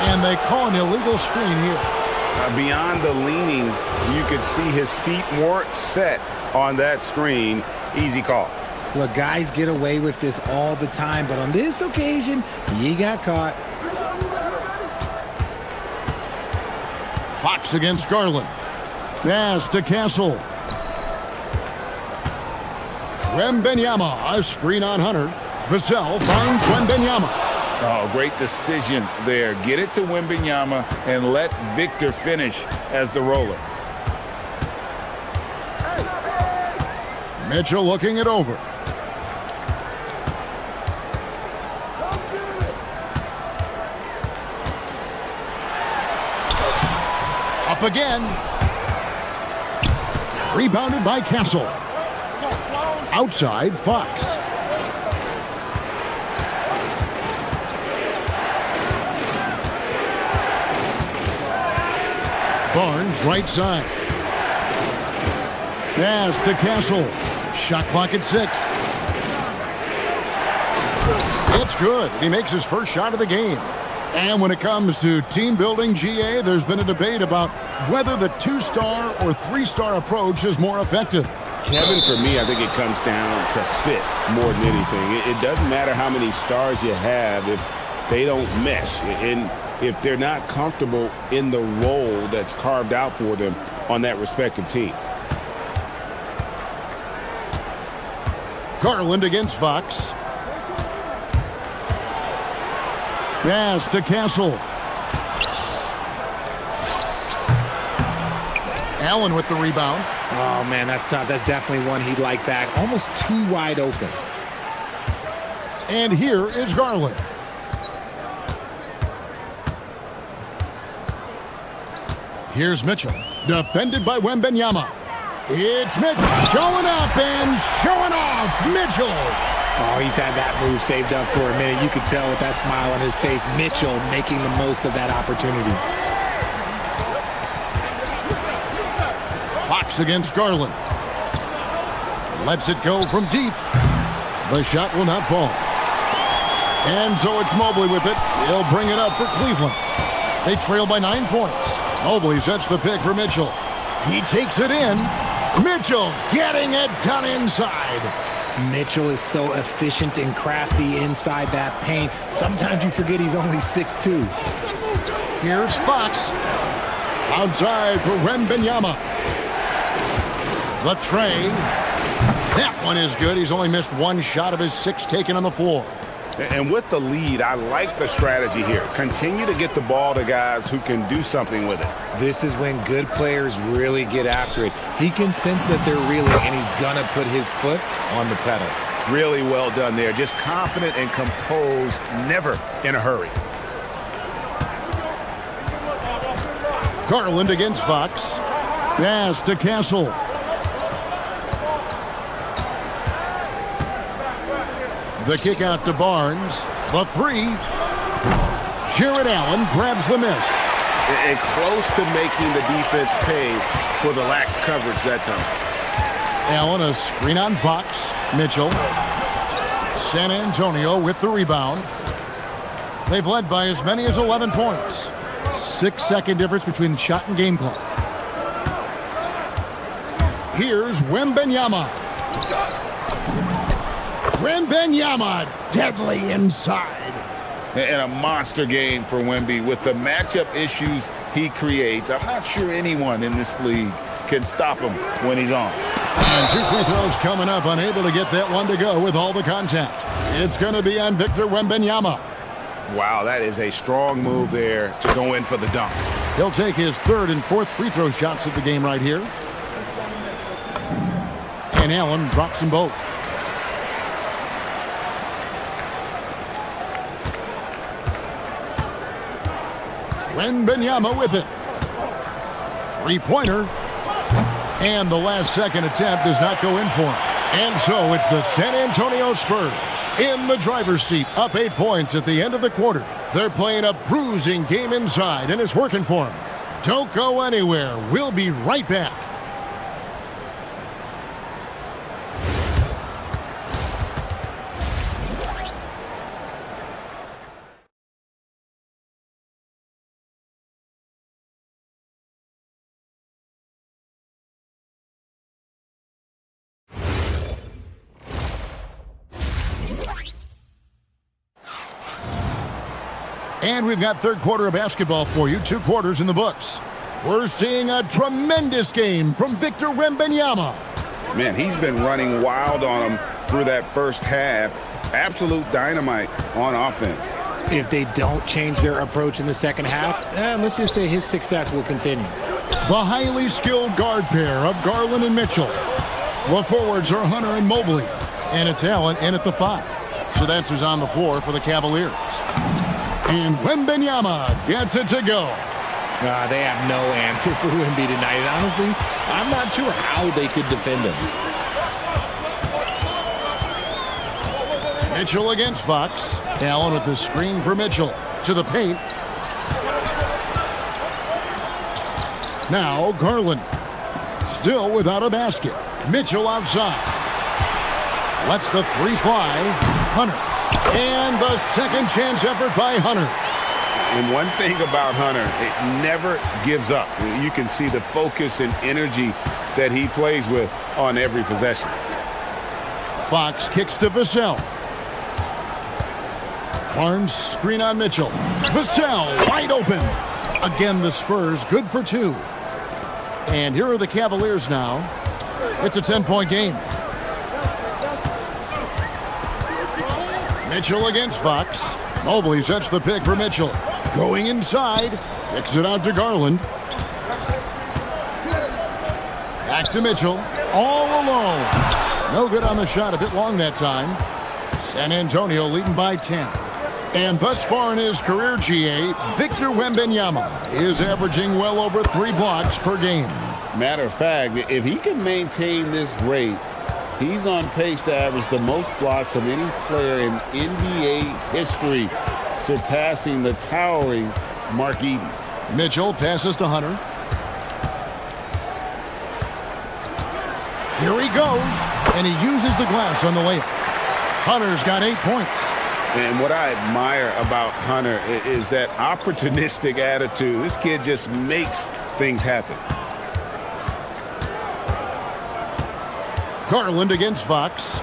And they call an illegal screen here. Beyond the leaning, you could see his feet more set on that screen. Easy call. Look, guys get away with this all the time, but on this occasion, he got caught. Fox against Garland. Pass to Castle. Wembanyama, a screen on Hunter. Vassell finds Wembanyama. Oh, great decision there. Get it to Wembanyama and let Victor finish as the roller. Mitchell looking it over. Up again. Rebounded by Castle. Outside, Fox. Barnes, right side. Pass to Castle. Shot clock at 6. It's good. He makes his first shot of the game. And when it comes to team building, GA, there's been a debate about whether the 2-star or 3-star approach is more effective. Kevin, for me, I think it comes down to fit more than anything. It doesn't matter how many stars you have if they don't mesh. And if they're not comfortable in the role that's carved out for them on that respective team. Garland against Fox. Pass to Castle. Allen with the rebound. Oh, man, that's tough. That's definitely one he'd like back. Almost too wide open. And here is Garland. Here's Mitchell, defended by Wembanyama. It's Mitchell showing up and showing off. Mitchell. Oh, he's had that move saved up for a minute. You could tell with that smile on his face, Mitchell making the most of that opportunity. Fox against Garland. Lets it go from deep. The shot will not fall. And so it's Mobley with it. He'll bring it up for Cleveland. They trail by 9 points. Mobley sets the pick for Mitchell. He takes it in. Mitchell getting it done inside. Mitchell is so efficient and crafty inside that paint. Sometimes you forget he's only 6'2". Here's Fox. Outside for Wembanyama. The tray. That one is good. He's only missed one shot of his 6 taken on the floor. And with the lead, I like the strategy here. Continue to get the ball to guys who can do something with it. This is when good players really get after it. He can sense that they're reeling, and he's going to put his foot on the pedal. Really well done there. Just confident and composed, never in a hurry. Garland against Fox. Pass to Castle. The kick out to Barnes. The three. Jared Allen grabs the miss. And close to making the defense pay for the lax coverage that time. Allen a screen on Fox. Mitchell. San Antonio with the rebound. They've led by as many as 11 points. 6-second difference between the shot and game clock. Here's Wembanyama. Wembanyama deadly inside. And a monster game for Wemby with the matchup issues he creates. I'm not sure anyone in this league can stop him when he's on. And 2 free throws coming up, unable to get that one to go with all the contact. It's going to be on Victor Wembanyama. Wow, that is a strong move there to go in for the dunk. He'll take his 3rd and 4th free throw shots of the game right here. And Allen drops them both. Wembanyama with it. 3-pointer. And the last second attempt does not go in for him. And so it's the San Antonio Spurs in the driver's seat, up 8 points at the end of the quarter. They're playing a bruising game inside, and it's working for them. Don't go anywhere. We'll be right back. And we've got 3rd quarter of basketball for you. 2 quarters in the books. We're seeing a tremendous game from Victor Wembanyama. Man, he's been running wild on him through that first half. Absolute dynamite on offense. If they don't change their approach in the second half, let's just say his success will continue. The highly skilled guard pair of Garland and Mitchell. The forwards are Hunter and Mobley. And it's Allen in at the 5. So that's who's on the floor for the Cavaliers. And Wembanyama gets it to go. They have no answer for Wemby tonight. And honestly, I'm not sure how they could defend him. Mitchell against Fox. Allen with the screen for Mitchell. To the paint. Now Garland. Still without a basket. Mitchell outside. Lets the 3 fly. Hunter. And the second chance effort by Hunter. And one thing about Hunter, it never gives up. You can see the focus and energy that he plays with on every possession. Fox kicks to Vassell. Barnes screen on Mitchell. Vassell wide open. Again, the Spurs good for 2. And here are the Cavaliers now. It's a 10-point game. Mitchell against Fox. Mobley sets the pick for Mitchell. Going inside. Kicks it out to Garland. Back to Mitchell. All alone. No good on the shot. A bit long that time. San Antonio leading by 10. And thus far in his career, GA, Victor Wembanyama is averaging well over 3 blocks per game. Matter of fact, if he can maintain this rate, he's on pace to average the most blocks of any player in NBA history, surpassing the towering Mark Eaton. Mitchell passes to Hunter. Here he goes, and he uses the glass on the layup. Hunter's got 8 points. And what I admire about Hunter is that opportunistic attitude. This kid just makes things happen. Garland against Fox.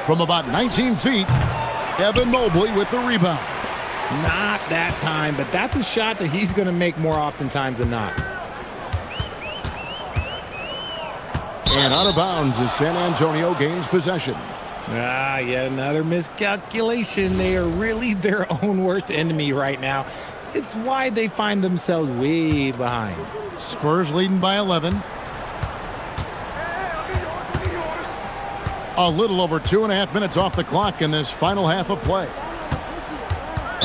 From about 19 feet, Evan Mobley with the rebound. Not that time, but that's a shot that he's going to make more oftentimes than not. And out of bounds as San Antonio gains possession. Yet another miscalculation. They are really their own worst enemy right now. It's why they find themselves way behind. Spurs leading by 11. A little over 2.5 minutes off the clock in this final half of play.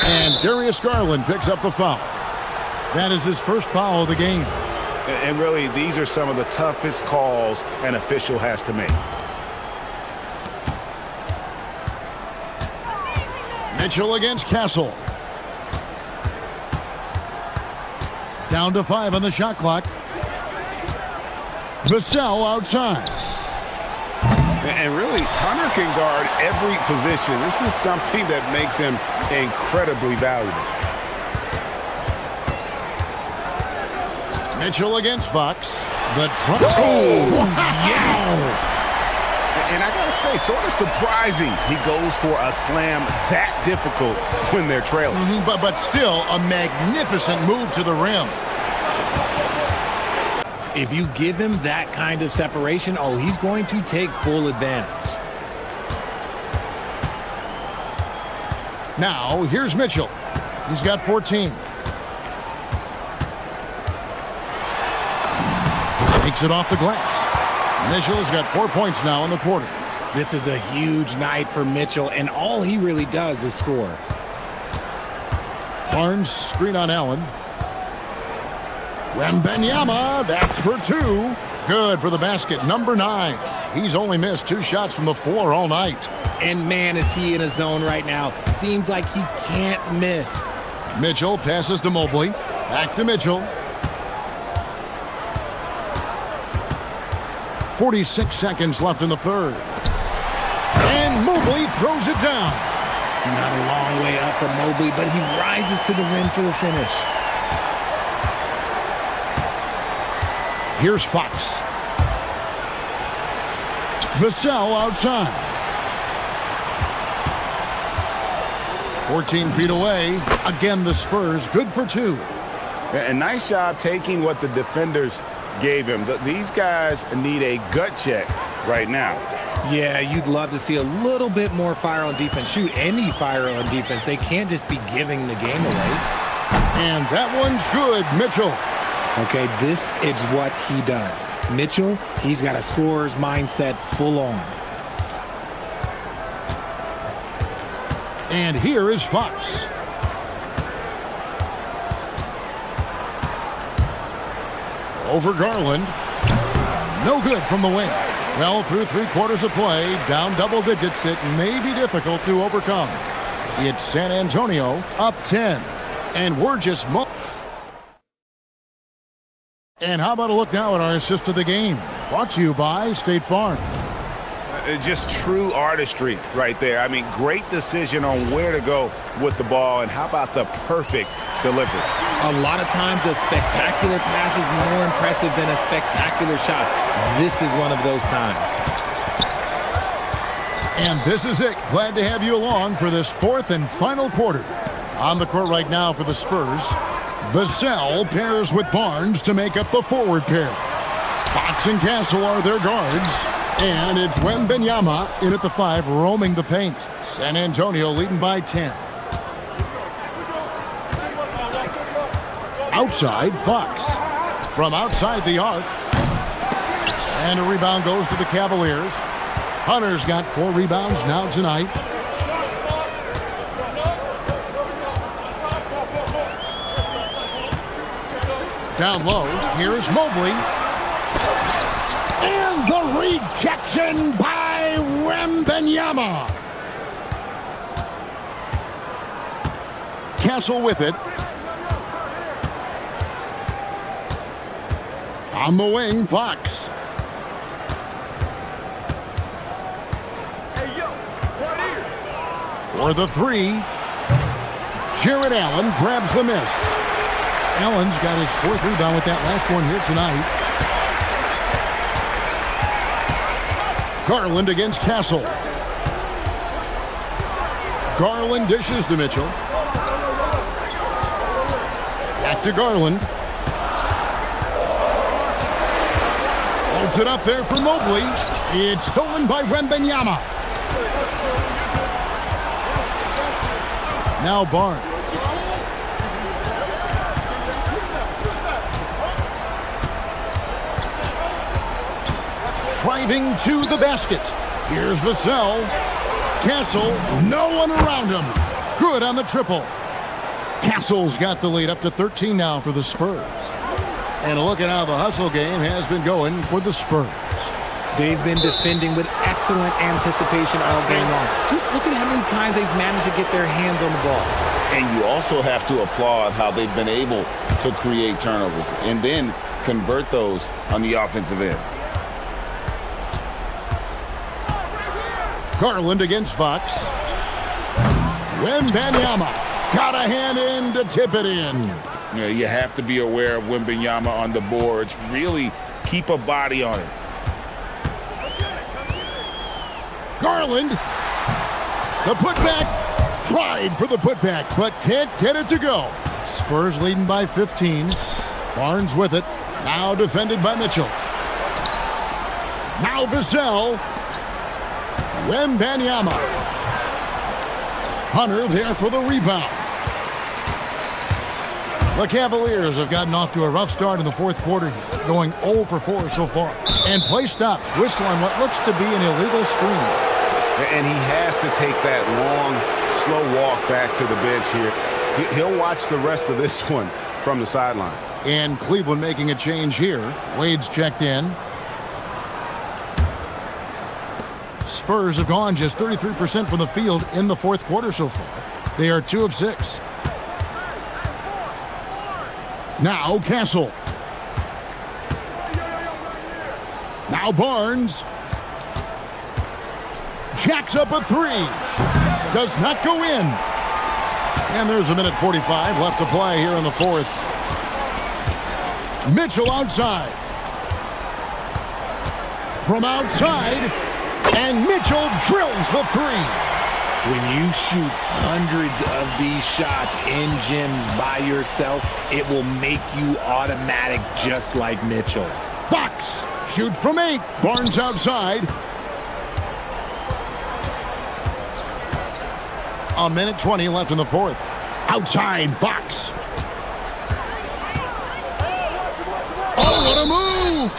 And Darius Garland picks up the foul. That is his first foul of the game. And really, these are some of the toughest calls an official has to make. Mitchell against Castle. Down to 5 on the shot clock. Vassell outside. And really, Hunter can guard every position. This is something that makes him incredibly valuable. Mitchell against Fox. The trump. Oh, yes! And I gotta say, sort of surprising he goes for a slam that difficult when they're trailing. But still a magnificent move to the rim. If you give him that kind of separation, he's going to take full advantage. Now, here's Mitchell. He's got 14. Takes it off the glass. Mitchell's got 4 points now in the quarter. This is a huge night for Mitchell, and all he really does is score. Barnes screen on Allen. Wembanyama, that's for 2. Good for the basket, number 9. He's only missed 2 shots from the floor all night. And man, is he in a zone right now. Seems like he can't miss. Mitchell passes to Mobley. Back to Mitchell. 46 seconds left in the third. And Mobley throws it down. Not a long way up for Mobley, but he rises to the rim for the finish. Here's Fox. Vassell outside. 14 feet away. Again, the Spurs good for 2. A nice job taking what the defenders gave him. These guys need a gut check right now. Yeah, you'd love to see a little bit more fire on defense. Shoot, any fire on defense. They can't just be giving the game away. And that one's good, Mitchell. Okay, this is what he does. Mitchell, he's got a scorer's mindset full on. And here is Fox. Over Garland. No good from the wing. Well, through 3/4 of play, down double digits, it may be difficult to overcome. It's San Antonio up 10. And we're just... And how about a look now at our assist of the game? Brought to you by State Farm. Just true artistry right there. I mean, great decision on where to go with the ball, and how about the perfect delivery? A lot of times a spectacular pass is more impressive than a spectacular shot. This is one of those times. And this is it. Glad to have you along for this 4th and final quarter. On the court right now for the Spurs, Vassell pairs with Barnes to make up the forward pair. Fox and Castle are their guards. And it's Wembanyama in at the 5, roaming the paint. San Antonio leading by 10. Outside, Fox. From outside the arc. And a rebound goes to the Cavaliers. Hunter's got 4 rebounds now tonight. Down low, here's Mobley. And the rejection by Wembanyama. Castle with it. On the wing, Fox. For the 3, Jared Allen grabs the miss. Allen's got his 4th rebound with that last one here tonight. Garland against Castle. Garland dishes to Mitchell. Back to Garland. Holds it up there for Mobley. It's stolen by Wembanyama. Now Barnes. Driving to the basket. Here's Vassell. Castle, no one around him. Good on the triple. Castle's got the lead up to 13 now for the Spurs. And look at how the hustle game has been going for the Spurs. They've been defending with excellent anticipation all game long. Just look at how many times they've managed to get their hands on the ball. And you also have to applaud how they've been able to create turnovers and then convert those on the offensive end. Garland against Fox. Wembanyama got a hand in to tip it in. You know, you have to be aware of Wembanyama on the boards. Really keep a body on it. Garland, the putback, tried for the putback, but can't get it to go. Spurs leading by 15. Barnes with it, now defended by Mitchell. Now Vassell. Wembanyama. Hunter there for the rebound. The Cavaliers have gotten off to a rough start in the 4th quarter, going 0 for 4 so far. And play stops, whistle on what looks to be an illegal screen. And he has to take that long, slow walk back to the bench here. He'll watch the rest of this one from the sideline. And Cleveland making a change here. Wade's checked in. Spurs have gone just 33% from the field in the 4th quarter so far. They are 2 of 6. Now Castle. Now Barnes. Jacks up a 3. Does not go in. And there's a minute 45 left to play here in the 4th. Mitchell outside. From outside. And Mitchell drills the 3. When you shoot hundreds of these shots in gyms by yourself, it will make you automatic just like Mitchell. Fox, shoot from 8. Barnes outside. A minute 20 left in the 4th. Outside, Fox. Oh, what a move!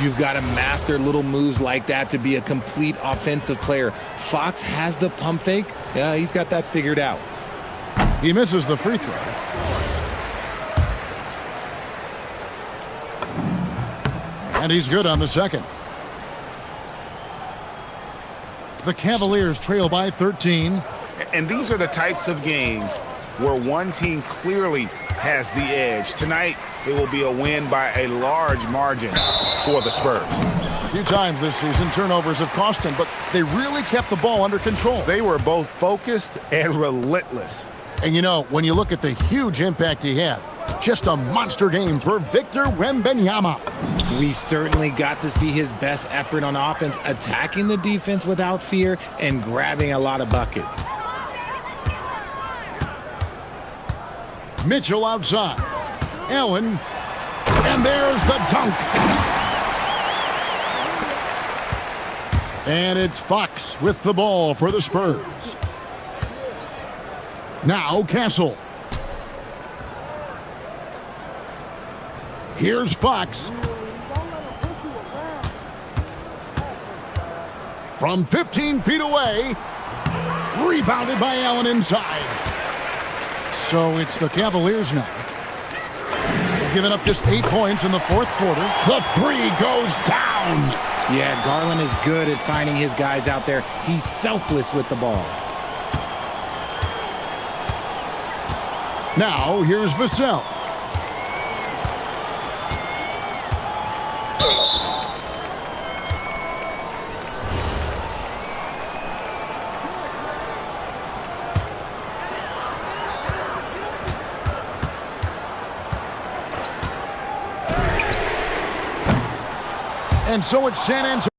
You've got to master little moves like that to be a complete offensive player. Fox has the pump fake. Yeah, he's got that figured out. He misses the free throw. And he's good on the second. The Cavaliers trail by 13. And these are the types of games where one team clearly has the edge. Tonight, it will be a win by a large margin for the Spurs. A few times this season, turnovers have cost them, but they really kept the ball under control. They were both focused and relentless. And you know, when you look at the huge impact he had, just a monster game for Victor Wembanyama. We certainly got to see his best effort on offense, attacking the defense without fear and grabbing a lot of buckets. Mitchell outside. Allen. And there's the dunk. And it's Fox with the ball for the Spurs. Now Castle. Here's Fox. From 15 feet away. Rebounded by Allen inside. So it's the Cavaliers now. They've given up just 8 points in the fourth quarter. The three goes down. Yeah, Garland is good at finding his guys out there. He's selfless with the ball. Now here's Vassell. And so it's San Antonio.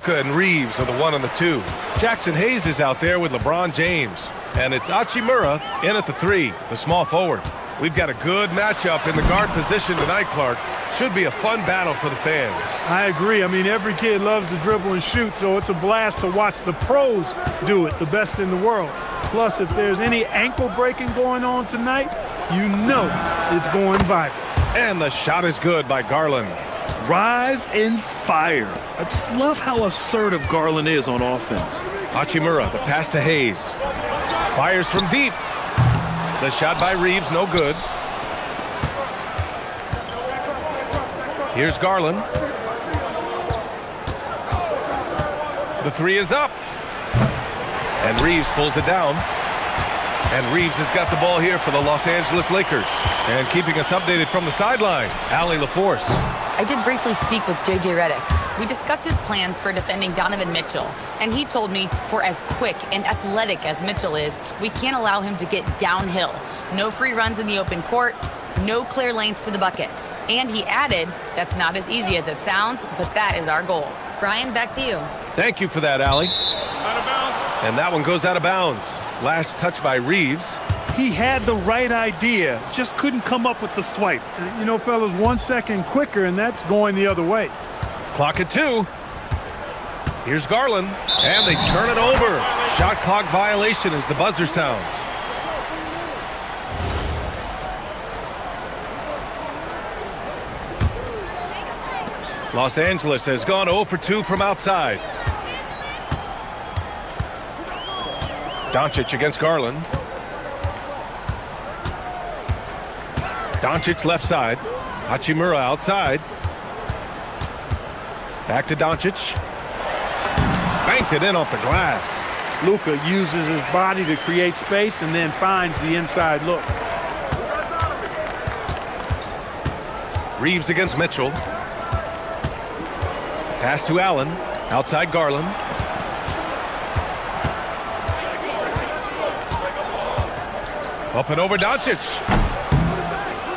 And Reeves are the 1 and the 2. Jackson Hayes is out there with LeBron James. And it's Hachimura in at the 3, the small forward. We've got a good matchup in the guard position tonight, Clark. Should be a fun battle for the fans. I agree. I mean, every kid loves to dribble and shoot, so it's a blast to watch the pros do it, the best in the world. Plus, if there's any ankle breaking going on tonight, you know it's going viral. And the shot is good by Garland. Rise and fire. I just love how assertive Garland is on offense. Hachimura, the pass to Hayes. Fires from deep. The shot by Reeves, no good. Here's Garland. The 3 is up. And Reeves pulls it down. And Reeves has got the ball here for the Los Angeles Lakers. And keeping us updated from the sideline, Allie LaForce. I did briefly speak with J.J. Redick. We discussed his plans for defending Donovan Mitchell, and he told me for as quick and athletic as Mitchell is, we can't allow him to get downhill. No free runs in the open court, no clear lanes to the bucket. And he added, that's not as easy as it sounds, but that is our goal. Brian, back to you. Thank you for that, Allie. Out of bounds. And that one goes out of bounds. Last touch by Reeves. He had the right idea, just couldn't come up with the swipe. You know, fellas, 1 second quicker, and that's going the other way. Clock at 2. Here's Garland, and they turn it over. Shot clock violation as the buzzer sounds. Los Angeles has gone 0 for 2 from outside. Doncic against Garland. Doncic left side. Hachimura outside. Back to Doncic. Banked it in off the glass. Luka uses his body to create space and then finds the inside look. Reeves against Mitchell. Pass to Allen. Outside Garland. Up and over Doncic.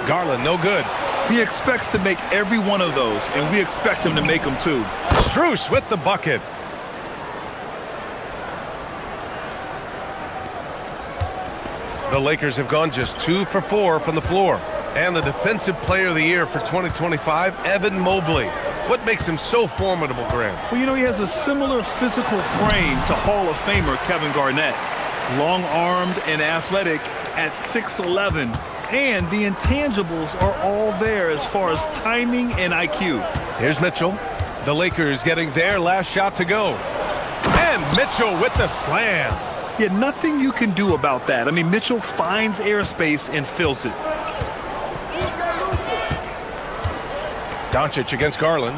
Garland, no good. He expects to make every one of those, and we expect him to make them too. Strus with the bucket. The Lakers have gone just 2 for 4 from the floor. And the Defensive Player of the Year for 2025, Evan Mobley. What makes him so formidable, Graham? Well, you know, he has a similar physical frame to Hall of Famer Kevin Garnett. Long-armed and athletic at 6'11", and the intangibles are all there as far as timing and IQ. Here's Mitchell. The Lakers getting their last shot to go. And Mitchell with the slam. Yeah, nothing you can do about that. I mean, Mitchell finds airspace and fills it. Doncic against Garland.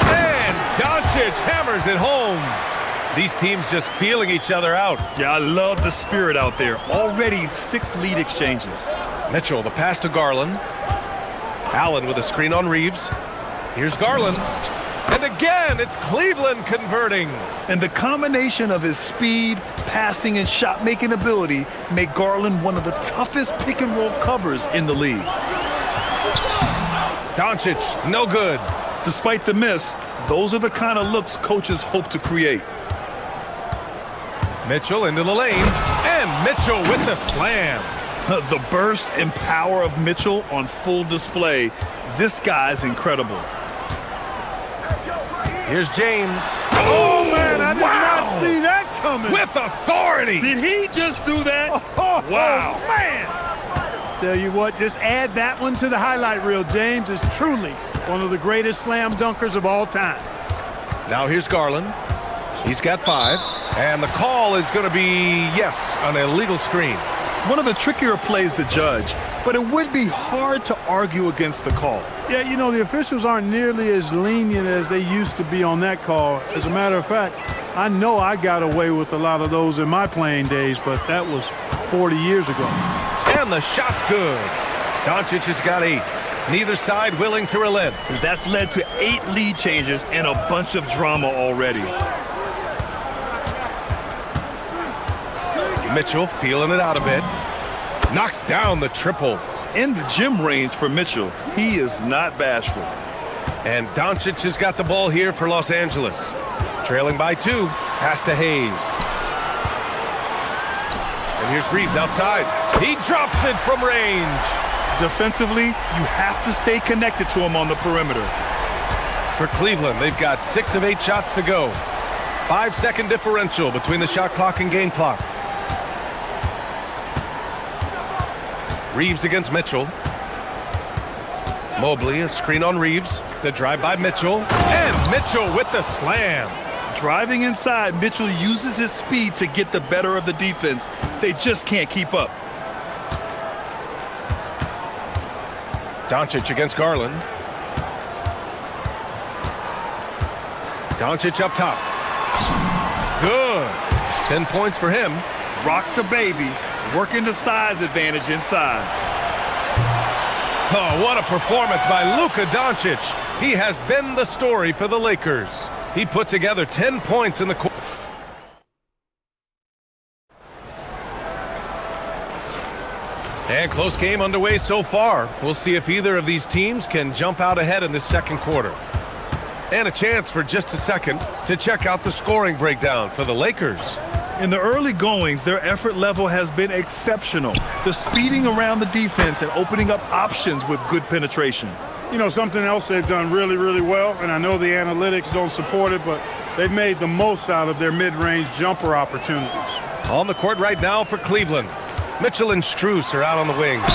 And Doncic hammers it home. These teams just feeling each other out. Yeah, I love the spirit out there. Already 6 lead exchanges. Mitchell, the pass to Garland. Allen with a screen on Reeves. Here's Garland. And again, it's Cleveland converting. And the combination of his speed, passing, and shot-making ability make Garland one of the toughest pick-and-roll covers in the league. Doncic, no good. Despite the miss, those are the kind of looks coaches hope to create. Mitchell into the lane, and Mitchell with the slam. The burst and power of Mitchell on full display. This guy's incredible. Here's James. Oh, man, I did not see that coming. With authority. Did he just do that? Wow. Man. Tell you what, just add that one to the highlight reel. James is truly one of the greatest slam dunkers of all time. Now here's Garland. He's got 5. And the call is going to be, yes, an illegal screen. One of the trickier plays to judge, but it would be hard to argue against the call. Yeah, you know, the officials aren't nearly as lenient as they used to be on that call. As a matter of fact, I know I got away with a lot of those in my playing days, but that was 40 years ago. And the shot's good. Doncic has got 8. Neither side willing to relent. That's led to 8 lead changes and a bunch of drama already. Mitchell feeling it out a bit. Knocks down the triple. In the gym range for Mitchell, he is not bashful. And Doncic has got the ball here for Los Angeles. Trailing by 2. Pass to Hayes. And here's Reeves outside. He drops it from range. Defensively, you have to stay connected to him on the perimeter. For Cleveland, they've got 6 of 8 shots to go. 5-second differential between the shot clock and game clock. Reeves against Mitchell. Mobley, a screen on Reeves. The drive by Mitchell. And Mitchell with the slam. Driving inside, Mitchell uses his speed to get the better of the defense. They just can't keep up. Doncic against Garland. Doncic up top. Good. 10 points for him. Rock the baby, working the size advantage inside. Oh, what a performance by Luka Doncic. He has been the story for the Lakers. He put together 10 points in the quarter. And close game underway so far. We'll see if either of these teams can jump out ahead in this second quarter. And a chance for just a second to check out the scoring breakdown for the Lakers. In the early goings, their effort level has been exceptional. The speeding around the defense and opening up options with good penetration. You know, something else they've done really, really well, and I know the analytics don't support it, but they've made the most out of their mid-range jumper opportunities. On the court right now for Cleveland. Mitchell and Strus are out on the wings.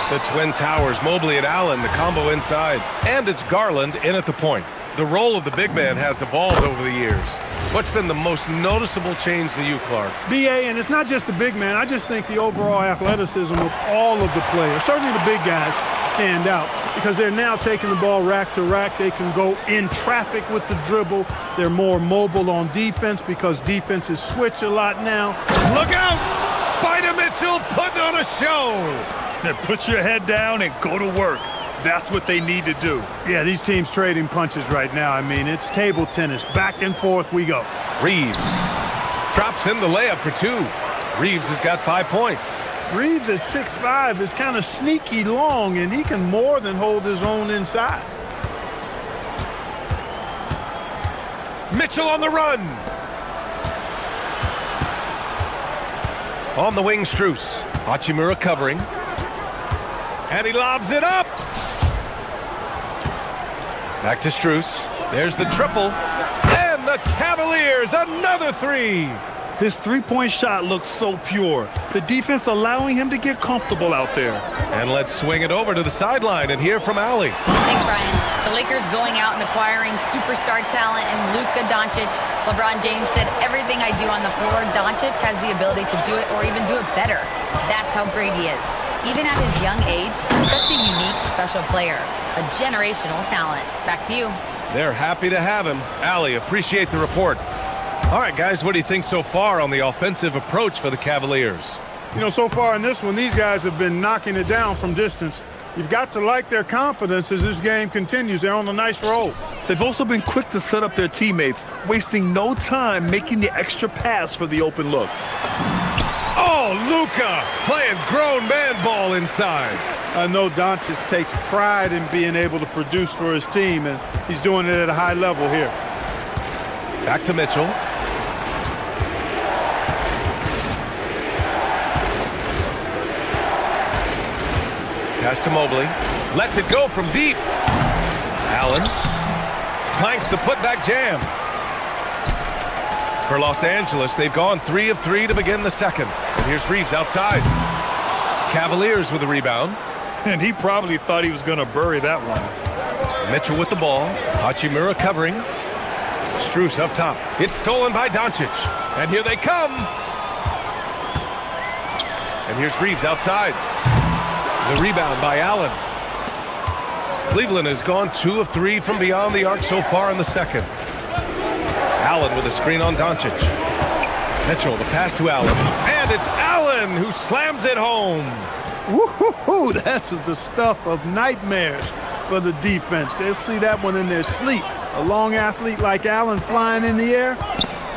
The Twin Towers, Mobley and Allen, the combo inside. And it's Garland in at the point. The role of the big man has evolved over the years. What's been the most noticeable change to you, Clark? BA, and it's not just the big man. I just think the overall athleticism of all of the players, certainly the big guys, stand out because they're now taking the ball rack to rack. They can go in traffic with the dribble. They're more mobile on defense because defenses switch a lot now. Look out! Spider Mitchell putting on a show! Then put your head down and go to work. That's what they need to do. Yeah, these teams trading punches right now. I mean, it's table tennis. Back and forth we go. Reeves drops in the layup for 2. Reeves has got 5 points. Reeves at 6'5" is kind of sneaky long, and he can more than hold his own inside. Mitchell on the run. On the wing, Strus. Hachimura covering. And he lobs it up. Back to Strus. There's the triple. And the Cavaliers, another 3. His three-point shot looks so pure. The defense allowing him to get comfortable out there. And let's swing it over to the sideline and hear from Allie. Thanks, Brian. The Lakers going out and acquiring superstar talent and Luka Doncic. LeBron James said, everything I do on the floor, Doncic has the ability to do it or even do it better. That's how great he is. Even at his young age, such a unique, special player. A generational talent. Back to you. They're happy to have him. Allie, appreciate the report. All right, guys, what do you think so far on the offensive approach for the Cavaliers? You know, so far in this one, these guys have been knocking it down from distance. You've got to like their confidence as this game continues. They're on a nice roll. They've also been quick to set up their teammates, wasting no time making the extra pass for the open look. Oh, Luka playing grown man ball inside. I know Doncic takes pride in being able to produce for his team, and he's doing it at a high level here. Back to Mitchell. Pass to Mobley. Lets it go from deep. Allen clanks the putback jam. For Los Angeles, they've gone 3 of 3 to begin the second. And here's Reeves outside. Cavaliers with a rebound. And he probably thought he was going to bury that one. Mitchell with the ball. Hachimura covering. Strus up top. It's stolen by Doncic. And here they come. And here's Reeves outside. The rebound by Allen. Cleveland has gone 2 of 3 from beyond the arc so far in the second. Allen with a screen on Doncic. Mitchell, the pass to Allen. And it's Allen who slams it home. Woo-hoo-hoo, that's the stuff of nightmares for the defense. They'll see that one in their sleep. A long athlete like Allen flying in the air,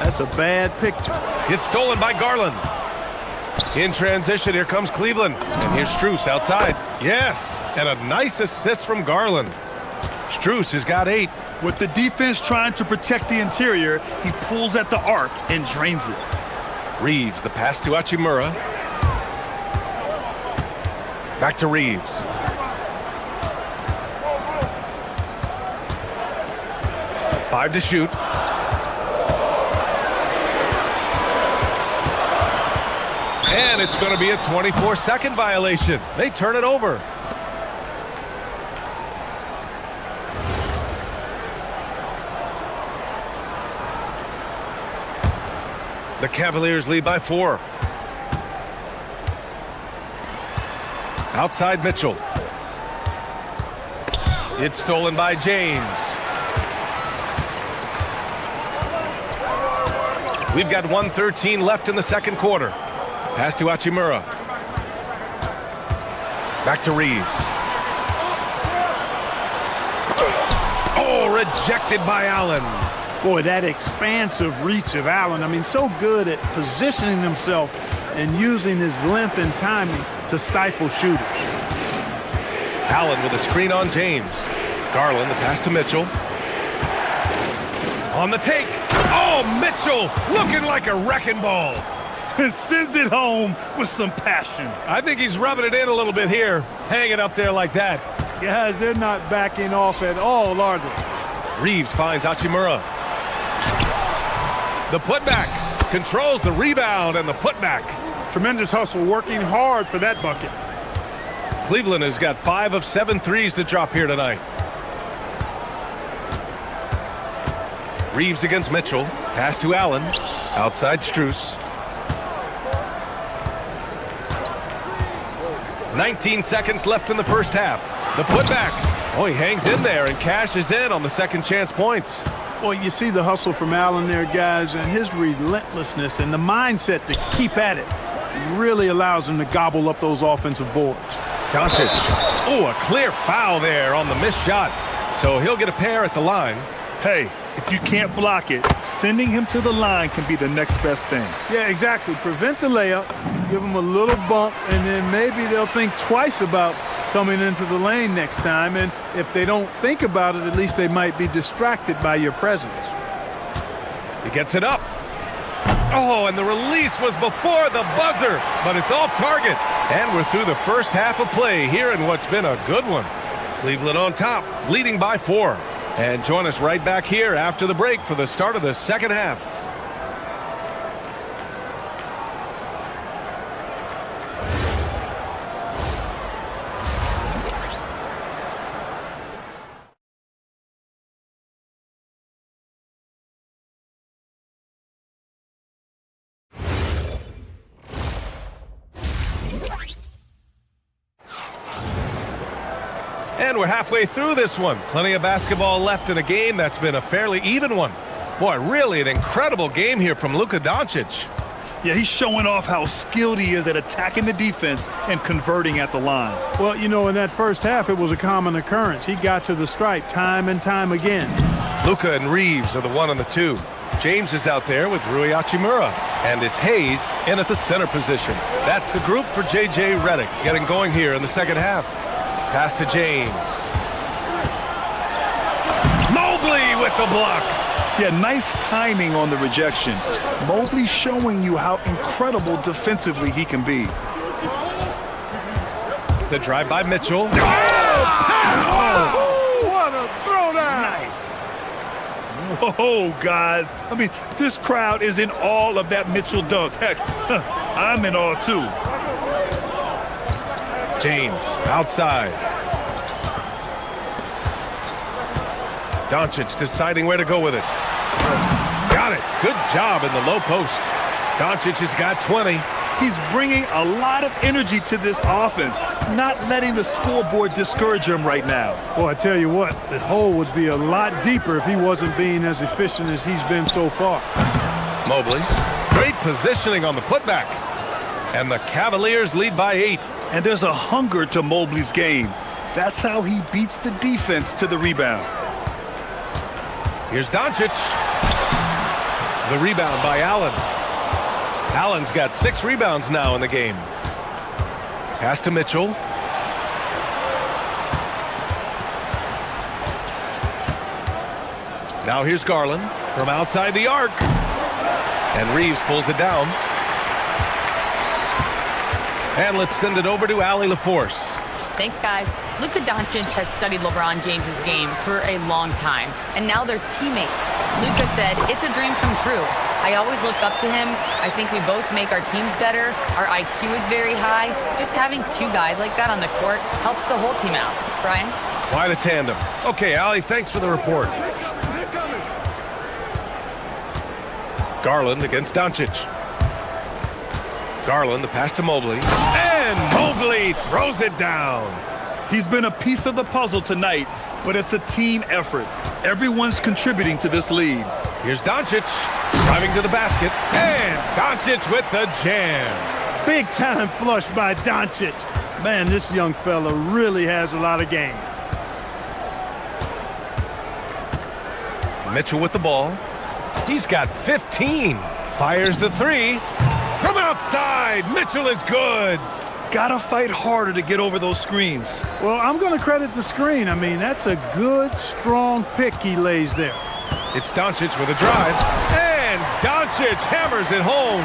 that's a bad picture. It's stolen by Garland. In transition, here comes Cleveland. And here's Strus outside. Yes, and a nice assist from Garland. Strus has got 8. With the defense trying to protect the interior, he pulls at the arc and drains it. Reeves, the pass to Hachimura. Back to Reeves. Five to shoot. And it's going to be a 24-second violation. They turn it over. The Cavaliers lead by 4. Outside Mitchell. It's stolen by James. We've got 1:13 left in the second quarter. Pass to Hachimura. Back to Reeves. Oh, rejected by Allen. Boy, that expansive reach of Allen. I mean, so good at positioning himself and using his length and timing to stifle shooters. Allen with a screen on James. Garland, the pass to Mitchell. On the take. Oh, Mitchell looking like a wrecking ball. Sends it home with some passion. I think he's rubbing it in a little bit here, hanging up there like that. Guys, they're not backing off at all, are they? Reeves finds Hachimura. The putback controls the rebound and the putback. Tremendous hustle, working hard for that bucket. Cleveland has got 5 of 7 threes to drop here tonight. Reeves against Mitchell. Pass to Allen. Outside Strus. 19 seconds left in the first half. The putback. Oh, he hangs in there and cashes in on the second chance points. Well, you see the hustle from Allen there, guys, and his relentlessness and the mindset to keep at it really allows him to gobble up those offensive boards. Doncic. Oh, a clear foul there on the missed shot. So he'll get a pair at the line. Hey, if you can't block it, sending him to the line can be the next best thing. Yeah, exactly. Prevent the layup, give them a little bump, and then maybe they'll think twice about coming into the lane next time. And if they don't think about it, at least they might be distracted by your presence. He gets it up. Oh, and the release was before the buzzer, but it's off target. And we're through the first half of play here in what's been a good one. Cleveland on top, leading by 4. And join us right back here after the break for the start of the second half. And we're halfway through this one. Plenty of basketball left in a game that's been a fairly even one. Boy, really an incredible game here from Luka Doncic. Yeah, he's showing off how skilled he is at attacking the defense and converting at the line. Well, you know, in that first half, it was a common occurrence. He got to the stripe time and time again. Luka and Reeves are the 1 and the 2. James is out there with Rui Hachimura. And it's Hayes in at the center position. That's the group for J.J. Redick getting going here in the second half. Pass to James. Mobley with the block. Yeah, nice timing on the rejection. Mobley showing you how incredible defensively he can be. The drive by Mitchell. Oh, what a throwdown. Nice. Whoa, guys. I mean, this crowd is in awe of that Mitchell dunk. Heck, I'm in awe too. James outside. Doncic deciding where to go with it. Got it. Good job in the low post. Doncic has got 20. He's bringing a lot of energy to this offense, not letting the scoreboard discourage him right now. Well, I tell you what, the hole would be a lot deeper if he wasn't being as efficient as he's been so far. Mobley. Great positioning on the putback. And the Cavaliers lead by 8. And there's a hunger to Mobley's game. That's how he beats the defense to the rebound. Here's Doncic. The rebound by Allen. Allen's got 6 rebounds now in the game. Pass to Mitchell. Now here's Garland from outside the arc. And Reeves pulls it down. And let's send it over to Allie LaForce. Thanks, guys. Luka Doncic has studied LeBron James's game for a long time, and now they're teammates. Luka said, "It's a dream come true. I always look up to him. I think we both make our teams better. Our IQ is very high. Just having two guys like that on the court helps the whole team out." Brian? Quite a tandem. Okay, Allie, thanks for the report. Garland against Doncic. Garland, the pass to Mobley. And Mobley throws it down. He's been a piece of the puzzle tonight, but it's a team effort. Everyone's contributing to this lead. Here's Doncic driving to the basket. And Doncic with the jam. Big time flush by Doncic. Man, this young fella really has a lot of game. Mitchell with the ball. He's got 15. Fires the three. From outside, Mitchell is good. Gotta fight harder to get over those screens. Well, I'm going to credit the screen. I mean, that's a good, strong pick he lays there. It's Doncic with a drive. And Doncic hammers it home.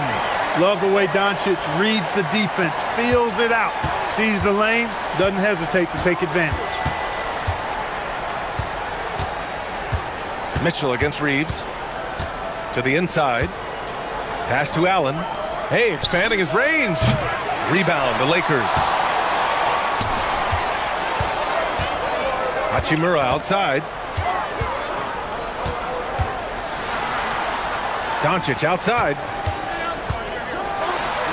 Love the way Doncic reads the defense, feels it out, sees the lane, doesn't hesitate to take advantage. Mitchell against Reeves. To the inside. Pass to Allen. Hey, expanding his range. Rebound, the Lakers. Hachimura outside. Doncic outside.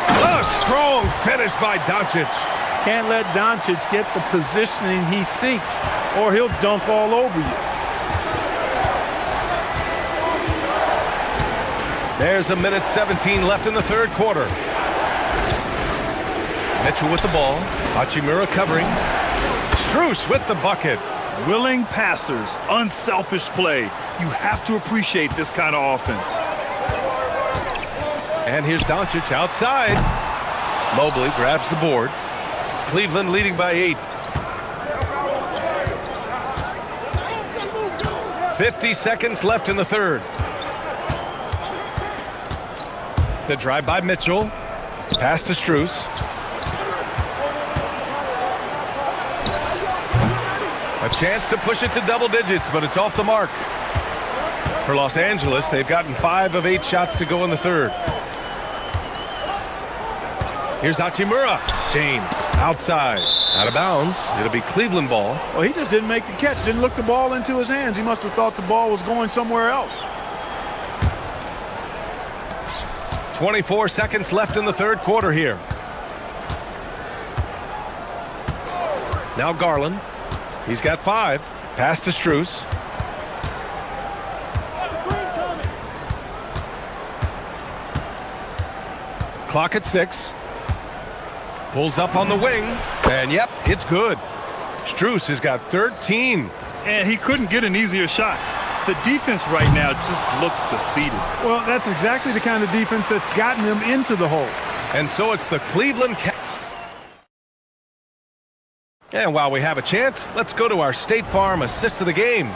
A strong finish by Doncic. Can't let Doncic get the positioning he seeks, or he'll dunk all over you. There's a minute 17 left in the third quarter. Mitchell with the ball. Hachimura covering. Strus with the bucket. Willing passers, unselfish play. You have to appreciate this kind of offense. And here's Doncic outside. Mobley grabs the board. Cleveland leading by 8. 50 seconds left in the third. The drive by Mitchell. Pass to Strus. A chance to push it to double digits, but it's off the mark. For Los Angeles, they've gotten 5 of 8 shots to go in the third. Here's Hachimura. James outside. Out of bounds. It'll be Cleveland ball. Well, he just didn't make the catch, didn't look the ball into his hands. He must have thought the ball was going somewhere else. 24 seconds left in the third quarter here. Now Garland. He's got 5. Pass to Strus. Clock at 6. Pulls up on the wing. And yep, it's good. Strus has got 13. And he couldn't get an easier shot. The defense right now just looks defeated. Well, that's exactly the kind of defense that's gotten them into the hole. And so it's the Cleveland Cavaliers. And while we have a chance, let's go to our State Farm assist of the game.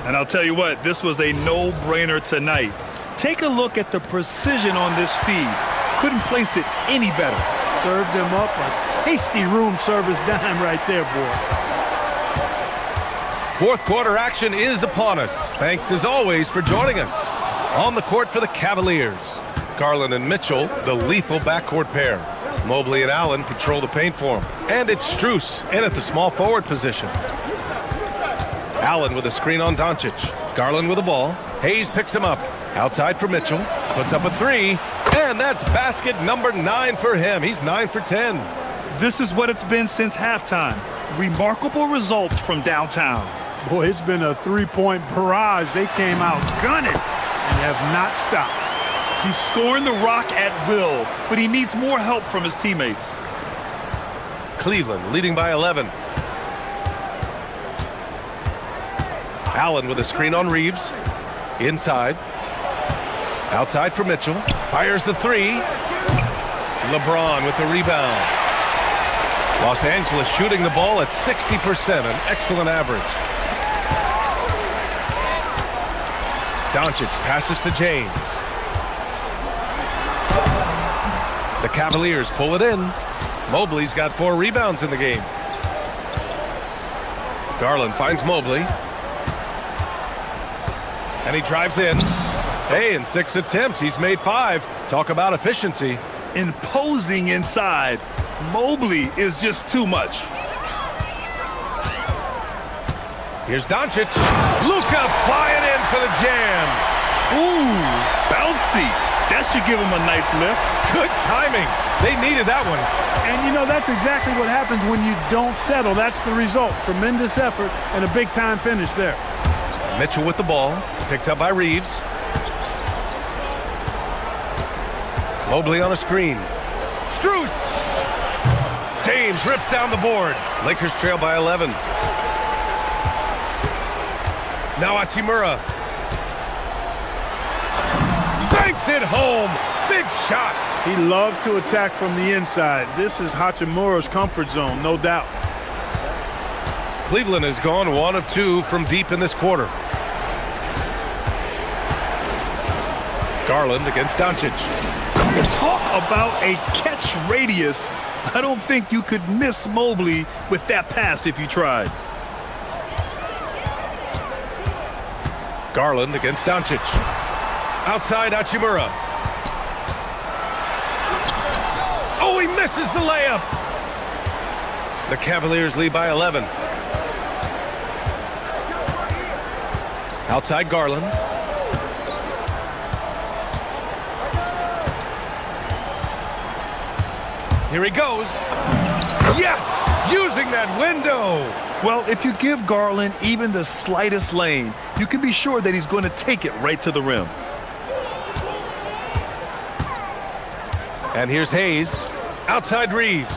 And I'll tell you what, this was a no-brainer tonight. Take a look at the precision on this feed. Couldn't place it any better. Served him up a tasty room service dime right there, boy. Fourth quarter action is upon us. Thanks as always for joining us. On the court for the Cavaliers. Garland and Mitchell, the lethal backcourt pair. Mobley and Allen patrol the paint for him. And it's Strus in at the small forward position. Allen with a screen on Doncic. Garland with the ball. Hayes picks him up. Outside for Mitchell. Puts up a 3. And that's basket number 9 for him. He's 9 for 10. This is what it's been since halftime. Remarkable results from downtown. Boy, it's been a three-point barrage. They came out gunning and have not stopped. He's scoring the rock at will, but he needs more help from his teammates. Cleveland leading by 11. Allen with a screen on Reeves. Inside. Outside for Mitchell. Fires the 3. LeBron with the rebound. Los Angeles shooting the ball at 60%, an excellent average. Doncic passes to James. The Cavaliers pull it in. Mobley's got 4 rebounds in the game. Garland finds Mobley. And he drives in. Hey, in 6 attempts, he's made 5. Talk about efficiency. Imposing inside. Mobley is just too much. Here's Doncic. Luka flying in for the jam. Ooh, bouncy. That should give him a nice lift. Good timing. They needed that one. And, you know, that's exactly what happens when you don't settle. That's the result. Tremendous effort and a big-time finish there. Mitchell with the ball. Picked up by Reeves. Mobley on a screen. Strus! James rips down the board. Lakers trail by 11. Now Hachimura. Banks it home. Big shot. He loves to attack from the inside. This is Hachimura's comfort zone, no doubt. Cleveland has gone 1 of 2 from deep in this quarter. Garland against Doncic. Talk about a catch radius. I don't think you could miss Mobley with that pass if you tried. Garland against Doncic. Outside Hachimura. Oh, he misses the layup. The Cavaliers lead by 11. Outside Garland. Here he goes. Yes! Using that window. Well, if you give Garland even the slightest lane, you can be sure that he's going to take it right to the rim. And here's Hayes. Outside Reeves.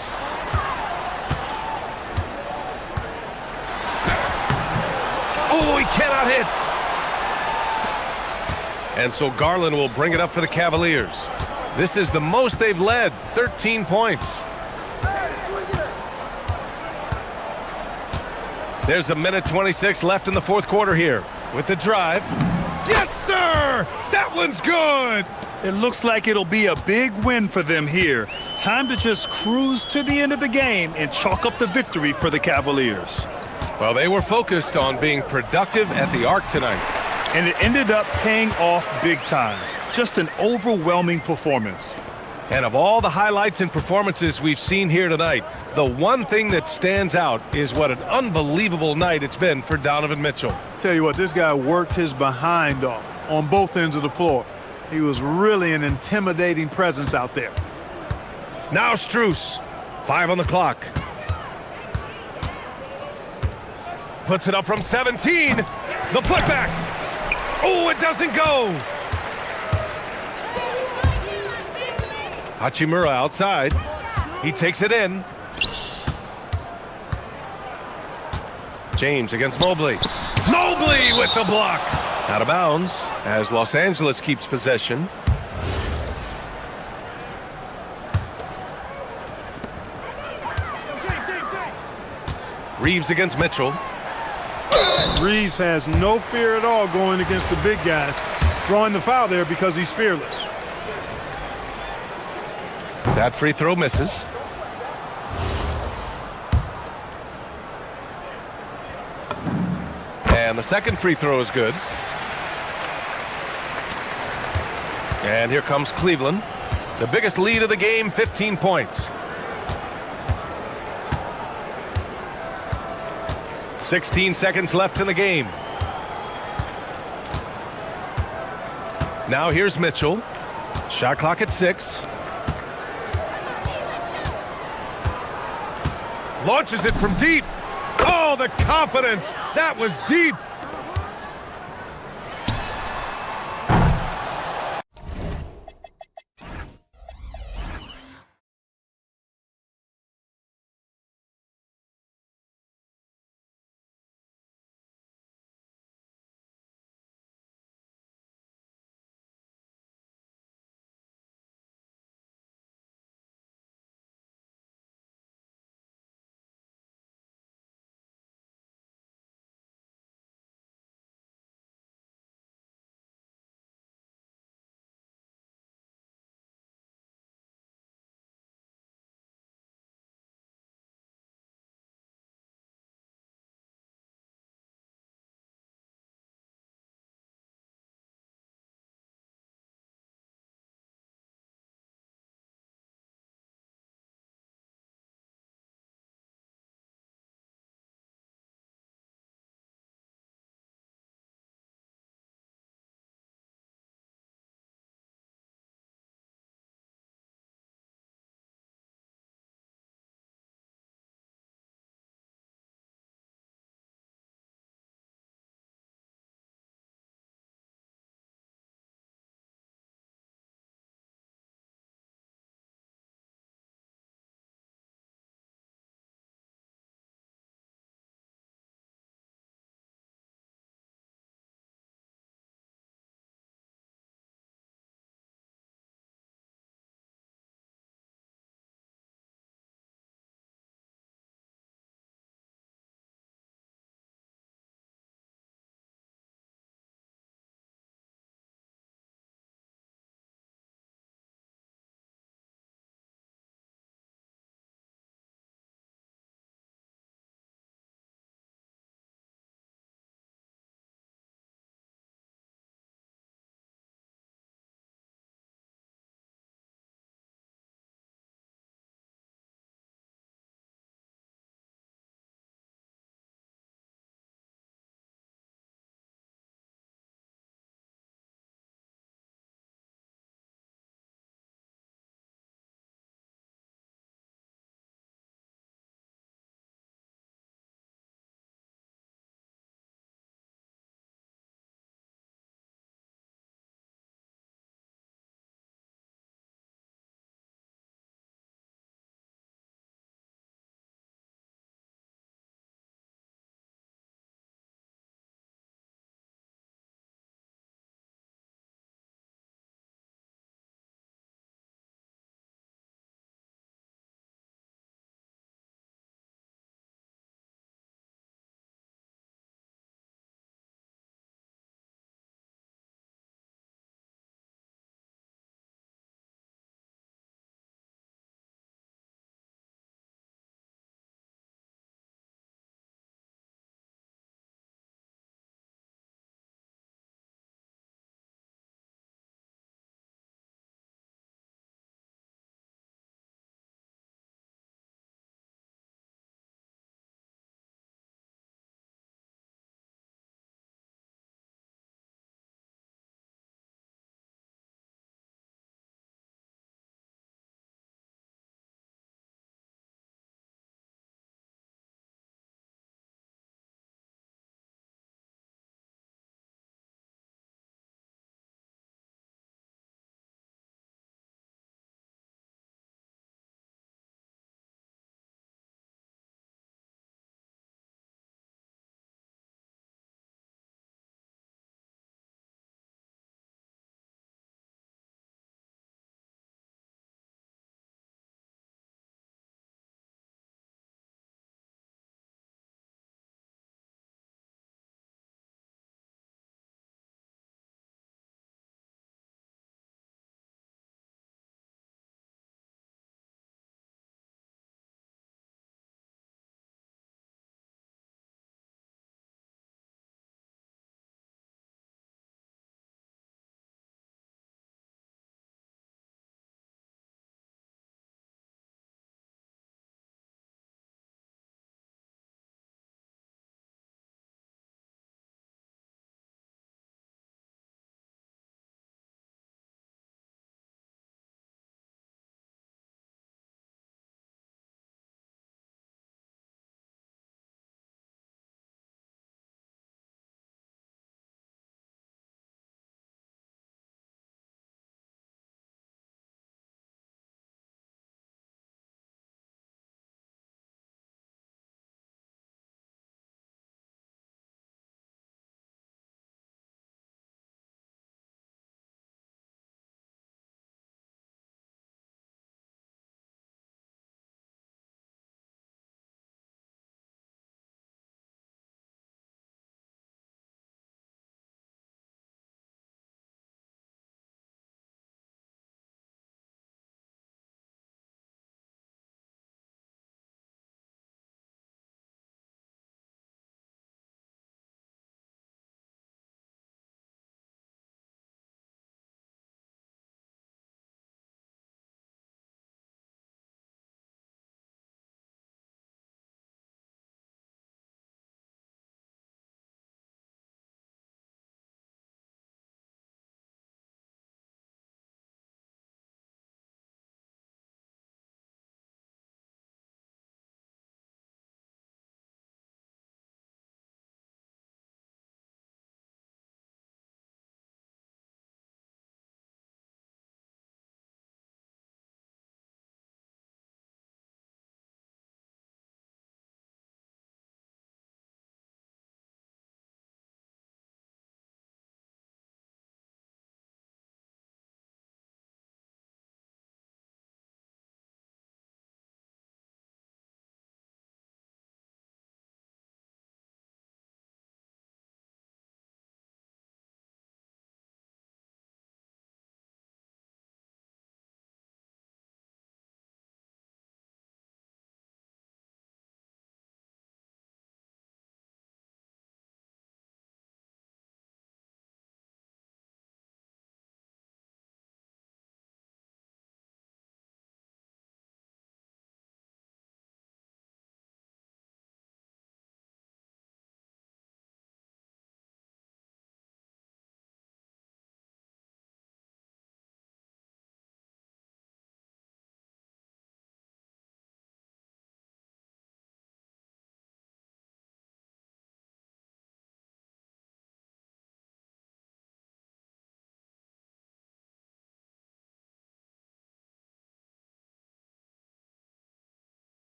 Oh, he cannot hit. And so Garland will bring it up for the Cavaliers. This is the most they've led, 13 points. There's 1:26 left in the fourth quarter here with the drive. Yes, sir! That one's good! It looks like it'll be a big win for them here. Time to just cruise to the end of the game and chalk up the victory for the Cavaliers. Well, they were focused on being productive at the arc tonight. And it ended up paying off big time. Just an overwhelming performance. And of all the highlights and performances we've seen here tonight, the one thing that stands out is what an unbelievable night it's been for Donovan Mitchell. Tell you what, this guy worked his behind off on both ends of the floor. He was really an intimidating presence out there. Now Strus, 5 on the clock. Puts it up from 17. The putback. Oh, it doesn't go. Hachimura outside. He takes it in. James against Mobley. Mobley with the block. Out of bounds as Los Angeles keeps possession. Reeves against Mitchell. Reeves has no fear at all going against the big guys. Drawing the foul there because he's fearless. That free throw misses. And the second free throw is good. And here comes Cleveland. The biggest lead of the game, 15 points. 16 seconds left in the game. Now here's Mitchell. Shot clock at 6. Launches it from deep. Oh, the confidence. That was deep.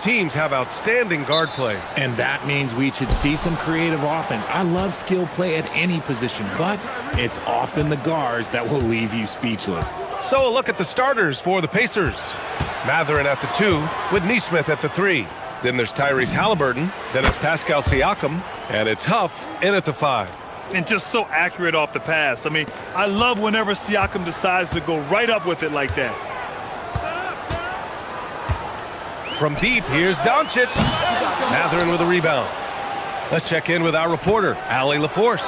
Teams have outstanding guard play. And that means we should see some creative offense. I love skill play at any position, but it's often the guards that will leave you speechless. So a look at the starters for the Pacers. Matherin at the 2, with Neesmith at the 3. Then there's Tyrese Halliburton, then it's Pascal Siakam, and it's Huff in at the 5. And just so accurate off the pass. I mean, I love whenever Siakam decides to go right up with it like that. From deep, here's Doncic. Matherin with a rebound. Let's check in with our reporter, Allie LaForce.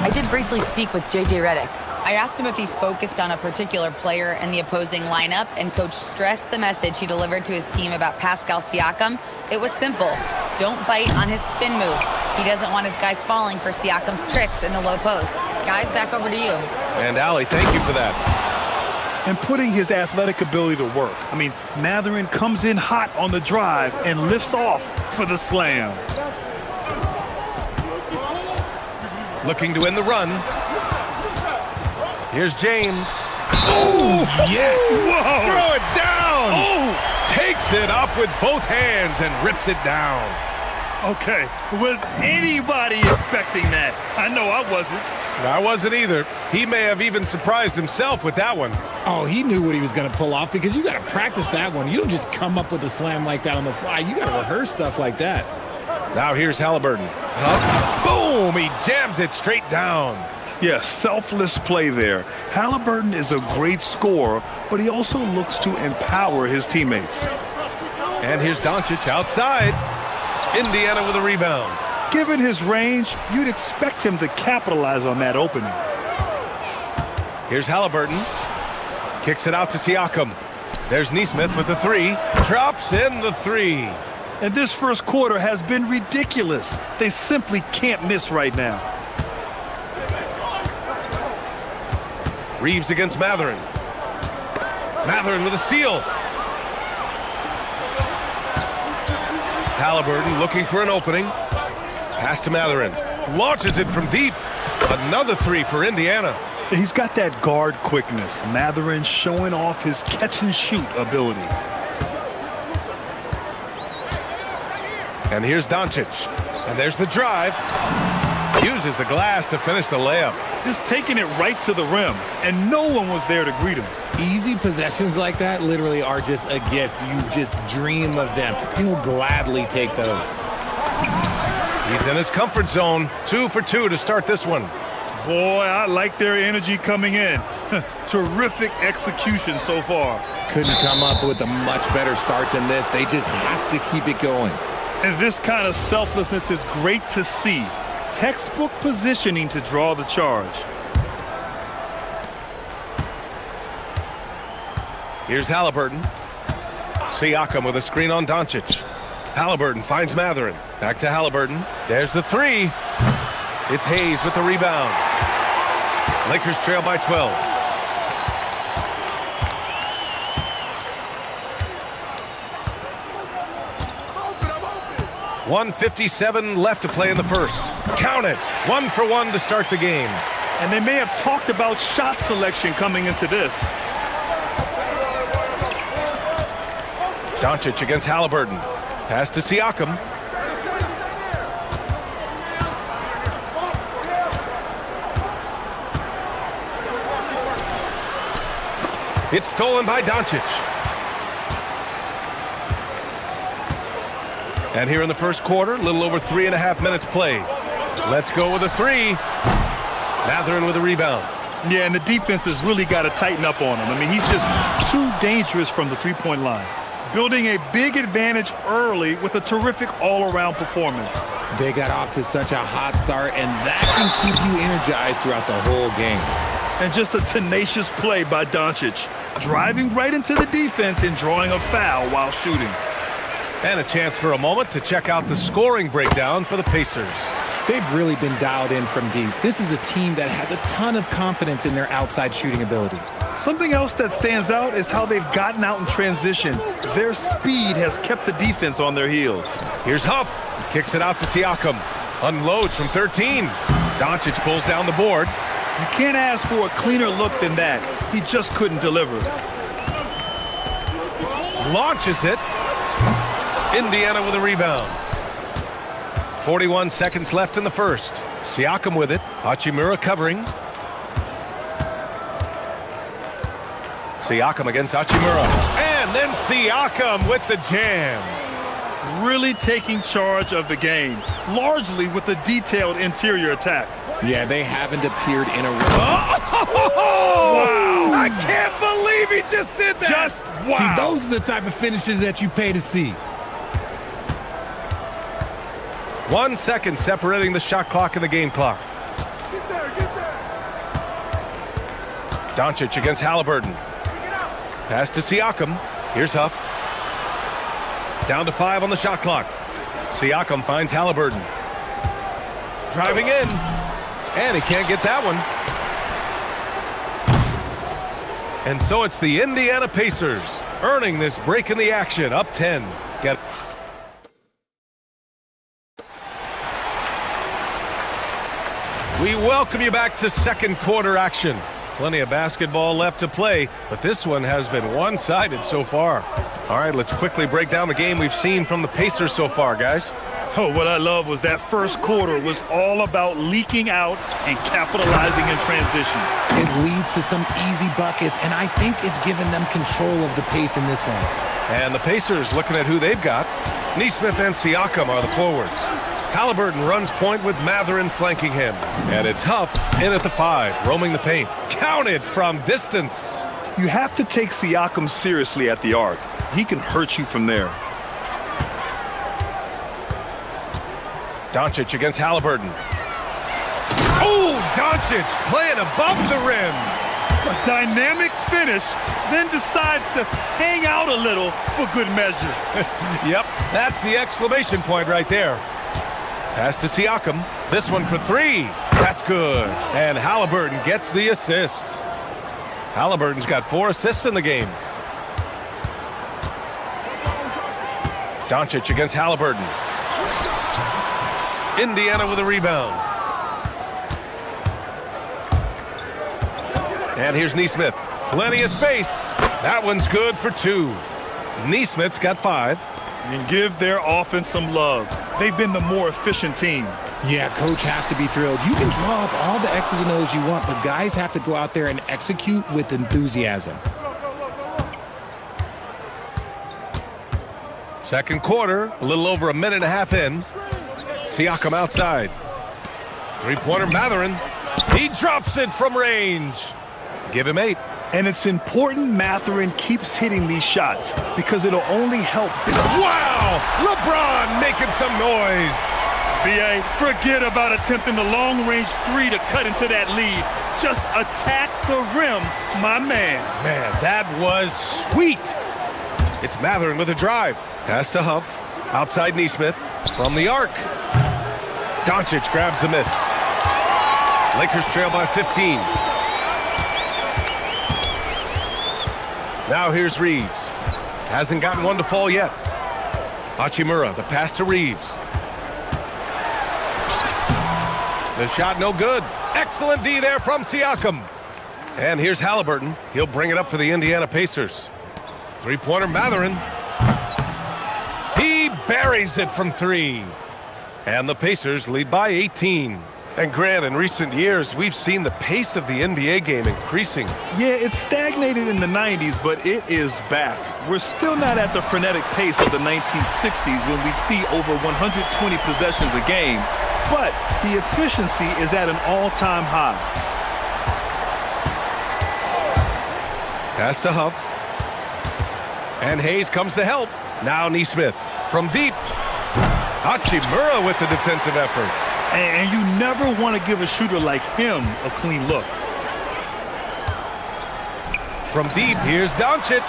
I did briefly speak with J.J. Redick. I asked him if he's focused on a particular player in the opposing lineup, and Coach stressed the message he delivered to his team about Pascal Siakam. It was simple. Don't bite on his spin move. He doesn't want his guys falling for Siakam's tricks in the low post. Guys, back over to you. And Allie, thank you for that. And putting his athletic ability to work. I mean, Matherin comes in hot on the drive and lifts off for the slam. Looking to end the run. Here's James. Oh, yes! Whoa. Throw it down! Oh! Takes it up with both hands and rips it down. Okay, was anybody expecting that? I know I wasn't. I wasn't either. He may have even surprised himself with that one. Oh, he knew what he was going to pull off because you got to practice that one. You don't just come up with a slam like that on the fly. You got to rehearse stuff like that. Now here's Halliburton. Boom! He jams it straight down. Yeah, selfless play there. Halliburton is a great scorer, but he also looks to empower his teammates. And here's Doncic outside. Indiana with a rebound. Given his range, you'd expect him to capitalize on that opening. Here's Halliburton. Kicks it out to Siakam. There's Neesmith with the 3. Drops in the 3. And this first quarter has been ridiculous. They simply can't miss right now. Reeves against Matherin. Matherin with a steal. Halliburton looking for an opening. Pass to Matherin. Launches it from deep. Another 3 for Indiana. He's got that guard quickness. Matherin showing off his catch-and-shoot ability. And here's Doncic. And there's the drive. Uses the glass to finish the layup. Just taking it right to the rim, and no one was there to greet him. Easy possessions like that literally are just a gift. You just dream of them. He'll gladly take those. He's in his comfort zone. 2 for 2 to start this one. Boy, I like their energy coming in. Terrific execution so far. Couldn't come up with a much better start than this. They just have to keep it going. And this kind of selflessness is great to see. Textbook positioning to draw the charge. Here's Halliburton. Siakam with a screen on Doncic. Halliburton finds Matherin. Back to Halliburton. There's the 3. It's Hayes with the rebound. Lakers trail by 12. .157 left to play in the first. Count it. 1 for 1 to start the game. And they may have talked about shot selection coming into this. Doncic against Halliburton. Pass to Siakam. It's stolen by Doncic. And here in the first quarter, a little over 3.5 minutes played. Let's go with a 3. Matherin with a rebound. Yeah, and the defense has really got to tighten up on him. I mean, he's just too dangerous from the three-point line. Building a big advantage early with a terrific all-around performance. They got off to such a hot start, and that can keep you energized throughout the whole game. And just a tenacious play by Doncic, driving right into the defense and drawing a foul while shooting. And a chance for a moment to check out the scoring breakdown for the Pacers. They've really been dialed in from deep. This is a team that has a ton of confidence in their outside shooting ability. Something else that stands out is how they've gotten out in transition. Their speed has kept the defense on their heels. Here's Huff. Kicks it out to Siakam. Unloads from 13. Doncic pulls down the board. You can't ask for a cleaner look than that. He just couldn't deliver. Launches it. Indiana with a rebound. 41 seconds left in the first. Siakam with it. Hachimura covering. Siakam against Hachimura. And then Siakam with the jam. Really taking charge of the game, largely with a detailed interior attack. Yeah, they haven't appeared in a row. Wow! I can't believe he just did that! Just wow! See, those are the type of finishes that you pay to see. 1 second separating the shot clock and the game clock. Get there. Doncic against Halliburton. Pass to Siakam. Here's Huff. Down to 5 on the shot clock. Siakam finds Halliburton. Driving in. And he can't get that one. And so it's the Indiana Pacers earning this break in the action. Up 10. We welcome you back to second quarter action. Plenty of basketball left to play, but this one has been one-sided so far. All right, let's quickly break down the game we've seen from the Pacers so far, guys. Oh, what I love was that first quarter was all about leaking out and capitalizing in transition. It leads to some easy buckets, and I think it's given them control of the pace in this one. And the Pacers, looking at who they've got, Nesmith and Siakam are the forwards. Halliburton runs point with Mathurin flanking him. And it's Huff in at the 5, roaming the paint. Counted from distance. You have to take Siakam seriously at the arc. He can hurt you from there. Doncic against Halliburton. Oh, Doncic playing above the rim. A dynamic finish, then decides to hang out a little for good measure. Yep, that's the exclamation point right there. Pass to Siakam. This one for 3. That's good. And Halliburton gets the assist. Halliburton's got 4 assists in the game. Doncic against Halliburton. Indiana with a rebound. And here's Nesmith. Plenty of space. That one's good for 2. Nesmith's got 5. And give their offense some love. They've been the more efficient team. Yeah, coach has to be thrilled. You can draw up all the X's and O's you want, but guys have to go out there and execute with enthusiasm. Second quarter, a little over a minute and a half in. Siakam outside. Three-pointer Mathurin. He drops it from range. Give him 8. And it's important Mathurin keeps hitting these shots because it'll only help. Wow! LeBron making some noise. B.A., forget about attempting the long-range 3 to cut into that lead. Just attack the rim, my man. Man, that was sweet. It's Mathurin with a drive. Pass to Huff. Outside Nesmith. From the arc. Doncic grabs the miss. Lakers trail by 15. Now here's Reeves. Hasn't gotten one to fall yet. Hachimura, the pass to Reeves. The shot no good. Excellent D there from Siakam. And here's Halliburton. He'll bring it up for the Indiana Pacers. Three-pointer Mathurin. He buries it from 3. And the Pacers lead by 18. And Grant, in recent years, we've seen the pace of the NBA game increasing. Yeah, it stagnated in the 90s, but it is back. We're still not at the frenetic pace of the 1960s when we'd see over 120 possessions a game, but the efficiency is at an all-time high. Pass to Huff. And Hayes comes to help. Now Nesmith from deep. Hachimura with the defensive effort. And you never want to give a shooter like him a clean look. From deep, here's Doncic.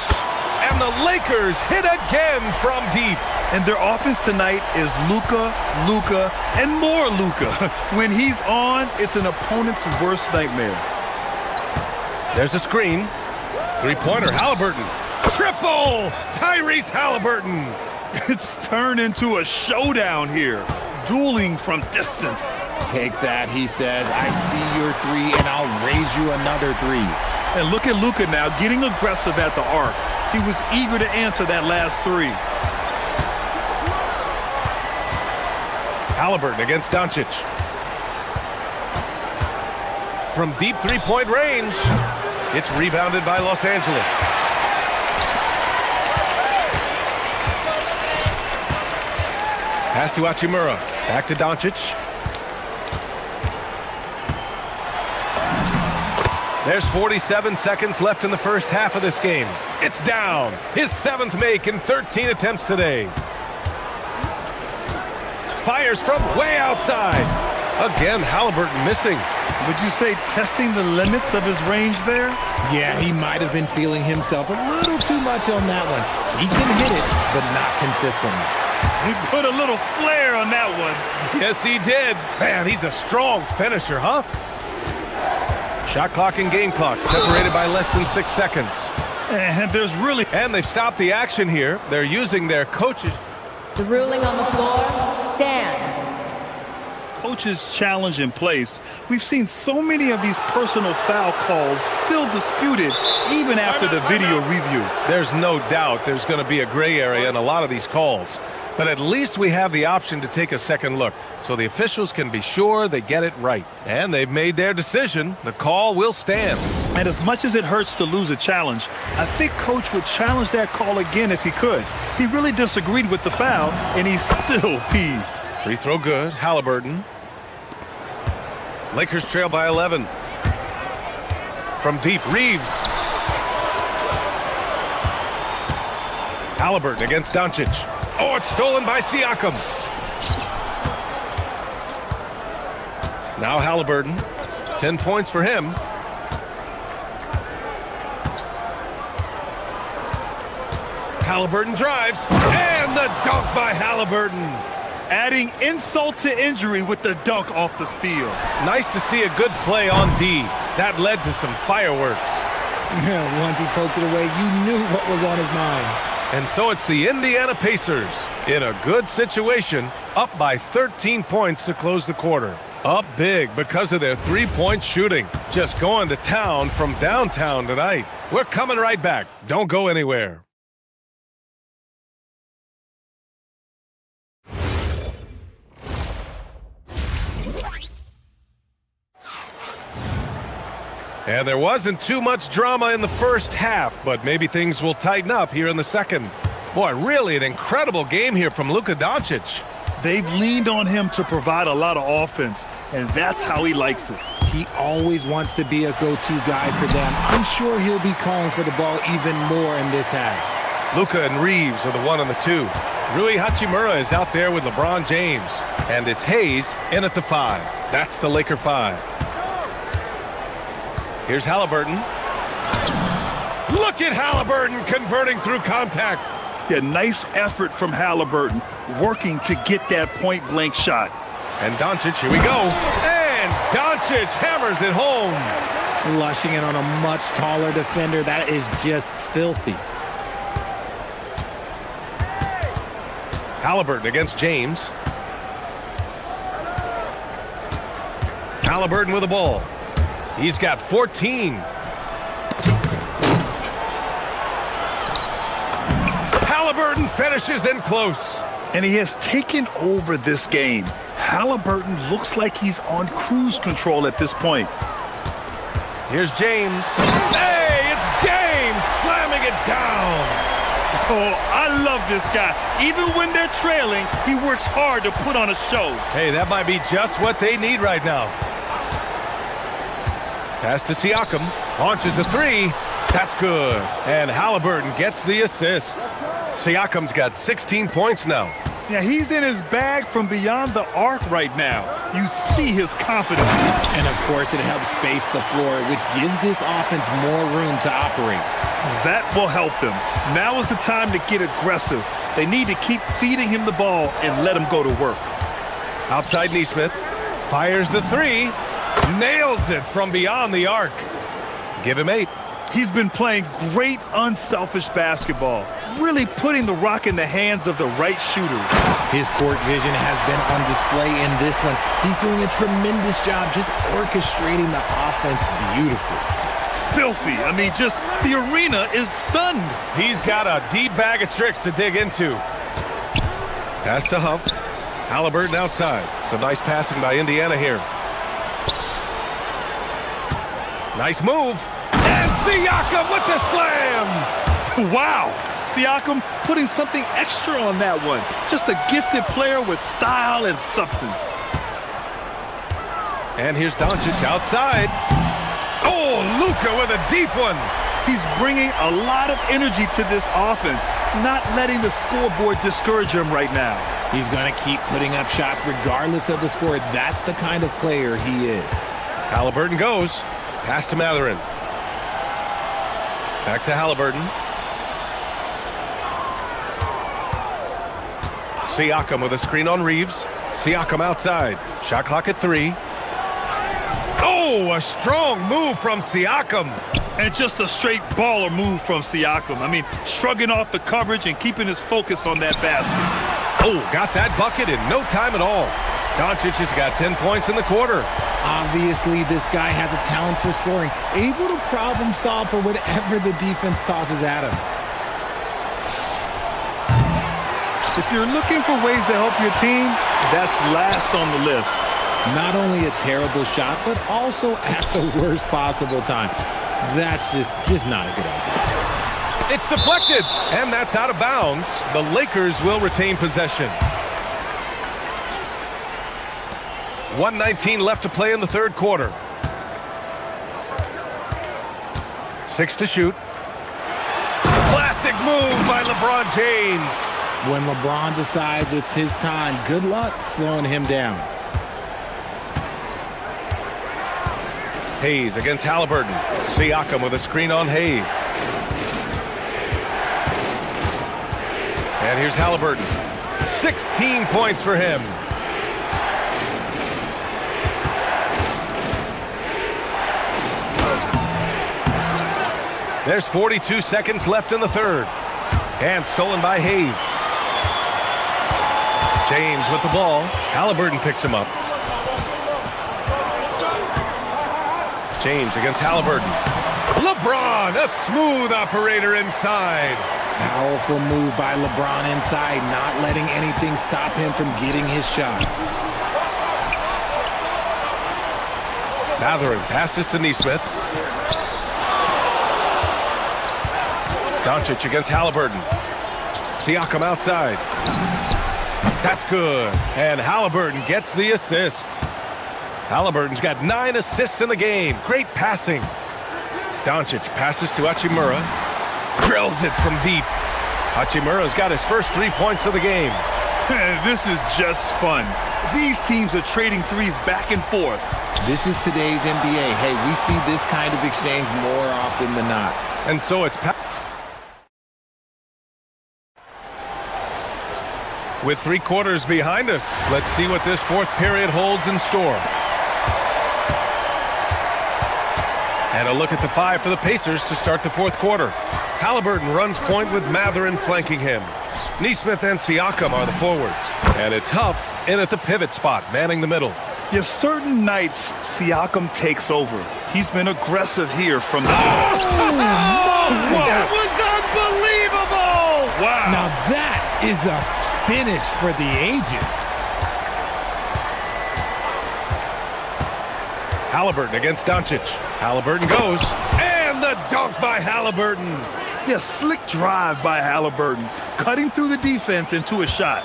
And the Lakers hit again from deep. And their offense tonight is Luka, and more Luka. When he's on, it's an opponent's worst nightmare. There's a screen. Three-pointer, Halliburton. Triple! Tyrese Halliburton. It's turned into a showdown here. Dueling from distance. Take that, he says. I see your 3, and I'll raise you another 3. And look at Luka now, getting aggressive at the arc. He was eager to answer that last 3. Halliburton against Doncic. From deep three-point range, it's rebounded by Los Angeles. Pass to Hachimura. Back to Doncic. There's 47 seconds left in the first half of this game. It's down. His 7th make in 13 attempts today. Fires from way outside. Again, Halliburton missing. Would you say testing the limits of his range there? Yeah, he might have been feeling himself a little too much on that one. He can hit it, but not consistently. He put a little flair on that one. Yes, he did. Man, he's a strong finisher, huh? Shot clock and game clock separated by less than 6 seconds. And there's really... And they've stopped the action here. They're using their coaches. The ruling on the floor stands. Coach's challenge in place. We've seen so many of these personal foul calls still disputed even after the video review. There's no doubt there's going to be a gray area in a lot of these calls. But at least we have the option to take a second look, so the officials can be sure they get it right. And they've made their decision. The call will stand. And as much as it hurts to lose a challenge, I think Coach would challenge that call again if he could. He really disagreed with the foul, and he's still peeved. Free throw good. Halliburton. Lakers trail by 11. From deep, Reeves. Halliburton against Doncic. Oh, it's stolen by Siakam. Now Halliburton. 10 points for him. Halliburton drives. And the dunk by Halliburton. Adding insult to injury with the dunk off the steal. Nice to see a good play on D. That led to some fireworks. Once he poked it away, you knew what was on his mind. And so it's the Indiana Pacers in a good situation, up by 13 points to close the quarter. Up big because of their three-point shooting. Just going to town from downtown tonight. We're coming right back. Don't go anywhere. And there wasn't too much drama in the first half, but maybe things will tighten up here in the second. Boy, really an incredible game here from Luka Doncic. They've leaned on him to provide a lot of offense, and that's how he likes it. He always wants to be a go-to guy for them. I'm sure he'll be calling for the ball even more in this half. Luka and Reeves are the 1 and the 2. Rui Hachimura is out there with LeBron James. And it's Hayes in at the 5. That's the Laker 5. Here's Halliburton. Look at Halliburton converting through contact. Yeah, nice effort from Halliburton, working to get that point-blank shot. And Doncic, here we go. And Doncic hammers it home. Flushing it on a much taller defender. That is just filthy. Halliburton against James. Halliburton with the ball. He's got 14. Halliburton finishes in close. And he has taken over this game. Halliburton looks like he's on cruise control at this point. Here's James. Hey, it's James slamming it down. Oh, I love this guy. Even when they're trailing, he works hard to put on a show. Hey, that might be just what they need right now. Pass to Siakam. Launches a 3. That's good. And Halliburton gets the assist. Siakam's got 16 points now. Yeah, he's in his bag from beyond the arc right now. You see his confidence. And, of course, it helps space the floor, which gives this offense more room to operate. That will help them. Now is the time to get aggressive. They need to keep feeding him the ball and let him go to work. Outside Nesmith. Fires the 3. Nails it from beyond the arc. Give him 8. He's been playing great, unselfish basketball, really putting the rock in the hands of the right shooters. His court vision has been on display in this one. He's doing a tremendous job just orchestrating the offense beautifully. Filthy. I mean, just the arena is stunned. He's got a deep bag of tricks to dig into. Pass to Huff. Halliburton outside. Some nice passing by Indiana here. Nice move. And Siakam with the slam. Wow. Siakam putting something extra on that one. Just a gifted player with style and substance. And here's Doncic outside. Oh, Luka with a deep one. He's bringing a lot of energy to this offense, not letting the scoreboard discourage him right now. He's going to keep putting up shots regardless of the score. That's the kind of player he is. Halliburton goes. Pass to Matherin. Back to Halliburton. Siakam with a screen on Reeves. Siakam outside. Shot clock at 3. Oh, a strong move from Siakam. And just a straight baller move from Siakam. I mean, shrugging off the coverage and keeping his focus on that basket. Oh, got that bucket in no time at all. Doncic has got 10 points in the quarter. Obviously, this guy has a talent for scoring, able to problem solve for whatever the defense tosses at him. If you're looking for ways to help your team, that's last on the list. Not only a terrible shot, but also at the worst possible time. That's just not a good idea. It's deflected, and that's out of bounds. The Lakers will retain possession. 1:19 left to play in the third quarter. 6 to shoot. Classic move by LeBron James. When LeBron decides it's his time, good luck slowing him down. Hayes against Halliburton. Siakam with a screen on Hayes. And here's Halliburton. 16 points for him. There's 42 seconds left in the third. And stolen by Hayes. James with the ball. Halliburton picks him up. James against Halliburton. LeBron, a smooth operator inside. Powerful move by LeBron inside, not letting anything stop him from getting his shot. Matherin passes to Neesmith. Doncic against Halliburton. Siakam outside. That's good. And Halliburton gets the assist. Halliburton's got 9 assists in the game. Great passing. Doncic passes to Hachimura. Drills it from deep. Hachimura's got his first 3 points of the game. This is just fun. These teams are trading threes back and forth. This is today's NBA. Hey, we see this kind of exchange more often than not. And so it's with 3 quarters behind us. Let's see what this fourth period holds in store. And a look at the 5 for the Pacers to start the fourth quarter. Halliburton runs point with Matherin flanking him. Neesmith and Siakam are the forwards. And it's Huff in at the pivot spot, manning the middle. Yes, certain nights, Siakam takes over. He's been aggressive here from the... That was unbelievable! Wow. Now that is a finish for the ages. Halliburton against Doncic. Halliburton goes, and the dunk by Halliburton. Yeah, slick drive by Halliburton, cutting through the defense into a shot.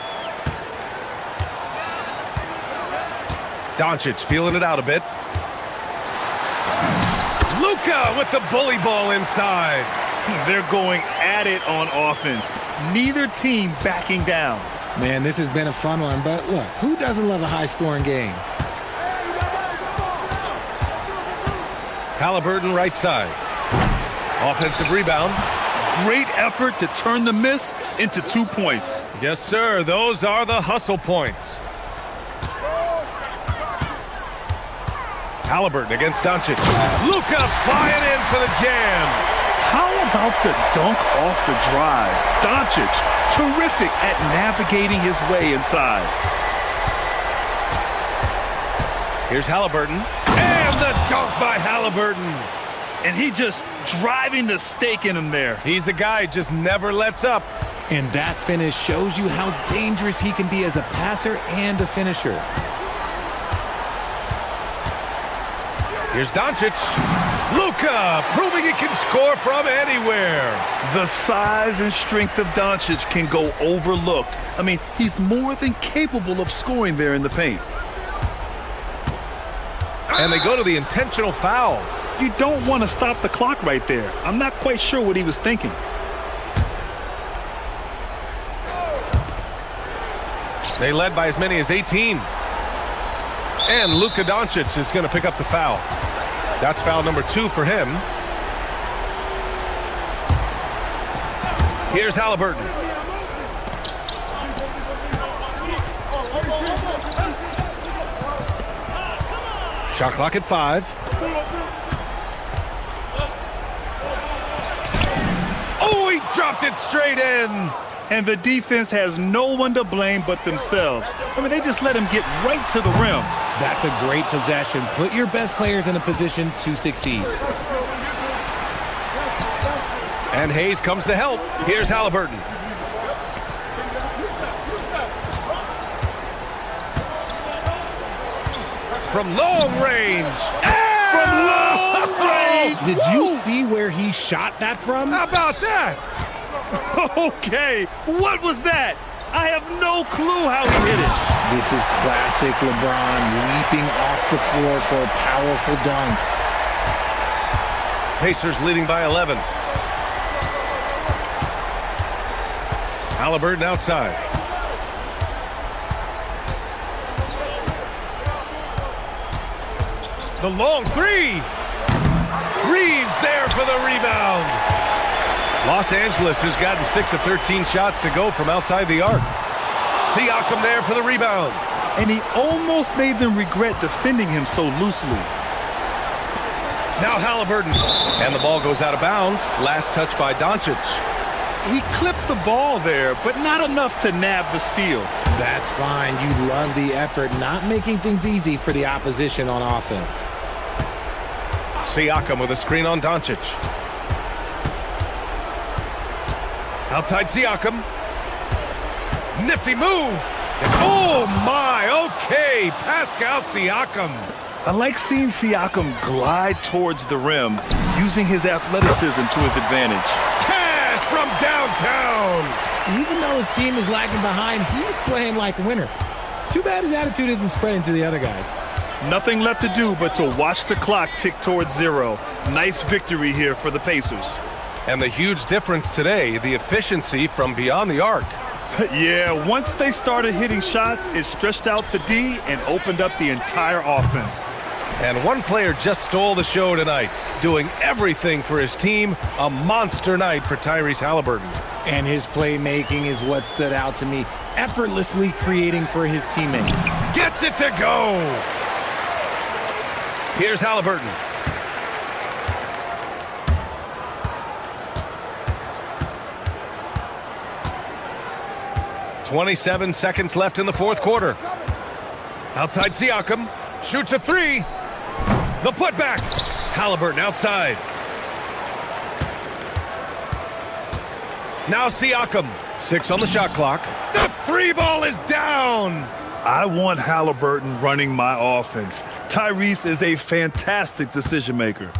Doncic feeling it out a bit. Luka with the bully ball inside. They're going at it on offense. Neither team backing down. Man, this has been a fun one, but look, who doesn't love a high-scoring game? Halliburton right side. Offensive rebound. Great effort to turn the miss into 2 points. Yes, sir. Those are the hustle points. Halliburton against Doncic. Luka flying in for the jam. How about the dunk off the drive? Doncic, terrific at navigating his way inside. Here's Halliburton. And the dunk by Halliburton. And he just driving the stake in him there. He's a guy who just never lets up. And that finish shows you how dangerous he can be as a passer and a finisher. Here's Doncic. Luka proving he can score from anywhere. The size and strength of Doncic can go overlooked. I mean, he's more than capable of scoring there in the paint. And they go to the intentional foul. You don't want to stop the clock right there. I'm not quite sure what he was thinking. They led by as many as 18. And Luka Doncic is going to pick up the foul. That's foul number 2 for him. Here's Halliburton. Shot clock at 5. Oh, he dropped it straight in. And the defense has no one to blame but themselves. I mean, they just let him get right to the rim. That's a great possession. Put your best players in a position to succeed. And Hayes comes to help. Here's Halliburton. From long range. From long range! Did you see where he shot that from? How about that? Okay, what was that? I have no clue how he hit it. This is classic LeBron leaping off the floor for a powerful dunk. Pacers leading by 11. Halliburton outside. The long 3. Reeves there for the rebound. Los Angeles has gotten 6 of 13 shots to go from outside the arc. Siakam there for the rebound. And he almost made them regret defending him so loosely. Now Halliburton. And the ball goes out of bounds. Last touch by Doncic. He clipped the ball there, but not enough to nab the steal. That's fine. You love the effort, not making things easy for the opposition on offense. Siakam with a screen on Doncic. Outside Siakam. Nifty move. And oh my, okay, Pascal Siakam. I like seeing Siakam glide towards the rim, using his athleticism to his advantage. Cash from downtown. Even though his team is lagging behind, he's playing like a winner. Too bad his attitude isn't spreading to the other guys. Nothing left to do but to watch the clock tick towards 0. Nice victory here for the Pacers. And the huge difference today, the efficiency from beyond the arc. Yeah, once they started hitting shots, it stretched out the D and opened up the entire offense. And one player just stole the show tonight, doing everything for his team. A monster night for Tyrese Halliburton. And his playmaking is what stood out to me, effortlessly creating for his teammates. Gets it to go. Here's Halliburton. .27 seconds left in the fourth quarter. Outside Siakam. Shoots a 3. The putback. Halliburton outside. Now Siakam. 6 on the shot clock. The 3 ball is down. I want Halliburton running my offense. Tyrese is a fantastic decision maker.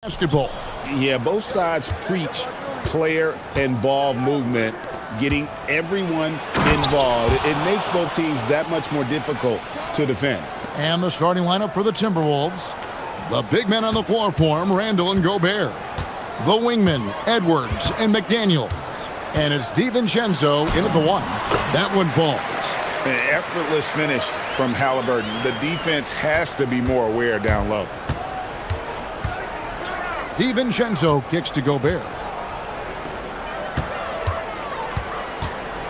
Basketball. Yeah, both sides preach player and ball movement, getting everyone involved. It makes both teams that much more difficult to defend. And the starting lineup for the Timberwolves. The big men on the floor for him, Randall and Gobert. The wingmen, Edwards and McDaniels. And it's DiVincenzo in at the one. That one falls. An effortless finish from Halliburton. The defense has to be more aware down low. DiVincenzo kicks to Gobert.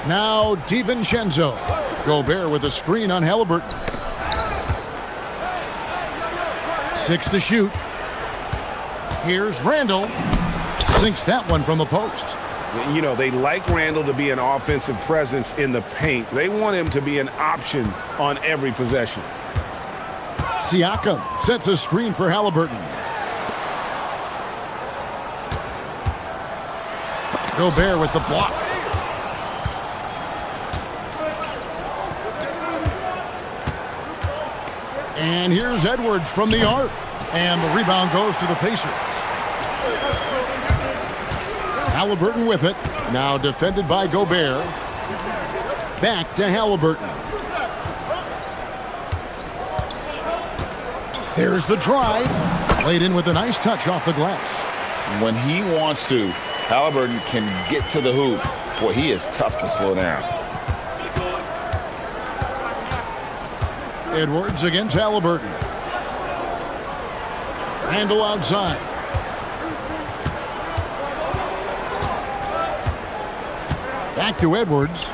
Now DiVincenzo. Gobert with a screen on Halliburton. 6 to shoot. Here's Randall. Sinks that one from the post. You know, they like Randall to be an offensive presence in the paint. They want him to be an option on every possession. Siakam sets a screen for Halliburton. Gobert with the block. And here's Edwards from the arc. And the rebound goes to the Pacers. Halliburton with it. Now defended by Gobert. Back to Halliburton. There's the drive. Played in with a nice touch off the glass. When he wants to, Halliburton can get to the hoop. Boy, he is tough to slow down. Edwards against Halliburton. Randall outside. Back to Edwards.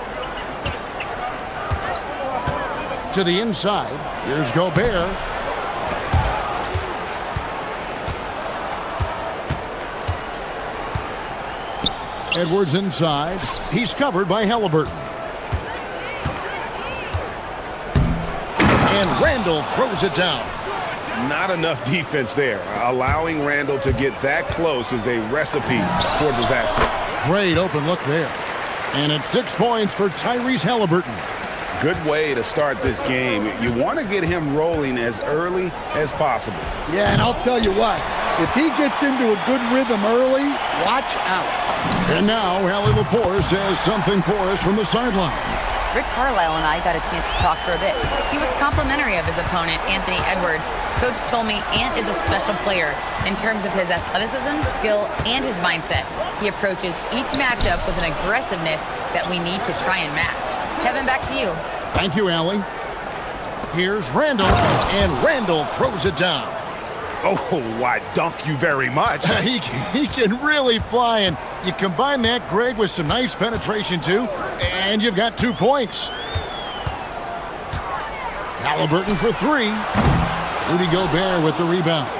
To the inside. Here's Gobert. Edwards inside. He's covered by Halliburton. And Randall throws it down. Not enough defense there. Allowing Randall to get that close is a recipe for disaster. Great open look there. And it's 6 points for Tyrese Halliburton. Good way to start this game. You want to get him rolling as early as possible. Yeah, and I'll tell you what, if he gets into a good rhythm early, watch out. And now, Allie LaForce has something for us from the sideline. Rick Carlisle and I got a chance to talk for a bit. He was complimentary of his opponent, Anthony Edwards. Coach told me Ant is a special player in terms of his athleticism, skill, and his mindset. He approaches each matchup with an aggressiveness that we need to try and match. Kevin, back to you. Thank you, Allie. Here's Randall, and Randall throws it down. Oh, I dunk you very much. He can really fly, and you combine that, Greg, with some nice penetration, too, and you've got 2 points. Halliburton for 3. Rudy Gobert with the rebound.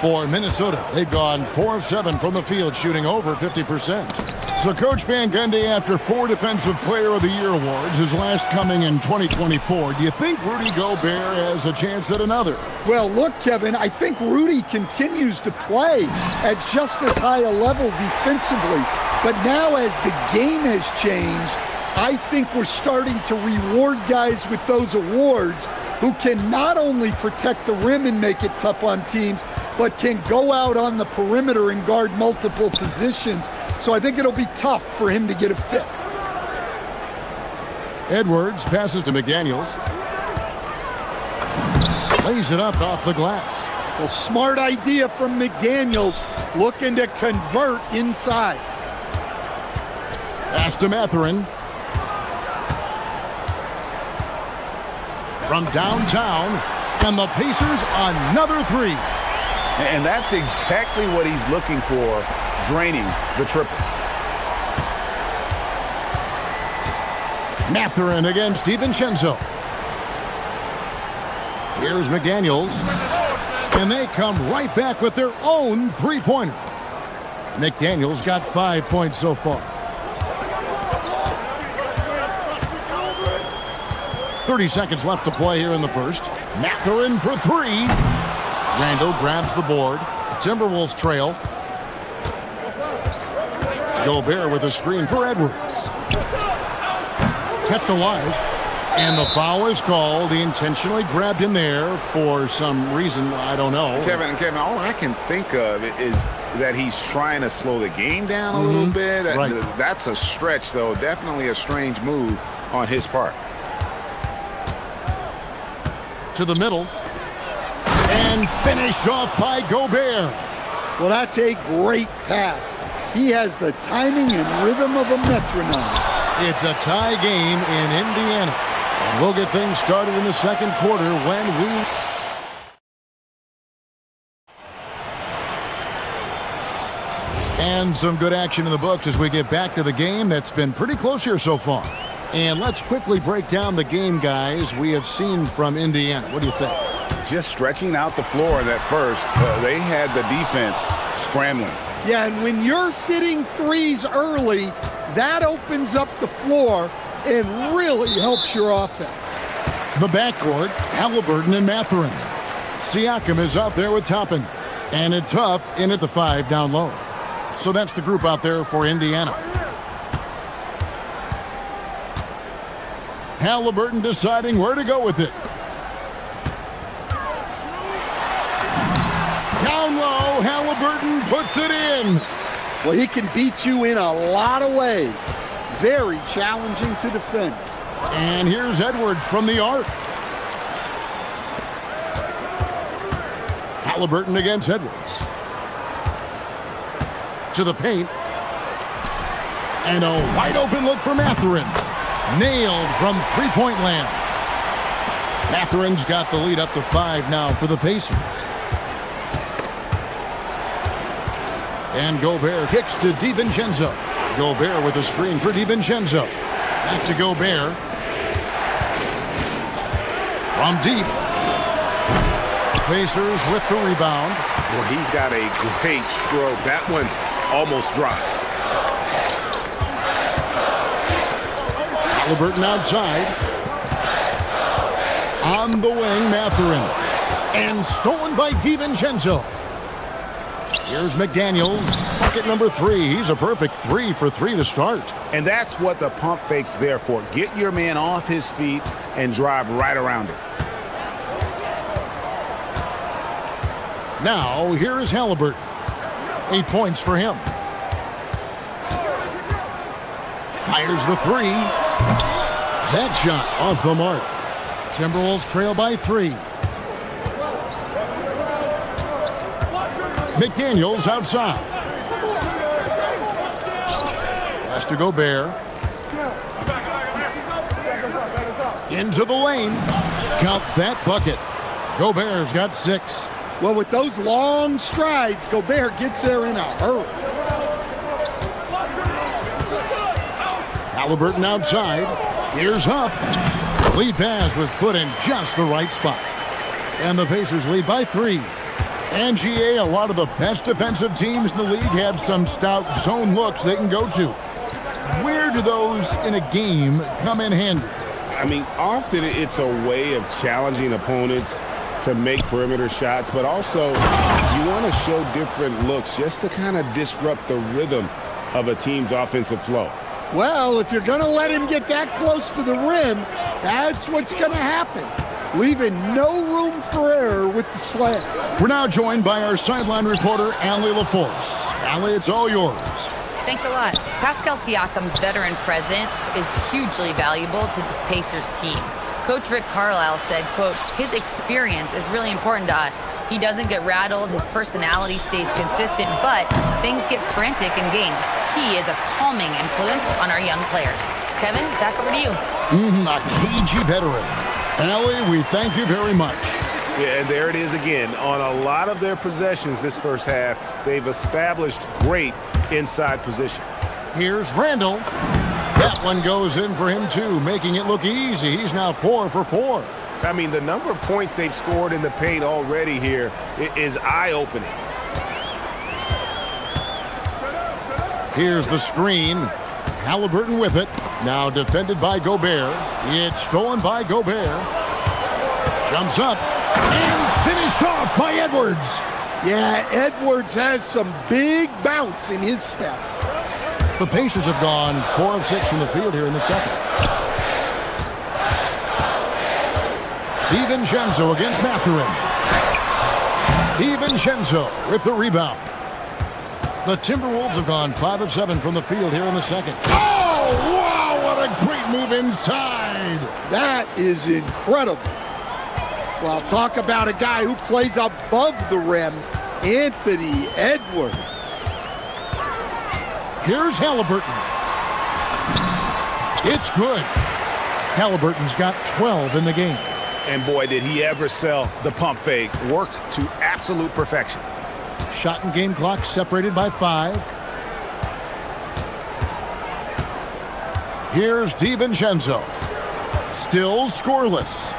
For Minnesota, they've gone 4 of 7 from the field, shooting over 50%. So Coach Van Gundy, after 4 Defensive Player of the Year awards, his last coming in 2024, do you think Rudy Gobert has a chance at another? Well, look, Kevin, I think Rudy continues to play at just as high a level defensively. But now as the game has changed, I think we're starting to reward guys with those awards who can not only protect the rim and make it tough on teams, but can go out on the perimeter and guard multiple positions. So I think it'll be tough for him to get a 5th. Edwards passes to McDaniels. Lays it up off the glass. Well, smart idea from McDaniels, looking to convert inside. Pass to Mathurin. From downtown, and the Pacers another 3. And that's exactly what he's looking for, draining the triple. Mathurin against DiVincenzo. Here's McDaniels. And they come right back with their own 3-pointer. McDaniels got 5 points so far. 30 seconds left to play here in the first. Mathurin for 3. Randall grabs the board. The Timberwolves trail. Gobert with a screen for Edwards. Kept alive. And the foul is called. He intentionally grabbed him there for some reason. I don't know. Kevin, all I can think of is that he's trying to slow the game down a little bit. Right. That's a stretch, though. Definitely a strange move on his part. To the middle. And finished off by Gobert. Well, that's a great pass. He has the timing and rhythm of a metronome. It's a tie game in Indiana. And we'll get things started in the second quarter when we... And some good action in the books as we get back to the game that's been pretty close here so far. And let's quickly break down the game, guys, we have seen from Indiana. What do you think? Just stretching out the floor in that first. They had the defense scrambling. Yeah, and when you're hitting threes early, that opens up the floor and really helps your offense. The backcourt, Halliburton and Mathurin. Siakam is out there with Toppin. And it's Huff in at the 5 down low. So that's the group out there for Indiana. Halliburton deciding where to go with it. Down low, Halliburton puts it in. Well, he can beat you in a lot of ways. Very challenging to defend. And here's Edwards from the arc. Halliburton against Edwards. To the paint. And a wide open look for Mathurin. Nailed from three-point land. Mathurin's got the lead up to 5 now for the Pacers. And Gobert kicks to DiVincenzo. Gobert with a screen for DiVincenzo. Back to Gobert. From deep. Pacers with the rebound. Well, he's got a great stroke. That one almost dropped. Halliburton outside. On the wing, Mathurin. And stolen by DiVincenzo. Here's McDaniels, bucket number 3. He's a perfect 3 for 3 to start. And that's what the pump fake's there for. Get your man off his feet and drive right around it. Now, here is Halliburton. 8 points for him. Fires the 3. That shot off the mark. Timberwolves trail by 3. McDaniels outside. Pass to Gobert. Into the lane. Count that bucket. Gobert's got 6. Well, with those long strides, Gobert gets there in a hurry. Halliburton outside. Here's Huff. The lead pass was put in just the right spot. And the Pacers lead by 3. And GA, a lot of the best defensive teams in the league have some stout zone looks they can go to. Where do those in a game come in handy? I mean, often it's a way of challenging opponents to make perimeter shots, but also you want to show different looks just to kind of disrupt the rhythm of a team's offensive flow. Well, if you're going to let him get that close to the rim, that's what's going to happen. Leaving no room for error with the slam. We're now joined by our sideline reporter, Allie LaForce. Allie, it's all yours. Thanks a lot. Pascal Siakam's veteran presence is hugely valuable to this Pacers team. Coach Rick Carlisle said, quote, his experience is really important to us. He doesn't get rattled, his personality stays consistent, but things get frantic in games. He is a calming influence on our young players. Kevin, back over to you. A cagey veteran. Allie, we thank you very much. Yeah, and there it is again. On a lot of their possessions this first half, they've established great inside position. Here's Randall. That one goes in for him, too, making it look easy. He's now 4 for 4. I mean, the number of points they've scored in the paint already here is eye-opening. Here's the screen. Halliburton with it. Now defended by Gobert. It's stolen by Gobert. Jumps up. And finished off by Edwards. Yeah, Edwards has some big bounce in his step. The Pacers have gone 4 of 6 from the field here in the second. DiVincenzo against Mathurin. DiVincenzo with the rebound. The Timberwolves have gone 5 of 7 from the field here in the second. Oh, wow, what a great move inside. That is incredible. Well, talk about a guy who plays above the rim, Anthony Edwards. Here's Halliburton. It's good. Halliburton's got 12 in the game. And boy, did he ever sell the pump fake. Worked to absolute perfection. Shot and game clock separated by 5. Here's DiVincenzo. Still scoreless.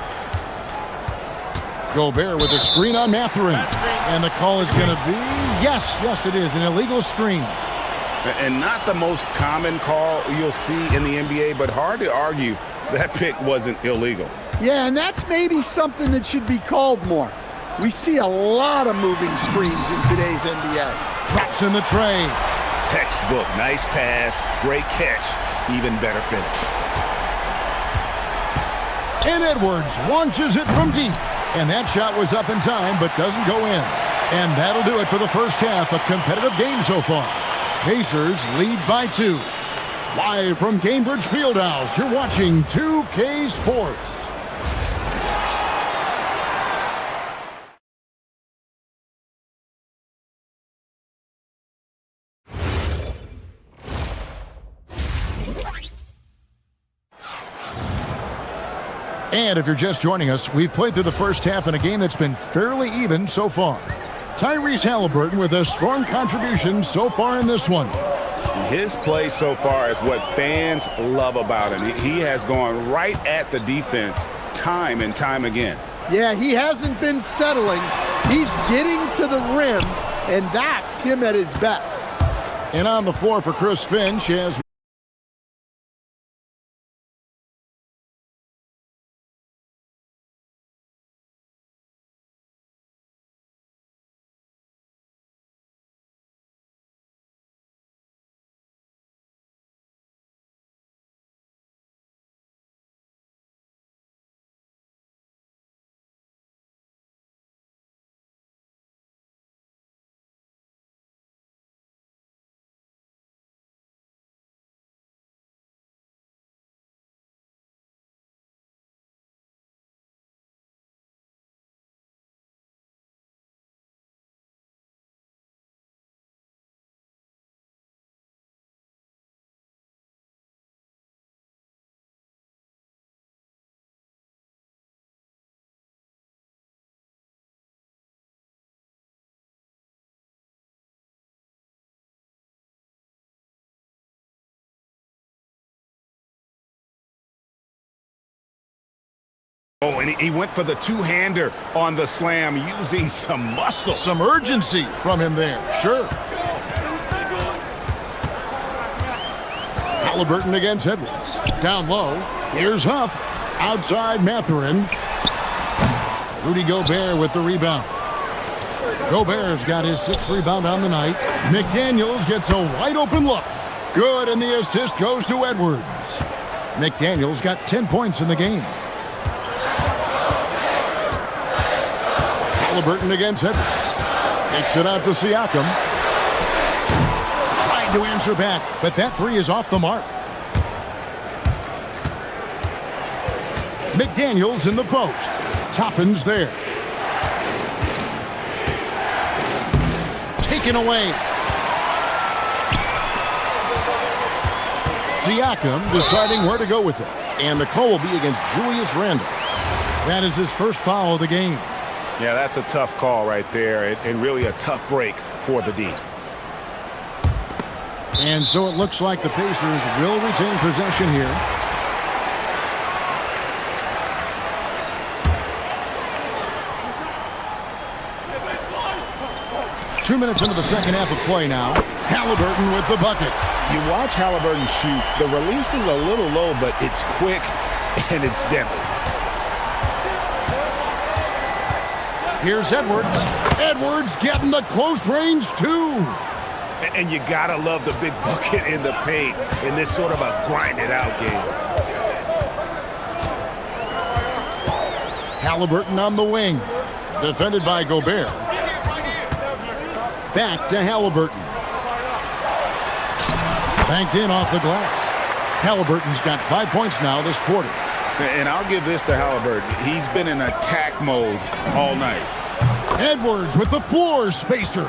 Gobert with a screen on Mathurin. And the call is going to be, yes, it is, an illegal screen. And not the most common call you'll see in the NBA, but hard to argue that pick wasn't illegal. Yeah, and that's maybe something that should be called more. We see a lot of moving screens in today's NBA. Drops in the tray. Textbook, nice pass, great catch, even better finish. And Edwards launches it from deep. And that shot was up in time, but doesn't go in. And that'll do it for the first half. A competitive game so far. Pacers lead by 2. Live from Cambridge Fieldhouse, you're watching 2K Sports. And if you're just joining us, we've played through the first half in a game that's been fairly even so far. Tyrese Halliburton with a strong contribution so far in this one. His play so far is what fans love about him. He has gone right at the defense time and time again. Yeah, he hasn't been settling. He's getting to the rim, and that's him at his best. And on the floor for Chris Finch as Oh, and he went for the two-hander on the slam using some muscle. Some urgency from him there, sure. Halliburton against Edwards. Down low, here's Huff. Outside Mathurin. Rudy Gobert with the rebound. Gobert's got his 6th rebound on the night. McDaniels gets a wide-open look. Good, and the assist goes to Edwards. McDaniels got 10 points in the game. Halliburton against Edwards. Takes it out to Siakam. Tried to answer back, but that three is off the mark. McDaniels in the post. Toppin's there. Taken away. Siakam deciding where to go with it. And the call will be against Julius Randle. That is his first foul of the game. Yeah, that's a tough call right there, and really a tough break for the D. And so it looks like the Pacers will retain possession here. Two minutes into the second half of play now. Halliburton with the bucket. You watch Halliburton shoot. The release is a little low, but it's quick and it's deadly. Here's Edwards. Edwards getting the close range, too. And you gotta love the big bucket in the paint in this sort of a grind-it-out game. Halliburton on the wing. Defended by Gobert. Back to Halliburton. Banked in off the glass. Halliburton's got 5 points now this quarter. And I'll give this to Halliburton. He's been in attack mode all night. Edwards with the floor spacer.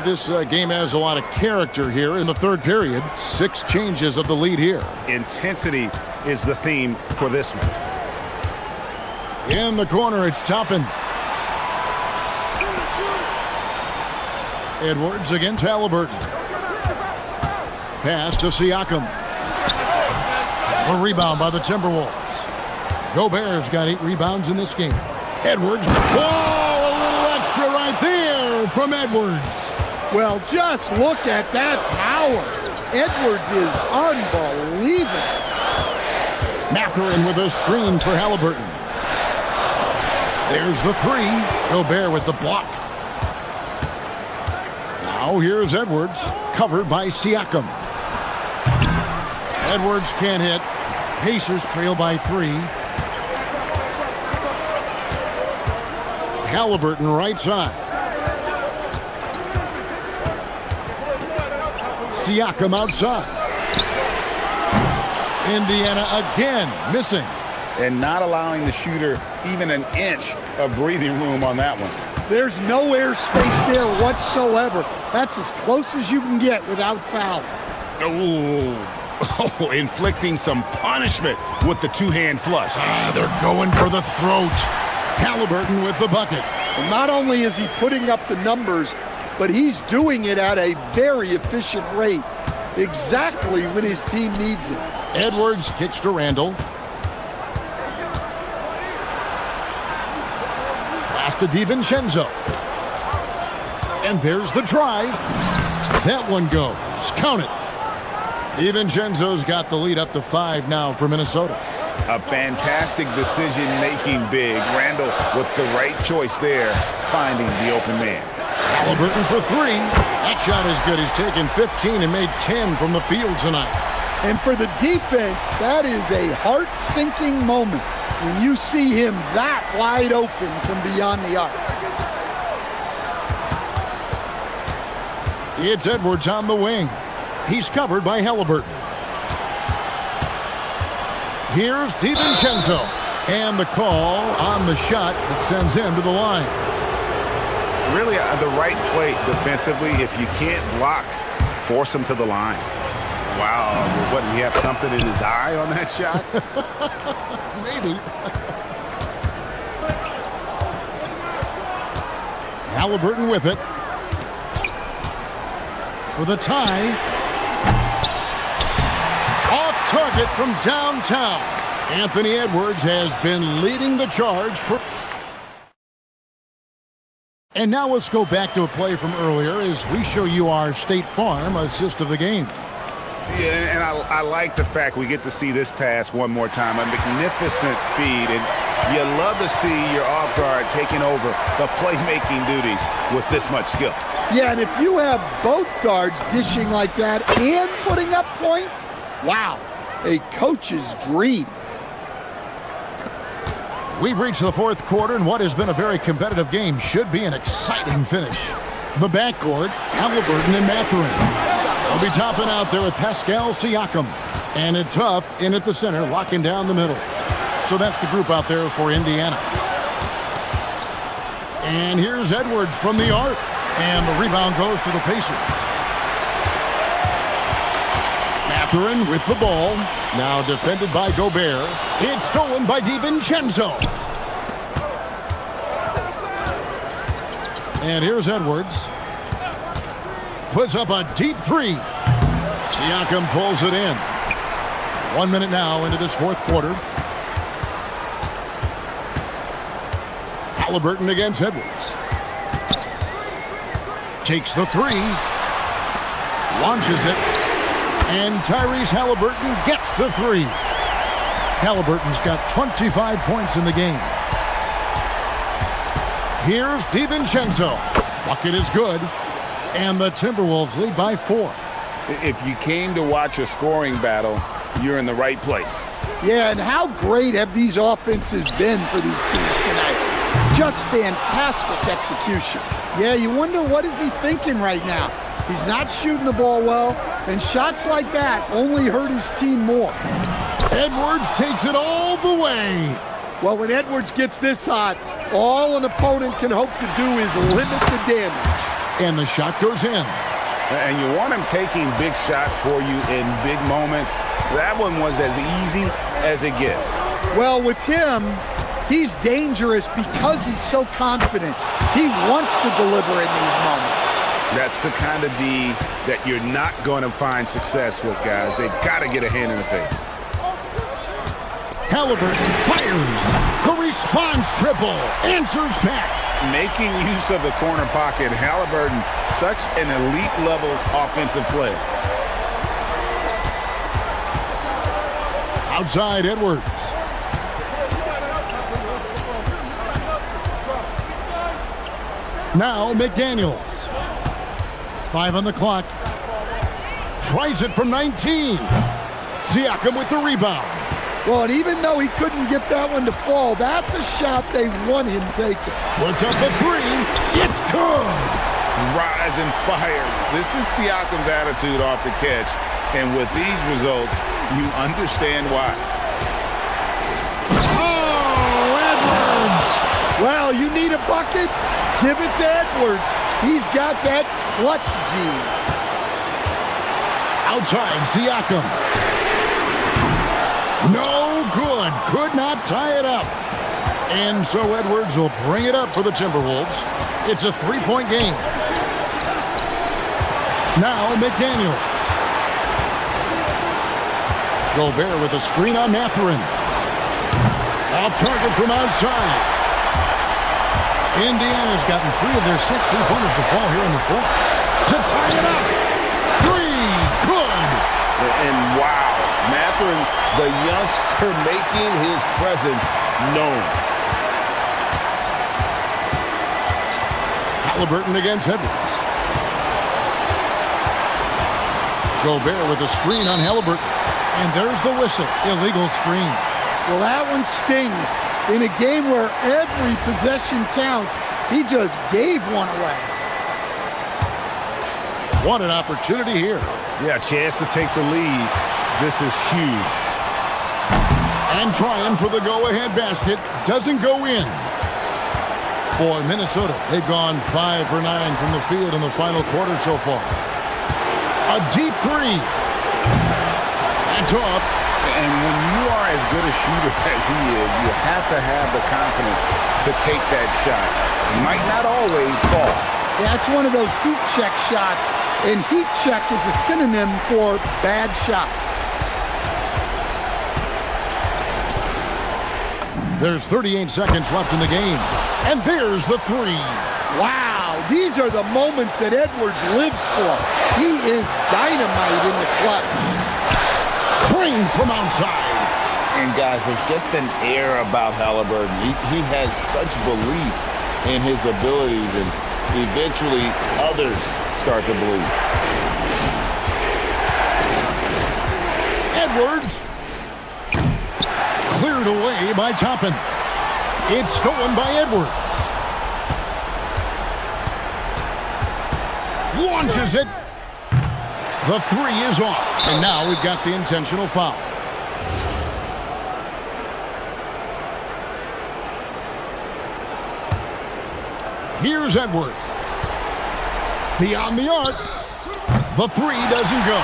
This game has a lot of character here in the third period. 6 changes of the lead here. Intensity is the theme for this one. In the corner, it's Toppin. Edwards against Halliburton. Pass to Siakam. A rebound by the Timberwolves. Gobert's got 8 rebounds in this game. Edwards. Whoa, a little extra right there from Edwards. Well, just look at that power. Edwards is unbelievable. Mathurin with a screen for Halliburton. There's the 3. Gobert with the block. Now here's Edwards, covered by Siakam. Edwards can't hit. Pacers trail by 3. Halliburton right side. Siakam outside. Indiana again missing. And not allowing the shooter even an inch of breathing room on that one. There's no air space there whatsoever. That's as close as you can get without foul. Oh, inflicting some punishment with the two-hand flush. They're going for the throat. Halliburton with the bucket. And not only is he putting up the numbers, but he's doing it at a very efficient rate. Exactly when his team needs it. Edwards kicks to Randall. Pass to DiVincenzo. And there's the drive. That one goes. Count it. DiVincenzo's got the lead up to 5 now for Minnesota. A fantastic decision-making big. Randall with the right choice there, finding the open man. Halliburton for 3. That shot is good. He's taken 15 and made 10 from the field tonight. And for the defense, that is a heart-sinking moment when you see him that wide open from beyond the arc. It's Edwards on the wing. He's covered by Halliburton. Here's DiVincenzo. And the call on the shot that sends him to the line. Really, the right play defensively. If you can't block, force him to the line. Wow, what, did he have something in his eye on that shot? Maybe. Halliburton with it. For the tie. Off target from downtown. Anthony Edwards has been leading the charge for... And now let's go back to a play from earlier as we show you our State Farm assist of the game. Yeah, and I like the fact we get to see this pass one more time. A magnificent feed, and you love to see your off guard taking over the playmaking duties with this much skill. Yeah, and if you have both guards dishing like that and putting up points, wow, a coach's dream. We've reached the fourth quarter, and what has been a very competitive game should be an exciting finish. The backcourt, Halliburton and Mathurin. They'll be topping out there with Pascal Siakam. And it's Huff in at the center, locking down the middle. So that's the group out there for Indiana. And here's Edwards from the arc. And the rebound goes to the Pacers. Mathurin with the ball. Now defended by Gobert. It's stolen by DiVincenzo. And here's Edwards. Puts up a deep 3. Siakam pulls it in. 1 minute now into this fourth quarter. Halliburton against Edwards. Takes the 3. Launches it. And Tyrese Halliburton gets the 3. Halliburton's got 25 points in the game. Here's DiVincenzo. Bucket is good. And the Timberwolves lead by 4. If you came to watch a scoring battle, you're in the right place. Yeah, and how great have these offenses been for these teams tonight? Just fantastic execution. Yeah, you wonder what is he thinking right now? He's not shooting the ball well, and shots like that only hurt his team more. Edwards takes it all the way. Well, when Edwards gets this hot, all an opponent can hope to do is limit the damage. And the shot goes in. And you want him taking big shots for you in big moments. That one was as easy as it gets. Well, with him, he's dangerous because he's so confident. He wants to deliver in these moments. That's the kind of D that you're not going to find success with, guys. They've got to get a hand in the face. Halliburton fires. The response triple. Answers back. Making use of the corner pocket, Halliburton, such an elite level offensive player. Outside Edwards. Now McDaniels. 5 on the clock. Tries it from 19. Siakam with the rebound. Well, and even though he couldn't get that one to fall, that's a shot they want him taking. Puts up a 3. It's good. Rise and fires. This is Siakam's attitude off the catch. And with these results, you understand why. Oh, Edwards! Well, you need a bucket? Give it to Edwards. He's got that clutch gene. Outside, Siakam. No good. Could not tie it up. And so Edwards will bring it up for the Timberwolves. It's a 3-point game. Now McDaniel. Gobert with a screen on Mathurin. Off target from outside. Indiana's gotten 3 of their 6 3-pointers to fall here in the fourth. To tie it up. 3. Good. And wow, Mathurin, the youngster making his presence known. Halliburton against Edwards. Gobert with a screen on Halliburton. And there's the whistle. Illegal screen. Well, that one stings. In a game where every possession counts, he just gave one away. What an opportunity here. Yeah, chance to take the lead. This is huge. And trying for the go-ahead basket. Doesn't go in. For Minnesota, they've gone 5 for 9 from the field in the final quarter so far. A deep 3. That's off. And when you are as good a shooter as he is, you have to have the confidence to take that shot. It might not always fall. That's one of those heat check shots, and heat check is a synonym for bad shot. There's 38 seconds left in the game. And there's the 3. Wow, these are the moments that Edwards lives for. He is dynamite in the clutch. Trained from outside. And guys, there's just an air about Halliburton. He has such belief in his abilities, and eventually others start to believe. Edwards. Cleared away by Toppin. It's stolen by Edwards. Launches it. The 3 is off. And now we've got the intentional foul. Here's Edwards. Beyond the arc. The 3 doesn't go.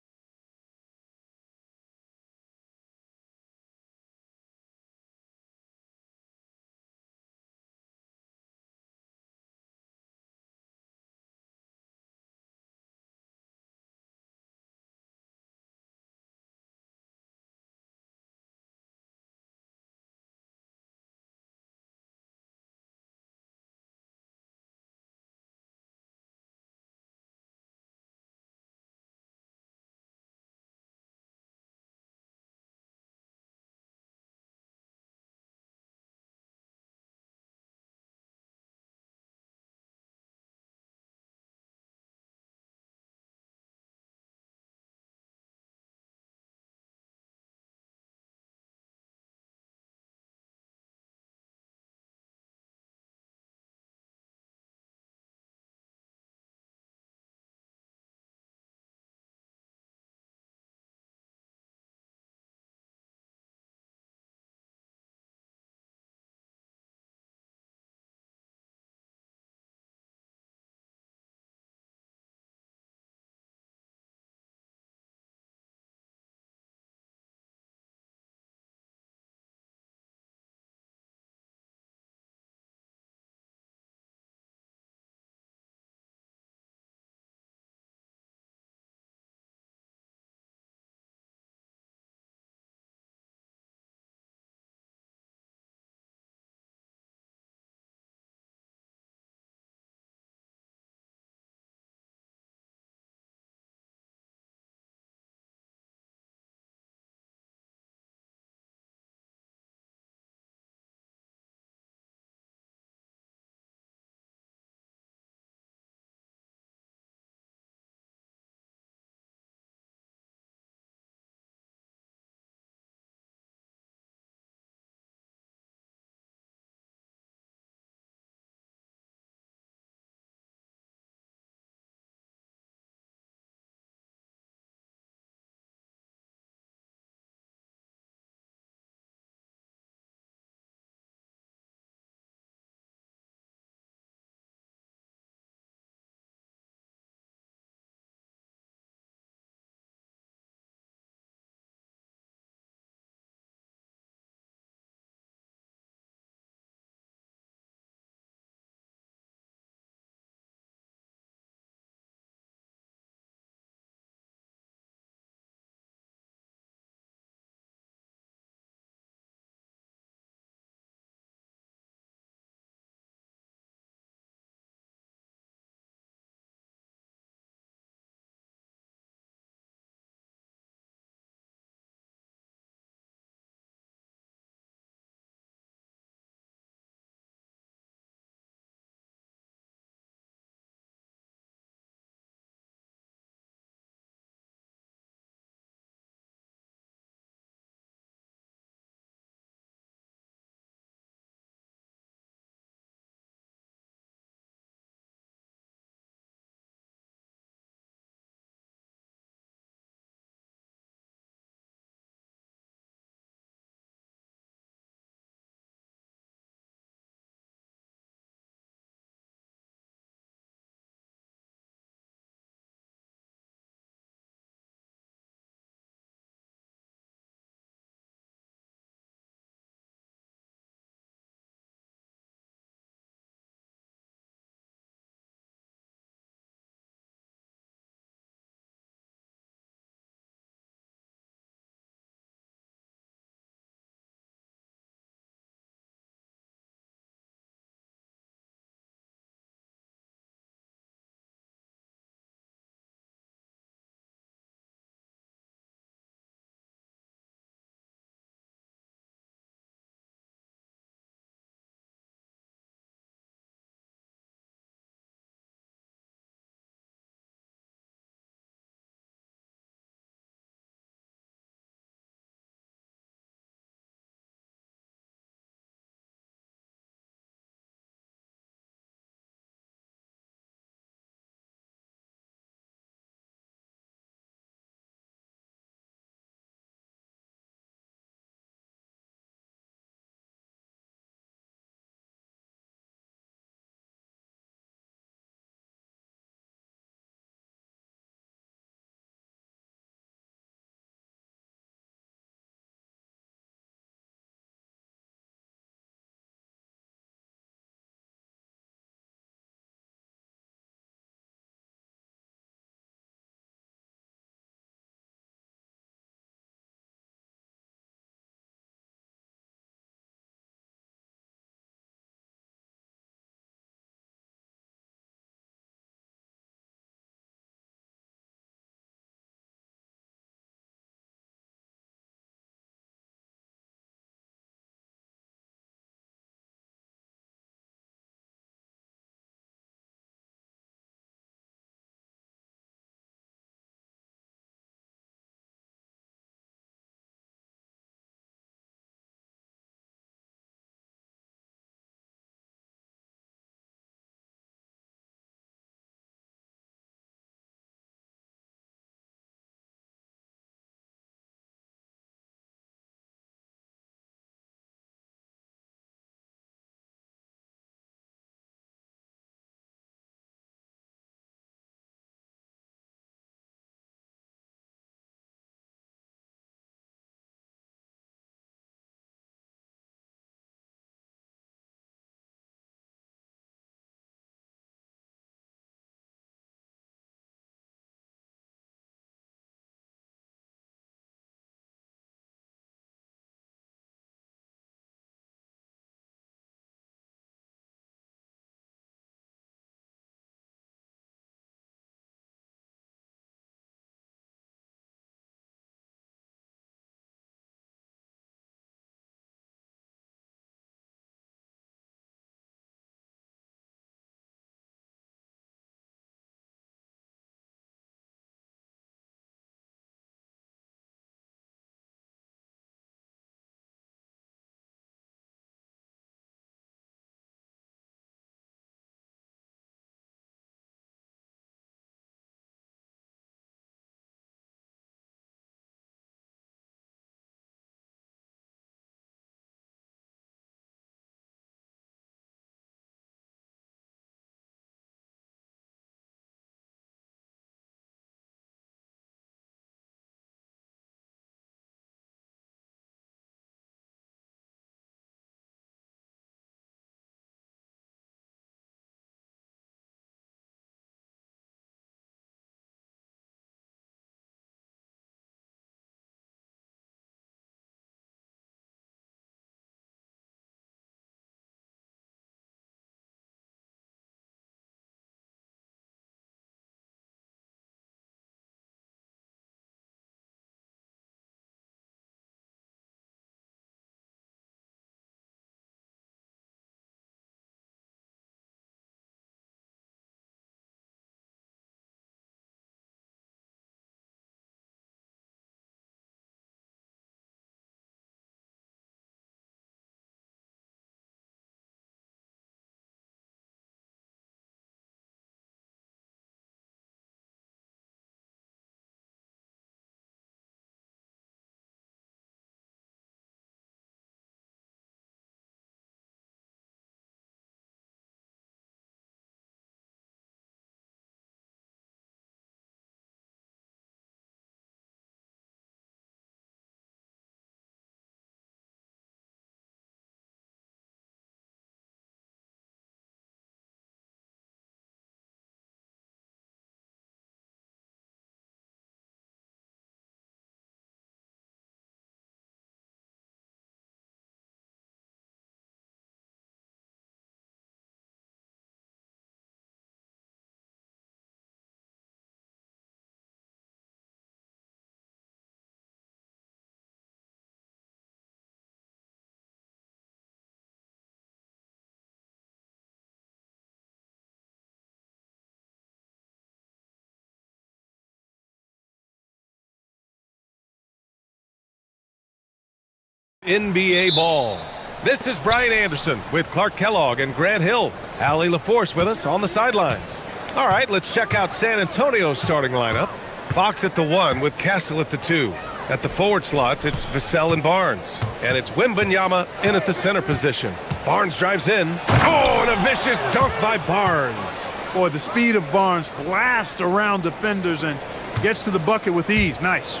NBA ball. This is Brian Anderson with Clark Kellogg and Grant Hill. Allie LaForce with us on the sidelines. All right, let's check out San Antonio's starting lineup. Fox at the 1 with Castle at the 2. At the forward slots, it's Vassell and Barnes. And it's Wembanyama in at the center position. Barnes drives in. Oh, and a vicious dunk by Barnes. Boy, the speed of Barnes blasts around defenders and gets to the bucket with ease. Nice.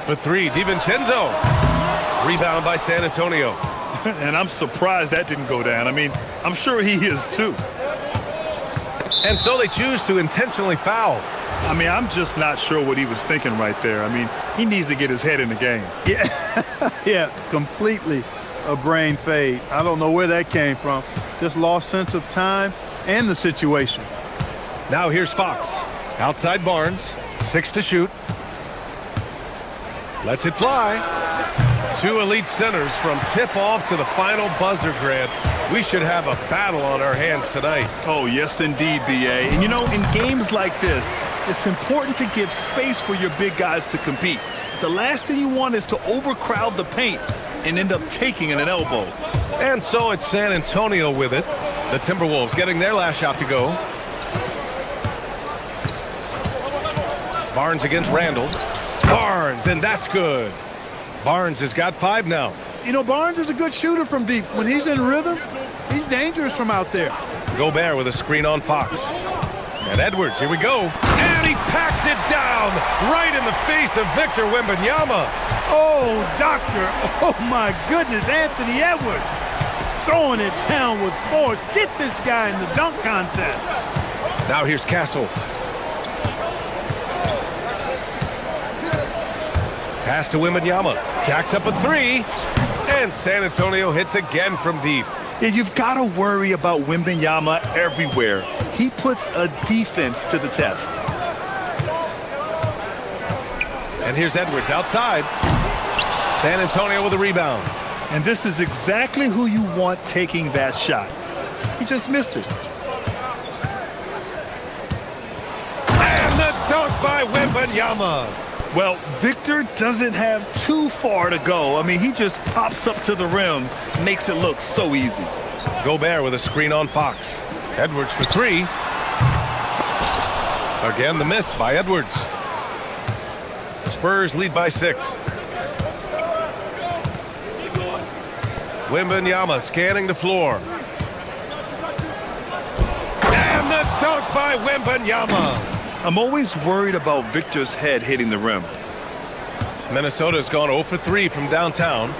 For 3, DiVincenzo. Rebound by San Antonio. And I'm surprised that didn't go down. I mean, I'm sure he is too. And so they choose to intentionally foul. I mean, I'm just not sure what he was thinking right there. I mean, he needs to get his head in the game. Yeah, completely a brain fade. I don't know where that came from. Just lost sense of time and the situation. Now here's Fox. Outside Barnes. 6 to shoot. Lets it fly. 2 elite centers from tip-off to the final buzzer, Grant. We should have a battle on our hands tonight. Oh, yes, indeed, B.A. And, you know, in games like this, it's important to give space for your big guys to compete. The last thing you want is to overcrowd the paint and end up taking an elbow. And so it's San Antonio with it. The Timberwolves getting their last shot to go. Barnes against Randall. Barnes, and that's good. Barnes has got 5 now. You know, Barnes is a good shooter from deep. When he's in rhythm, he's dangerous from out there. Gobert with a screen on Fox. And Edwards, here we go. And he packs it down right in the face of Victor Wembanyama. Oh, doctor. Oh, my goodness, Anthony Edwards. Throwing it down with force. Get this guy in the dunk contest. Now here's Castle. Pass to Wembanyama. Jacks up a 3. And San Antonio hits again from deep. Yeah, you've got to worry about Wembanyama everywhere. He puts a defense to the test. And here's Edwards outside. San Antonio with a rebound. And this is exactly who you want taking that shot. He just missed it. And the dunk by Wembanyama. Well, Victor doesn't have too far to go. I mean, he just pops up to the rim, makes it look so easy. Gobert with a screen on Fox. Edwards for 3. Again, the miss by Edwards. Spurs lead by 6. Wembanyama scanning the floor. And the dunk by Wembanyama. I'm always worried about Victor's head hitting the rim. Minnesota's gone 0 for 3 from downtown.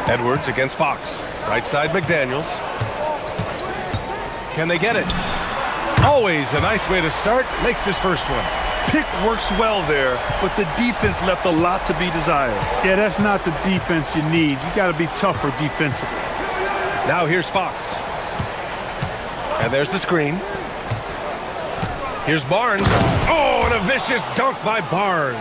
Edwards against Fox. Right side McDaniels. Can they get it? Always a nice way to start. Makes his first one. Pick works well there, but the defense left a lot to be desired. Yeah, that's not the defense you need. You got to be tougher defensively. Now here's Fox. And there's the screen. Here's Barnes. Oh, and a vicious dunk by Barnes.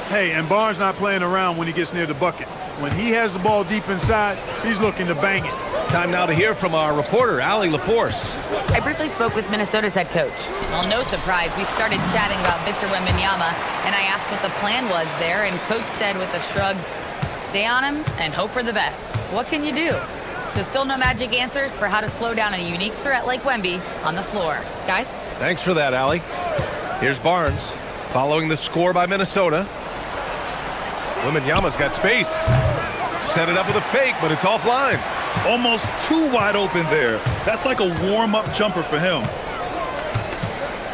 Hey, and Barnes not playing around when he gets near the bucket. When he has the ball deep inside, he's looking to bang it. Time now to hear from our reporter, Allie LaForce. I briefly spoke with Minnesota's head coach. Well, no surprise, we started chatting about Victor Wembanyama, and I asked what the plan was there, and coach said with a shrug, stay on him and hope for the best. What can you do? So still no magic answers for how to slow down a unique threat like Wemby on the floor. Guys? Thanks for that, Allie. Here's Barnes, following the score by Minnesota. Wembanyama's got space. Set it up with a fake, but it's offline. Almost too wide open there. That's like a warm-up jumper for him.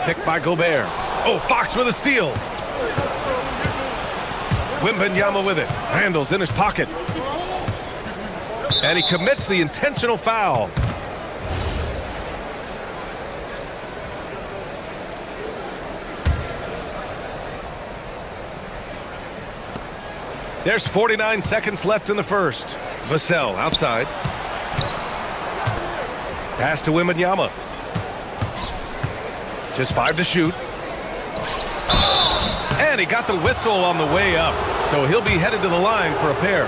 Picked by Gobert. Oh, Fox with a steal. Wembanyama with it. Randall's in his pocket. And he commits the intentional foul. There's 49 seconds left in the first. Vassell outside. Pass to Wembanyama. Just 5 to shoot. And he got the whistle on the way up. So he'll be headed to the line for a pair.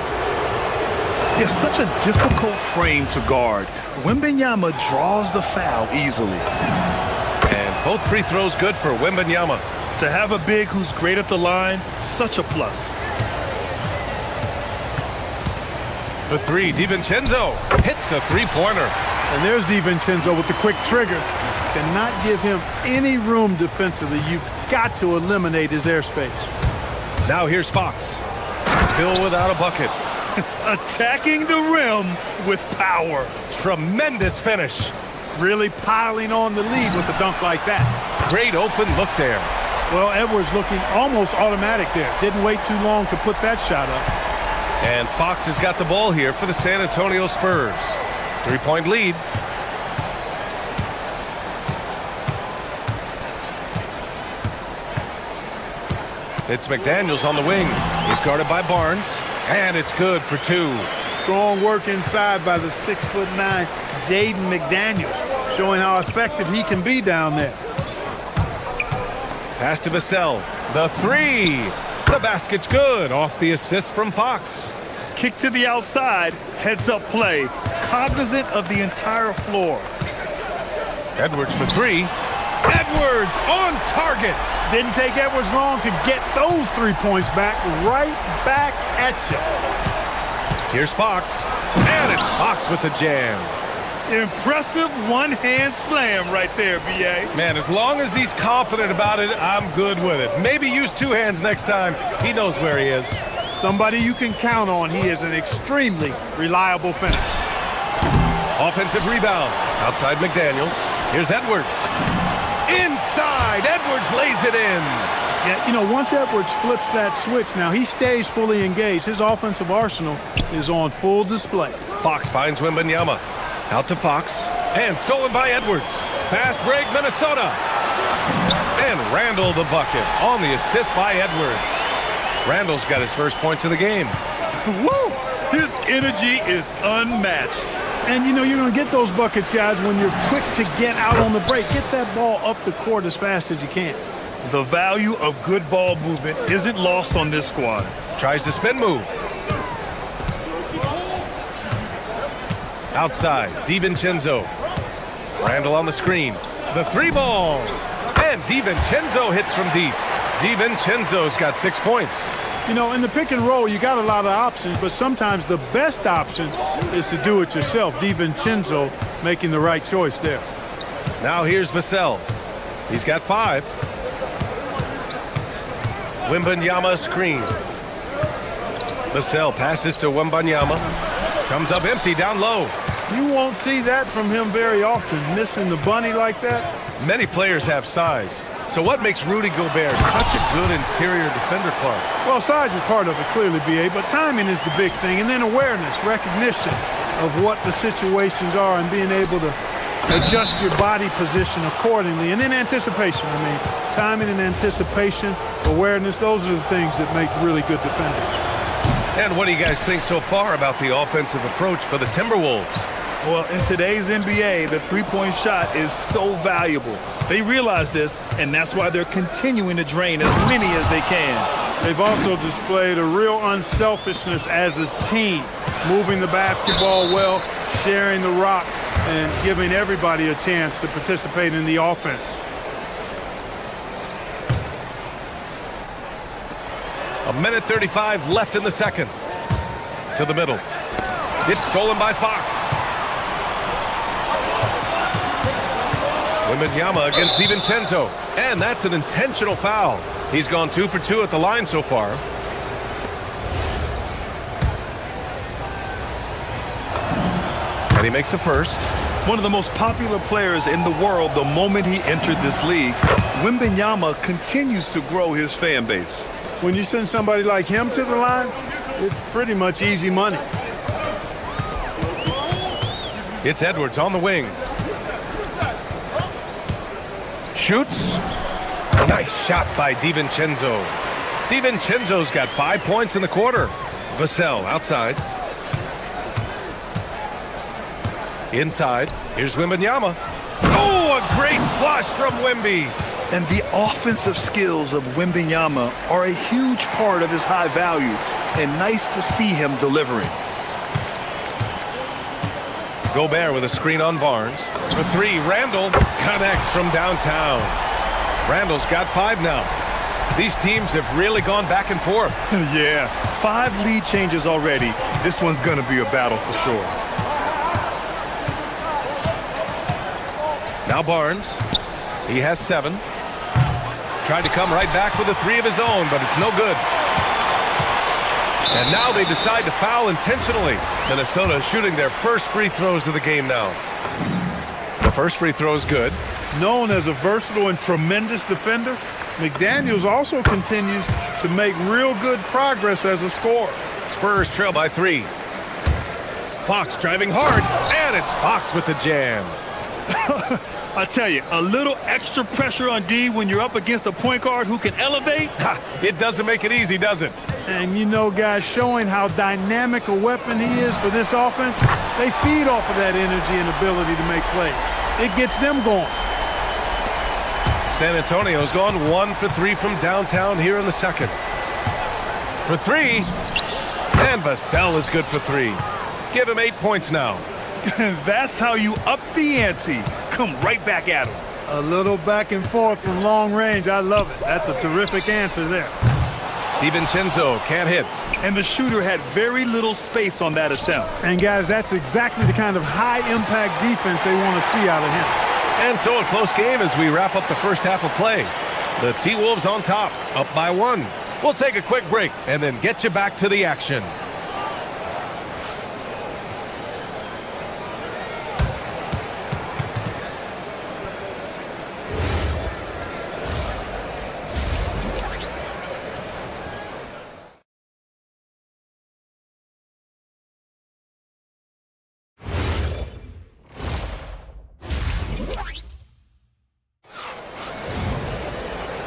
It's such a difficult frame to guard. Wembanyama draws the foul easily. And both free throws good for Wembanyama. To have a big who's great at the line, such a plus. The three, DiVincenzo hits a three-pointer. And there's DiVincenzo with the quick trigger. Cannot give him any room defensively. You've got to eliminate his airspace. Now here's Fox. Still without a bucket. Attacking the rim with power. Tremendous finish. Really piling on the lead with a dunk like that. Great open look there. Well, Edwards looking almost automatic there. Didn't wait too long to put that shot up. And Fox has got the ball here for the San Antonio Spurs. 3-point lead. It's McDaniels on the wing. He's guarded by Barnes. And it's good for two. Strong work inside by the 6'9" Jaden McDaniels, showing how effective he can be down there. Pass to Vassell. The three. The basket's good off the assist from Fox. Kick to the outside, heads-up play, cognizant of the entire floor. Edwards for three. Edwards on target. Didn't take Edwards long to get those 3 points back. Right back at you. Here's Fox. And it's Fox with the jam. Impressive one-hand slam right there, B.A. Man, as long as he's confident about it, I'm good with it. Maybe use two hands next time. He knows where he is. Somebody you can count on. He is an extremely reliable finisher. Offensive rebound. Outside McDaniels. Here's Edwards. Inside. Edwards lays it in. Yeah, you know, once Edwards flips that switch, now he stays fully engaged. His offensive arsenal is on full display. Fox finds Wembanyama. Out to Fox. And stolen by Edwards. Fast break, Minnesota. And Randall the bucket on the assist by Edwards. Randall's got his first points of the game. Woo! His energy is unmatched. And, you know, you're going to get those buckets, guys, when you're quick to get out on the break. Get that ball up the court as fast as you can. The value of good ball movement isn't lost on this squad. Tries the spin move. Outside, DiVincenzo. Randall on the screen. The three ball. And DiVincenzo hits from deep. DiVincenzo's got 6 points. You know, in the pick and roll, you got a lot of options, but sometimes the best option is to do it yourself. DiVincenzo making the right choice there. Now here's Vassell. He's got 5. Wembanyama screen. Vassell passes to Wembanyama. Comes up empty down low. You won't see that from him very often, missing the bunny like that. Many players have size. So what makes Rudy Gobert such a good interior defender, Clark? Well, size is part of it, clearly, B.A., but timing is the big thing, and then awareness, recognition of what the situations are and being able to adjust your body position accordingly, and then anticipation. I mean, timing and anticipation, awareness, those are the things that make really good defenders. And what do you guys think so far about the offensive approach for the Timberwolves? Well, in today's NBA, the three-point shot is so valuable. They realize this, and that's why they're continuing to drain as many as they can. They've also displayed a real unselfishness as a team, moving the basketball well, sharing the rock, and giving everybody a chance to participate in the offense. A minute 35 left in the second. To the middle. It's stolen by Fox. Wembanyama against DiVincenzo. And that's an intentional foul. He's gone 2 for 2 at the line so far. And he makes a first. One of the most popular players in the world the moment he entered this league, Wembanyama continues to grow his fan base. When you send somebody like him to the line, it's pretty much easy money. It's Edwards on the wing. Shoots. Nice shot by DiVincenzo. DiVincenzo's got 5 points in the quarter. Vassell outside. Inside. Here's Wembanyama. Oh, a great flush from Wemby. And the offensive skills of Wembanyama are a huge part of his high value, and nice to see him delivering. Gobert with a screen on Barnes. For 3, Randall connects from downtown. Randall's got 5 now. These teams have really gone back and forth. Yeah, 5 lead changes already. This one's going to be a battle for sure. Now Barnes. He has 7. Tried to come right back with a 3 of his own, but it's no good. And now they decide to foul intentionally. Minnesota is shooting their first free throws of the game now. The first free throw is good. Known as a versatile and tremendous defender, McDaniels also continues to make real good progress as a scorer. Spurs trail by 3. Fox driving hard, and it's Fox with the jam. I tell you, a little extra pressure on D when you're up against a point guard who can elevate. It doesn't make it easy, does it? And you know, guys, showing how dynamic a weapon he is for this offense, they feed off of that energy and ability to make plays. It gets them going. San Antonio's gone 1 for 3 from downtown here in the second. For 3, and Vassell is good for 3. Give him 8 points now. That's how you up the ante. Come right back at him. A little back and forth from long range. I love it. That's a terrific answer there. DiVincenzo can't hit. And the shooter had very little space on that attempt. And guys, that's exactly the kind of high-impact defense they want to see out of him. And so a close game as we wrap up the first half of play. The T-Wolves on top, up by 1. We'll take a quick break and then get you back to the action.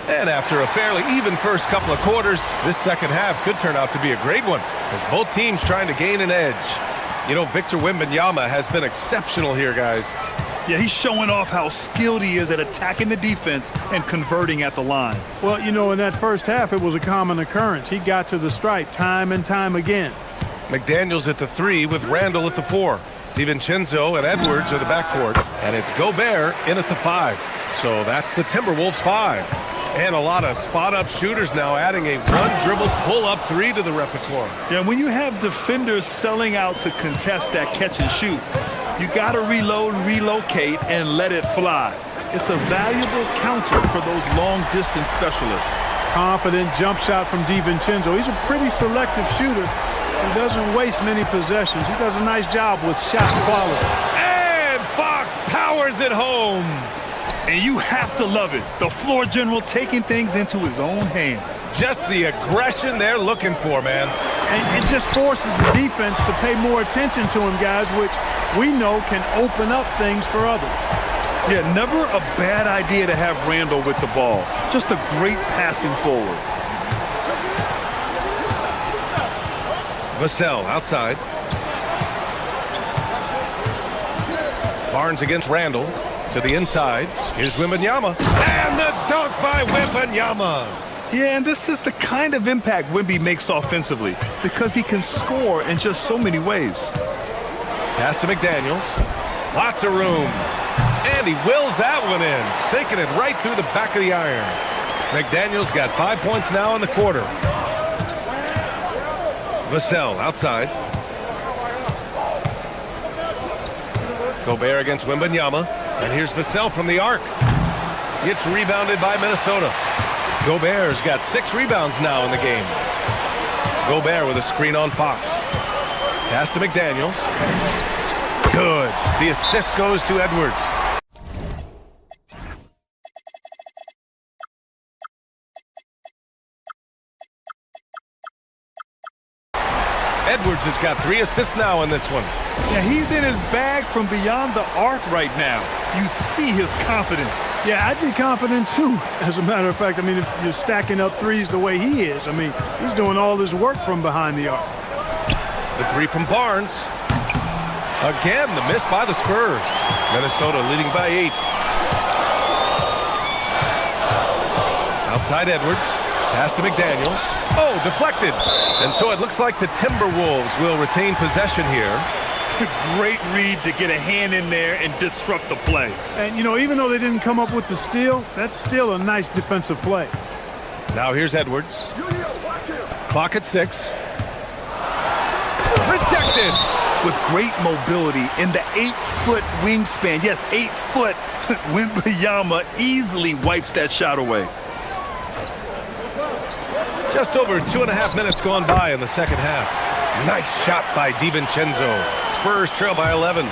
And after a fairly even first couple of quarters, this second half could turn out to be a great one, as both teams trying to gain an edge. You know, Victor Wembanyama has been exceptional here, guys. Yeah, he's showing off how skilled he is at attacking the defense and converting at the line. Well, you know, in that first half, it was a common occurrence. He got to the stripe time and time again. McDaniels at the 3 with Randall at the 4. DiVincenzo and Edwards are the backcourt, and it's Gobert in at the 5. So that's the Timberwolves 5. And a lot of spot-up shooters now, adding a one-dribble pull-up 3 to the repertoire. Yeah, when you have defenders selling out to contest that catch and shoot, you got to reload, relocate, and let it fly. It's a valuable counter for those long-distance specialists. Confident jump shot from DiVincenzo. He's a pretty selective shooter. He doesn't waste many possessions. He does a nice job with shot quality. And Fox powers it home. And you have to love it. The floor general taking things into his own hands. Just the aggression they're looking for, man. And it just forces the defense to pay more attention to him, guys, which we know can open up things for others. Yeah, never a bad idea to have Randall with the ball. Just a great passing forward. Vassell outside. Barnes against Randall. To the inside. Here's Wembanyama. And the dunk by Wembanyama. Yeah, and this is the kind of impact Wemby makes offensively because he can score in just so many ways. Pass to McDaniels. Lots of room. And he wills that one in, sinking it right through the back of the iron. McDaniels got 5 points now in the quarter. Vassell outside. Gobert against Wembanyama. And here's Vassell from the arc. It's rebounded by Minnesota. Gobert's got 6 rebounds now in the game. Gobert with a screen on Fox. Pass to McDaniels. Good. The assist goes to Edwards. Edwards has got 3 assists now in this one. Yeah, he's in his bag from beyond the arc right now. You see his confidence. Yeah, I'd be confident too. As a matter of fact, I mean, if you're stacking up threes the way he is, I mean, he's doing all his work from behind the arc. The 3 from Barnes. Again, the miss by the Spurs. Minnesota leading by 8. Outside Edwards. Pass to McDaniels. Oh, deflected. And so it looks like the Timberwolves will retain possession here. Great read to get a hand in there and disrupt the play. And, you know, even though they didn't come up with the steal, that's still a nice defensive play. Now here's Edwards. Clock at 6. Rejected. With great mobility in the 8-foot wingspan. Yes, 8 foot. Wembanyama easily wipes that shot away. Just over 2.5 minutes gone by in the second half. Nice shot by DiVincenzo. Spurs trail by 11.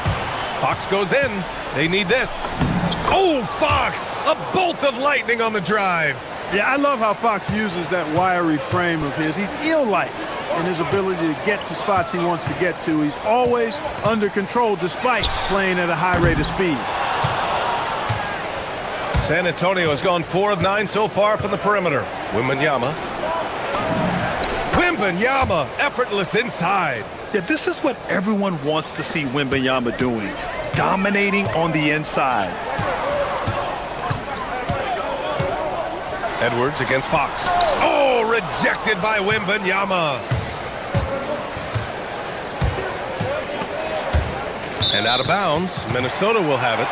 Fox goes in. They need this. Oh, Fox! A bolt of lightning on the drive. Yeah, I love how Fox uses that wiry frame of his. He's eel-like in his ability to get to spots he wants to get to. He's always under control despite playing at a high rate of speed. San Antonio has gone 4 of 9 so far from the perimeter. Wembanyama, effortless inside. Yeah, this is what everyone wants to see Wembanyama doing. Dominating on the inside. Edwards against Fox. Oh, rejected by Wembanyama. And out of bounds, Minnesota will have it.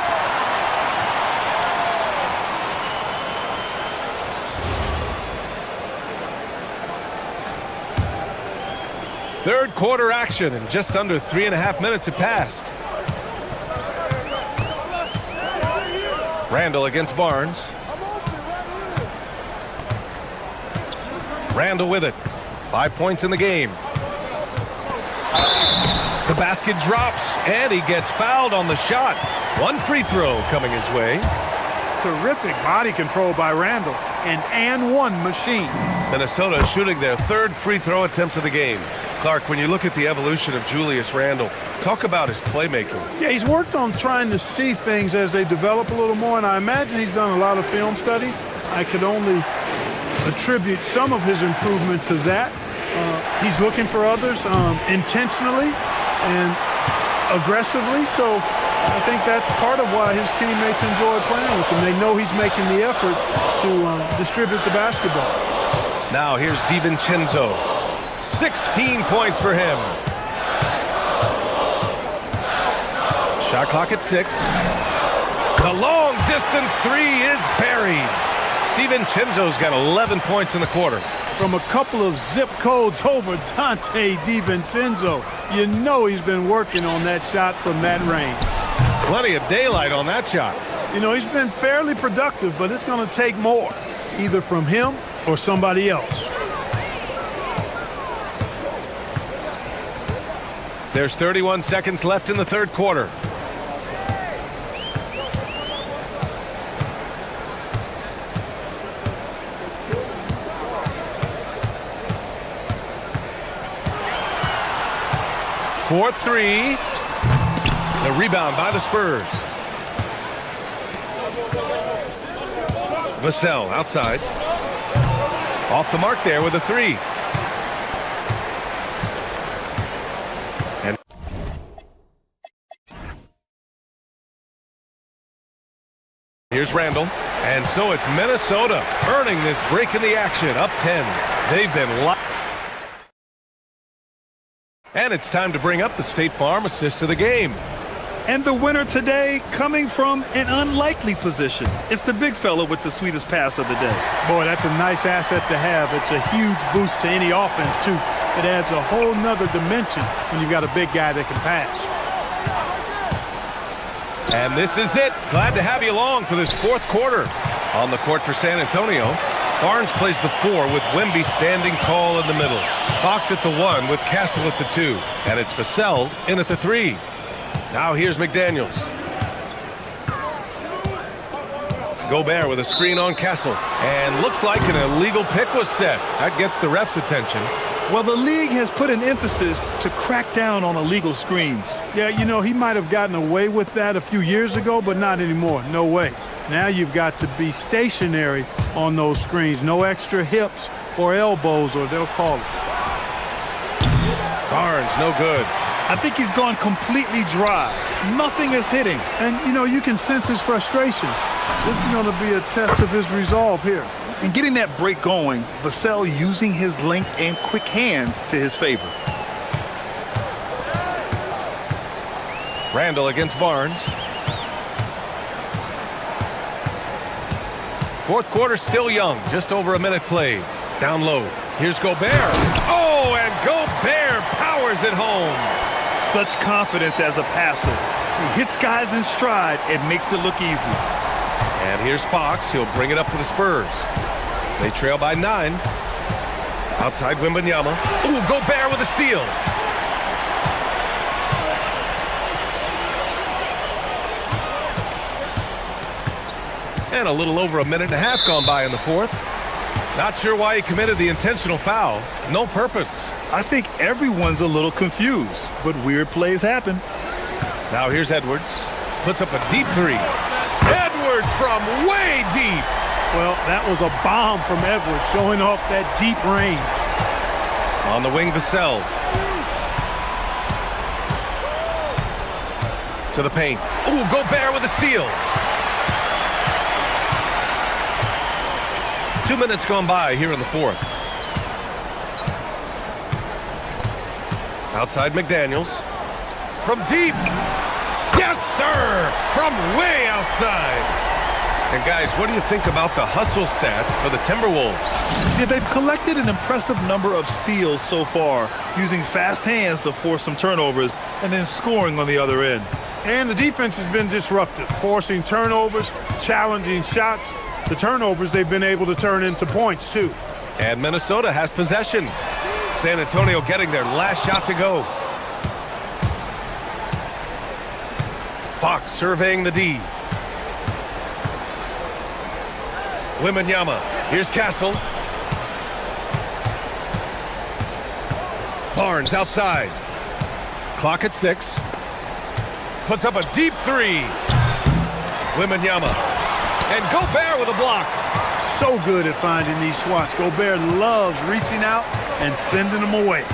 Third quarter action, and just under 3.5 minutes have passed. Randall against Barnes. Randall with it. 5 points in the game. The basket drops, and he gets fouled on the shot. One free throw coming his way. Terrific body control by Randall. An one machine. Minnesota shooting their third free throw attempt of the game. Clark, when you look at the evolution of Julius Randle, talk about his playmaking. Yeah, he's worked on trying to see things as they develop a little more, and I imagine he's done a lot of film study. I could only attribute some of his improvement to that. He's looking for others intentionally and aggressively, so I think that's part of why his teammates enjoy playing with him. They know he's making the effort to distribute the basketball. Now here's DiVincenzo. 16 points for him. Shot clock at 6. The long distance three is buried. DiVincenzo's got 11 points in the quarter. From a couple of zip codes over Dante DiVincenzo, you know he's been working on that shot from that range. Plenty of daylight on that shot. You know, he's been fairly productive, but it's going to take more, either from him or somebody else. There's 31 seconds left in the third quarter. Fourth three. The rebound by the Spurs. Vassell outside. Off the mark there with a three. And here's Randall. And so it's Minnesota earning this break in the action. Up 10. They've been locked. And it's time to bring up the State Farm assist of the game. And the winner today coming from an unlikely position. It's the big fella with the sweetest pass of the day. Boy, that's a nice asset to have. It's a huge boost to any offense, too. It adds a whole nother dimension when you've got a big guy that can pass. And this is it. Glad to have you along for this fourth quarter. On the court for San Antonio, Barnes plays the 4 with Wemby standing tall in the middle. Fox at the 1 with Castle at the 2. And it's Vassell in at the 3. Now here's McDaniels. Gobert with a screen on Castle. And looks like an illegal pick was set. That gets the ref's attention. Well, the league has put an emphasis to crack down on illegal screens. Yeah, you know, he might have gotten away with that a few years ago, but not anymore. No way. Now you've got to be stationary on those screens. No extra hips or elbows, or they'll call it. Barnes, no good. I think he's gone completely dry. Nothing is hitting. And, you know, you can sense his frustration. This is going to be a test of his resolve here. And getting that break going, Vassell using his length and quick hands to his favor. Randall against Barnes. Fourth quarter still young, just over a minute played. Down low. Here's Gobert. Oh, and Gobert powers it home. Such confidence as a passer. He hits guys in stride and makes it look easy. And here's Fox. He'll bring it up for the Spurs. They trail by 9. Outside Wembanyama. Ooh, Gobert with a steal. And a little over a minute and a half gone by in the fourth. Not sure why he committed the intentional foul. No purpose. I think everyone's a little confused, but weird plays happen. Now here's Edwards. Puts up a deep three. Edwards from way deep. Well, that was a bomb from Edwards, showing off that deep range. On the wing, Vassell. To the paint. Ooh, Gobert with a steal. 2 minutes gone by here in the fourth. Outside McDaniels. From deep. Yes, sir! From way outside. And guys, what do you think about the hustle stats for the Timberwolves? Yeah, they've collected an impressive number of steals so far, using fast hands to force some turnovers and then scoring on the other end. And the defense has been disruptive, forcing turnovers, challenging shots. The turnovers they've been able to turn into points, too. And Minnesota has possession. San Antonio getting their last shot to go. Fox surveying the D. Wembanyama. Here's Castle. Barnes outside. Clock at 6. Puts up a deep three. Wembanyama. And Gobert with a block. So good at finding these swats. Gobert loves reaching out and sending them away.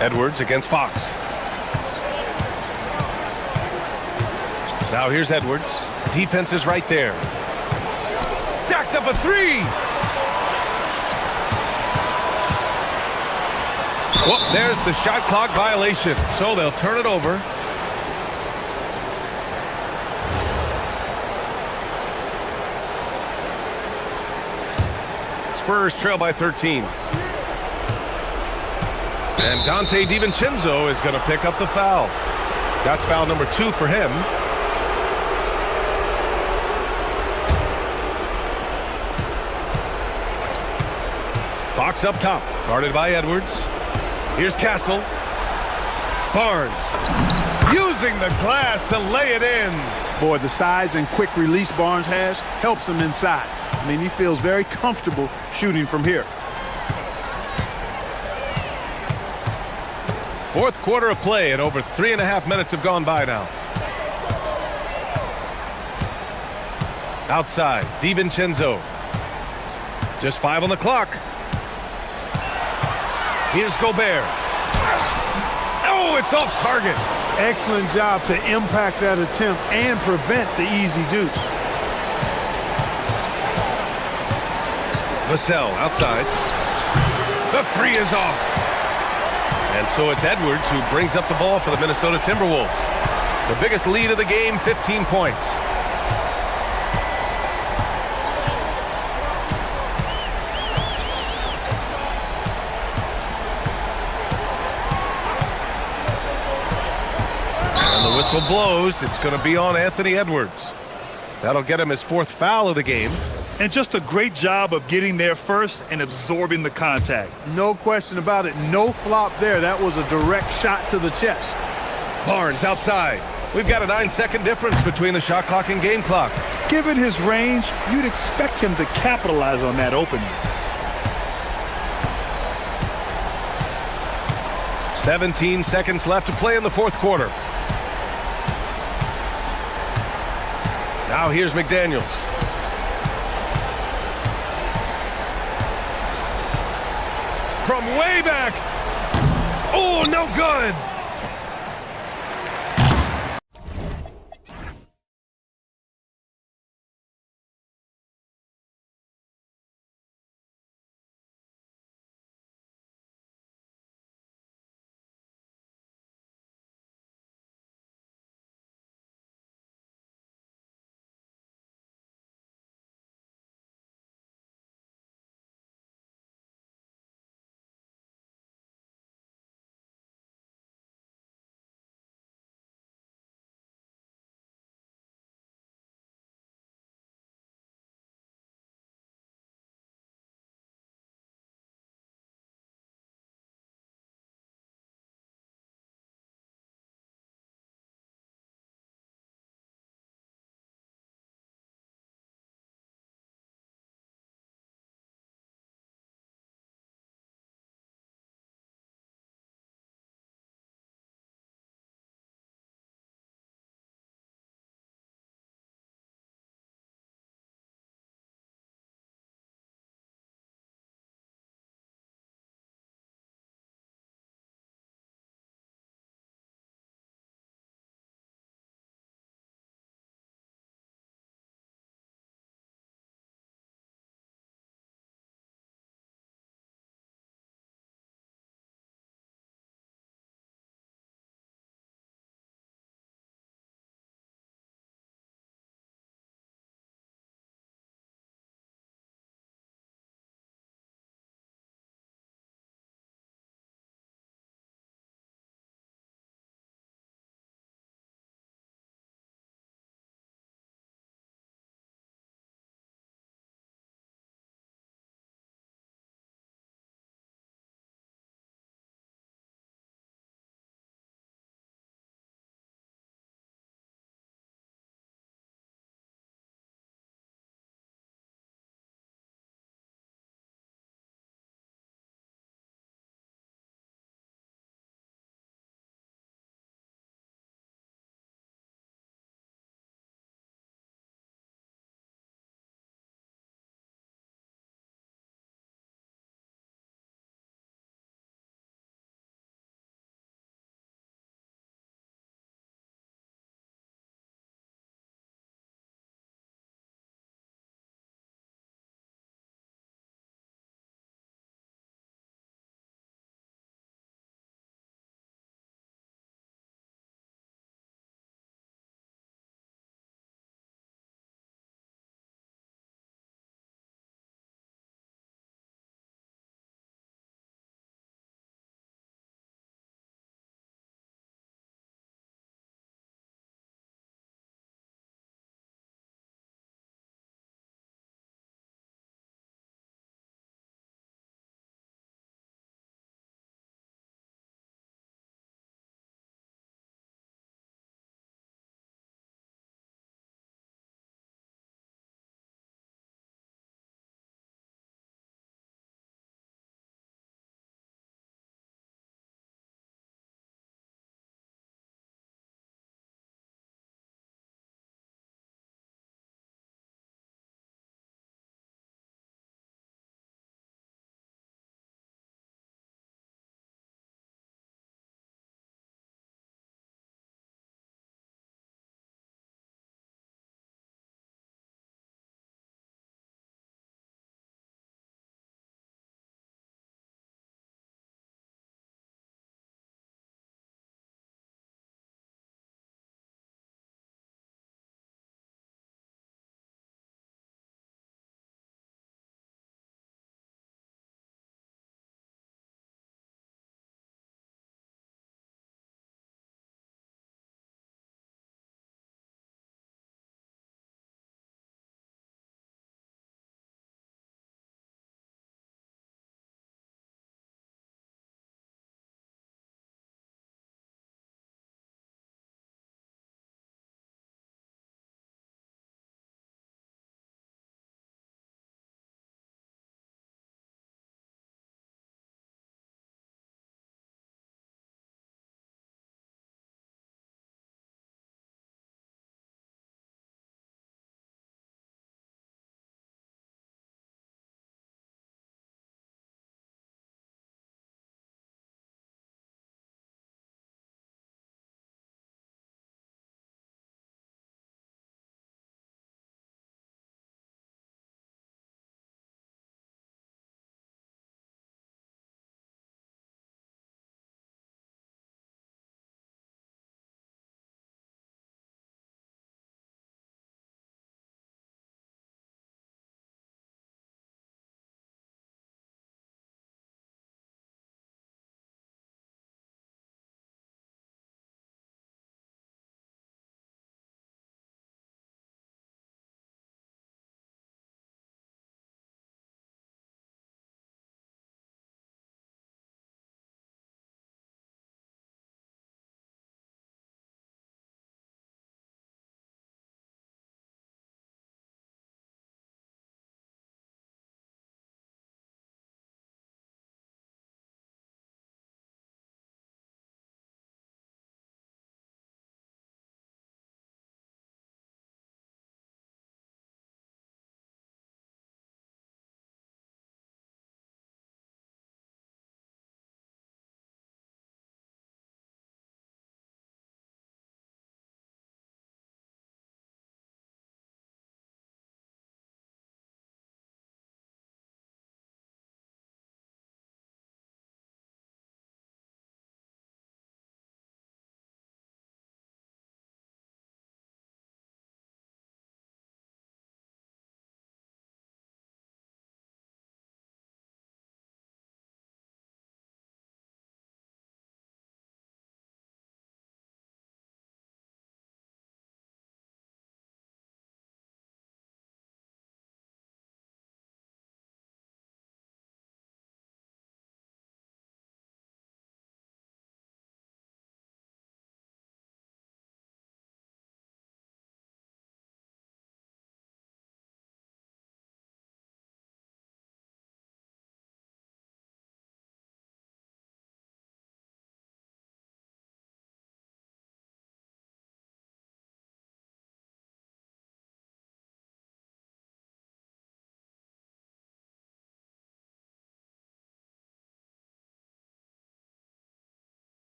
Edwards against Fox. Now here's Edwards. Defense is right there. Jacks up a three. Well, there's the shot clock violation. So they'll turn it over. Spurs trail by 13. And Dante DiVincenzo is going to pick up the foul. That's foul number 2 for him. Fox up top, guarded by Edwards. Here's Castle. Barnes using the glass to lay it in. Boy, the size and quick release Barnes has helps him inside. I mean, he feels very comfortable shooting from here. Fourth quarter of play, and over 3.5 minutes have gone by now. Outside, DiVincenzo. Just 5 on the clock. Here's Gobert. Oh, it's off target. Excellent job to impact that attempt and prevent the easy deuce. Vassell outside. The three is off. And so it's Edwards who brings up the ball for the Minnesota Timberwolves. The biggest lead of the game, 15 points. And the whistle blows. It's going to be on Anthony Edwards. That'll get him his 4th foul of the game. And just a great job of getting there first and absorbing the contact. No question about it. No flop there. That was a direct shot to the chest. Barnes outside. We've got a 9-second difference between the shot clock and game clock. Given his range, you'd expect him to capitalize on that opening. 17 seconds left to play in the fourth quarter. Now here's McDaniels. From way back. Oh, no good.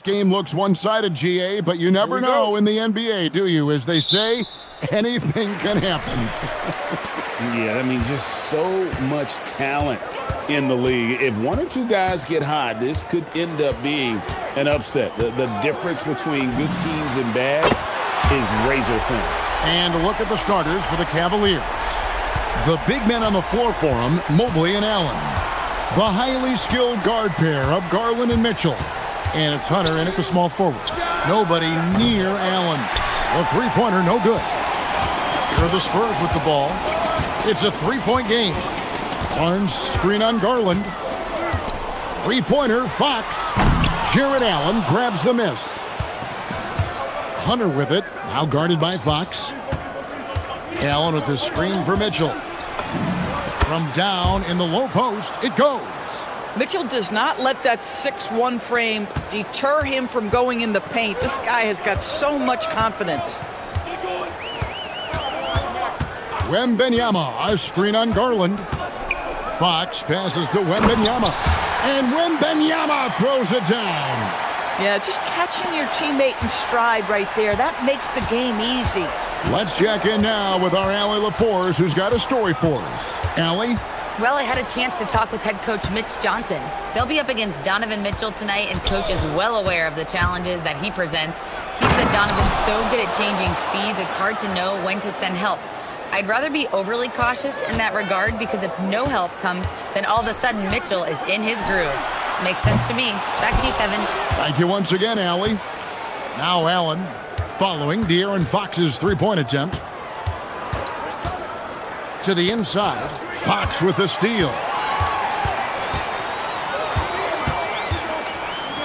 game looks one-sided, GA, but you never know in the NBA, do you? As they say, anything can happen. Yeah, that means just so much talent in the league. If one or two guys get hot, this could end up being an upset. The difference between good teams and bad is razor thin. And a look at the starters for the Cavaliers. The big men on the floor for them, Mobley and Allen. The highly skilled guard pair of Garland and Mitchell. And it's Hunter in at the small forward. Nobody near Allen. The three-pointer, no good. Here are the Spurs with the ball. It's a three-point game. Barnes screen on Garland. Three-pointer, Fox. Jared Allen grabs the miss. Hunter with it, now guarded by Fox. Allen with the screen for Mitchell. From down in the low post, it goes. Mitchell does not let that 6'1" frame deter him from going in the paint. This guy has got so much confidence. Wembanyama, a screen on Garland. Fox passes to Wembanyama. And Wembanyama throws it down. Yeah, just catching your teammate in stride right there. That makes the game easy. Let's check in now with our Allie LaForce, who's got a story for us. Allie? Well, I had a chance to talk with head coach Mitch Johnson. They'll be up against Donovan Mitchell tonight, and coach is well aware of the challenges that he presents. He said Donovan's so good at changing speeds, it's hard to know when to send help. I'd rather be overly cautious in that regard, because if no help comes, then all of a sudden Mitchell is in his groove. Makes sense to me. Back to you, Kevin. Thank you once again, Allie. Now Allen following De'Aaron Fox's three-point attempt. To the inside, Fox with the steal.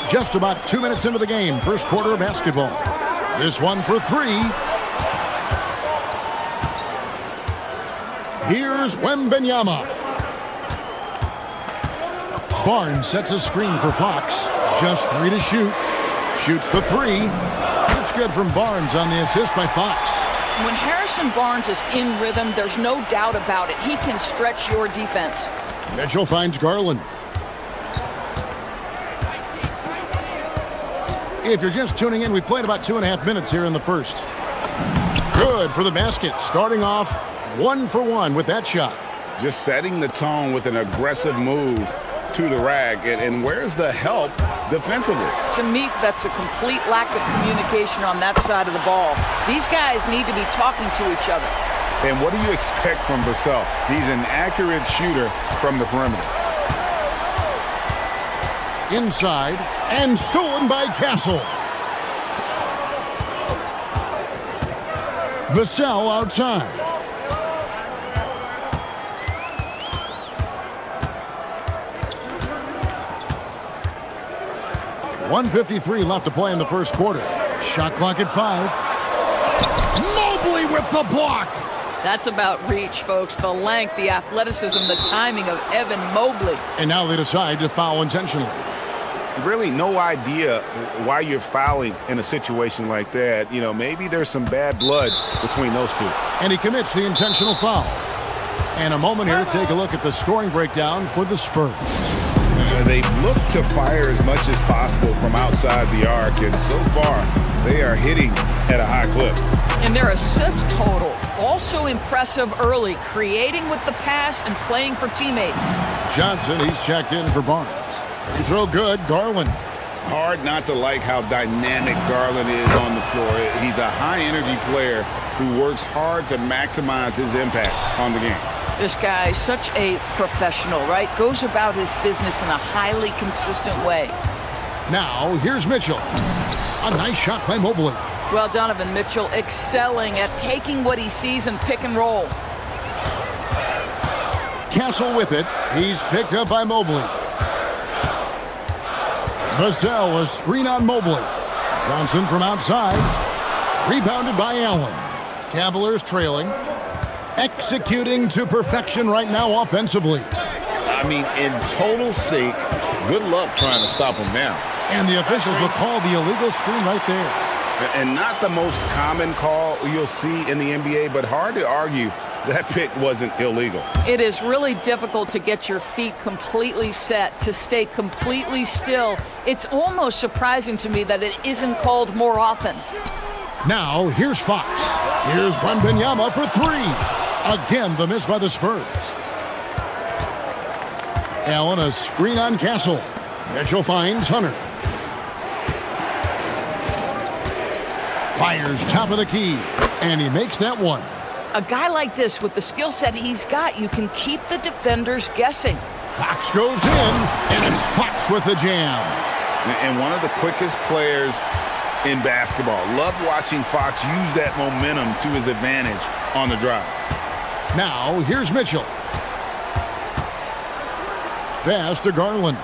Just about 2 minutes into the game, first quarter of basketball. This one for three. Here's Wembanyama. Barnes sets a screen for Fox. Just three to shoot. Shoots the three. That's good from Barnes on the assist by Fox. When Harrison Barnes is in rhythm, there's no doubt about it. He can stretch your defense. Mitchell finds Garland. If you're just tuning in, we played about 2.5 minutes here in the first. Good for the basket. Starting off 1 for 1 with that shot. Just setting the tone with an aggressive move to the rack. And where's the help defensively? To me, that's a complete lack of communication on that side of the ball. These guys need to be talking to each other. And what do you expect from Vassell? He's an accurate shooter from the perimeter. Inside, and stolen by Castle. Vassell outside. .153 left to play in the first quarter. Shot clock at 5. Mobley with the block. That's about reach, folks. The length, the athleticism, the timing of Evan Mobley. And now they decide to foul intentionally. Really no idea why you're fouling in a situation like that. You know, maybe there's some bad blood between those two. And he commits the intentional foul. And a moment here to take a look at the scoring breakdown for the Spurs. They look to fire as much as possible from outside the arc, and so far they are hitting at a high clip. And their assist total, also impressive early, creating with the pass and playing for teammates. Johnson, he's checked in for Barnes. Free throw good, Garland. Hard not to like how dynamic Garland is on the floor. He's a high-energy player who works hard to maximize his impact on the game. This guy, such a professional, right? Goes about his business in a highly consistent way. Now, here's Mitchell. A nice shot by Mobley. Well, Donovan Mitchell excelling at taking what he sees in pick and roll. Castle with it. He's picked up by Mobley. Vassell, a screen on Mobley. Johnson from outside. Rebounded by Allen. Cavaliers trailing. Executing to perfection right now offensively. I mean, in total sync. Good luck trying to stop him now. And the officials will call the illegal screen right there. And not the most common call you'll see in the NBA, but hard to argue that pick wasn't illegal. It is really difficult to get your feet completely set, to stay completely still. It's almost surprising to me that it isn't called more often. Now, here's Fox. Here's Wembanyama for three. Again, the miss by the Spurs. Allen, a screen on Castle. Mitchell finds Hunter. Fires top of the key, and he makes that one. A guy like this, with the skill set he's got, you can keep the defenders guessing. Fox goes in, and it's Fox with the jam. And one of the quickest players in basketball. Love watching Fox use that momentum to his advantage on the drive. Now, here's Mitchell. Pass to Garland.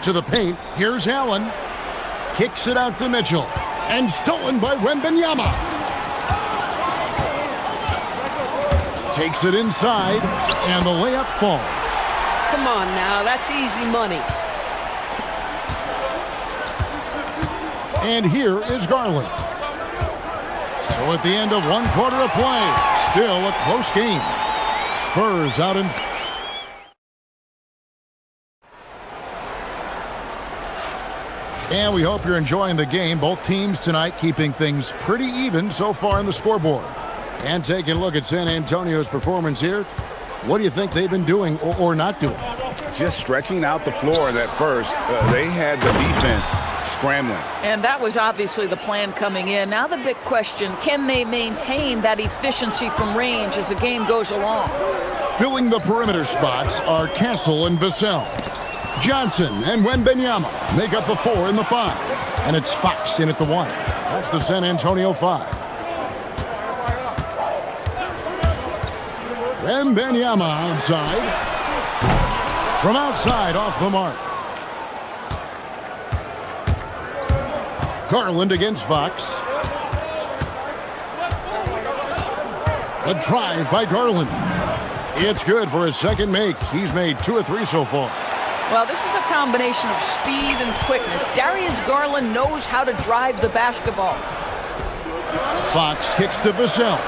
To the paint, here's Allen. Kicks it out to Mitchell. And stolen by Wembanyama. Takes it inside, and the layup falls. Come on now, that's easy money. And here is Garland. So at the end of one quarter of play, still a close game. Spurs out in... And we hope you're enjoying the game. Both teams tonight keeping things pretty even so far in the scoreboard. And taking a look at San Antonio's performance here. What do you think they've been doing or not doing? Just stretching out the floor at first. They had the defense scrambling. And that was obviously the plan coming in. Now the big question, can they maintain that efficiency from range as the game goes along? Filling the perimeter spots are Castle and Vassell. Johnson and Wembanyama make up the 4 and the 5. And it's Fox in at the 1. That's the San Antonio 5. Wembanyama outside. From outside, off the mark. Garland against Fox. A drive by Garland. It's good for his second make. He's made 2 of 3 so far. Well, this is a combination of speed and quickness. Darius Garland knows how to drive the basketball. Fox kicks to Vassell.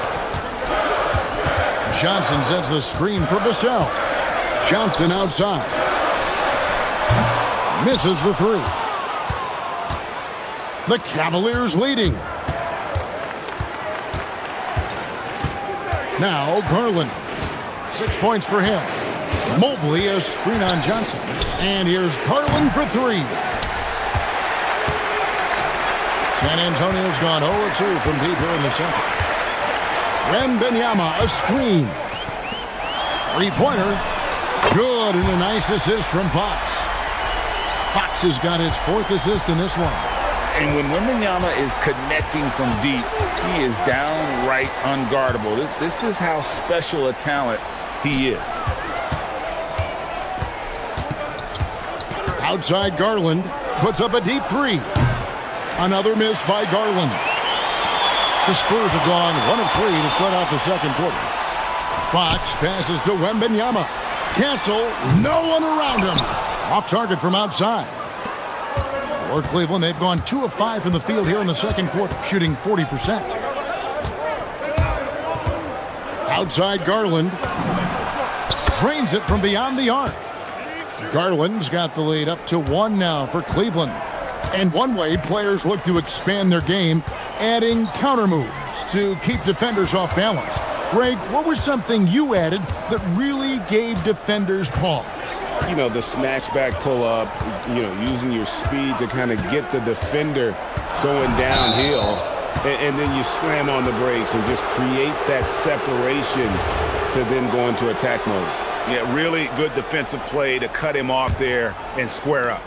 Johnson sets the screen for Vassell. Johnson outside. Misses the 3. The Cavaliers leading. Now Garland. 6 points for him. Mobley a screen on Johnson. And here's Garland for 3. San Antonio's gone 0-2 from deep here in the second. Wembanyama a screen. 3-pointer. Good, and a nice assist from Fox. Fox has got his 4th assist in this one. And when Wembanyama is connecting from deep, he is downright unguardable. This is how special a talent he is. Outside Garland puts up a deep 3. Another miss by Garland. The Spurs have gone 1 of 3 to start out the second quarter. Fox passes to Wembanyama. Castle, no one around him. Off target from outside. For Cleveland, they've gone 2 of 5 from the field here in the second quarter, shooting 40%. Outside Garland. Drains it from beyond the arc. Garland's got the lead up to 1 now for Cleveland. And one way players look to expand their game, adding counter moves to keep defenders off balance. Greg, what was something you added that really gave defenders pause? You know, the snatch back pull up, you know, using your speed to kind of get the defender going downhill. And then you slam on the brakes and just create that separation to then go into attack mode. Yeah, really good defensive play to cut him off there and square up.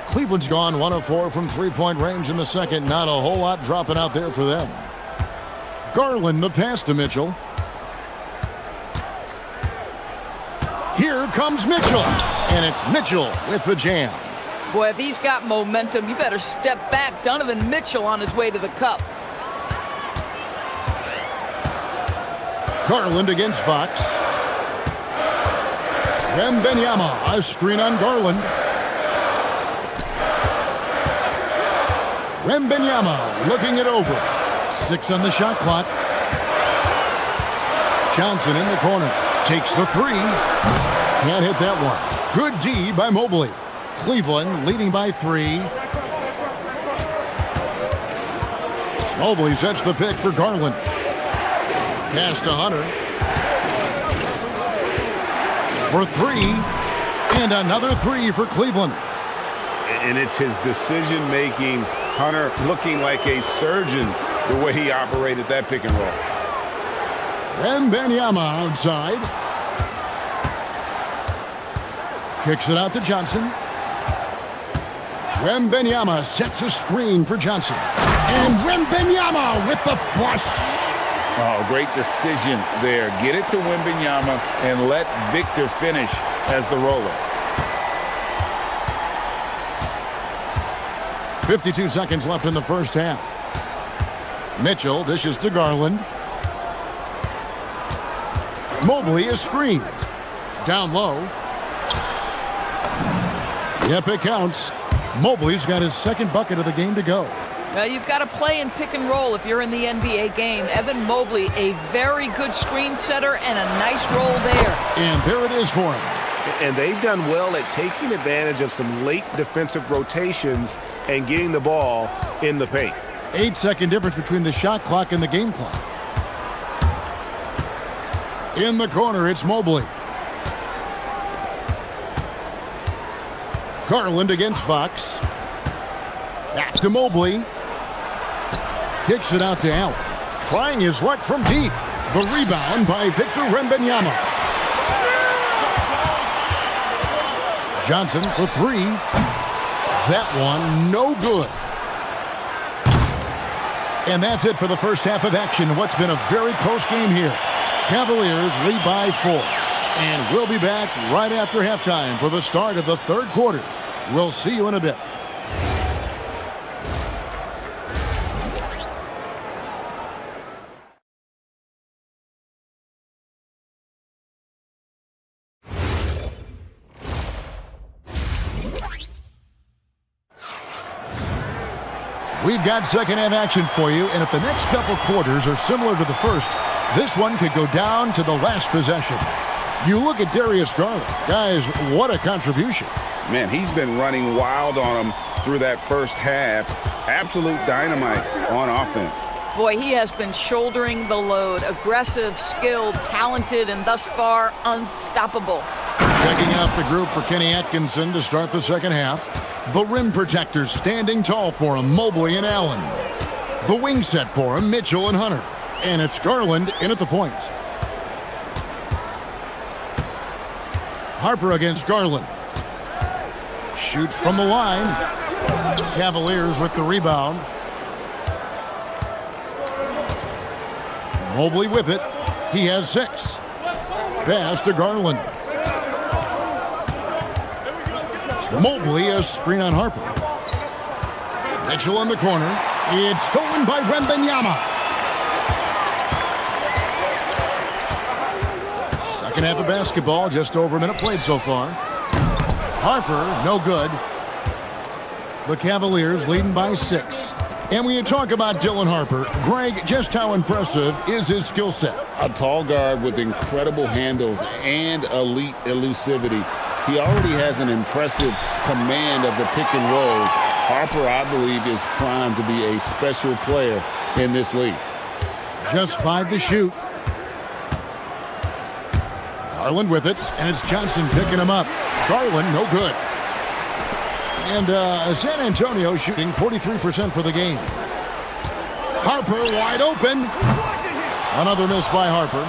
Cleveland's gone 1 of 4 from 3-point range in the second. Not a whole lot dropping out there for them. Garland the pass to Mitchell. Here comes Mitchell. And it's Mitchell with the jam. Boy, if he's got momentum, you better step back. Donovan Mitchell on his way to the cup. Garland against Fox. Wembanyama, a screen on Garland. Wembanyama looking it over. 6 on the shot clock. Johnson in the corner. Takes the three. Can't hit that one. Good D by Mobley. Cleveland leading by 3. Mobley sets the pick for Garland. Pass to Hunter. For 3. And another 3 for Cleveland. And it's his decision-making. Hunter looking like a surgeon the way he operated that pick and roll. Wembanyama outside. Kicks it out to Johnson. Wembanyama sets a screen for Johnson. And Wembanyama with the flush. Oh, great decision there. Get it to Wembanyama and let Victor finish as the roller. 52 seconds left in the first half. Mitchell dishes to Garland. Mobley is screened. Down low. Yep, it counts. Mobley's got his second bucket of the game to go. Now you've got to play in pick and roll if you're in the NBA game. Evan Mobley, a very good screen setter and a nice roll there. And there it is for him. And they've done well at taking advantage of some late defensive rotations and getting the ball in the paint. 8-second difference between the shot clock and the game clock. In the corner, it's Mobley. Garland against Fox. Back to Mobley. Kicks it out to Allen. Trying his luck from deep. The rebound by Victor Wembanyama. Johnson for 3. That one no good. And that's it for the first half of action. What's been a very close game here. Cavaliers lead by 4. And we'll be back right after halftime for the start of the third quarter. We'll see you in a bit. We've got second half action for you, and if the next couple quarters are similar to the first, this one could go down to the last possession. You look at Darius Garland. Guys, what a contribution. Man, he's been running wild on him through that first half. Absolute dynamite on offense. Boy, he has been shouldering the load. Aggressive, skilled, talented, and thus far unstoppable. Checking out the group for Kenny Atkinson to start the second half. The rim protectors standing tall for him, Mobley and Allen. The wing set for him, Mitchell and Hunter. And it's Garland in at the point. Harper against Garland. Shoots from the line. Cavaliers with the rebound. Mobley with it. He has 6. Pass to Garland. Mobley, a screen on Harper. Mitchell in the corner. It's stolen by Wembanyama. Second half of basketball, just over a minute played so far. Harper, no good. The Cavaliers leading by 6. And when you talk about Dylan Harper, Greg, just how impressive is his skill set? A tall guard with incredible handles and elite elusivity. He already has an impressive command of the pick and roll. Harper, I believe, is primed to be a special player in this league. Just 5 to shoot. Garland with it, and it's Johnson picking him up. Garland, no good. And San Antonio shooting 43% for the game. Harper wide open. Another miss by Harper.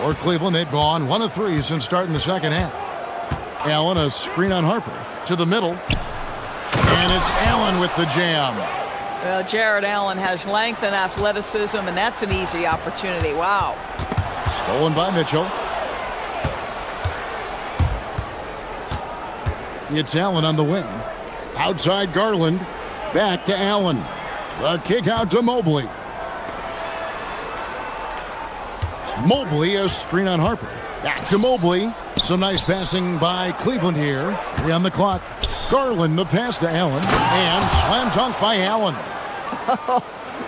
For Cleveland, they've gone 1 of 3 since starting the second half. Allen, a screen on Harper. To the middle. And it's Allen with the jam. Well, Jared Allen has length and athleticism, and that's an easy opportunity. Wow. Stolen by Mitchell. It's Allen on the wing. Outside Garland. Back to Allen. The kick out to Mobley. Mobley, a screen on Harper. Back to Mobley. Some nice passing by Cleveland here. 3 on the clock. Garland the pass to Allen, and slam dunk by Allen.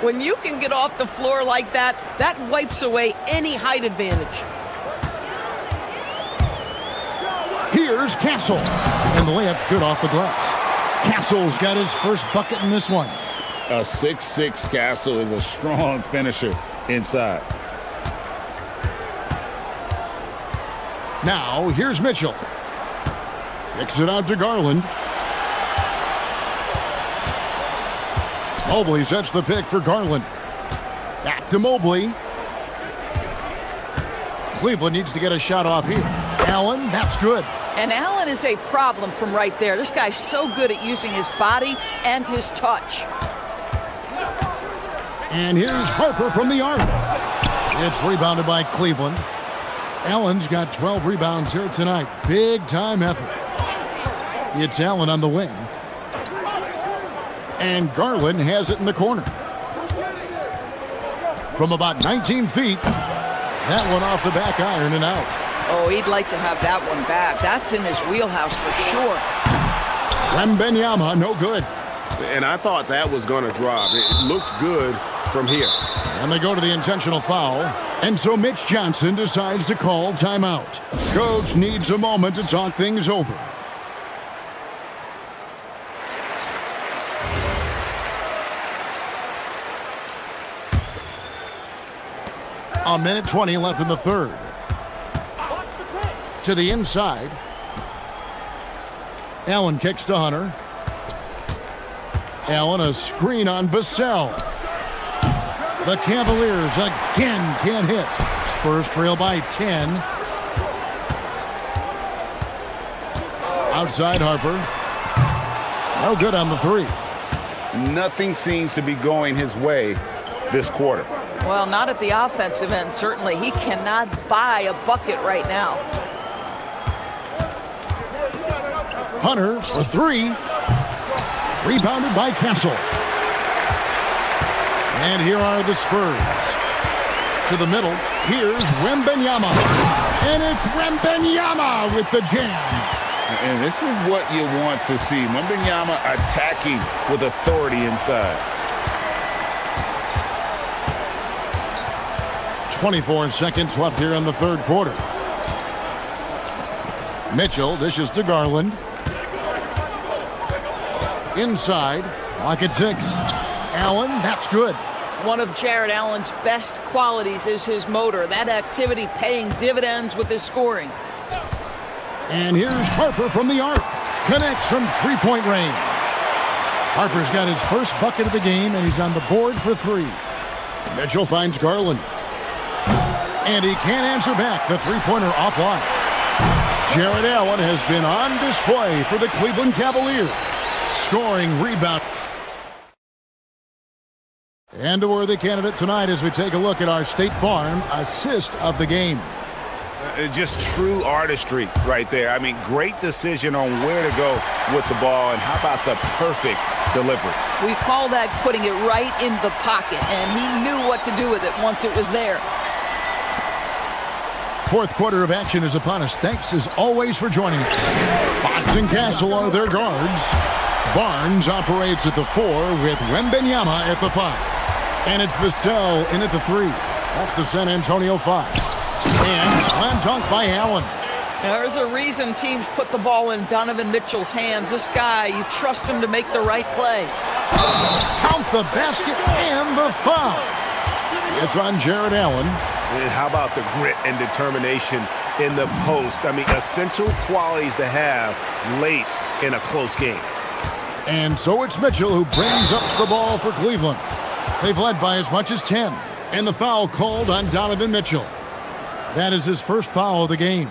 When you can get off the floor like that, that wipes away any height advantage. Here's Castle, and the layup's good off the glass. Castle's got his first bucket in this one. A 6'6" Castle is a strong finisher inside. Now, here's Mitchell. Kicks it out to Garland. Mobley sets the pick for Garland. Back to Mobley. Cleveland needs to get a shot off here. Allen, that's good. And Allen is a problem from right there. This guy's so good at using his body and his touch. And here's Harper from the arc. It's rebounded by Cleveland. Allen's got 12 rebounds here tonight. Big time effort. It's Allen on the wing. And Garland has it in the corner. From about 19 feet, that one off the back iron and out. Oh, he'd like to have that one back. That's in his wheelhouse for sure. Wembanyama, no good. And I thought that was going to drop. It looked good from here. And they go to the intentional foul. And so Mitch Johnson decides to call timeout. Coach needs a moment to talk things over. A minute 20 left in the third. To the inside. Allen kicks to Hunter. Allen a screen on Vassell. The Cavaliers again can't hit. Spurs trail by 10. Outside Harper. No good on the three. Nothing seems to be going his way this quarter. Well, not at the offensive end, certainly. He cannot buy a bucket right now. Hunter for three. Rebounded by Castle. And here are the Spurs. To the middle, here's Wembanyama. And it's Wembanyama with the jam. And this is what you want to see. Wembanyama attacking with authority inside. 24 seconds left here in the third quarter. Mitchell dishes to Garland. Inside, clock at 6. Allen, that's good. One of Jared Allen's best qualities is his motor. That activity paying dividends with his scoring. And here's Harper from the arc. Connects from three-point range. Harper's got his first bucket of the game, and he's on the board for three. Mitchell finds Garland. And he can't answer back. The three-pointer offline. Jared Allen has been on display for the Cleveland Cavaliers. Scoring rebound. And a worthy candidate tonight as we take a look at our State Farm assist of the game. Just true artistry right there. I mean, great decision on where to go with the ball, and how about the perfect delivery? We call that putting it right in the pocket, and he knew what to do with it once it was there. Fourth quarter of action is upon us. Thanks as always for joining us. Fox and Castle are their guards. Barnes operates at the 4 with Wembanyama at the 5. And it's Vassell in at the 3. That's the San Antonio 5. And slam dunk by Allen. There's a reason teams put the ball in Donovan Mitchell's hands. This guy, you trust him to make the right play. Count the basket and the foul. It's on Jared Allen. And how about the grit and determination in the post? I mean, essential qualities to have late in a close game. And so it's Mitchell who brings up the ball for Cleveland. They've led by as much as 10. And the foul called on Donovan Mitchell. That is his first foul of the game.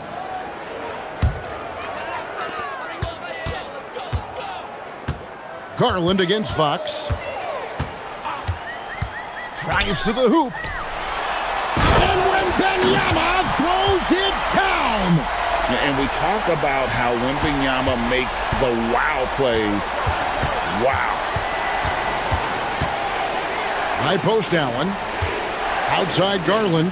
Garland against Fox. Drives to the hoop. And Wembanyama throws it down. And we talk about how Wembanyama makes the wow plays. Wow. High post Allen. Outside Garland.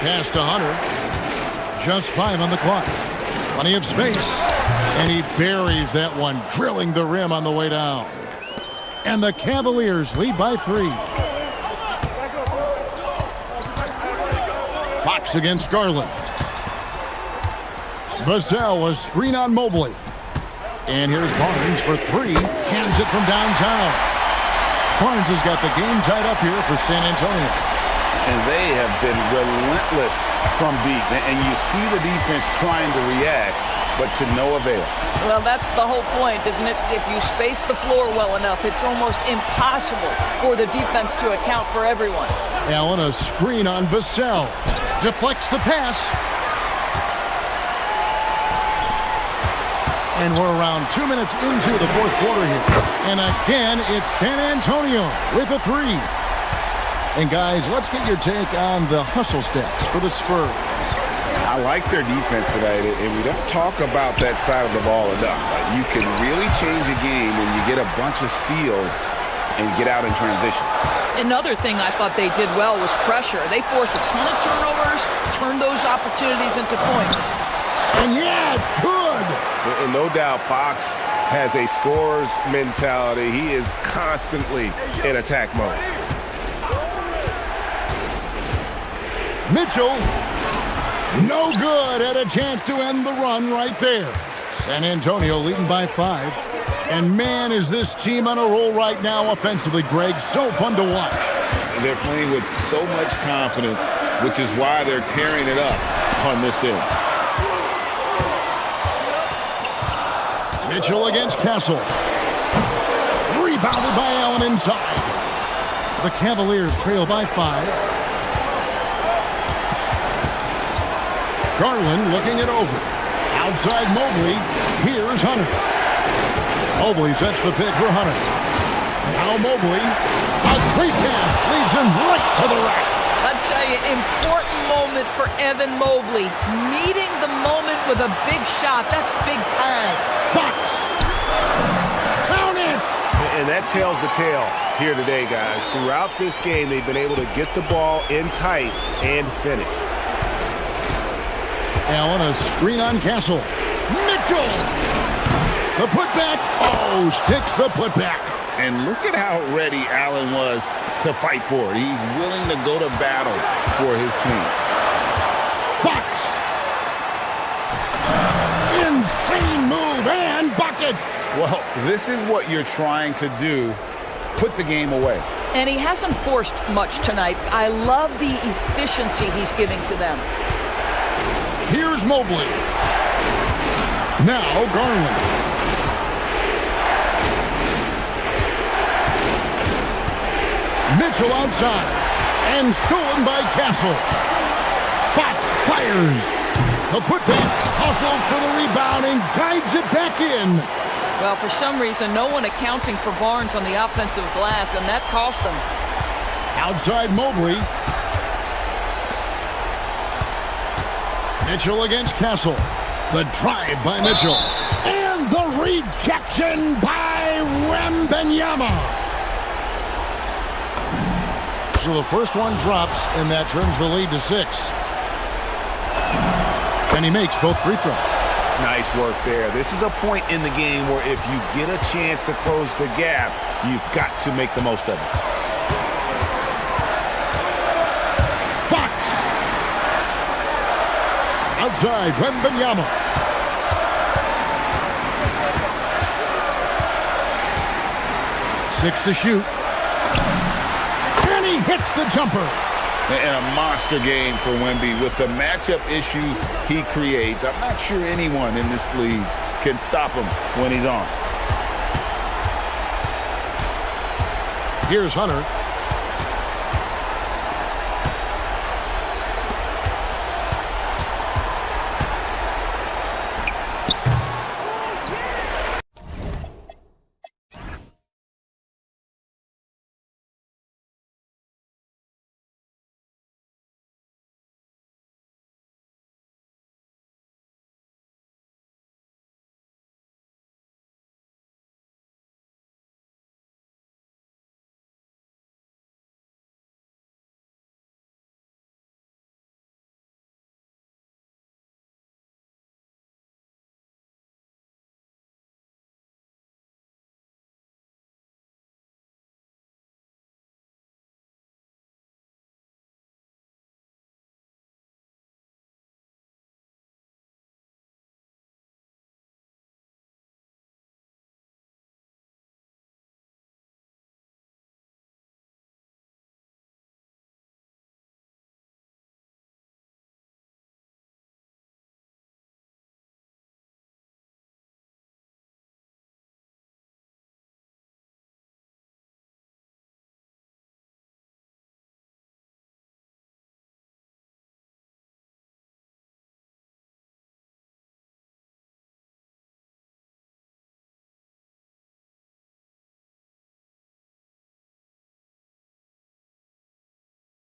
Pass to Hunter. Just 5 on the clock. Plenty of space. And he buries that one, drilling the rim on the way down. And the Cavaliers lead by 3. Fox against Garland. Vassell, a screen on Mobley. And here's Barnes for 3. Cans it from downtown. Barnes has got the game tied up here for San Antonio. And they have been relentless from deep. And you see the defense trying to react, but to no avail. Well, that's the whole point, isn't it? If you space the floor well enough, it's almost impossible for the defense to account for everyone. Allen, a screen on Vassell. Deflects the pass. And we're around 2 minutes into the fourth quarter here. And again, it's San Antonio with a 3. And guys, let's get your take on the hustle stats for the Spurs. I like their defense today, and we don't talk about that side of the ball enough. You can really change a game when you get a bunch of steals and get out in transition. Another thing I thought they did well was pressure. They forced a ton of turnovers, turned those opportunities into points. And yeah, it's good. And no doubt Fox has a scorer's mentality. He is constantly in attack mode. Mitchell, no good. Had a chance to end the run right there. San Antonio leading by 5. And man, is this team on a roll right now offensively, Greg. So fun to watch. And they're playing with so much confidence, which is why they're tearing it up on this end. Mitchell against Castle. Rebounded by Allen inside. The Cavaliers trail by 5. Garland looking it over. Outside Mobley. Here's Hunter. Mobley sets the pick for Hunter. Now Mobley. A great pass leads him right to the rack. I'll tell you, important moment for Evan Mobley. Meeting the moment with a big shot. That's big time. Fox. Count it. And that tells the tale here today, guys. Throughout this game, they've been able to get the ball in tight and finish. Allen, a screen on Castle. Mitchell! The putback. Oh, sticks the putback. And look at how ready Allen was to fight for it. He's willing to go to battle for his team. Fox! Insane move and bucket! Well, this is what you're trying to do. Put the game away. And he hasn't forced much tonight. I love the efficiency he's giving to them. Here's Mobley. Now Garland. Mitchell outside. And stolen by Castle. Fox fires. The putback hustles for the rebound and guides it back in. Well, for some reason, no one accounting for Barnes on the offensive glass, and that cost them. Outside Mobley. Mitchell against Castle. The drive by Mitchell. And the rejection by Wembanyama. So the first one drops, and that trims the lead to 6. And he makes both free throws. Nice work there. This is a point in the game where if you get a chance to close the gap, you've got to make the most of it. Fox! Outside, Wembanyama. Six to shoot. And he hits the jumper. And a monster game for Wemby with the matchup issues he creates. I'm not sure anyone in this league can stop him when he's on. Here's Hunter.